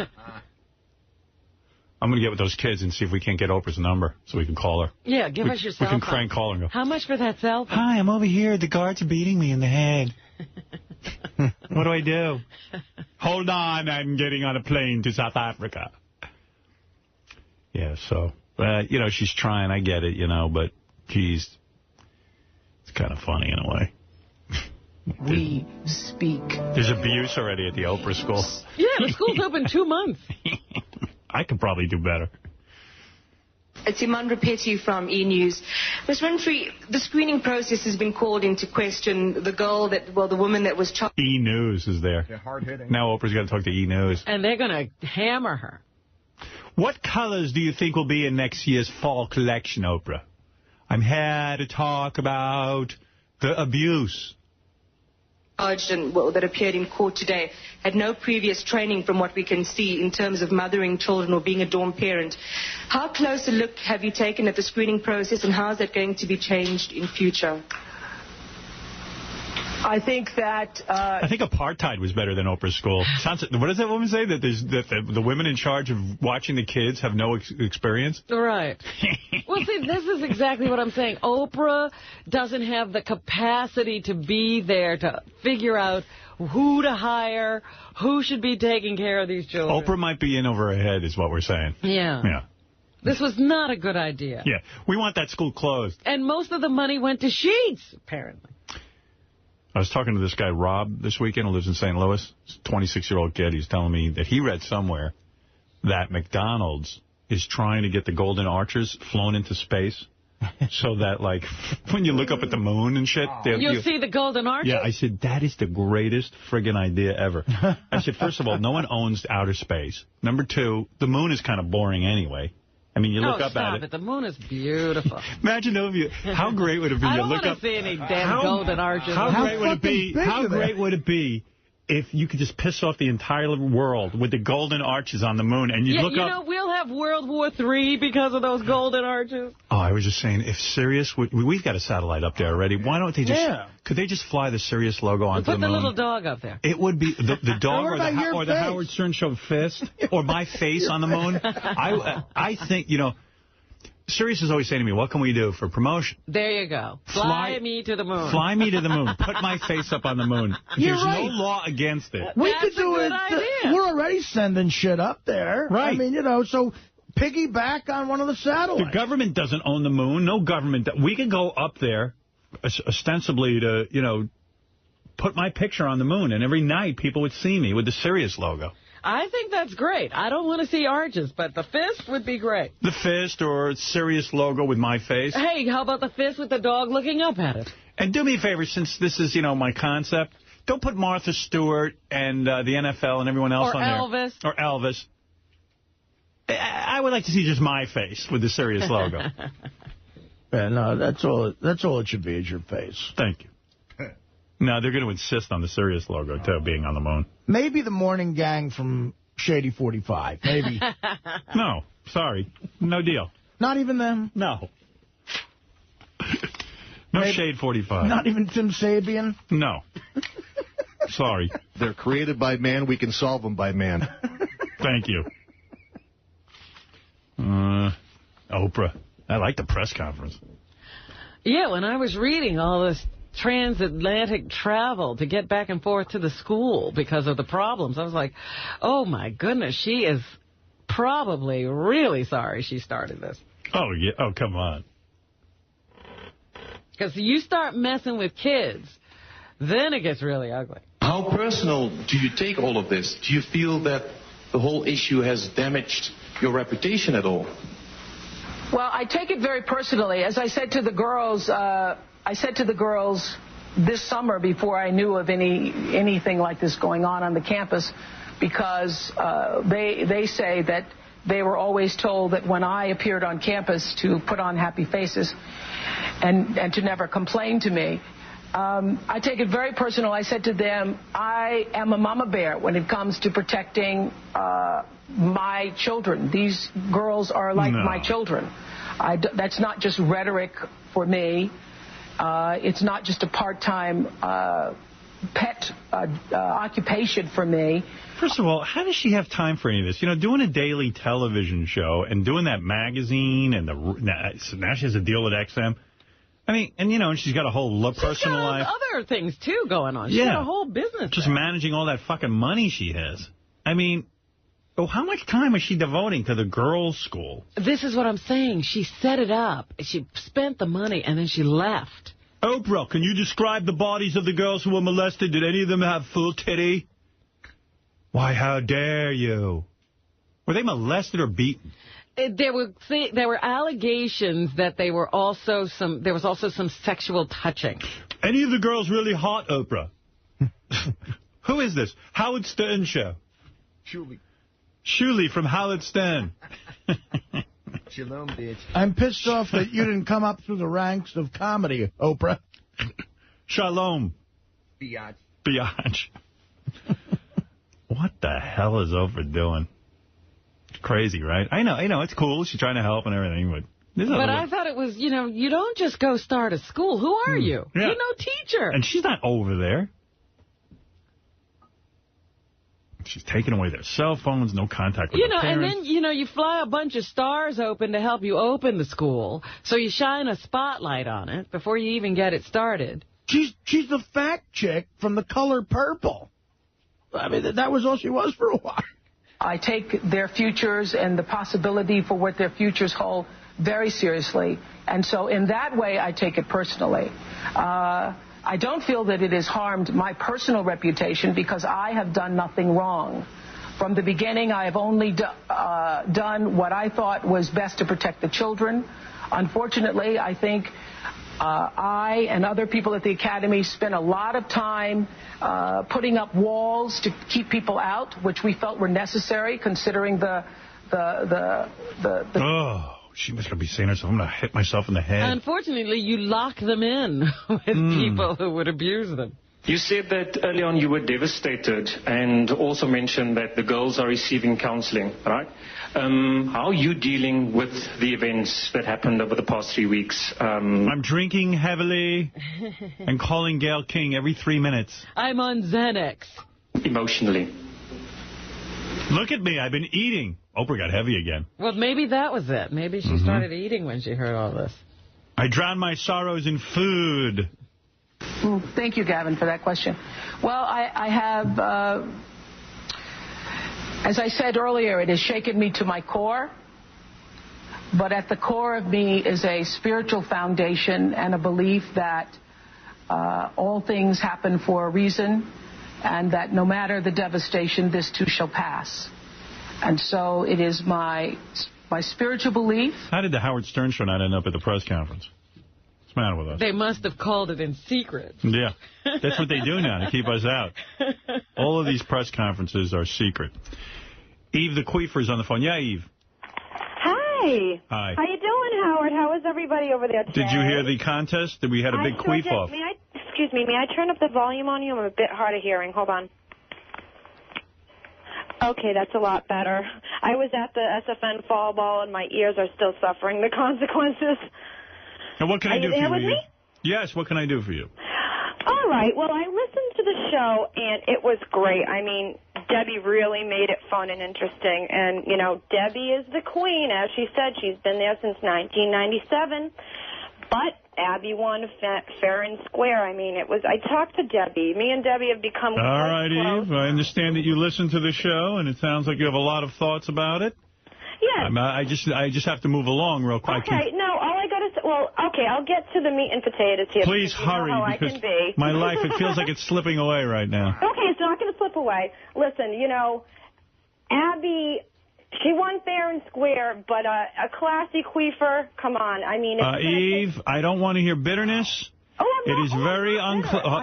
I'm going to get with those kids and see if we can't get Oprah's number so we can call her. Yeah, give us your cell phone. We can crank call and go. How much for that cell phone? Hi, I'm over here. The guards are beating me in the head. What do I do? Hold on, I'm getting on a plane to South Africa. Yeah, so, you know, she's trying. I get it, you know, but, geez, it's kind of funny in a way. We speak. There's abuse already at the Oprah school. Yeah, the school's open 2 months. I could probably do better. It's Iman Rapetti from E! News. Ms. Winfrey, the screening process has been called into question. The woman that was charged. E! News is there. Yeah, hard-hitting. Now Oprah's got to talk to E! News. And they're going to hammer her. What colors do you think will be in next year's fall collection, Oprah? I'm here to talk about the abuse. That appeared in court today had no previous training from what we can see in terms of mothering children or being a dorm parent. How close a look have you taken at the screening process, and how is that going to be changed in future? I think that... I think apartheid was better than Oprah's school. What does that woman say? That the women in charge of watching the kids have no experience? Right. Well, see, this is exactly what I'm saying. Oprah doesn't have the capacity to be there to figure out who to hire, who should be taking care of these children. Oprah might be in over her head, is what we're saying. Yeah. Yeah. This was not a good idea. Yeah. We want that school closed. And most of the money went to Sheets, apparently. I was talking to this guy, Rob, this weekend, who lives in St. Louis. He's a 26-year-old kid. He's telling me that he read somewhere that McDonald's is trying to get the Golden Arches flown into space so that, like, when you look up at the moon and shit... You'll see the Golden Arches? Yeah, I said, that is the greatest friggin' idea ever. I said, first of all, no one owns outer space. Number two, the moon is kind of boring anyway. I mean, you look up at it. The moon is beautiful. Imagine how great would it be I to don't look want up. to see any damn golden arches. How great would it be if you could just piss off the entire world with the golden arches on the moon and you look up? You know, we'll have World War III because of those golden arches. Oh, I was just saying, if Sirius, we've got a satellite up there already. Why don't they just, could they just fly the Sirius logo onto the moon? Put the little dog up there. It would be, the dog or the Howard Stern Show fist or my face on the moon. I think, you know, Sirius is always saying to me, what can we do for promotion? There you go. Fly me to the moon. Fly me to the moon. Put my face up on the moon. There's no law against it. We could do it. We're already sending shit up there. Right. I mean, you know, so piggyback on one of the satellites. The government doesn't own the moon. No government. We could go up there ostensibly to, you know, put my picture on the moon, and every night people would see me with the Sirius logo. I think that's great. I don't want to see arches, but the fist would be great. The fist or Sirius logo with my face. Hey, how about the fist with the dog looking up at it? And do me a favor, since this is, you know, my concept, don't put Martha Stewart and the NFL and everyone else on Elvis. there. Or Elvis. I would like to see just my face with the Sirius logo. Yeah, no, that's all it should be is your face. Thank you. No, they're going to insist on the Sirius logo, too, being on the moon. Maybe the morning gang from Shady 45. Maybe. No, sorry. No deal. Not even them? No. No Shade 45. Not even Tim Sabian? No. Sorry. They're created by man. We can solve them by man. Thank you. Oprah. I like the press conference. Yeah, when I was reading all this transatlantic travel to get back and forth to the school because of the problems, I was like, oh, my goodness, she is probably really sorry she started this. Oh, yeah. Oh, come on. Because you start messing with kids, then it gets really ugly. How personal do you take all of this? Do you feel that the whole issue has damaged your reputation at all? Well, I take it very personally. As I said to the girls, this summer before I knew of anything like this going on the campus, because they say that they were always told that when I appeared on campus to put on happy faces and to never complain to me. I take it very personal. I said to them, I am a mama bear when it comes to protecting my children. These girls are like my children. That's not just rhetoric for me. It's not just a part-time pet occupation for me. First of all, how does she have time for any of this? You know, doing a daily television show and doing that magazine, and now she has a deal with XM. I mean, and, you know, she's got a whole personal life. Other things, too, going on. She's got a whole business. Just managing all that fucking money she has. I mean, how much time is she devoting to the girls' school? This is what I'm saying. She set it up. She spent the money, and then she left. Oprah, can you describe the bodies of the girls who were molested? Did any of them have full titty? Why, how dare you? Were they molested or beaten? there were allegations that there was also some sexual touching. Any of the girls really hot, Oprah? Who is this? Howard Stern show. Shuli from Howard Stern. Shalom, bitch. I'm pissed off that you didn't come up through the ranks of comedy, Oprah. Shalom. Biatch. What the hell is Oprah doing? It's crazy, right? I know, it's cool. She's trying to help and everything. But I thought it was, you don't just go start a school. Who are you? Yeah. You're no teacher. And she's not over there. She's taking away their cell phones, no contact with their parents. And then, you fly a bunch of stars open to help you open the school. So you shine a spotlight on it before you even get it started. She's the fat chick from The Color Purple. I mean, that was all she was for a while. I take their futures and the possibility for what their futures hold very seriously. And so in that way, I take it personally. I don't feel that it has harmed my personal reputation because I have done nothing wrong. From the beginning, I have only done what I thought was best to protect the children. Unfortunately, I think I and other people at the Academy spent a lot of time putting up walls to keep people out, which we felt were necessary considering the Oh. She must be saying herself, I'm going to hit myself in the head. Unfortunately, you lock them in with people who would abuse them. You said that early on you were devastated and also mentioned that the girls are receiving counseling, right? How are you dealing with the events that happened over the past 3 weeks? I'm drinking heavily and calling Gayle King every 3 minutes. I'm on Xanax. Emotionally. Look at me. I've been eating. Oprah got heavy again. Well, maybe that was it. Maybe she started eating when she heard all this. I drown my sorrows in food. Thank you, Gavin, for that question. Well, I have, as I said earlier, it has shaken me to my core. But at the core of me is a spiritual foundation and a belief that all things happen for a reason, and that no matter the devastation, this too shall pass. And so it is my spiritual belief. How did the Howard Stern show not end up at the press conference? What's the matter with us? They must have called it in secret. Yeah, that's what they do now to keep us out. All of these press conferences are secret. Eve the Queefer's on the phone. Yeah, Eve. Hi. Hi. How you doing, Howard? How is everybody over there today? Did you hear the contest? We had a big queef-off. Excuse me, may I turn up the volume on you? I'm a bit hard of hearing. Hold on. Okay, that's a lot better. I was at the SFN Fall Ball, and my ears are still suffering the consequences. And what can I do for you? Are you there with me? Yes, what can I do for you? All right, well, I listened to the show, and it was great. I mean, Debbie really made it fun and interesting. And, Debbie is the queen. As she said, she's been there since 1997. But Abby won fair and square. I mean, I talked to Debbie. Me and Debbie have become All right, close. Eve. I understand that you listen to the show, and it sounds like you have a lot of thoughts about it. Yes. I just have to move along real quick. Okay, no, all I got to say, well, okay, I'll get to the meat and potatoes here. Please hurry, because my life, it feels like it's slipping away right now. Okay, it's not going to slip away. Listen, Abby, she won fair and square, but a classy queefer, come on. I mean, Eve, I don't want to hear bitterness. It is very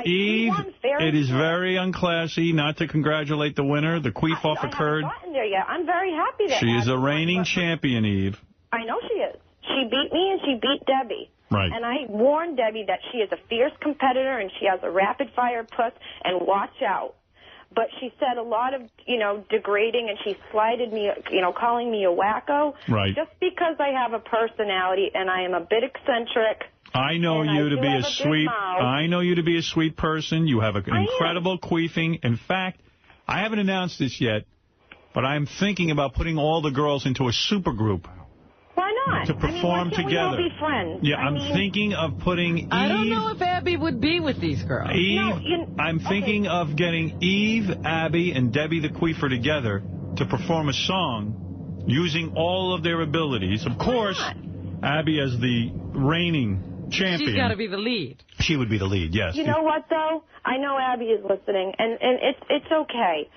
Eve, it is very unclassy not to congratulate the winner. The queef-off occurred. There yet. I'm very happy that she is a reigning champion, Eve. I know she is. She beat me and she beat Debbie. Right. And I warned Debbie that she is a fierce competitor and she has a rapid-fire puss, and watch out. But she said a lot of, degrading, and she slighted me, calling me a wacko. Right. Just because I have a personality and I am a bit eccentric. I know you to be a sweet. I know you to be a sweet person. You have an incredible queefing. In fact, I haven't announced this yet, but I'm thinking about putting all the girls into a supergroup. Why not? To perform why can't together. We all be friends? Yeah, I'm thinking of putting Eve. I don't know if Abby would be with these girls. Eve, I'm thinking of getting Eve, Abby, and Debbie the Queefer together to perform a song using all of their abilities. Of course, Abby as the reigning champion. She's got to be the lead. She would be the lead, yes. You know what, though? I know Abby is listening, and it's okay.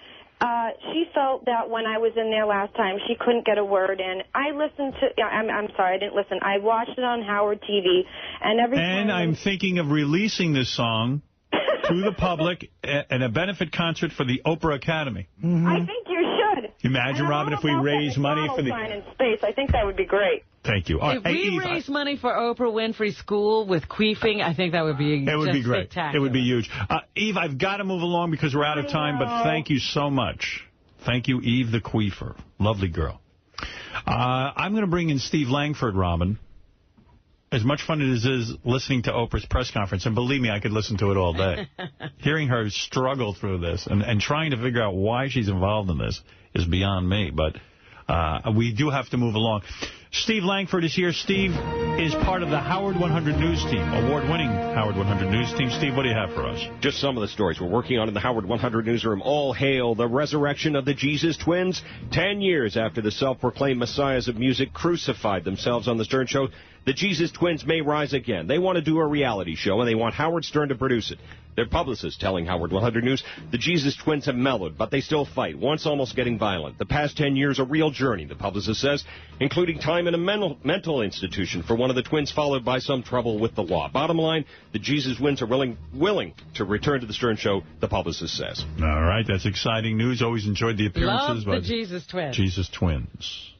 She felt that when I was in there last time, she couldn't get a word in. I listened to, I'm sorry, I didn't listen. I watched it on Howard TV, and every time... And I'm thinking of releasing this song to the public at a benefit concert for the Oprah Academy. I think you should. Imagine, Robin, if we raise money for the... sign in space. I think that would be great. Thank you. If we raise money for Oprah Winfrey School with queefing, I think that would be It would be great. Spectacular. It would be huge. Eve, I've got to move along because we're out of time, but thank you so much. Thank you, Eve the Queefer. Lovely girl. I'm going to bring in Steve Langford, Robin. As much fun as it is listening to Oprah's press conference, and believe me, I could listen to it all day. Hearing her struggle through this and trying to figure out why she's involved in this is beyond me, but we do have to move along. Steve Langford is here. Steve is part of the Howard 100 News team, award-winning Howard 100 News team. Steve, what do you have for us? Just some of the stories we're working on in the Howard 100 newsroom. All hail the resurrection of the Jesus Twins. 10 years after the self-proclaimed messiahs of music crucified themselves on the Stern Show, the Jesus Twins may rise again. They want to do a reality show, and they want Howard Stern to produce it. Their publicist telling Howard 100 News the Jesus Twins have mellowed, but they still fight, once almost getting violent. The past 10 years, a real journey, the publicist says, including time in a mental institution for one of the twins, followed by some trouble with the law. Bottom line, the Jesus Twins are willing to return to the Stern Show, the publicist says. All right, that's exciting news. Always enjoyed the appearances. Love the Jesus Twins. Jesus Twins.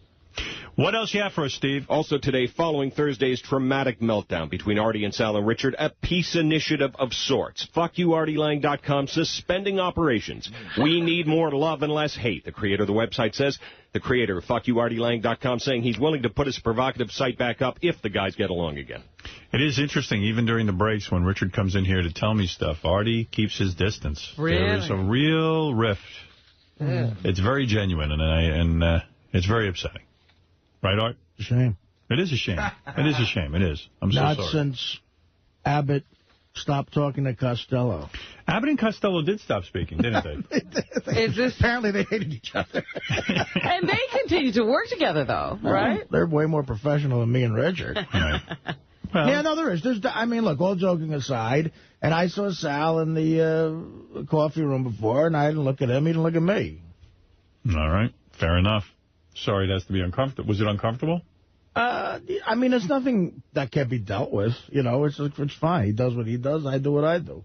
What else you have for us, Steve? Also today, following Thursday's traumatic meltdown between Artie and Sal and Richard, a peace initiative of sorts. FuckYouArtieLang.com suspending operations. We need more love and less hate, the creator of the website says. The creator of FuckYouArtieLang.com saying he's willing to put his provocative site back up if the guys get along again. It is interesting, even during the breaks when Richard comes in here to tell me stuff, Artie keeps his distance. Really? There is a real rift. It's very genuine, and it's very upsetting. Right, Art? Shame. It is a shame. It is a shame. It is. I'm so sorry. Not since Abbott stopped talking to Costello. Abbott and Costello did stop speaking, didn't they? Apparently they hated each other. And they continue to work together, though, right? They're way more professional than me and Richard. Right. Well, yeah, no, there is. I mean, look, all joking aside, and I saw Sal in the coffee room before, and I didn't look at him. He didn't look at me. All right. Fair enough. Sorry it has to be uncomfortable. Was it uncomfortable? I mean, it's nothing that can't be dealt with. You know, it's fine. He does what he does. I do what I do.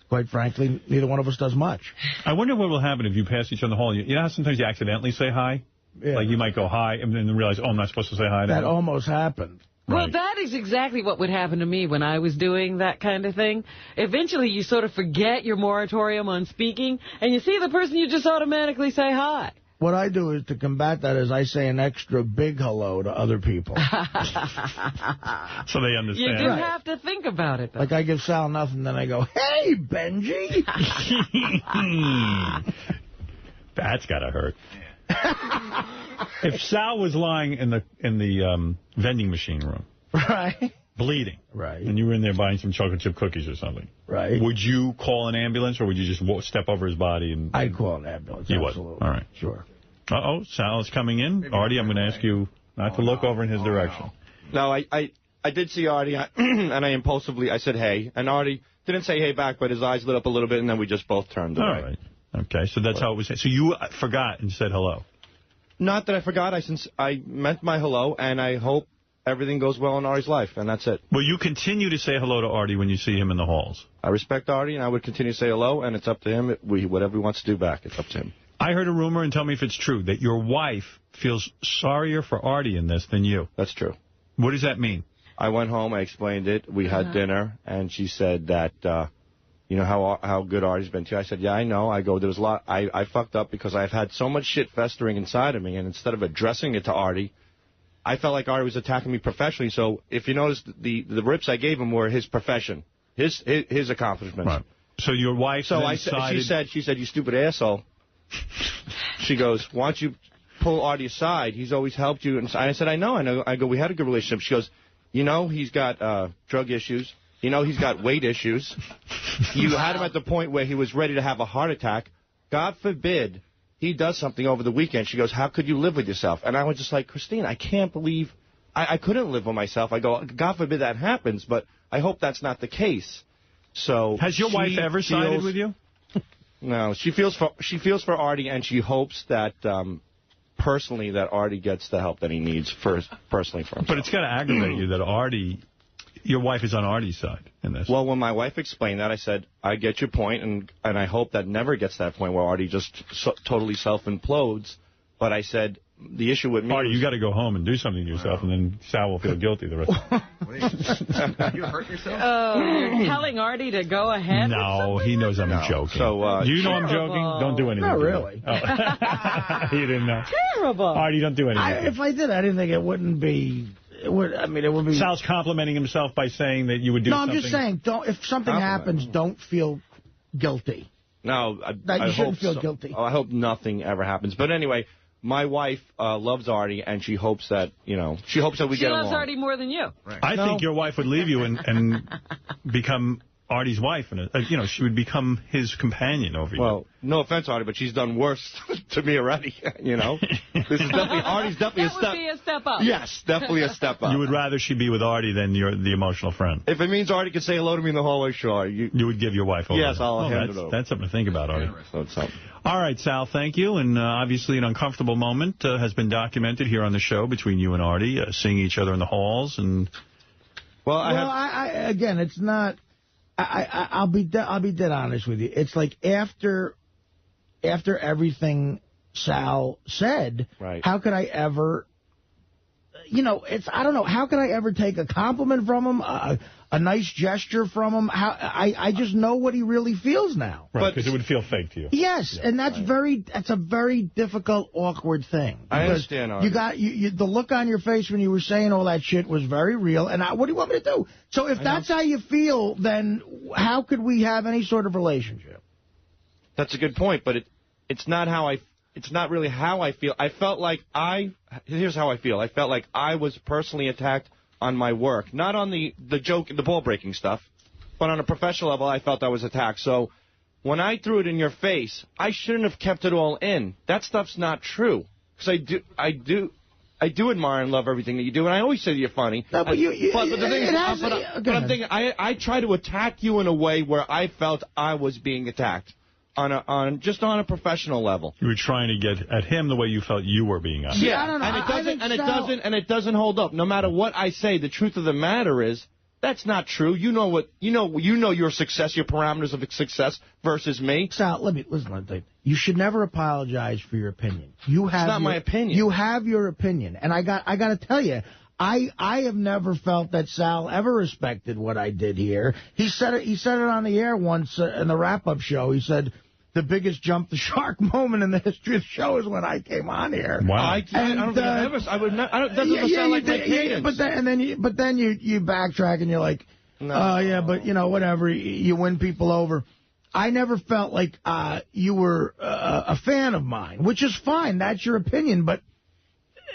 Quite frankly, neither one of us does much. I wonder what will happen if you pass each other in the hall. You know how sometimes you accidentally say hi? Yeah. Like you might go hi and then realize, oh, I'm not supposed to say hi to That him. almost happened. Well, Right. that is exactly what would happen to me when I was doing that kind of thing. Eventually, you sort of forget your moratorium on speaking, and you see the person, you just automatically say hi. What I do is to combat that is I say an extra big hello to other people. So they understand. You do have to think about it, though. Like I give Sal nothing, then I go, hey, Benji. That's got to hurt. If Sal was lying in the vending machine room, right, bleeding, right, and you were in there buying some chocolate chip cookies or something, right, would you call an ambulance or would you just step over his body? And I'd call an ambulance. You absolutely. would. All right. Sure. Uh-oh, Sal is coming in. Artie, I'm going to ask you not to look over in his direction. No, I did see Artie, and I impulsively, I said hey, and Artie didn't say hey back, but his eyes lit up a little bit, and then we just both turned away. All right. Okay, so that's how it was. So you forgot and said hello. Not that I forgot. I meant my hello, and I hope everything goes well in Artie's life, and that's it. Will you continue to say hello to Artie when you see him in the halls? I respect Artie, and I would continue to say hello, and it's up to him. Whatever he wants to do back, it's up to him. I heard a rumor, and tell me if it's true, that your wife feels sorrier for Artie in this than you. That's true. What does that mean? I went home, I explained it. We had dinner, and she said that, you know, how good Artie's been to you. I said, yeah, I know. I go, there was a lot. I fucked up because I've had so much shit festering inside of me, and instead of addressing it to Artie, I felt like Artie was attacking me professionally. So if you notice, the rips I gave him were his profession, his accomplishments. Right. So your wife she said, you stupid asshole. She goes, why don't you pull Artie aside? He's always helped you. And I said, I know. I go, we had a good relationship. She goes, you know, he's got drug issues. You know, he's got weight issues. You had him at the point where he was ready to have a heart attack. God forbid he does something over the weekend. She goes, how could you live with yourself? And I was just like, Christine, I can't believe I couldn't live with myself. I go, God forbid that happens, but I hope that's not the case. So has your wife ever sided with you? No, she feels for Artie, and she hopes that personally that Artie gets the help that he needs personally for himself. But it's got to aggravate you that Artie, your wife is on Artie's side in this. Well, when my wife explained that, I said, I get your point, and I hope that never gets to that point where Artie just totally self-implodes. But I said, the issue with me... Artie, you got to go home and do something to yourself, and then Sal will feel guilty the rest of the time. You hurt yourself? Oh, you're telling Artie to go ahead? No, he knows I'm joking. So, you know I'm joking? Don't do anything. Not really. Oh. You didn't know. Terrible. Artie, don't do anything. If I did, I didn't think it wouldn't be... It would be... Sal's complimenting himself by saying that you would do something. No, I'm just saying, if something happens, don't feel guilty. No, you shouldn't feel guilty. I hope nothing ever happens. But anyway, my wife loves Artie, and she hopes that, she hopes that we get along. She loves Artie more than you. Right. I think your wife would leave you and become Artie's wife, and she would become his companion over you. Well, no offense, Artie, but she's done worse to me already. This is definitely Artie's definitely a step. That would be a step up. Yes, definitely a step up. You would rather she be with Artie than the emotional friend. If it means Artie can say hello to me in the hallway, sure. You would give your wife over. Yes, I'll hand it over. That's something to think about, Artie. So. All right, Sal, thank you. And obviously an uncomfortable moment has been documented here on the show between you and Artie, seeing each other in the halls. And again, it's not... I'll be dead honest with you. It's like after everything Sal said, right. How could I ever, I don't know, how could I ever take a compliment from him, a nice gesture from him? I just know what he really feels now. Right, because it would feel fake to you. Yes, yeah, and that's a very difficult, awkward thing. I understand, Artie. You got the look on your face when you were saying all that shit was very real, and what do you want me to do? So if that's how you feel, then how could we have any sort of relationship? That's a good point, but it's not really how I feel. I felt like here's how I feel. I felt like I was personally attacked on my work. Not on the joke, the ball-breaking stuff, but on a professional level, I felt I was attacked. So when I threw it in your face, I shouldn't have kept it all in. That stuff's not true. Because I do admire and love everything that you do, and I always say you're funny. No, but I'm thinking, I try to attack you in a way where I felt I was being attacked. Just on a professional level. You were trying to get at him the way you felt you were being attacked. Yeah, it doesn't hold up. No matter what I say, the truth of the matter is that's not true. You know your success, your parameters of success versus me. Sal, listen. You should never apologize for your opinion. It's not my opinion. You have your opinion, and I got to tell you. I have never felt that Sal ever respected what I did here. He said it on the air once in the wrap-up show. He said the biggest jump the shark moment in the history of the show is when I came on here. Wow. That doesn't sound like my cadence. But then you backtrack and you're like, but whatever. You win people over. I never felt like you were a fan of mine, which is fine. That's your opinion. But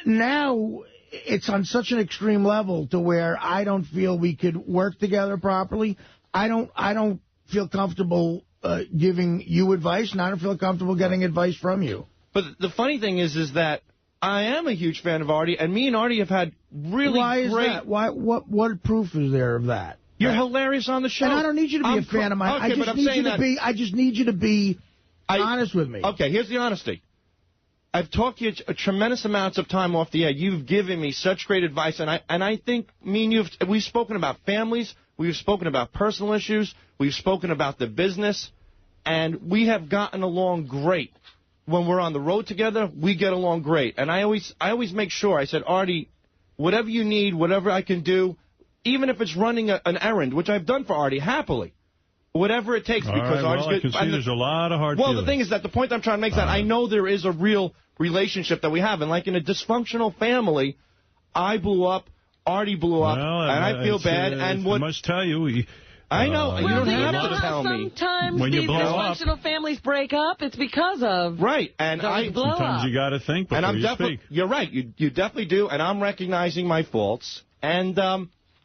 now it's on such an extreme level to where I don't feel we could work together properly. I don't feel comfortable giving you advice, and I don't feel comfortable getting advice from you. But the funny thing is that I am a huge fan of Artie, and me and Artie have had really great... Why is that? What proof is there of that? You're hilarious on the show. And I don't need you to be a fan of mine. Okay, I just need you to be honest with me. Okay, here's the honesty. I've talked to you a tremendous amounts of time off the air. You've given me such great advice, and I think me and we've spoken about families, we've spoken about personal issues, we've spoken about the business, and we have gotten along great. When we're on the road together, we get along great. And I always make sure, I said, Artie, whatever you need, whatever I can do, even if it's running an errand, which I've done for Artie happily, whatever it takes. Because Artie's I can see there's a lot of hard feelings. The thing is that the point I'm trying to make is that I know there is a real relationship that we have. And like in a dysfunctional family, I blew up, Artie blew up, and I feel bad. And I must tell you... I know. You don't have to tell me. Sometimes when these dysfunctional families break up, it's because of sometimes you got to think before you speak. You're right. You definitely do, and I'm recognizing my faults. And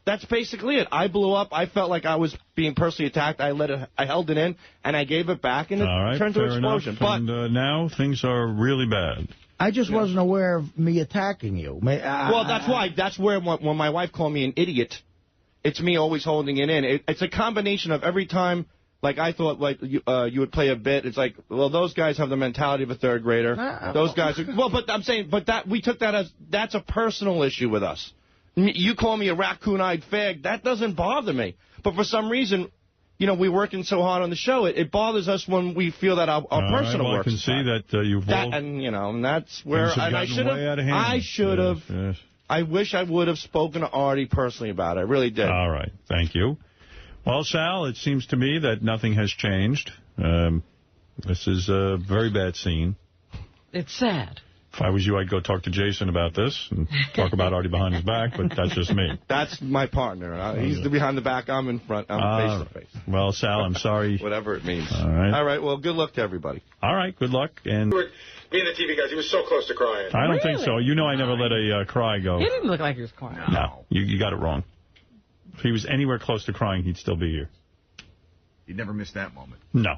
that's basically it. I blew up. I felt like I was being personally attacked. I held it in, and I gave it back, and it turned to an explosion. But now things are really bad. I just wasn't aware of me attacking you. Well, that's why. That's where when my wife called me an idiot, it's me always holding it in. It's a combination of every time Like, I thought, like, you would play a bit. It's like, well, those guys have the mentality of a third grader. Those guys are... Well, but I'm saying, we took that as, that's a personal issue with us. You call me a raccoon-eyed fag, that doesn't bother me. But for some reason, you know, we're working so hard on the show, it bothers us when we feel that our personal work. I can see that you've all... And, you know, and that's where... And I should have... Yes. I wish I would have spoken to Artie personally about it. I really did. All right. Thank you. Well, Sal, it seems to me that nothing has changed. This is a very bad scene. It's sad. If I was you, I'd go talk to Jason about this and talk about Artie behind his back, but that's just me. That's my partner. He's behind the back. I'm in front. I'm face to face. Well, Sal, I'm sorry. Whatever it means. All right. All right. Well, good luck to everybody. All right. Good luck. And Me and the TV guys, he was so close to crying. I don't think so. You know I never let a cry go. He didn't look like he was crying. No. You got it wrong. If he was anywhere close to crying, he'd still be here. You'd never miss that moment. No.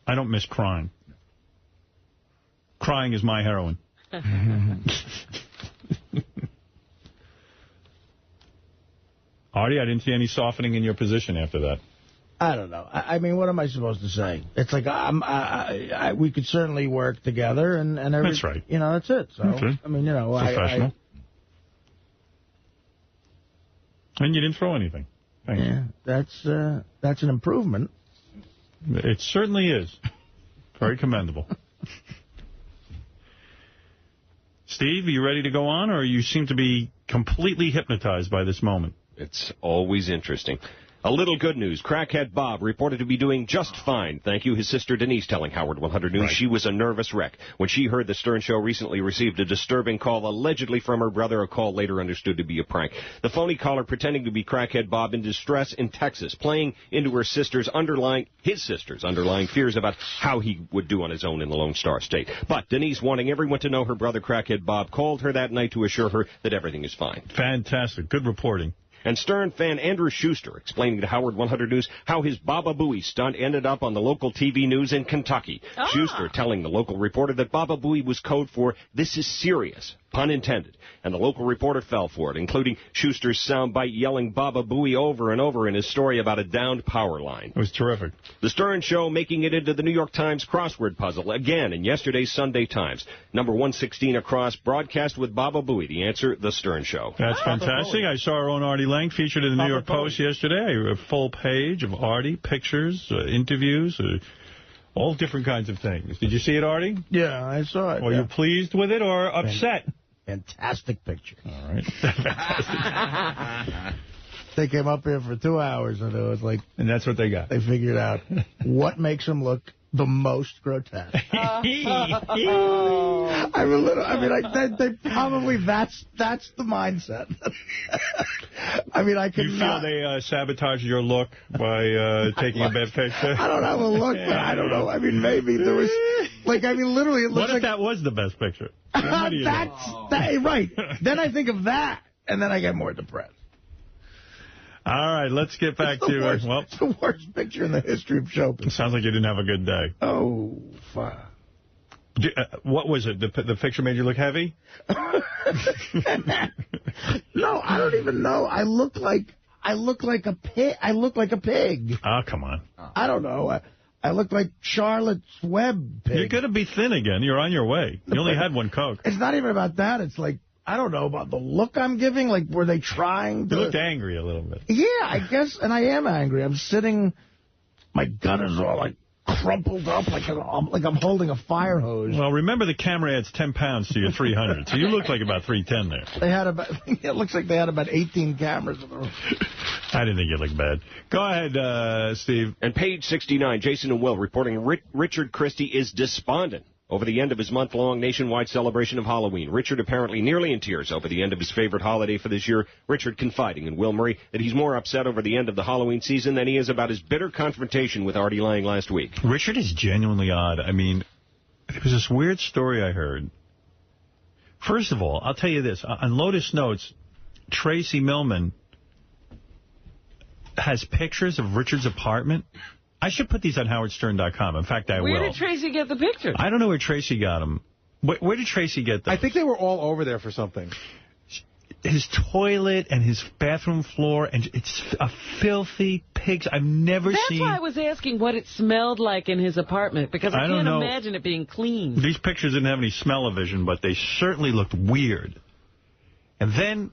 I don't miss crying. Crying is my heroin. Artie, I didn't see any softening in your position after that. I don't know. I mean, what am I supposed to say? It's like we could certainly work together, and that's right. You know, that's it. So okay. I mean, you know, professional. And you didn't throw anything. Yeah, that's an improvement. It certainly is. Very commendable. Steve, are you ready to go on, or you seem to be completely hypnotized by this moment? It's always interesting. A little good news. Crackhead Bob reported to be doing just fine. Thank you. His sister Denise telling Howard 100 News she was a nervous wreck. When she heard the Stern Show recently received a disturbing call allegedly from her brother, a call later understood to be a prank. The phony caller pretending to be Crackhead Bob in distress in Texas, playing into his sister's underlying fears about how he would do on his own in the Lone Star State. But Denise, wanting everyone to know her brother Crackhead Bob, called her that night to assure her that everything is fine. Fantastic. Good reporting. And Stern fan Andrew Schuster explaining to Howard 100 News how his Baba Booey stunt ended up on the local TV news in Kentucky. Schuster telling the local reporter that Baba Booey was code for "this is serious," pun intended. And the local reporter fell for it, including Schuster's soundbite yelling Baba Booey over and over in his story about a downed power line. It was terrific. The Stern Show making it into the New York Times crossword puzzle again in yesterday's Sunday Times. Number 116 across, broadcast with Baba Booey. The answer, The Stern Show. That's fantastic. I saw our own Artie Lang featured in the New York Post yesterday. A full page of Artie, pictures, interviews, all different kinds of things. Did you see it, Artie? Yeah, I saw it. Were you pleased with it or upset? Fantastic picture. All right. They came up here for 2 hours, and it was like... And that's what they got. They figured out what makes them look the most grotesque. They probably, that's the mindset. I mean, I could You feel they sabotaged your look by taking a bad picture? I don't have a look, but I don't know. I mean, maybe there was... Like, I mean, literally, it looks What if that was the best picture? Right. Then I think of that, and then I get more depressed. All right, let's get back to... It's the worst picture in the history of show business. Sounds like you didn't have a good day. Oh, fuck. What was it? The picture made you look heavy? No, I don't even know. I look like a pig. Oh, come on. I don't know. I look like Charlotte's Web pig. You're going to be thin again. You're on your way. You only had one Coke. It's not even about that. It's like, I don't know about the look I'm giving. Like, were they trying to... You looked angry a little bit. Yeah, I guess, and I am angry. I'm sitting, my gun is all like crumpled up like I'm holding a fire hose. Well, remember the camera adds 10 pounds to your 300, so you look like about 310 there. They had it looks like they had about 18 cameras in the room. I didn't think you looked bad. Go ahead, Steve. And page 69, Jason and Will reporting Richard Christie is despondent over the end of his month-long nationwide celebration of Halloween. Richard apparently nearly in tears over the end of his favorite holiday for this year. Richard confiding in Will Murray that he's more upset over the end of the Halloween season than he is about his bitter confrontation with Artie Lang last week. Richard is genuinely odd. I mean, there was this weird story I heard. First of all, I'll tell you this. On Lotus Notes, Tracy Millman has pictures of Richard's apartment. I should put these on howardstern.com. In fact, I will. Where did Tracy get the pictures? I don't know where Tracy got them. Where did Tracy get them? I think they were all over there for something. his toilet and his bathroom floor, and it's a filthy pigs. I've never seen... That's why I was asking what it smelled like in his apartment, because I can't imagine it being clean. These pictures didn't have any smell-o-vision, but they certainly looked weird. And then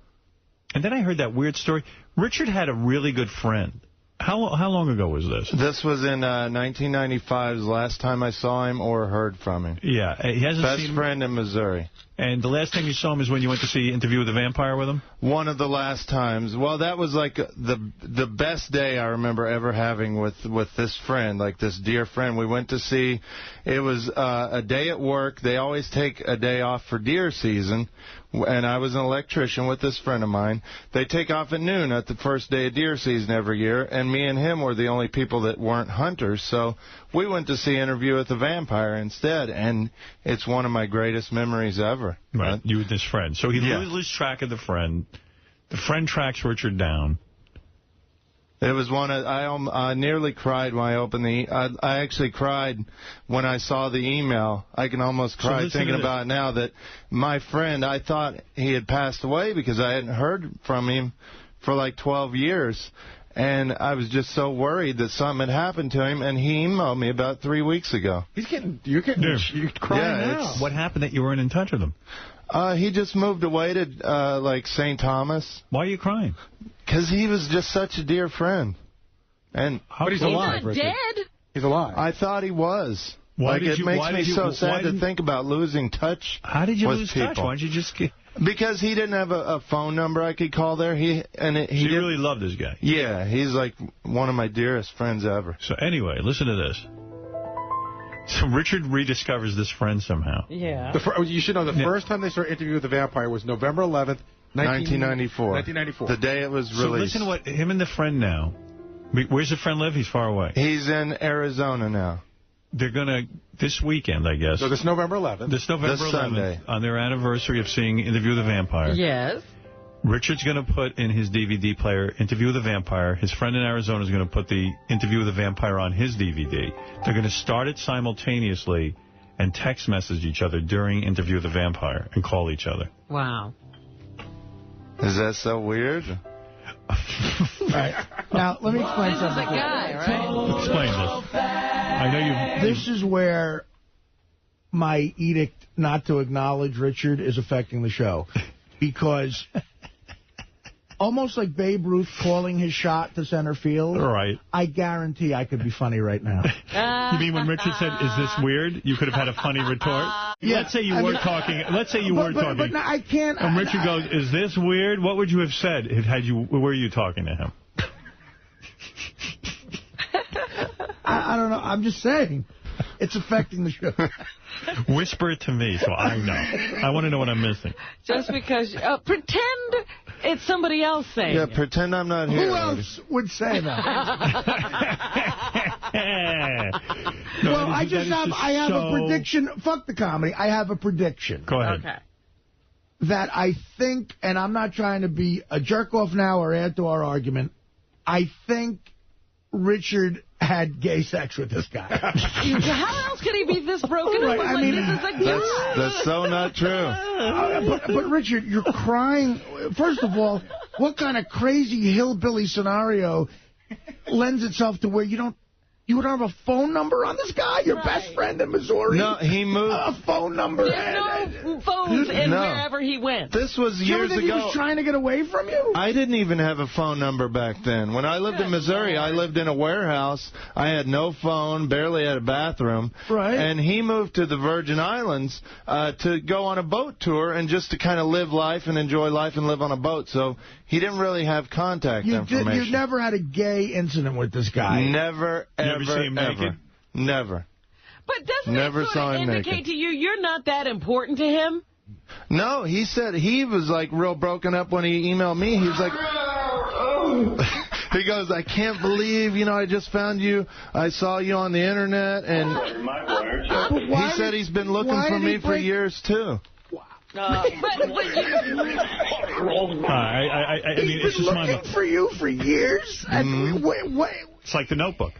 I heard that weird story. Richard had a really good friend. How long ago was this? This was in 1995, the last time I saw him or heard from him. Yeah. He hasn't Best friend in Missouri. And the last time you saw him is when you went to see Interview with the Vampire with him? One of the last times. Well, that was like the best day I remember ever having with this friend, like this dear friend. We went to see, it was a day at work. They always take a day off for deer season. And I was an electrician with this friend of mine. They take off at noon at the first day of deer season every year, and me and him were the only people that weren't hunters. So we went to see Interview with the Vampire instead, and it's one of my greatest memories ever. Right, you and this friend. So he loses track of the friend. The friend tracks Richard down. It was one I nearly cried when I opened I actually cried when I saw the email. I can almost cry thinking about it now that my friend, I thought he had passed away because I hadn't heard from him for like 12 years. And I was just so worried that something had happened to him, and he emailed me about 3 weeks ago. You're crying now. What happened that you weren't in touch with him? He just moved away to like St. Thomas. Why are you crying? Because he was just such a dear friend. And but he's alive. He's not dead. He's alive. I thought he was. It makes me so sad to think about losing touch. How did you lose people. touch? Why didn't you just get... Because he didn't have a phone number I could call there. He really loved this guy. Yeah, he's like one of my dearest friends ever. So anyway, listen to this. So Richard rediscovers this friend somehow. Yeah. You should know the first time they started Interview with the Vampire was November 11th, 1994. 1994. The day it was released. So listen to what him and the friend now. Where's the friend live? He's far away. He's in Arizona now. They're going to, this weekend, I guess. So this November 11th. This November 11th, Sunday. On their anniversary of seeing Interview with the Vampire. Yes. Richard's going to put in his DVD player Interview with the Vampire. His friend in Arizona is going to put the Interview with the Vampire on his DVD. They're going to start it simultaneously and text message each other during Interview with the Vampire and call each other. Wow. Is that so weird? Right. Now, let me explain something. This is a guy, right? Explain this. I know you. This is where my edict not to acknowledge Richard is affecting the show. Because almost like Babe Ruth calling his shot to center field, right. I guarantee I could be funny right now. You mean when Richard said, "Is this weird?" You could have had a funny retort. Yeah, let's say you were talking. Let's say you were talking. But no, I can't. And Richard goes, "Is this weird?" What would you have said were you talking to him? I don't know. I'm just saying. It's affecting the show. Whisper it to me so I know. I want to know what I'm missing. Just because... pretend it's somebody else saying it. Pretend I'm not here. Who else would say that? No, well, I have a prediction. Fuck the comedy. I have a prediction. Go ahead. Okay. That I think, and I'm not trying to be a jerk-off now or add to our argument, I think Richard had gay sex with this guy. How else could he be this broken up? Right, I mean, this is a guy. That's so not true. But Richard, you're crying. First of all, what kind of crazy hillbilly scenario lends itself to where you don't have a phone number on this guy? Your best friend in Missouri? No, he moved. A phone number. There's no phones in wherever he went. This was years ago. He was trying to get away from you? I didn't even have a phone number back then. When I lived in Missouri, I lived in a warehouse. I had no phone, barely had a bathroom. Right. And he moved to the Virgin Islands to go on a boat tour and just to kind of live life and enjoy life and live on a boat. So he didn't really have contact information. You never had a gay incident with this guy? Never, ever, ever see him naked? Never. But doesn't it sort of indicate to you you're not that important to him? No, he said he was like real broken up when he emailed me. He was like, he goes, I can't believe, I just found you. I saw you on the internet. And he said he's been looking for me for years, too. I mean, it's just looking for you for years? Wait. It's like The Notebook.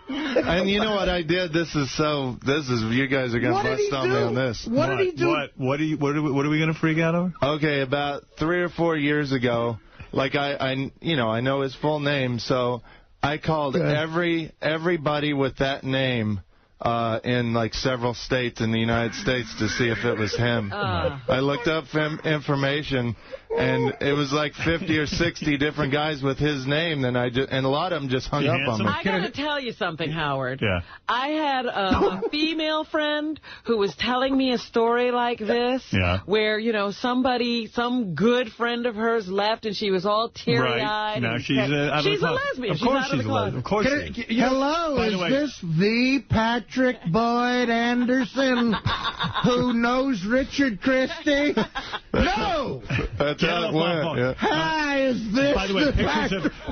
And you know what I did? This is you guys are going to bust on me on this. What did he do? What are we going to freak out over? Okay, about 3 or 4 years ago, like I know his full name, so I called everybody with that name in like several states in the United States to see if it was him. I looked up information, and it was like 50 or 60 different guys with his name, and a lot of them just hung up on me. I got to tell you something, Howard. Yeah. I had a female friend who was telling me a story like this, where, some good friend of hers left, and she was all teary-eyed. Right. Now she's a lesbian. Of course she's a lesbian. Of course she is. Hello, is this the Patrick Boyd Anderson who knows Richard Christie? No! That's how it went. Yeah. Hi, is this By the way,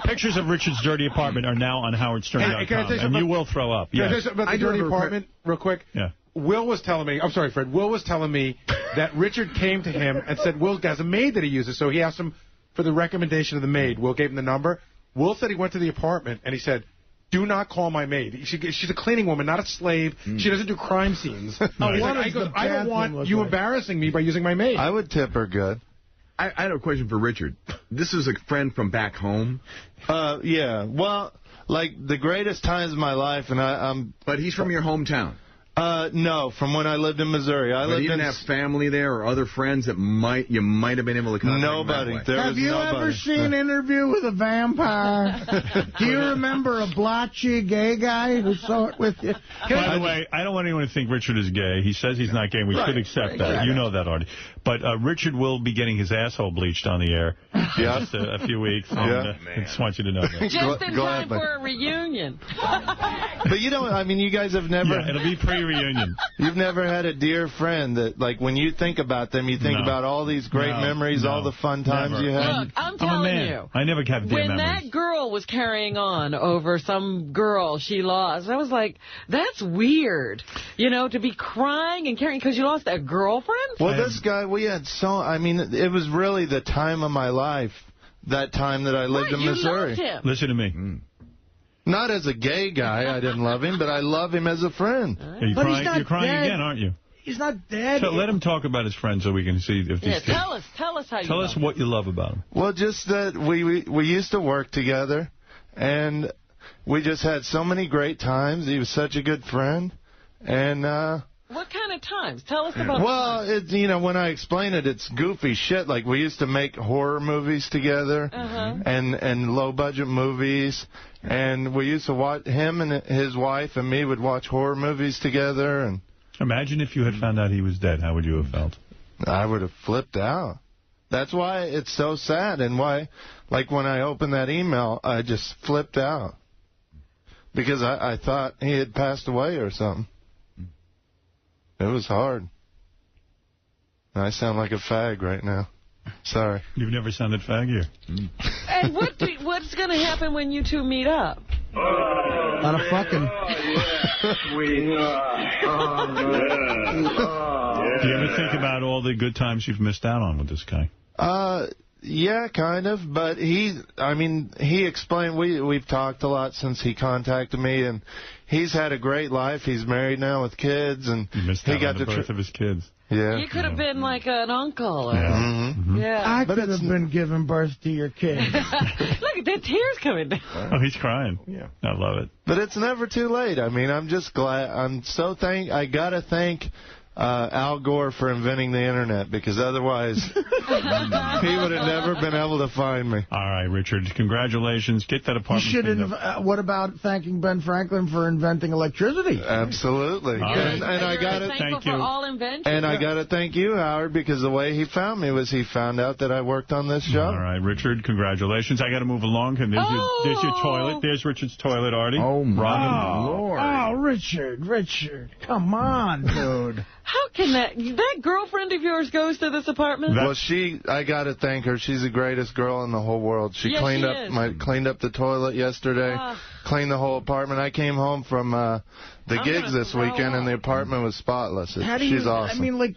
pictures of Richard's dirty apartment are now on HowardStern.com, and you will throw up. Can I say something about the dirty apartment real quick? Yeah. Will was telling me, I'm sorry, Fred, Will was telling me that Richard came to him and said Will has a maid that he uses, so he asked him for the recommendation of the maid. Will gave him the number. Will said he went to the apartment, and he said, do not call my maid. She's a cleaning woman, not a slave. She doesn't do crime scenes. I don't want you embarrassing me by using my maid. I would tip her good. I have a question for Richard. This is a friend from back home? Yeah. Well, like the greatest times of my life, and But he's from your hometown? No, from when I lived in Missouri. But you didn't have family there or other friends that you might have been able to contact? Nobody. Have you ever seen Interview with a Vampire? Do you remember a blotchy gay guy who saw it with you? By the way, I don't want anyone to think Richard is gay. He says he's not gay, and we should accept that. Right. You know that already. But Richard will be getting his asshole bleached on the air in just a few weeks. I just want you to know that. Just in time for a reunion. But you guys have never... Yeah, it'll be pre-reunion. You've never had a dear friend that, like, when you think about them, you think about all these great memories, all the fun times you had. Look, I'm telling you. I never have dear memories. When that girl was carrying on over some girl she lost, I was like, that's weird. To be crying and carrying because you lost a girlfriend? Well, this guy, we had it was really the time of my life, that time that I lived in Missouri. Loved him. Listen to me. Not as a gay guy, I didn't love him, but I love him as a friend. You're crying again, aren't you? He's not dead. So let him talk about his friends so we can see if these tell us how you Tell us what you love about him. Well, just that we used to work together, and we just had so many great times. He was such a good friend, and what kind of times? Tell us about. Well, when I explain it, it's goofy shit. Like we used to make horror movies together, and low budget movies, and we used to watch him and his wife and me would watch horror movies together. And imagine if you had found out he was dead. How would you have felt? I would have flipped out. That's why it's so sad, and why, like when I opened that email, I just flipped out because I thought he had passed away or something. It was hard. I sound like a fag right now. Sorry. You've never sounded fag here. And what's going to happen when you two meet up? On a fucking... Do you ever think about all the good times you've missed out on with this guy? Yeah, kind of. But he explained, we've talked a lot since he contacted me, and he's had a great life. He's married now with kids, and he got the birth of his kids. Yeah. You could have been like an uncle. I could have been giving birth to your kids. Look at the tears coming down. Oh, he's crying. Yeah. I love it. But it's never too late. I'm just glad. I got to thank Al Gore for inventing the Internet, because otherwise he would have never been able to find me. All right, Richard, congratulations. Get that apartment. You should what about thanking Ben Franklin for inventing electricity? Absolutely. And I got to thank you for all inventions. And I got to thank you, Howard, because the way he found me was he found out that I worked on this show. All right, Richard, congratulations. I got to move along. And there's your toilet. There's Richard's toilet, Artie. Oh, my Lord. Oh, Richard, come on, dude. How can that girlfriend of yours goes to this apartment? Well, I got to thank her. She's the greatest girl in the whole world. She cleaned up the toilet yesterday, cleaned the whole apartment. I came home from the gigs this weekend, and the apartment was spotless. She's awesome. Let's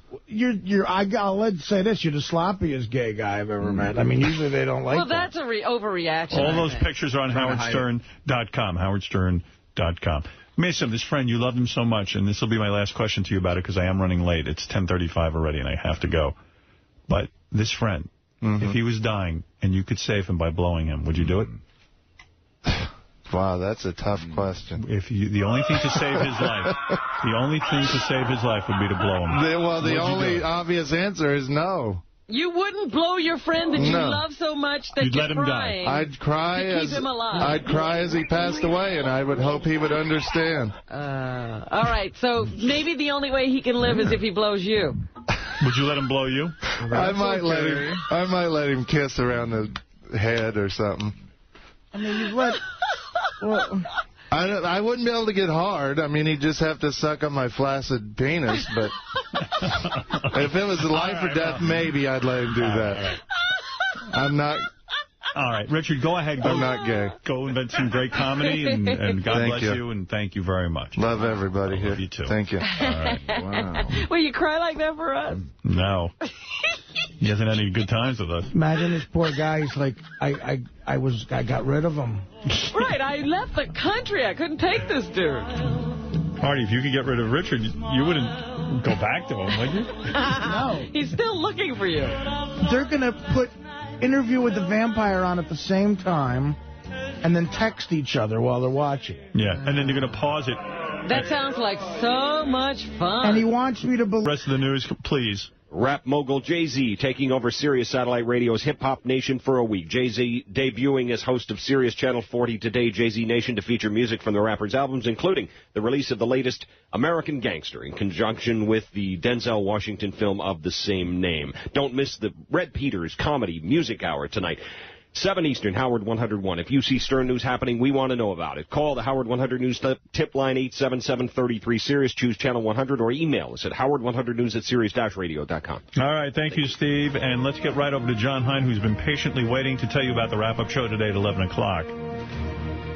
say this: you're the sloppiest gay guy I've ever met. Usually they don't like that. Well, that's an overreaction. All those pictures are on HowardStern.com. HowardStern.com. howard100news.com. Mason, this friend, you loved him so much, and this will be my last question to you about it because I am running late. It's 10:35 already, and I have to go. But this friend, if he was dying and you could save him by blowing him, would you do it? Wow, that's a tough question. If you, the only thing to save his life, would be to blow him. The only obvious answer is no. You wouldn't blow your friend that you love so much that you'd you're let him crying die. I'd cry to keep him alive. I'd cry as he passed away, and I would hope he would understand. All right, so maybe the only way he can live is if he blows you. Would you let him blow you? I might let him kiss around the head or something. I mean, you let... Well, I wouldn't be able to get hard. I mean, he'd just have to suck on my flaccid penis. But if it was life or death, maybe I'd let him do that. I'm not... All right, Richard, go ahead. I'm not gay. Go invent some great comedy, and God bless you, and thank you very much. Love everybody here. Love you, too. Thank you. All right. Wow. Will you cry like that for us? No. He hasn't had any good times with us. Imagine this poor guy. He's like, I got rid of him. Right, I left the country. I couldn't take this dude. Artie, if you could get rid of Richard, you wouldn't go back to him, would you? No. He's still looking for you. They're going to put Interview with the Vampire on at the same time and then text each other while they're watching. Yeah, and then you're going to pause it. That sounds like so much fun. And he wants me to believe... Rest of the news, please. Rap mogul Jay-Z taking over Sirius Satellite Radio's Hip Hop Nation for a week. Jay-Z debuting as host of Sirius Channel 40 today, Jay-Z Nation, to feature music from the rapper's albums, including the release of the latest American Gangster in conjunction with the Denzel Washington film of the same name. Don't miss the Red Peters Comedy Music Hour tonight. 7 Eastern, Howard 101. If you see Stern News happening, we want to know about it. Call the Howard 100 News tip line 877-33-SIRIUS. Choose Channel 100 or email us at howard100news@sirius-radio.com. All right, thank you, Steve. And let's get right over to John Hein, who's been patiently waiting to tell you about the wrap-up show today at 11 o'clock.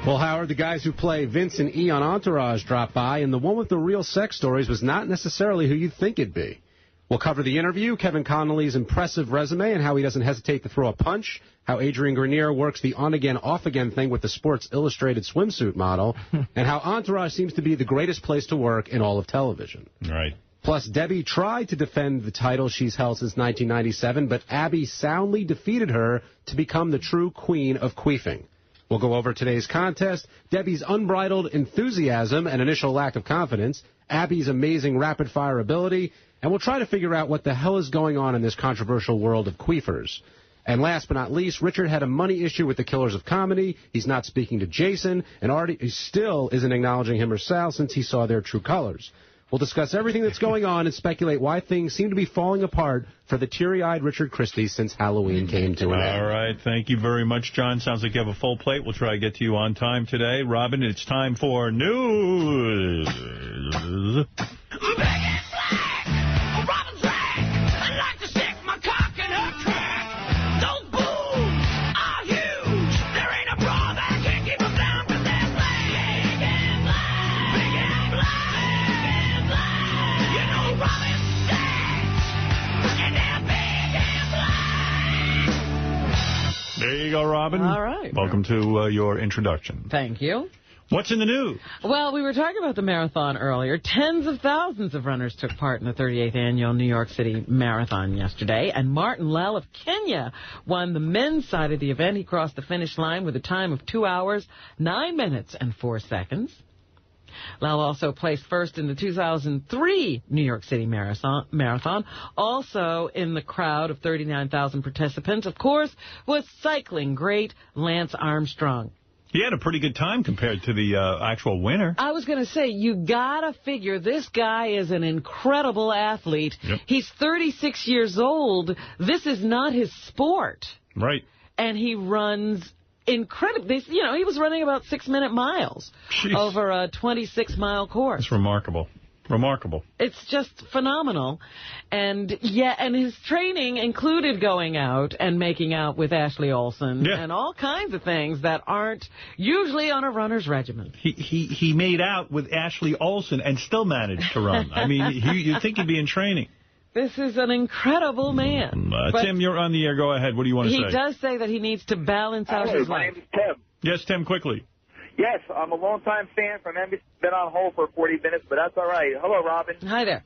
Well, Howard, the guys who play Vince and E on Entourage dropped by, and the one with the real sex stories was not necessarily who you'd think it'd be. We'll cover the interview, Kevin Connolly's impressive resume and how he doesn't hesitate to throw a punch, how Adrian Grenier works the on-again, off-again thing with the Sports Illustrated swimsuit model, and how Entourage seems to be the greatest place to work in all of television. Right. Plus, Debbie tried to defend the title she's held since 1997, but Abby soundly defeated her to become the true queen of queefing. We'll go over today's contest, Debbie's unbridled enthusiasm and initial lack of confidence, Abby's amazing rapid-fire ability, and we'll try to figure out what the hell is going on in this controversial world of queefers. And last but not least, Richard had a money issue with the Killers of Comedy. He's not speaking to Jason, and Artie still isn't acknowledging him or Sal since he saw their true colors. We'll discuss everything that's going on and speculate why things seem to be falling apart for the teary-eyed Richard Christie since Halloween came to an end. All right. Thank you very much, John. Sounds like you have a full plate. We'll try to get to you on time today. Robin, it's time for news. There you go, Robin. All right. Welcome to your introduction. Thank you. What's in the news? Well, we were talking about the marathon earlier. Tens of thousands of runners took part in the 38th annual New York City Marathon yesterday, and Martin Lell of Kenya won the men's side of the event. He crossed the finish line with a time of 2 hours, 9 minutes, and 4 seconds. Lell also placed first in the 2003 New York City Marathon. Also in the crowd of 39,000 participants, of course, was cycling great Lance Armstrong. He had a pretty good time compared to the actual winner. I was going to say, you got to figure this guy is an incredible athlete. Yep. He's 36 years old. This is not his sport. Right. And he runs incredibly. You know, he was running about 6-minute miles over a 26-mile course. It's remarkable. Remarkable. It's just phenomenal. And yeah, and his training included going out and making out with Ashley Olsen and all kinds of things that aren't usually on a runner's regimen. He made out with Ashley Olsen and still managed to run. I mean, you'd think he'd be in training. This is an incredible man. Tim, you're on the air. Go ahead. What do you want to say? He does say that he needs to balance out his life. My name is Tim. Yes, Tim, quickly. Yes, I'm a longtime fan from NBC. Been on hold for 40 minutes, but that's all right. Hello, Robin. Hi there.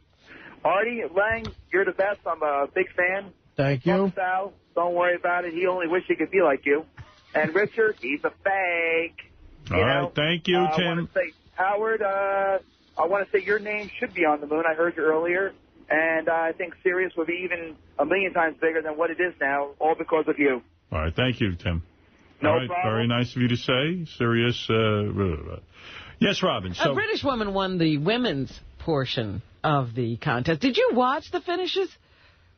Artie, Lang, you're the best. I'm a big fan. Thank you. Fuck Sal, don't worry about it. He only wish he could be like you. And Richard, he's a fake. All right, thank you, Tim. I want to say, Howard, I want to say your name should be on the moon. I heard you earlier. And I think Sirius will be even a million times bigger than what it is now, all because of you. All right, thank you, Tim. No all right, problem. Very nice of you to say. Sirius. Yes, Robin. So A British woman won the women's portion of the contest. Did you watch the finishes?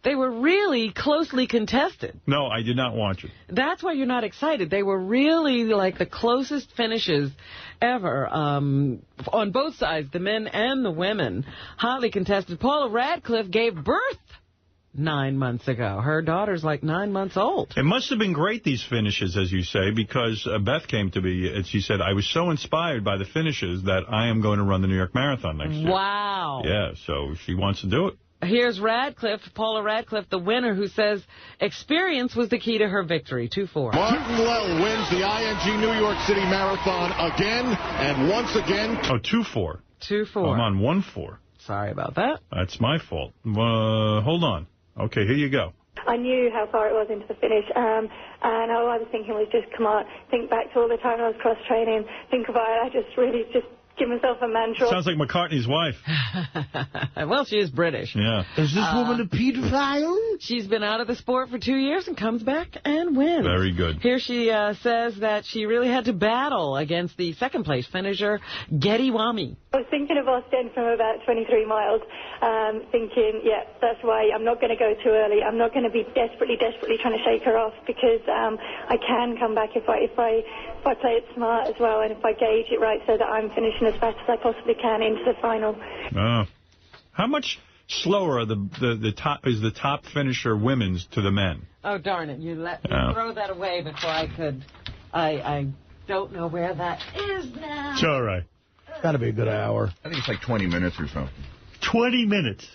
They were really closely contested. No, I did not watch it. That's why you're not excited. They were really like the closest finishes ever on both sides, the men and the women. Hotly contested. Paula Radcliffe gave birth 9 months ago. Her daughter's like 9 months old. It must have been great, these finishes, as you say, because Beth came to me and she said, I was so inspired by the finishes that I am going to run the New York Marathon next year. Wow. Yeah, so she wants to do it. Here's Radcliffe, Paula Radcliffe, the winner, who says experience was the key to her victory. 2-4. Martin Well wins the ING New York City Marathon again and once again. Oh, 2-4. 2-4. I'm on 1-4. Sorry about that. That's my fault. Hold on. Okay, here you go. I knew how far it was into the finish, and all I was thinking was just, come on, think back to all the time I was cross-training, think about it. I just really just give myself a mantra. Sounds like McCartney's wife. Well, she is British. Yeah. Is this woman a pedophile? She's been out of the sport for 2 years and comes back and wins. Very good. Here she says that she really had to battle against the second-place finisher, Getty Wami. I was thinking of Ostend from about 23 miles, thinking, yeah, that's why I'm not going to go too early. I'm not going to be desperately trying to shake her off, because I can come back if I play it smart as well, and if I gauge it right so that I'm finishing as fast as I possibly can into the final. How much slower are the top finisher women's to the men? Oh, darn it. You let me throw that away before I could. I don't know where that is now. It's all right. Got to be a good hour. I think it's like 20 minutes or something. 20 minutes.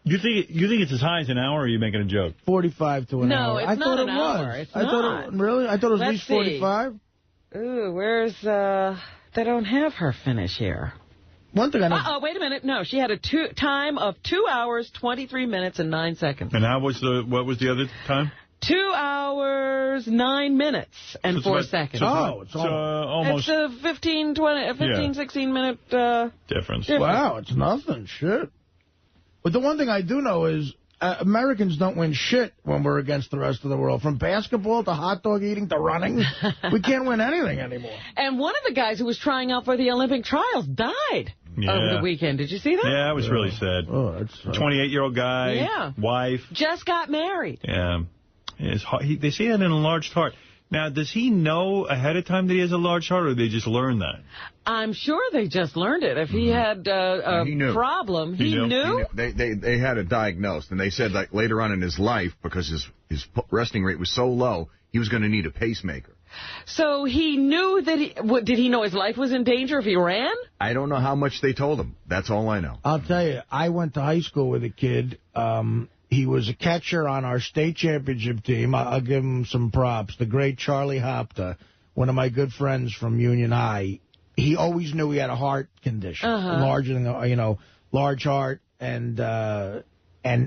You think it's as high as an hour, or are you making a joke? 45 to an hour. No, it's not an hour. It's not. Really? I thought it was at least 45. Ooh, where's... They don't have her finish here. One thing I know... Oh, wait a minute. No, she had a time of 2 hours, 23 minutes, and 9 seconds. And what was the other time? 2 hours, 9 minutes, and 4 seconds. It's almost... It's a 15, 16-minute difference. Wow, it's nothing. Shit. But the one thing I do know is Americans don't win shit when we're against the rest of the world. From basketball to hot dog eating to running, we can't win anything anymore. And one of the guys who was trying out for the Olympic trials died over the weekend. Did you see that? Yeah, it was really sad. Oh, that's 28-year-old guy, wife. Just got married. Yeah. They say that in an enlarged heart. Now, does he know ahead of time that he has a large heart, or they just learn that? I'm sure they just learned it. If he had a problem, he knew. They had it diagnosed, and they said that later on in his life, because his resting rate was so low, he was going to need a pacemaker. So he knew that did he know his life was in danger if he ran? I don't know how much they told him. That's all I know. I'll tell you, I went to high school with a kid. He was a catcher on our state championship team. I'll give him some props. The great Charlie Hopta, one of my good friends from Union High. He always knew he had a heart condition, larger than large heart, and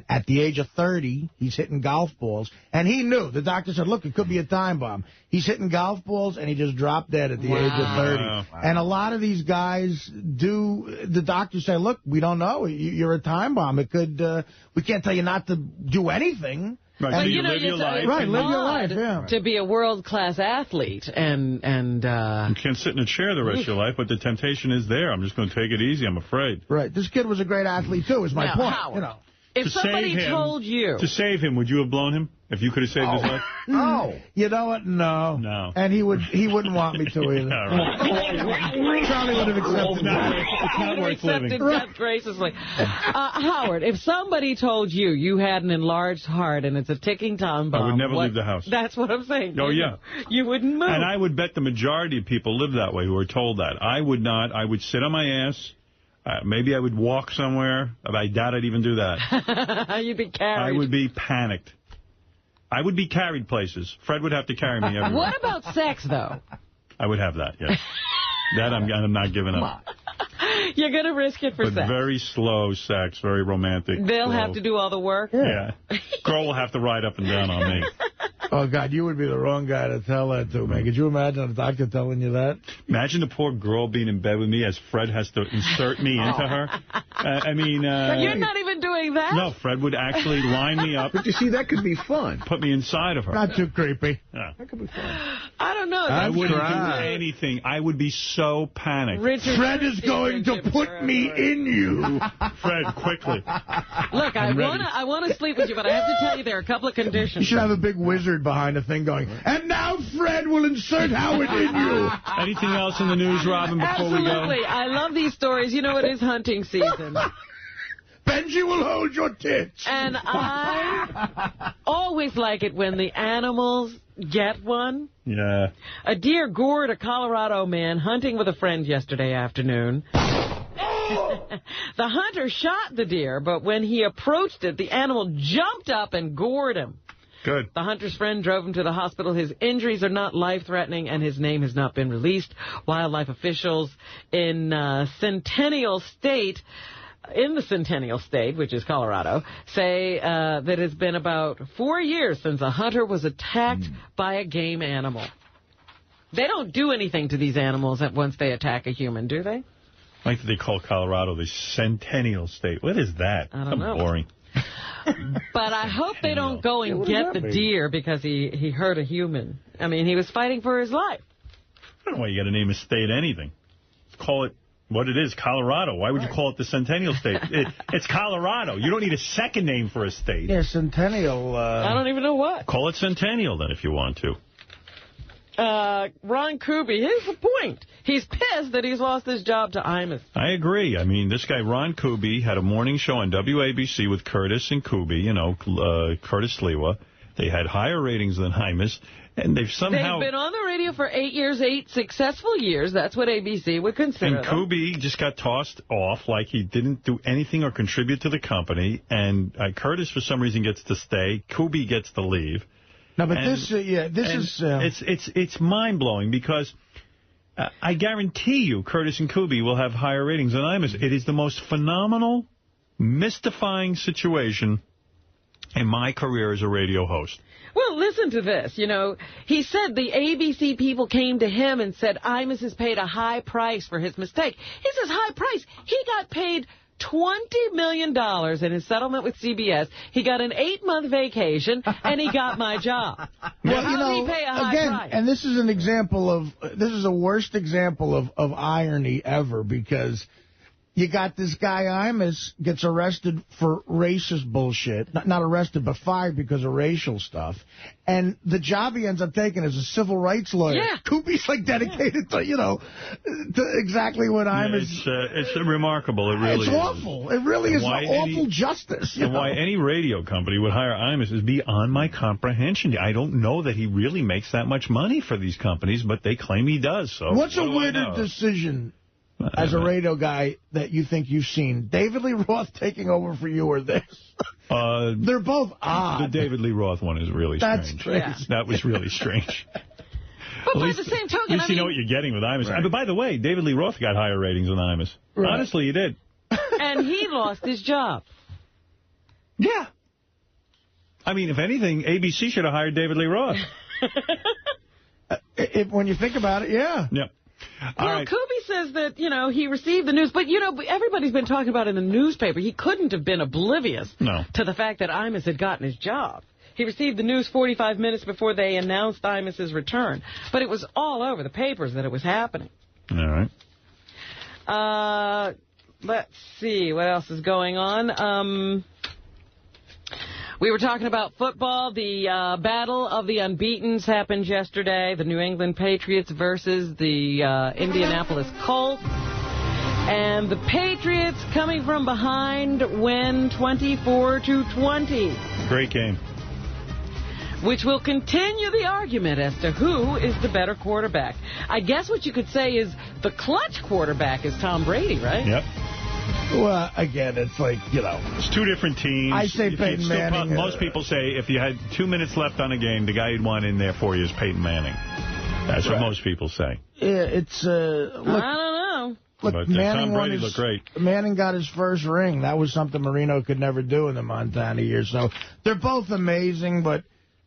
at the age of 30, he's hitting golf balls. And he knew. The doctor said, look, it could be a time bomb. He's hitting golf balls, and he just dropped dead at the age of 30. Wow. And a lot of these guys the doctors say, look, we don't know. You're a time bomb. It could, we can't tell you not to do anything. Right, but so you live your life. Right, live your life, yeah. To be a world-class athlete and you can't sit in a chair the rest of your life, but the temptation is there. I'm just going to take it easy, I'm afraid. Right. This kid was a great athlete, too, is my point. Howard, if somebody told you... To save him, would you have blown him? If you could have saved his life? No. You know what? No. No. And he wouldn't want me to either. Charlie would have accepted It's not worth living. Death graciously. Howard, if somebody told you had an enlarged heart and it's a ticking time bomb... I would never leave the house. That's what I'm saying. Oh, yeah. You wouldn't move. And I would bet the majority of people live that way who are told that. I would not. I would sit on my ass. Maybe I would walk somewhere. I doubt I'd even do that. You'd be carried. I would be panicked. I would be carried places. Fred would have to carry me everywhere. What about sex, though? I would have that, yes. That I'm not giving up. You're going to risk it for but sex. Very slow sex, very romantic. They'll have to do all the work? Yeah. Girl will have to ride up and down on me. Oh, God, you would be the wrong guy to tell that to, man. Could you imagine a doctor telling you that? Imagine the poor girl being in bed with me as Fred has to insert me into her. I mean... You're not even doing that? No, Fred would actually line me up. But you see, that could be fun. Put me inside of her. Not too creepy. Yeah. That could be fun. I don't know. I wouldn't do anything. I would be so panicked. Fred is going to put me in you. Fred, quickly. Look, I want to sleep with you, but I have to tell you there are a couple of conditions. You should have a big wizard behind the thing going, and now Fred will insert Howard in you. Anything else in the news, Robin, before we go? Absolutely. I love these stories. You know, it is hunting season. Benji will hold your tits. And I always like it when the animals get one. Yeah. A deer gored a Colorado man hunting with a friend yesterday afternoon. The hunter shot the deer, but when he approached it, the animal jumped up and gored him. Good. The hunter's friend drove him to the hospital. His injuries are not life-threatening, and his name has not been released. Wildlife officials in Centennial State, which is Colorado, say that it's been about 4 years since a hunter was attacked by a game animal. They don't do anything to these animals once they attack a human, do they? I like that they call Colorado the Centennial State. What is that? I don't know. Boring. But I hope they don't go and get the deer because he hurt a human. I mean, he was fighting for his life. I don't know why you got to name a state anything. Call it what it is, Colorado. Why would you call it the Centennial State? It's Colorado. You don't need a second name for a state. Yeah, Centennial. I don't even know what. Call it Centennial, then, if you want to. Ron Kuby, here's the point. He's pissed that he's lost his job to Imus. I agree. I mean, this guy, Ron Kuby, had a morning show on WABC with Curtis and Kuby, Curtis Sliwa. They had higher ratings than Imus, and they've somehow... They've been on the radio for 8 years, 8 successful years. That's what ABC would consider And Kuby just got tossed off like he didn't do anything or contribute to the company, and Curtis, for some reason, gets to stay. Kuby gets to leave. No, but it's mind-blowing because I guarantee you Curtis and Kuby will have higher ratings than Imus. It is the most phenomenal, mystifying situation in my career as a radio host. Well, listen to this. You know, he said the ABC people came to him and said Imus has paid a high price for his mistake. He says high price. He got paid $20 million in his settlement with CBS. He got an 8-month vacation, and he got my job. Well, how did he pay a high price? And this is an example of, this is the worst example of irony ever, because you got this guy, Imus, gets arrested for racist bullshit. Not arrested, but fired because of racial stuff. And the job he ends up taking is a civil rights lawyer. Yeah. Kuby's like dedicated to, to exactly what Imus... It's remarkable. It really is. It's awful. It really is awful justice. And why any radio company would hire Imus is beyond my comprehension. I don't know that he really makes that much money for these companies, but they claim he does. So what's a weirder decision as a radio guy that you think you've seen? David Lee Roth taking over for you or this? They're both odd. The David Lee Roth one is really strange. That's crazy. Yeah. That was really strange. But by the same token, at least you know what you're getting with Imus. Right. But by the way, David Lee Roth got higher ratings than Imus. Right. Honestly, he did. And he lost his job. Yeah. I mean, if anything, ABC should have hired David Lee Roth. When you think about it, yeah. Yeah. Well, Kuby says that, he received the news. But, everybody's been talking about it in the newspaper. He couldn't have been oblivious to the fact that Imus had gotten his job. He received the news 45 minutes before they announced Imus's return. But it was all over the papers that it was happening. All right. Let's see. What else is going on? We were talking about football. The Battle of the Unbeatens happened yesterday. The New England Patriots versus the Indianapolis Colts. And the Patriots, coming from behind, win 24-20. Great game. Which will continue the argument as to who is the better quarterback. I guess what you could say is the clutch quarterback is Tom Brady, right? Yep. Well, again, it's like, It's two different teams. I say Peyton Manning. Most people say if you had 2 minutes left on a game, the guy you'd want in there for you is Peyton Manning. That's what most people say. Yeah, it's, look, I don't know. Look, but Manning Tom Brady looked great. Manning got his first ring. That was something Marino could never do in the Montana years. So they're both amazing, but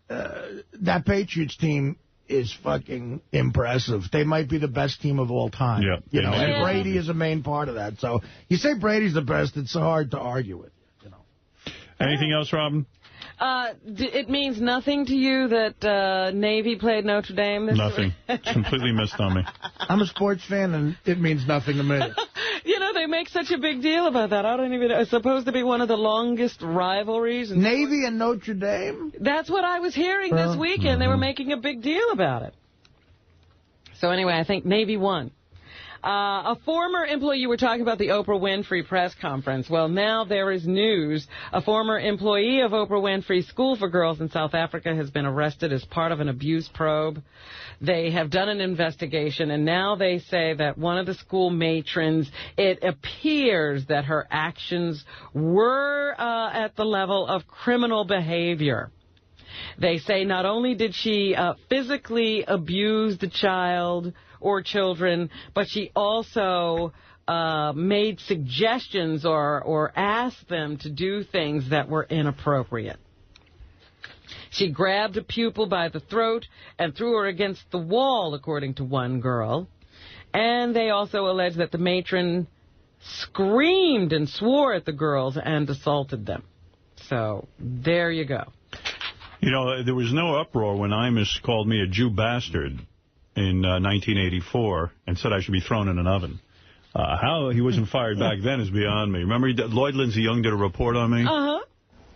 that Patriots team is fucking impressive. They might be the best team of all time. Yeah, you know, and Brady is a main part of that. So you say Brady's the best, it's so hard to argue with. You know. Anything else, Robin? It means nothing to you that Navy played Notre Dame this Nothing. It's completely missed on me. I'm a sports fan, and it means nothing to me. You know, they make such a big deal about that. I don't even know. It's supposed to be one of the longest rivalries. Navy and Notre Dame? That's what I was hearing this weekend. They were making a big deal about it. So anyway, I think Navy won. A former employee, you were talking about the Oprah Winfrey press conference. Well, now there is news. A former employee of Oprah Winfrey's School for Girls in South Africa has been arrested as part of an abuse probe. They have done an investigation, and now they say that one of the school matrons, it appears that her actions were at the level of criminal behavior. They say not only did she physically abuse the child or children, but she also made suggestions or asked them to do things that were inappropriate. She grabbed a pupil by the throat and threw her against the wall, according to one girl. And they also allege that the matron screamed and swore at the girls and assaulted them. So there you go. You know, there was no uproar when Imus called me a Jew bastard in 1984 and said I should be thrown in an oven. How he wasn't fired back then is beyond me. Remember, Lloyd Lindsay Young did a report on me? Uh-huh.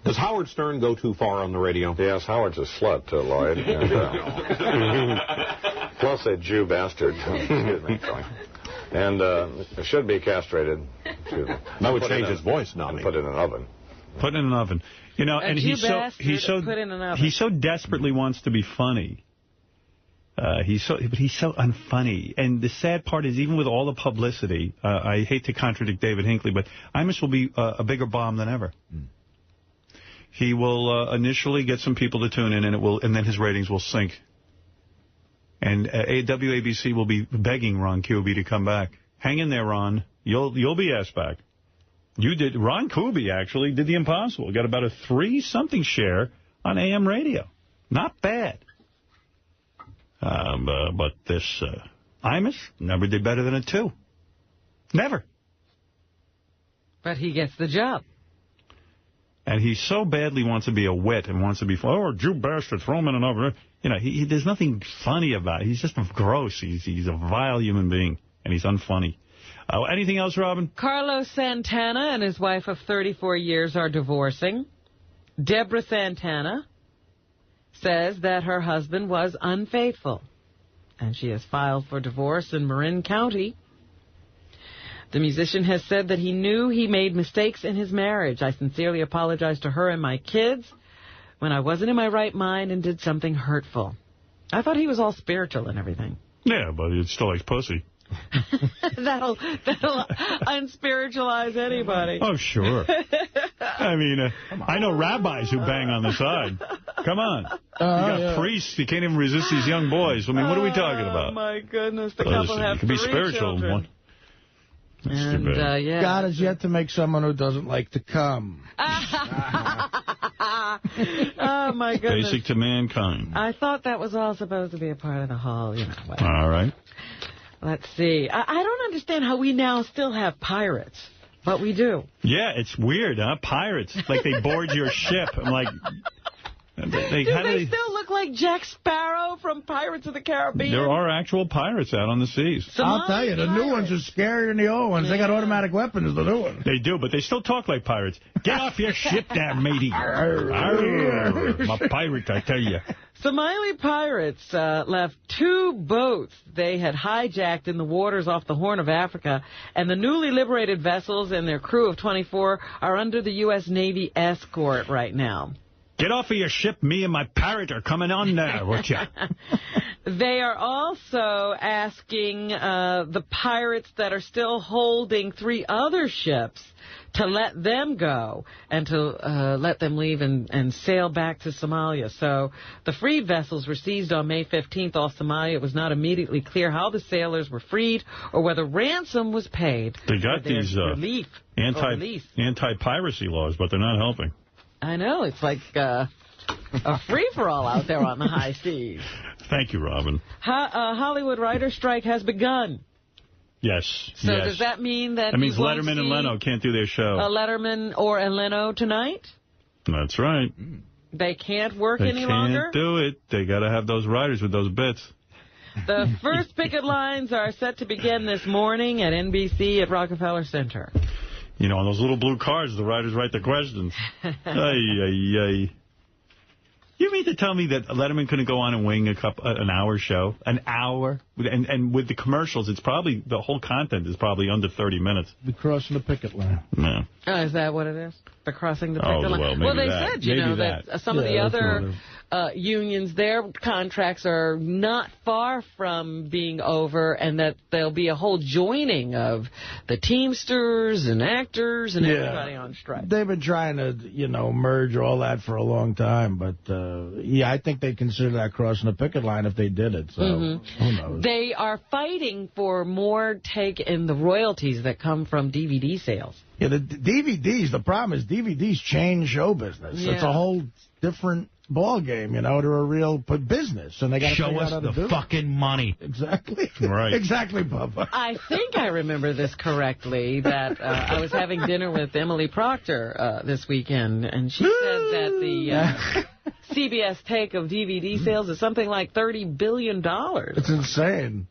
Does Howard Stern go too far on the radio? Yes, Howard's a slut, Lloyd. And, plus a Jew bastard. Excuse me, sorry. And should be castrated. That would change his voice, not me. Put in an oven. Put in an oven. You know, and he so desperately wants to be funny. But he's so unfunny. And the sad part is, even with all the publicity, I hate to contradict David Hinckley, but Imus will be a bigger bomb than ever. He will initially get some people to tune in, and then his ratings will sink. And WABC will be begging Ron Kuby to come back. Hang in there, Ron. You'll be asked back. You did. Ron Kuby actually did the impossible. Got about a 3-something share on AM radio. Not bad. But this Imus never did better than a 2. Never. But he gets the job. And he so badly wants to be a wit and wants to be, Jew bastard, throw him in an oven. You know, there's nothing funny about it. He's just gross. He's a vile human being, and he's unfunny. Anything else, Robin? Carlos Santana and his wife of 34 years are divorcing. Deborah Santana says that her husband was unfaithful, and she has filed for divorce in Marin County. The musician has said that he knew he made mistakes in his marriage. I sincerely apologize to her and my kids when I wasn't in my right mind and did something hurtful. I thought he was all spiritual and everything. Yeah, but he still likes pussy. That'll unspiritualize anybody. Oh, sure. I mean, I know rabbis who bang on the side. Come on. You got priests. You can't even resist these young boys. I mean, what are we talking about? Oh, my goodness. The couple have 3 children. And, yeah. God has yet to make someone who doesn't like to come. Oh, my goodness. Basic to mankind. I thought that was all supposed to be a part of the whole, you know. Whatever. All right. Let's see. I don't understand how we now still have pirates, but we do. Yeah, it's weird, huh? Pirates. Like they board your ship. I'm like... Do they still look like Jack Sparrow from Pirates of the Caribbean? There are actual pirates out on the seas. I'll tell you, the new ones are scarier than the old ones. They got automatic weapons, the new ones. They do, but they still talk like pirates. Get off your ship there, matey. I'm a pirate, I tell you. Somali pirates left 2 boats they had hijacked in the waters off the Horn of Africa, and the newly liberated vessels and their crew of 24 are under the U.S. Navy escort right now. Get off of your ship. Me and my parrot are coming on there, would you? They are also asking the pirates that are still holding 3 other ships to let them go and to let them leave and sail back to Somalia. So the freed vessels were seized on May 15th off Somalia. It was not immediately clear how the sailors were freed or whether ransom was paid. They got these release. anti-piracy laws, but they're not helping. I know. It's like a free-for-all out there on the high seas. Thank you, Robin. Hollywood writer's strike has begun. Yes. So yes. does that mean that means Letterman and Leno can't do their show? Letterman or Leno tonight? That's right. They can't work they any longer? They can't do it. They got to have those writers with those bits. The first picket lines are set to begin this morning at NBC at Rockefeller Center. You know, on those little blue cards, the writers write the questions. Ay, ay, ay. You mean to tell me that Letterman couldn't go on and wing an hour show? An hour? And with the commercials, it's probably, the whole content is probably under 30 minutes. The crossing the picket line. No. Oh, is that what it is? The crossing the picket line? Well, they that. said, you maybe know, that some of the other unions, their contracts are not far from being over, and that there'll be a whole joining of the Teamsters and actors and everybody on strike. They've been trying to, you know, merge all that for a long time, but, yeah, I think they'd consider that crossing the picket line if they did it, so who knows. They are fighting for more take in the royalties that come from DVD sales. Yeah, the DVDs, the problem is DVDs change show business. Yeah. It's a whole different ball game, you know. They're a real business, and they got to show us the fucking money. Exactly. Right. Exactly, Bubba. I think I remember this correctly, that I was having dinner with Emily Proctor this weekend, and she said that the CBS take of DVD sales is something like $30 billion. It's insane.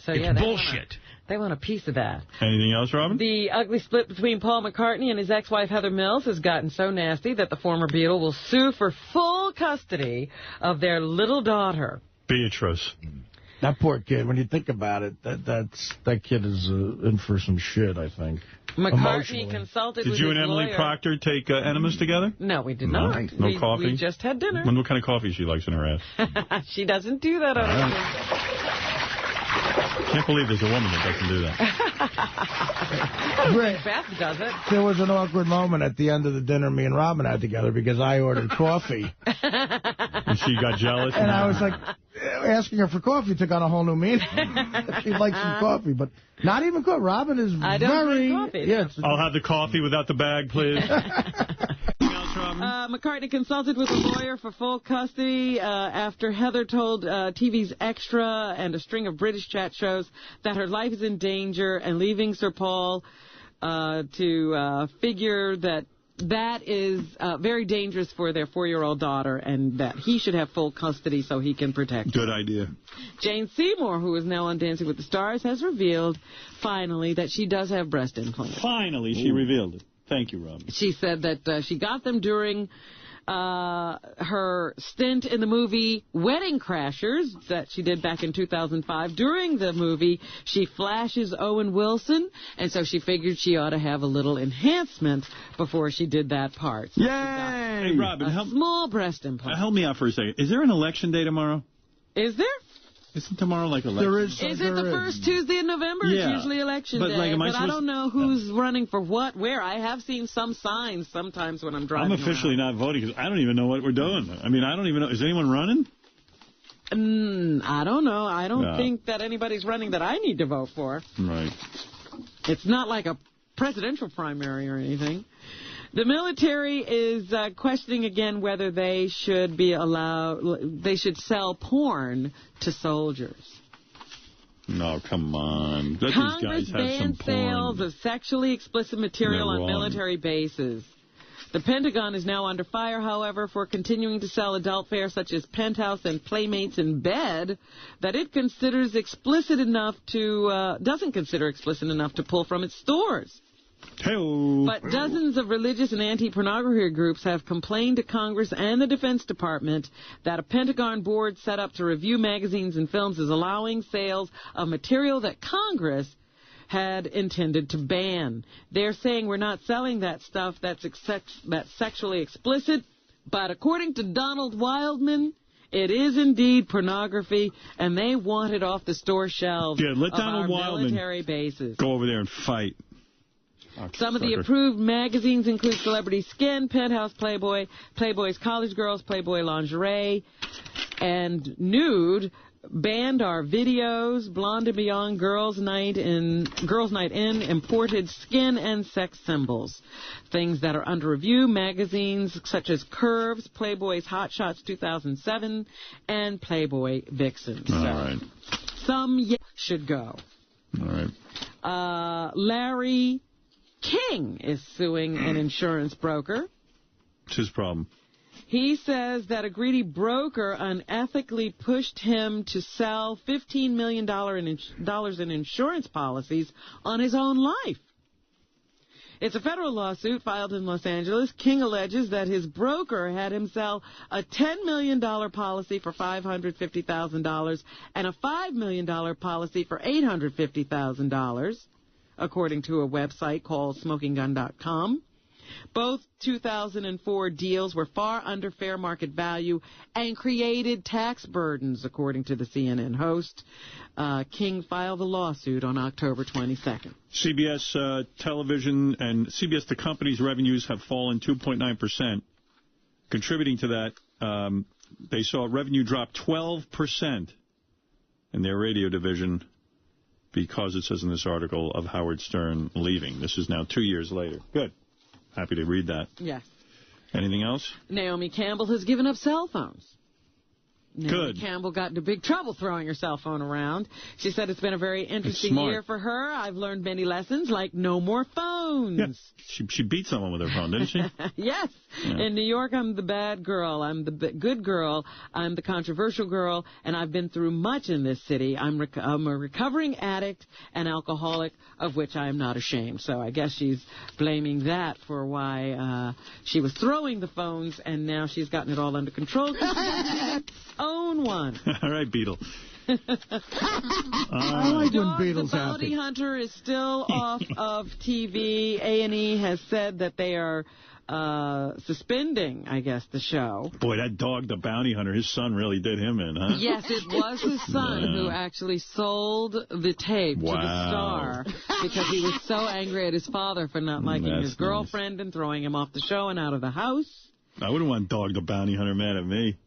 So, it's bullshit. They want a piece of that. Anything else, Robin? The ugly split between Paul McCartney and his ex-wife Heather Mills has gotten so nasty that the former Beatle will sue for full custody of their little daughter. Beatrice. That poor kid, when you think about it, that kid is in for some shit, I think. McCartney consulted with his lawyer. Did you and Emily Proctor take enemas together? No, we did not. No coffee? We just had dinner. What kind of coffee she likes in her ass? She doesn't do that on her. I can't believe there's a woman that doesn't do that. Beth does it. There was an awkward moment at the end of the dinner me and Robin had together because I ordered coffee. And she got jealous? And I was like, asking her for coffee took on a whole new meaning. She'd like some coffee, but not even coffee. Robin is I don't drink coffee. Yeah, I'll have the coffee without the bag, please. McCartney consulted with a lawyer for full custody after Heather told TV's Extra and a string of British chat shows that her life is in danger, and leaving Sir Paul to figure that is very dangerous for their 4-year-old daughter, and that he should have full custody so he can protect her. Good idea. Jane Seymour, who is now on Dancing with the Stars, has revealed, finally, that she does have breast implants. Finally, she revealed it. Thank you, Robin. She said that she got them during her stint in the movie Wedding Crashers that she did back in 2005. During the movie, she flashes Owen Wilson, and so she figured she ought to have a little enhancement before she did that part. So Yay! Hey, Robin, small breast implant. Help me out for a second. Is there an election day tomorrow? Is there? Isn't tomorrow like election? There is. Is it the first Tuesday in November? Yeah. It's usually election day. Like, I don't know who's running for what, where. I have seen some signs sometimes when I'm driving I'm officially not voting because I don't even know what we're doing. I mean, I don't even know. Is anyone running? I don't know. I don't think that anybody's running that I need to vote for. Right. It's not like a presidential primary or anything. The military is questioning again whether they should be allowed, they should sell porn to soldiers. No, come on. Let Congress these guys have some banned sales of sexually explicit material on military bases. The Pentagon is now under fire, however, for continuing to sell adult fare such as Penthouse and Playmates in Bed that it considers explicit enough to, doesn't consider explicit enough to pull from its stores. Hey-o. But dozens of religious and anti-pornography groups have complained to Congress and the Defense Department that a Pentagon board set up to review magazines and films is allowing sales of material that Congress had intended to ban. They're saying we're not selling that stuff that's sexually explicit, but according to Donald Wildman, It is indeed pornography, and they want it off the store shelves let of Donald our Wildman military bases. go over there and fight. Some of the approved magazines include Celebrity Skin, Penthouse Playboy, Playboy's College Girls, Playboy Lingerie, and Nude. Banned are Videos, Blonde and Beyond, Girls Night In, Imported Skin and Sex Symbols. Things that are under review, magazines such as Curves, Playboy's Hot Shots 2007, and Playboy Vixen. All right. Some should go. All right. Larry King is suing an insurance broker. It's his problem. He says that a greedy broker unethically pushed him to sell $15 million in insurance policies on his own life. It's a federal lawsuit filed in Los Angeles. King alleges that his broker had him sell a $10 million policy for $550,000 and a $5 million policy for $850,000, according to a website called SmokingGun.com. Both 2004 deals were far under fair market value and created tax burdens, according to the CNN host. King filed the lawsuit on October 22nd. CBS television and CBS, the company's revenues have fallen 2.9%. Contributing to that, they saw revenue drop 12% in their radio division because it says in this article of Howard Stern leaving. This is now 2 years later. Good. Happy to read that. Yes. Anything else? Naomi Campbell has given up cell phones. Good. Campbell got into big trouble throwing her cell phone around. She said it's been a very interesting year for her. I've learned many lessons, like no more phones. Yeah. She beat someone with her phone, didn't she? Yes. Yeah. In New York, I'm the bad girl. I'm the good girl. I'm the controversial girl, and I've been through much in this city. I'm a recovering addict and alcoholic, of which I am not ashamed. So I guess she's blaming that for why she was throwing the phones, and now she's gotten it all under control. Own one. All right, Beetle. I like when Beetle's The Bounty Hunter is still off of TV. A&E has said that they are suspending, I guess, the show. Boy, that Dog the Bounty Hunter, his son really did him in, huh? Yes, it was his son who actually sold the tape to the Star because he was so angry at his father for not liking his girlfriend and throwing him off the show and out of the house. I wouldn't want Dog the Bounty Hunter mad at me.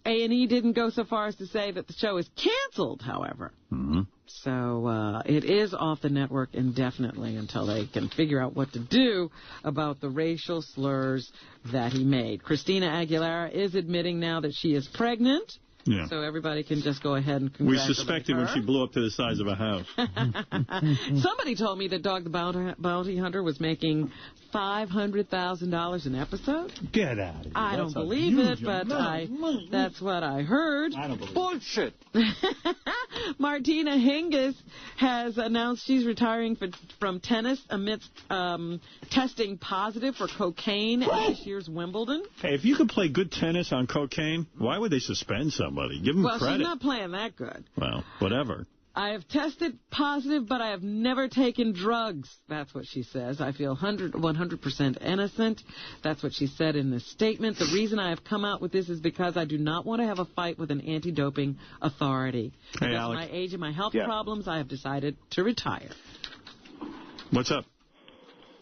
A&E didn't go so far as to say that the show is canceled, however. Mm-hmm. So it is off the network indefinitely until they can figure out what to do about the racial slurs that he made. Christina Aguilera is admitting now that she is pregnant. Yeah. So everybody can just go ahead and congratulate We suspected her. when she blew up to the size of a house. Somebody told me that Dog the Bounty Hunter was making $500,000 an episode. Get out of here. I don't believe it, but that's what I heard. I don't believe Bullshit. Martina Hingis has announced she's retiring from tennis amidst testing positive for cocaine at this year's Wimbledon. Hey, if you could play good tennis on cocaine, why would they suspend somebody? Give them credit. Well, she's not playing that good. Well, whatever. I have tested positive, but I have never taken drugs. That's what she says. I feel 100% innocent. That's what she said in this statement. The reason I have come out with this is because I do not want to have a fight with an anti-doping authority. Hey, because Alex. of my age and my health problems, I have decided to retire. What's up?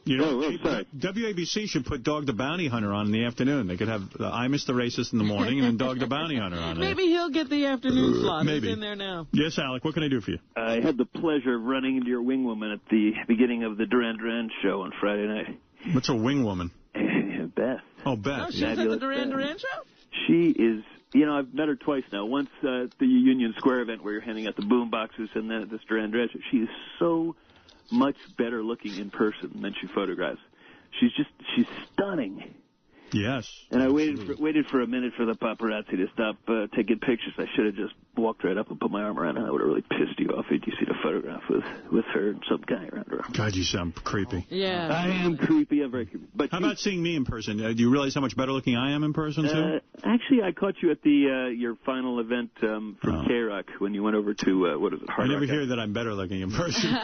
You know, WABC should put Dog the Bounty Hunter on in the afternoon. They could have I Miss the Racist in the morning and then Dog the Bounty Hunter on. Maybe he'll get the afternoon slot. Maybe. He's in there now. Yes, Alec, what can I do for you? I had the pleasure of running into your wing woman at the beginning of the Duran Duran show on Friday night. What's a wing woman? Beth. Oh, Beth. Oh, she's at the Duran Duran show? She is, you know, I've met her twice now. Once at the Union Square event where you're handing out the boom boxes, and then at this Duran Duran show. She is so much better looking in person than she photographs. She's stunning. Yes. And I waited for a minute for the paparazzi to stop taking pictures. I should have just walked right up and put my arm around her. I would have really pissed you off if you see the photograph with her and some guy around her. God, you sound creepy. Yeah. I am creepy. I'm very creepy. But how about seeing me in person? Do you realize how much better looking I am in person, too? Actually, I caught you at the your final event from K-Rock when you went over to, what is it, Hard I never Rock? hear that I'm better looking in person.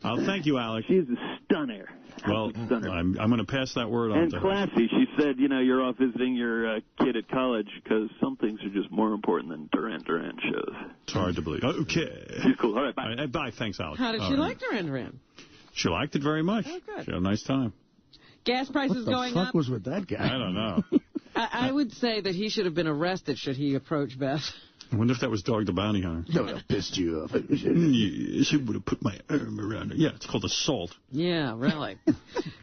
I'll thank you, Alex. She's a stunner. Well, I'm going to pass that word on And to her. classy. She said, you're off visiting your kid at college because some things are just more important than Duran Duran shows. It's hard to believe. Okay. She's cool. All right, bye. All right, bye. Thanks, Alex. How did she like Duran Duran? She liked it very much. Oh, good. She had a nice time. Gas prices going up. What the fuck was with that guy? I don't know. I would say that he should have been arrested should he approach Beth. I wonder if that was Dog the Bounty Hunter. That would have pissed you off. She would have put my arm around her. Yeah, it's called assault. Yeah, really.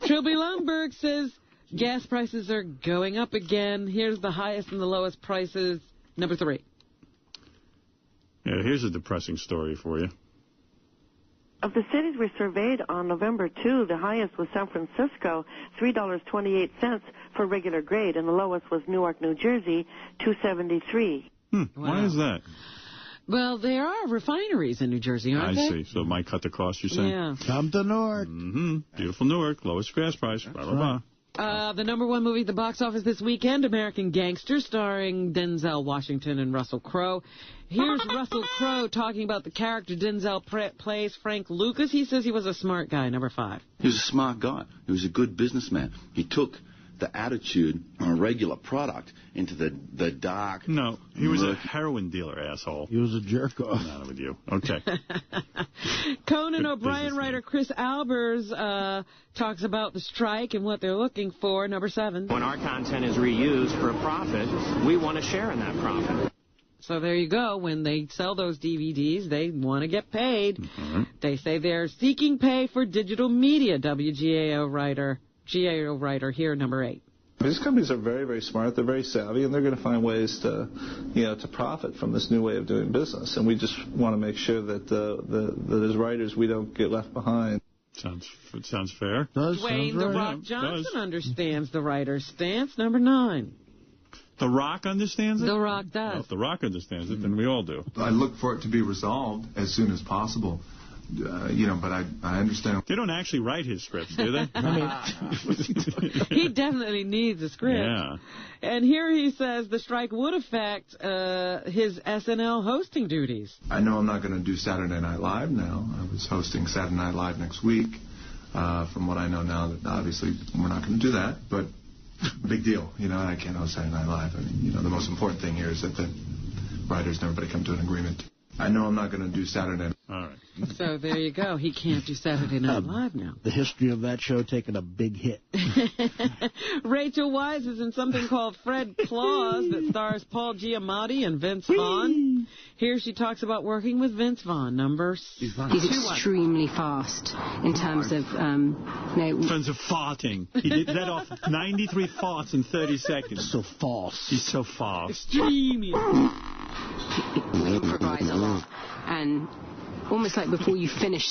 Trilby Lundberg says gas prices are going up again. Here's the highest and the lowest prices. Number 3. Yeah, here's a depressing story for you. Of the cities we surveyed on November 2, the highest was San Francisco, $3.28 for regular grade, and the lowest was Newark, New Jersey, $2.73. Why is that? Well, there are refineries in New Jersey, aren't there? I see. So it might cut the cost, you're saying? Yeah. Come to Newark. Beautiful Newark. Lowest gas price. Blah, blah, blah. The number 1 movie at the box office this weekend, American Gangster, starring Denzel Washington and Russell Crowe. Here's Russell Crowe talking about the character Denzel plays, Frank Lucas. He says he was a smart guy, number 5. He was a smart guy. He was a good businessman. He took the attitude on a regular product into the dark. No, he was a heroin dealer, asshole. He was a jerk off. Not with you. Okay. Conan O'Brien writer Chris Albers talks about the strike and what they're looking for, number 7. When our content is reused for a profit, we want to share in that profit. So there you go. When they sell those DVDs, they want to get paid. They say they're seeking pay for digital media, GAO writer here, number 8. These companies are very, very smart. They're very savvy, and they're going to find ways to, to profit from this new way of doing business. And we just want to make sure that that as writers we don't get left behind. Sounds fair. Dwayne The Rock Johnson understands the writer's stance, number 9. The Rock understands it? The Rock does. Well, if The Rock understands it, then we all do. I look for it to be resolved as soon as possible. But I understand. They don't actually write his scripts, do they? He definitely needs a script. Yeah. And here he says the strike would affect his SNL hosting duties. I know I'm not going to do Saturday Night Live now. I was hosting Saturday Night Live next week. From what I know now, that obviously we're not going to do that, but big deal. I can't host Saturday Night Live. I mean, the most important thing here is that the writers and everybody come to an agreement. I know I'm not going to do Saturday Night. All right. So there you go. He can't do Saturday Night Live now. The history of that show taking a big hit. Rachel Weisz is in something called Fred Claus that stars Paul Giamatti and Vince Vaughn. Here she talks about working with Vince Vaughn, number 2. He's extremely fast in terms of, In terms of farting. He did that off 93 farts in 30 seconds. So fast. He's so fast. Extremely. He improvise a lot. And almost like before you finish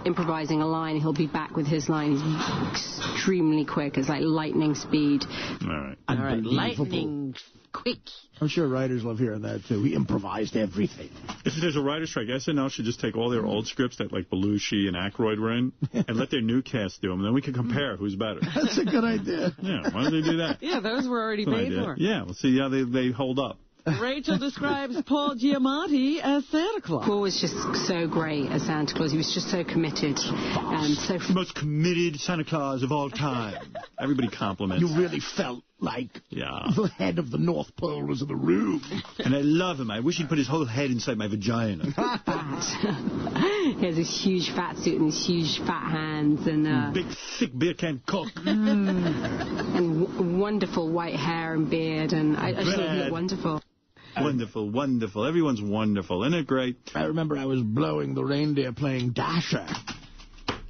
improvising a line, he'll be back with his line. He's extremely quick. It's like lightning speed. All right. All right. Lightning quick. I'm sure writers love hearing that, too. He improvised everything. If there's a writer's strike, SNL should just take all their old scripts that, like, Belushi and Aykroyd were in and let their new cast do them, and then we can compare who's better. That's a good idea. Yeah, why don't they do that? Yeah, those were already paid for. Yeah, we'll see how they hold up. Rachel describes Paul Giamatti as Santa Claus. Paul was just so great as Santa Claus. He was just so committed. The most committed Santa Claus of all time. Everybody compliments. You really felt like the head of the North Pole was in the room. And I love him. I wish he'd put his whole head inside my vagina. He has this huge fat suit and these huge fat hands. And big, thick beer can cook. And wonderful white hair and beard. And I just thought he looked wonderful. Wonderful, wonderful. Everyone's wonderful. Isn't it great? I remember I was blowing the reindeer playing Dasher.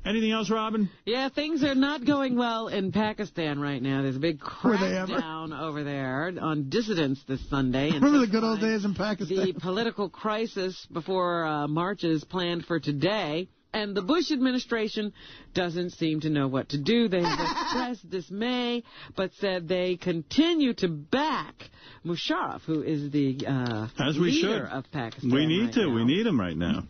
Anything else, Robin? Yeah, things are not going well in Pakistan right now. There's a big crackdown over there on dissidents this Sunday. Remember the good old days in Pakistan? The political crisis before marches planned for today. And the Bush administration doesn't seem to know what to do. They have expressed dismay, but said they continue to back Musharraf, who is the leader of Pakistan. We need to. We need him right now.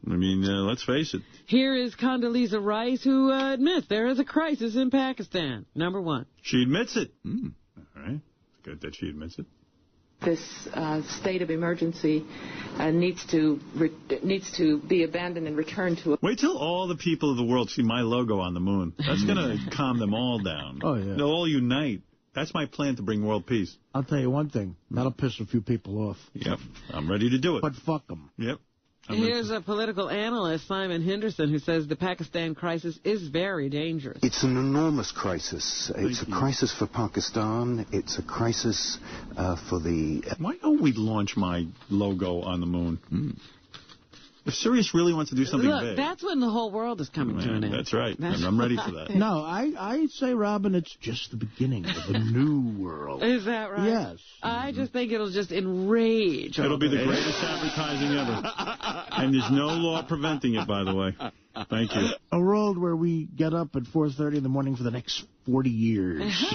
I mean, let's face it. Here is Condoleezza Rice, who admits there is a crisis in Pakistan. Number one. She admits it. All right. It's good that she admits it. This state of emergency needs to be abandoned and returned to. Wait till all the people of the world see my logo on the moon. That's going to calm them all down. Oh, yeah. They'll all unite. That's my plan to bring world peace. I'll tell you one thing. That'll piss a few people off. Yep. I'm ready to do it. But fuck them. Yep. Here's a political analyst, Simon Henderson, who says the Pakistan crisis is very dangerous. It's an enormous crisis. It's a crisis for Pakistan. It's a crisis for the... Why don't we launch my logo on the moon? If Sirius really wants to do something big... That's when the whole world is coming to an end. That's right. And I'm ready for that. No, I say, Robin, it's just the beginning of a new world. Is that right? Yes. I just think it'll just enrage. It'll be the greatest advertising ever. And there's no law preventing it, by the way. Thank you. A world where we get up at 4:30 in the morning for the next 40 years.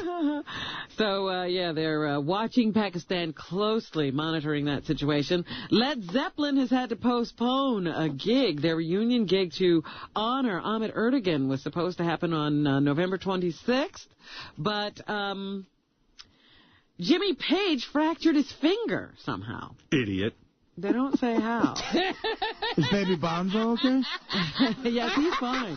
So, they're watching Pakistan closely, monitoring that situation. Led Zeppelin has had to postpone a gig. Their reunion gig to honor Ahmet Ertegun was supposed to happen on November 26th. But Jimmy Page fractured his finger somehow. Idiot. They don't say how. Is Baby Bonzo okay? Yes, he's fine.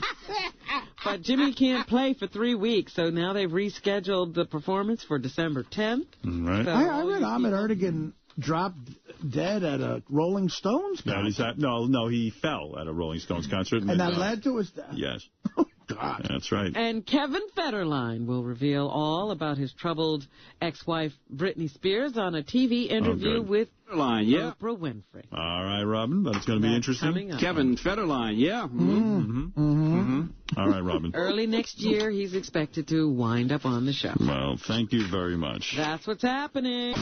But Jimmy can't play for 3 weeks, so now they've rescheduled the performance for December 10th. Right. So I read Ahmet Ertegun dropped dead at a Rolling Stones concert. No, he fell at a Rolling Stones concert. And that led to his death? Yes. Oh, God. That's right. And Kevin Federline will reveal all about his troubled ex-wife Britney Spears on a TV interview with Oprah Winfrey. All right, Robin, but it's going to be interesting. Kevin Federline, yeah. All right, Robin. Early next year, he's expected to wind up on the show. Well, thank you very much. That's what's happening.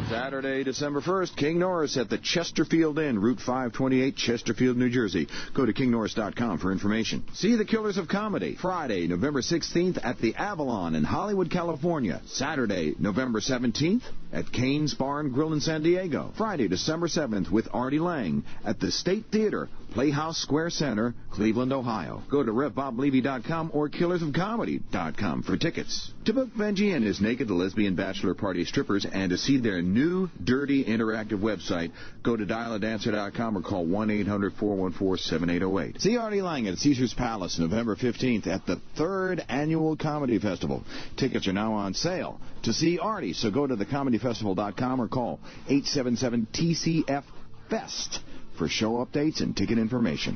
Saturday, December 1st, King Norris at the Chesterfield Inn, Route 528, Chesterfield, New Jersey. Go to kingnorris.com for information. See the Killers of Comedy, Friday, November 16th at the Avalon in Hollywood, California. Saturday, November 17th at Cane's Bar and Grill in San Diego. Friday, December 7th with Artie Lang at the State Theater, Playhouse Square Center, Cleveland, Ohio. Go to RevBobLevy.com or KillersOfComedy.com for tickets. To book Benji and his Naked Lesbian Bachelor Party strippers and to see their new, dirty, interactive website, go to dialadancer.com or call 1-800-414-7808. See Artie Lang at Caesars Palace November 15th at the 3rd Annual Comedy Festival. Tickets are now on sale to see Artie, so go to thecomedyfestival.com or call 877-TCF-FEST for show updates and ticket information.